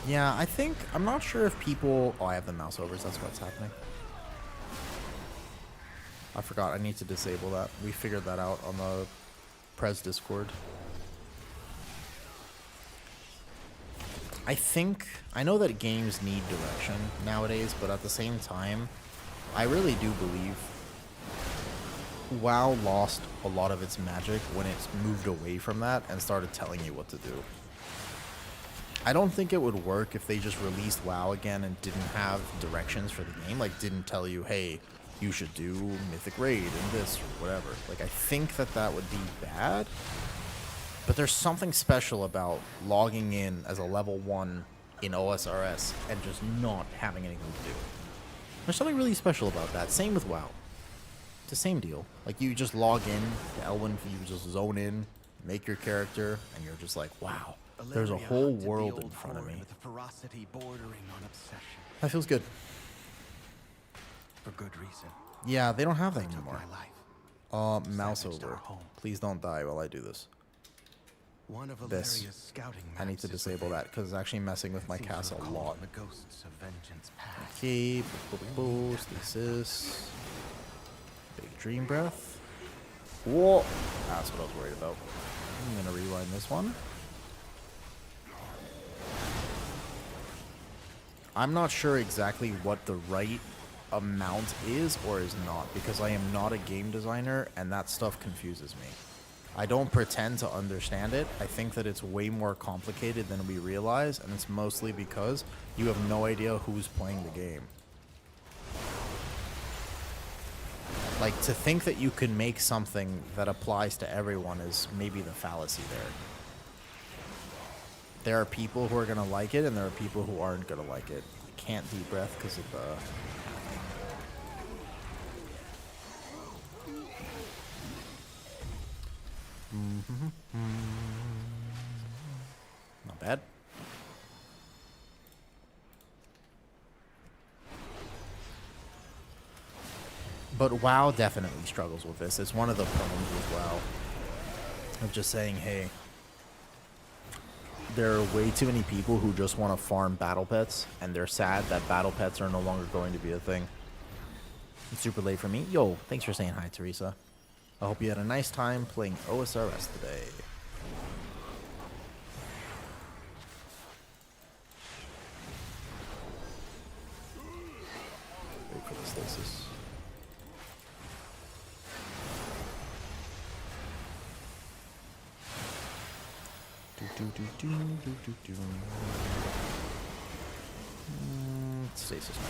Yeah, I think, I'm not sure if people... Oh, I have the mouse overs, that's what's happening. I forgot, I need to disable that. We figured that out on the Prez Discord. I know that games need direction nowadays, but at the same time, I really do believe WoW lost a lot of its magic when it moved away from that and started telling you what to do. I don't think it would work if they just released WoW again and didn't have directions for the game, like didn't tell you, hey, you should do Mythic Raid and this or whatever. Like, I think that that would be bad, but there's something special about logging in as a level 1 in OSRS and just not having anything to do. There's something really special about that. Same with WoW. It's the same deal. Like, you just log in to Elwyn, you just zone in, make your character, and you're just like, wow. There's a whole world in front of me. With a ferocity bordering on obsession. That feels good. For good reason. Yeah, they don't have that Took anymore. my life. Mouse Savaged our over. home. Please don't die while I do this. One of This. Valeria's scouting I need to maps is disable within. that because it's actually messing with my Seems cast to a recall lot. The ghosts of vengeance past. Okay, stasis. Big Dream Breath. Whoa! That's what I was worried about. I'm gonna rewind this one. I'm not sure exactly what the right amount is or is not, because I am not a game designer and that stuff confuses me. I don't pretend to understand it. I think that it's way more complicated than we realize, and it's mostly because you have no idea who's playing the game. Like, to think that you can make something that applies to everyone is maybe the fallacy there. There are people who are going to like it, and there are people who aren't going to like it. I can't deep breath because of the... Not bad. But WoW definitely struggles with this. It's one of the problems with WoW. Of just saying, hey, there are way too many people who just want to farm battle pets, and they're sad that battle pets are no longer going to be a thing. It's super late for me. Yo, thanks for saying hi, Teresa. I hope you had a nice time playing OSRS today. Wait for the stasis. Stasis now.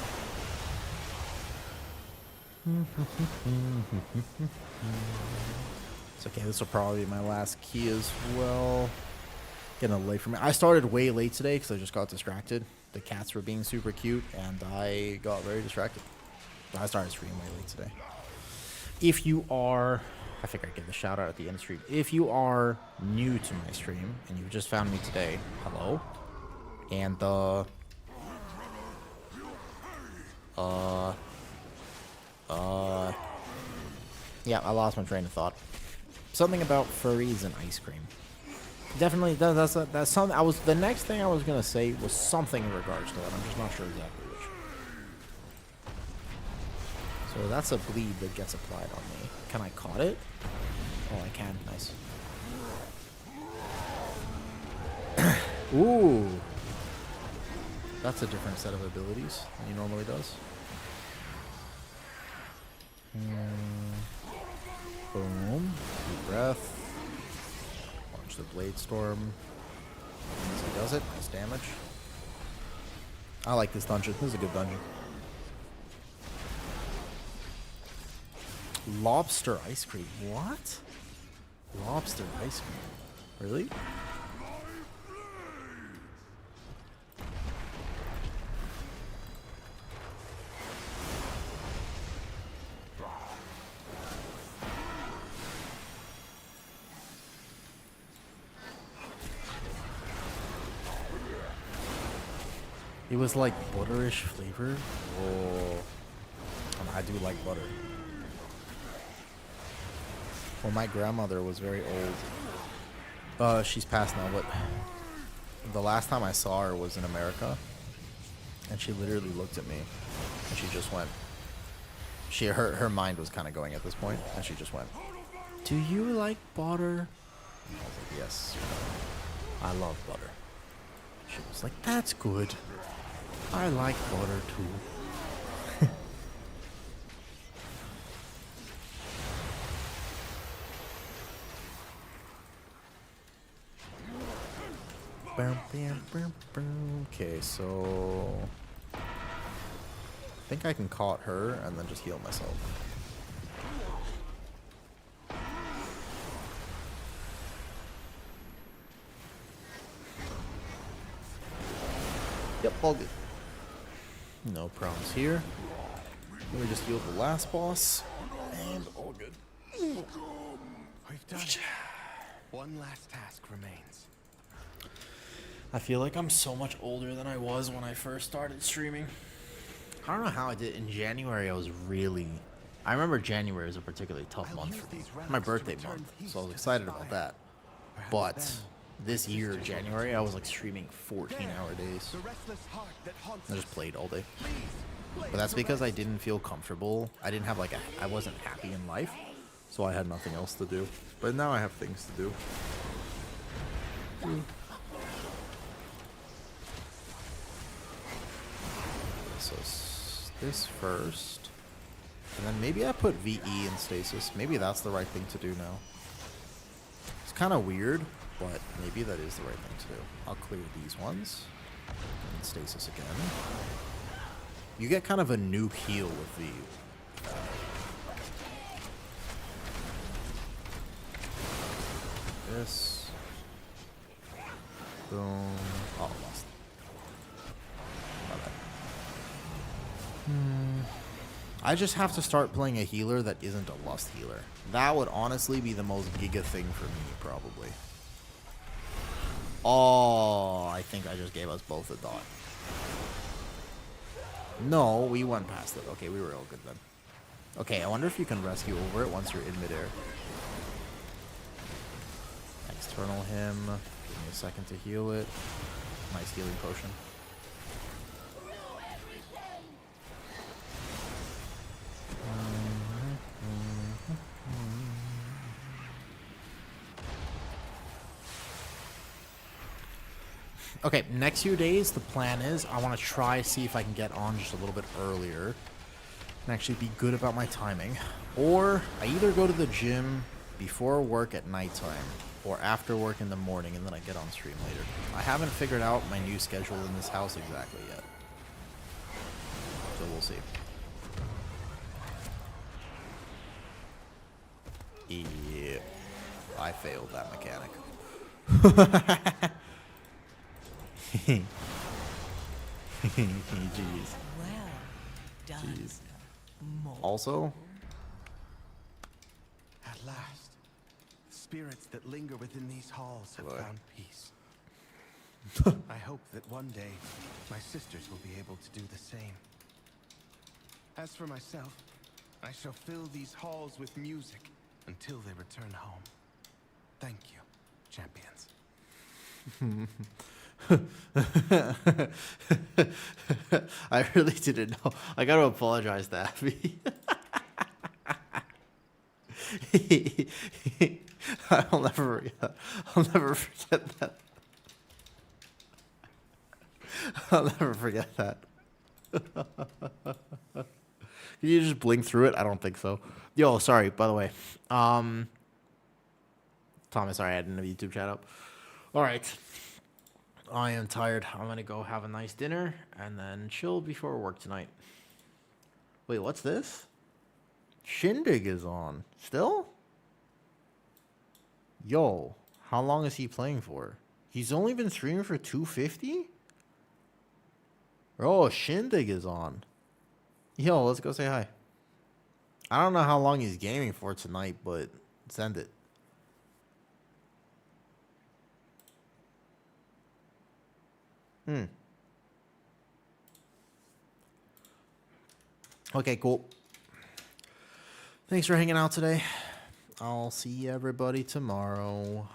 It's okay, this will probably be my last key as well. Getting late for me. I started way late today because I just got distracted. The cats were being super cute, and I got very distracted. I started streaming way late today. If you are... I think I'd give the shout out at the end of the stream. If you are new to my stream, and you just found me today, hello. And, yeah, I lost my train of thought. Something about furries and ice cream. Definitely, that's something. The next thing I was gonna say was something in regards to that. I'm just not sure exactly which. So that's a bleed that gets applied on me. Can I caught it? Oh, I can. Nice. Ooh, that's a different set of abilities than he normally does. Boom. Deep breath. Launch the Blade Storm. So he does it. Nice damage. I like this dungeon. This is a good dungeon. Lobster ice cream. What? Lobster ice cream. Really? It was like butterish flavor. Oh, I do like butter. Well, my grandmother was very old. She's passed now, but the last time I saw her was in America, and she literally looked at me, and she just went. Her mind was kind of going at this point, and she just went, "Do you like butter?" I was like, "Yes, I love butter." She was like, "That's good. I like butter too." Okay, so I think I can caught her and then just heal myself. Yep, all good. No problems here. Let me just heal the last boss, and all good. We've done it. One last task remains. I feel like I'm so much older than I was when I first started streaming. I don't know how I did. In January, I remember January was a particularly tough month for me. My birthday month, so I was excited about that. But this year, January, I was like streaming 14-hour days. I just played all day. But that's because I didn't feel comfortable. I didn't have I wasn't happy in life, so I had nothing else to do. But now I have things to do. So this first. And then maybe I put VE in stasis. Maybe that's the right thing to do now. It's kind of weird, but maybe that is the right thing to do. I'll clear these ones. And stasis again. You get kind of a nuke heal with VE. This. Boom. Oh, lost. My bad. I just have to start playing a healer that isn't a lust healer. That would honestly be the most giga thing for me, probably. Oh, I think I just gave us both a dot. No, we went past it. Okay, we were all good then. Okay, I wonder if you can rescue over it once you're in midair. External him. Give me a second to heal it. Nice healing potion. Okay, next few days, the plan is I want to try see if I can get on just a little bit earlier and actually be good about my timing. Or I either go to the gym before work at nighttime or after work in the morning, and then I get on stream later. I haven't figured out my new schedule in this house exactly yet. So we'll see. Yeah, I failed that mechanic. Jeez. Well done. Jeez. Also, At last, the spirits that linger within these halls have Boy. found peace. I hope that one day my sisters will be able to do the same. As for myself, I shall fill these halls with music until they return home. Thank you, champions. I really didn't know. I gotta apologize to Abby. I'll never forget. I'll never forget that. I'll never forget that. Can you just blink through it? I don't think so. Yo, sorry, by the way. Thomas, sorry, I didn't have YouTube chat up. All right. I am tired. I'm going to go have a nice dinner and then chill before work tonight. Wait, what's this? Shindig is on. Still? Yo, how long is he playing for? He's only been streaming for 250? Oh, Shindig is on. Yo, let's go say hi. I don't know how long he's gaming for tonight, but send it. Okay, cool. Thanks for hanging out today. I'll see everybody tomorrow.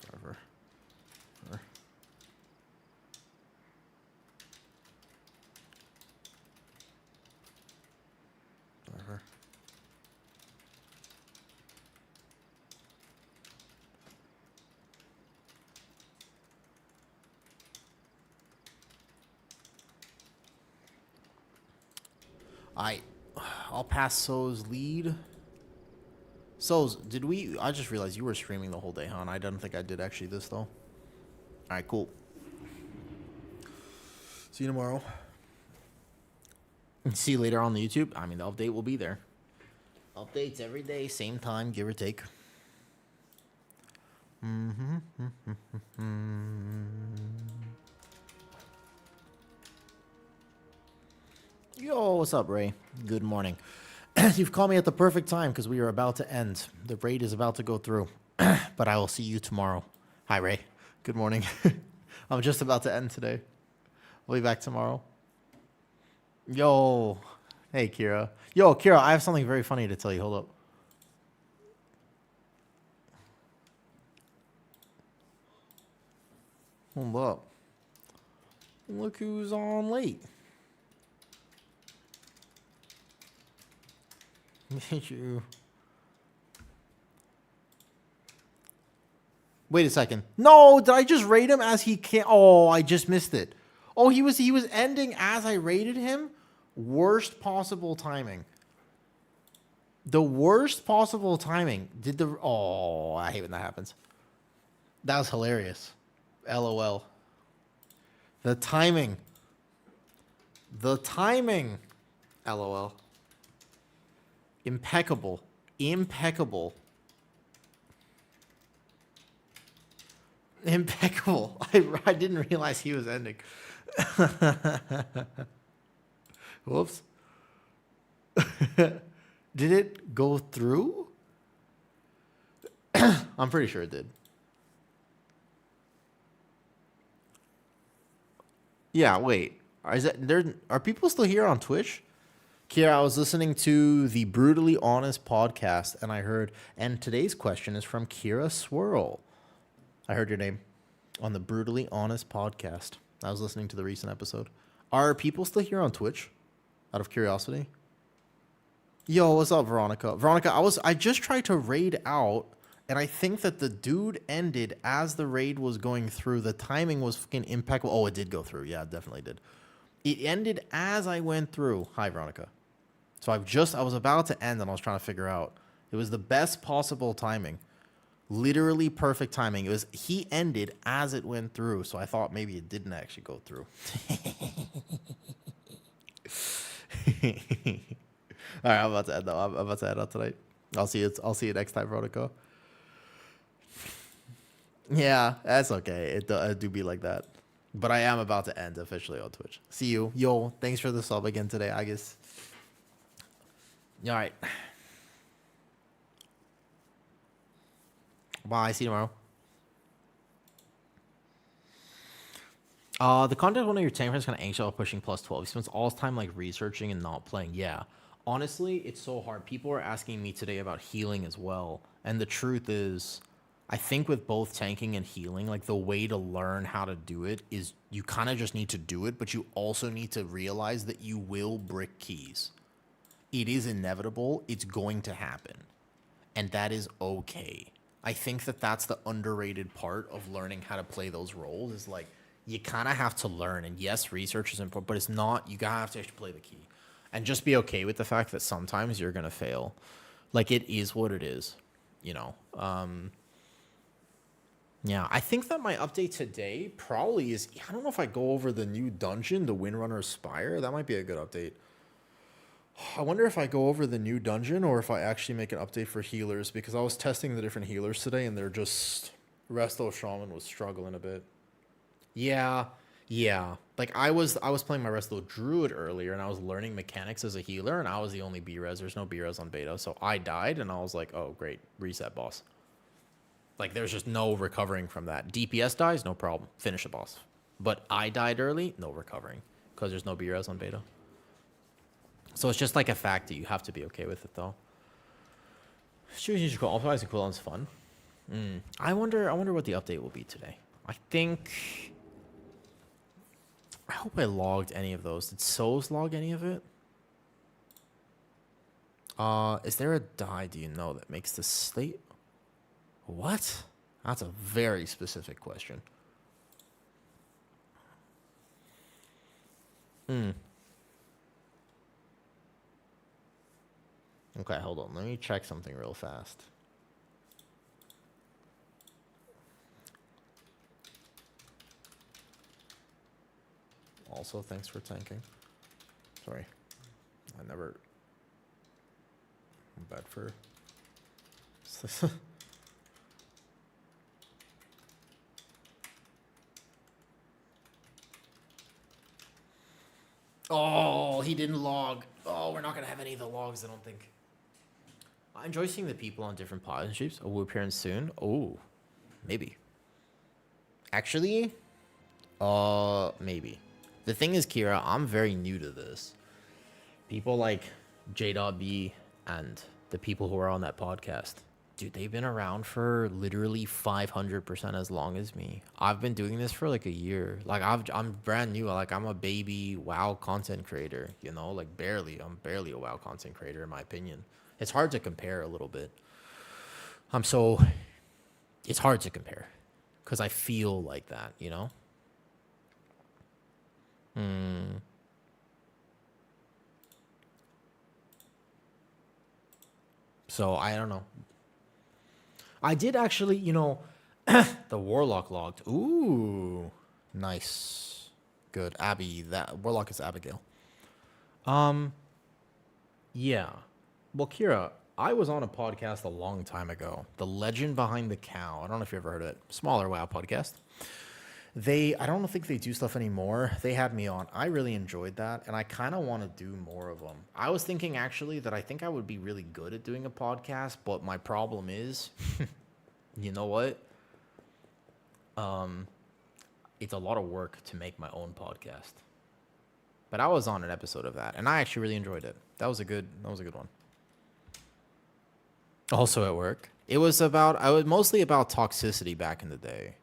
Whatever. Whatever. I'll pass So's lead. So's, did we... I just realized you were streaming the whole day, huh? And I don't think I did actually this, though. Alright, cool. See you tomorrow. And see you later on the YouTube. I mean, the update will be there. Updates every day, same time, give or take. Yo, what's up, Ray? Good morning. You've called me at the perfect time because we are about to end. The raid is about to go through. But I will see you tomorrow. Hi, Ray. Good morning. I'm just about to end today. We'll be back tomorrow. Yo. Hey, Kira. Yo, Kira, I have something very funny to tell you. Hold up. Hold up. Look who's on late. Did you? Wait a second. No, did I just rate him as he can't? Oh, I just missed it. Oh, he was ending as I rated him. Worst possible timing. The worst possible timing. Oh, I hate when that happens. That was hilarious. LOL. The timing. The timing. LOL. Impeccable. Impeccable. Impeccable. I didn't realize he was ending. Whoops. Did it go through? I'm pretty sure it did. Yeah, wait. Are people still here on Twitch? Kira, I was listening to the Brutally Honest podcast and I heard, and today's question is from Kira Swirl. I heard your name on the Brutally Honest podcast. I was listening to the recent episode. Are people still here on Twitch? Out of curiosity. Yo, what's up, Veronica? Veronica, I just tried to raid out, and I think that the dude ended as the raid was going through. The timing was fucking impeccable. Oh, it did go through. Yeah, it definitely did. It ended as I went through. Hi, Veronica. So I was about to end, and I was trying to figure out. It was the best possible timing. Literally perfect timing. He ended as it went through, so I thought maybe it didn't actually go through. All right, I'm about to end though. I'm about to end out tonight. I'll see you next time, Veronica. Yeah, that's okay. It do be like that. But I am about to end officially on Twitch. See you. Yo, thanks for the sub again today, I guess. All right. Bye. See you tomorrow. The content one of your tank friends kind of anxious about pushing plus 12. He spends all his time like researching and not playing. Yeah. Honestly, it's so hard. People are asking me today about healing as well. And the truth is, I think with both tanking and healing, like the way to learn how to do it is you kind of just need to do it, but you also need to realize that you will brick keys. It is inevitable. It's going to happen. And that is okay. I think that that's the underrated part of learning how to play those roles is like, you kind of have to learn. And yes, research is important, but it's not, you gotta have to actually play the key. And just be okay with the fact that sometimes you're going to fail. Like, it is what it is, you know. Yeah, I think that my update today probably is... I don't know if I go over the new dungeon, the Windrunner Spire. That might be a good update. I wonder if I go over the new dungeon or if I actually make an update for healers. Because I was testing the different healers today, and they're just... Resto Shaman was struggling a bit. Yeah. Like, I was playing my Resto Druid earlier, and I was learning mechanics as a healer, and I was the only B-Res. There's no B-Res on beta, so I died, and I was like, oh, great, reset boss. Like, there's just no recovering from that. DPS dies, no problem, finish the boss. But I died early, no recovering, because there's no B-Res on beta. So it's just like a fact that you have to be okay with it, though. Choosing your optimizing cooldown's fun. I wonder what the update will be today. I hope I logged any of those. Did Souls log any of it? Is there a die, do you know, that makes the slate? What? That's a very specific question. Okay, hold on. Let me check something real fast. Also, thanks for tanking. Sorry. I'm bad for... Oh, he didn't log. Oh, we're not going to have any of the logs, I don't think. I enjoy seeing the people on different partnerships. Oh, will appear soon. Oh, maybe. Actually, maybe. The thing is, Kira, I'm very new to this. People like J.B and the people who are on that podcast, dude, they've been around for literally 500% as long as me. I've been doing this for like a year. Like, I'm brand new. Like, I'm a baby WoW content creator, you know, like barely. I'm barely a WoW content creator, in my opinion. It's hard to compare a little bit. It's hard to compare because I feel like that, you know? So I don't know. I did actually, you know, the Warlock logged. Ooh, nice. Good. Abby, that Warlock is Abigail. Yeah. Well, Kira, I was on a podcast a long time ago. The Legend Behind the Cow. I don't know if you ever heard of it. Smaller WoW podcast. I don't think they do stuff anymore. They had me on. I really enjoyed that, and I kind of want to do more of them. I was thinking actually that I think I would be really good at doing a podcast, but my problem is, you know what? It's a lot of work to make my own podcast. But I was on an episode of that, and I actually really enjoyed it. That was a good one. Also at work. I was mostly about toxicity back in the day.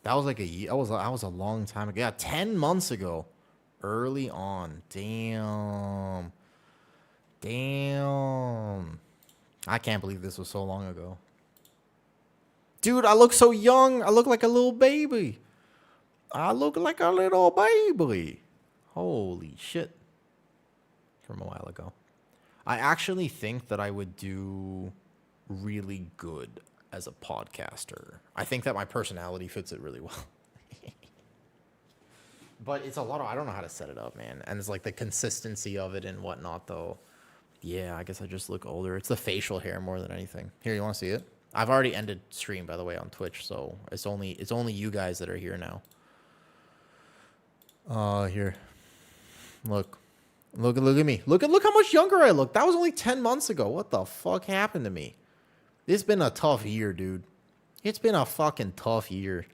That was like that was a long time ago. Yeah, 10 months ago. Early on. Damn. I can't believe this was so long ago. Dude, I look so young. I look like a little baby. Holy shit. From a while ago. I actually think that I would do really good as a podcaster. I think that my personality fits it really well. But it's a lot of, I don't know how to set it up, man. And it's like the consistency of it and whatnot, though. Yeah, I guess I just look older. It's the facial hair more than anything. Here, you want to see it? I've already ended stream, by the way, on Twitch, so it's only you guys that are here now. Here. Look at me. Look how much younger I look. That was only 10 months ago. What the fuck happened to me? It's been a tough year, dude. It's been a fucking tough year.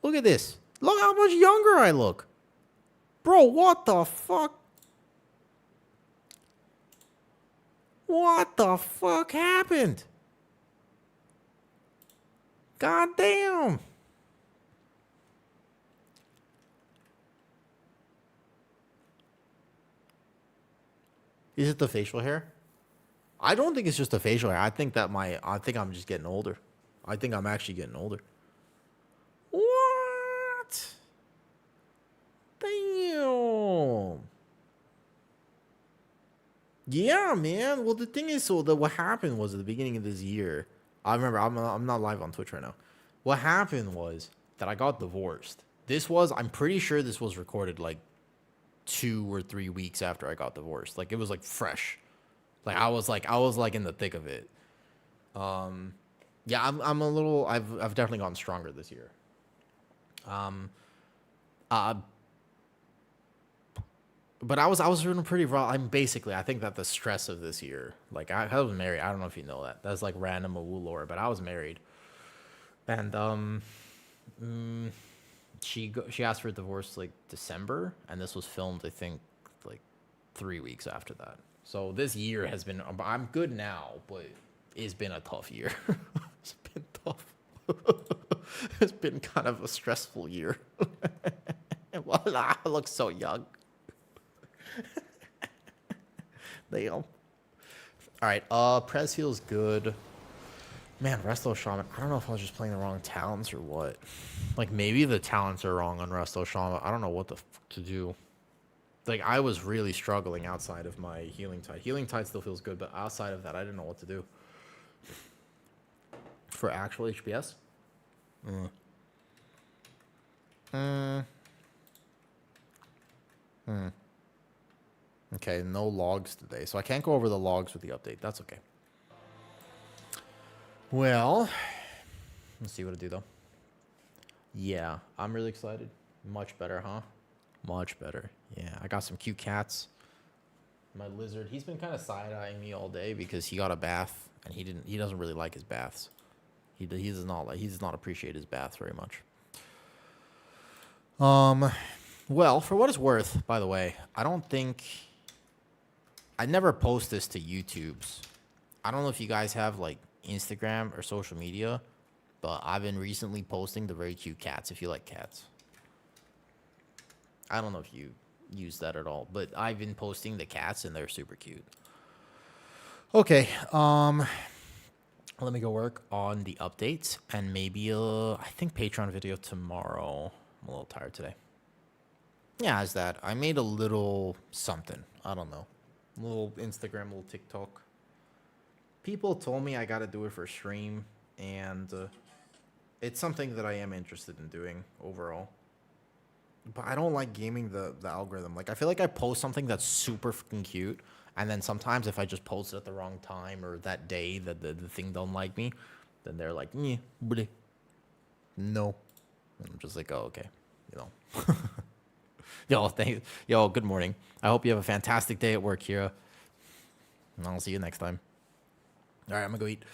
Look at this. Look how much younger I look. Bro, what the fuck? What the fuck happened? God damn. Is it the facial hair? I don't think it's just the facial hair. I think I'm just getting older. I think I'm actually getting older. What? Damn. Yeah, man. Well, the thing is, what happened was at the beginning of this year. I remember I'm not live on Twitch right now. What happened was that I got divorced. I'm pretty sure this was recorded like 2 or 3 weeks after I got divorced. Like it was like fresh. Like I was like in the thick of it. Yeah, I've definitely gotten stronger this year. But I was doing pretty raw. I think that the stress of this year, like I was married. I don't know if you know that. That's like random AWU lore, but I was married. And she asked for a divorce like December, and this was filmed I think like 3 weeks after that. So this year has been. I'm good now, but it's been a tough year. It's been tough. It's been kind of a stressful year. Voila, I look so young. Damn. All right. Prez feels good. Man, Resto Shaman. I don't know if I was just playing the wrong talents or what. Like maybe the talents are wrong on Resto Shaman. I don't know what the fuck to do. Like I was really struggling outside of my Healing Tide. Healing Tide still feels good, but outside of that, I didn't know what to do. For actual HPS? Okay, no logs today. So I can't go over the logs with the update. That's okay. Well, let's see what I do though. Yeah, I'm really excited. Much better, huh? Much better. Yeah, I got some cute cats. My lizard, he's been kind of side-eyeing me all day because he got a bath and he doesn't really like his baths. He does not appreciate his baths very much. Well, for what it's worth, by the way, I never post this to YouTube's. I don't know if you guys have like Instagram or social media, but I've been recently posting the very cute cats if you like cats. I don't know if you use that at all, but I've been posting the cats and they're super cute. Okay, let me go work on the updates and maybe I think Patreon video tomorrow. I'm a little tired today. Yeah, as that. I made a little something. I don't know. A little Instagram, a little TikTok. People told me I got to do it for stream, and it's something that I am interested in doing overall. But I don't like gaming the algorithm. Like, I feel like I post something that's super fucking cute, and then sometimes if I just post it at the wrong time or that day that the thing don't like me, then they're like, "Nyeh, bleh." No. And I'm just like, oh, okay. You know. Yo, good morning. I hope you have a fantastic day at work, Kira. And I'll see you next time. All right, I'm going to go eat.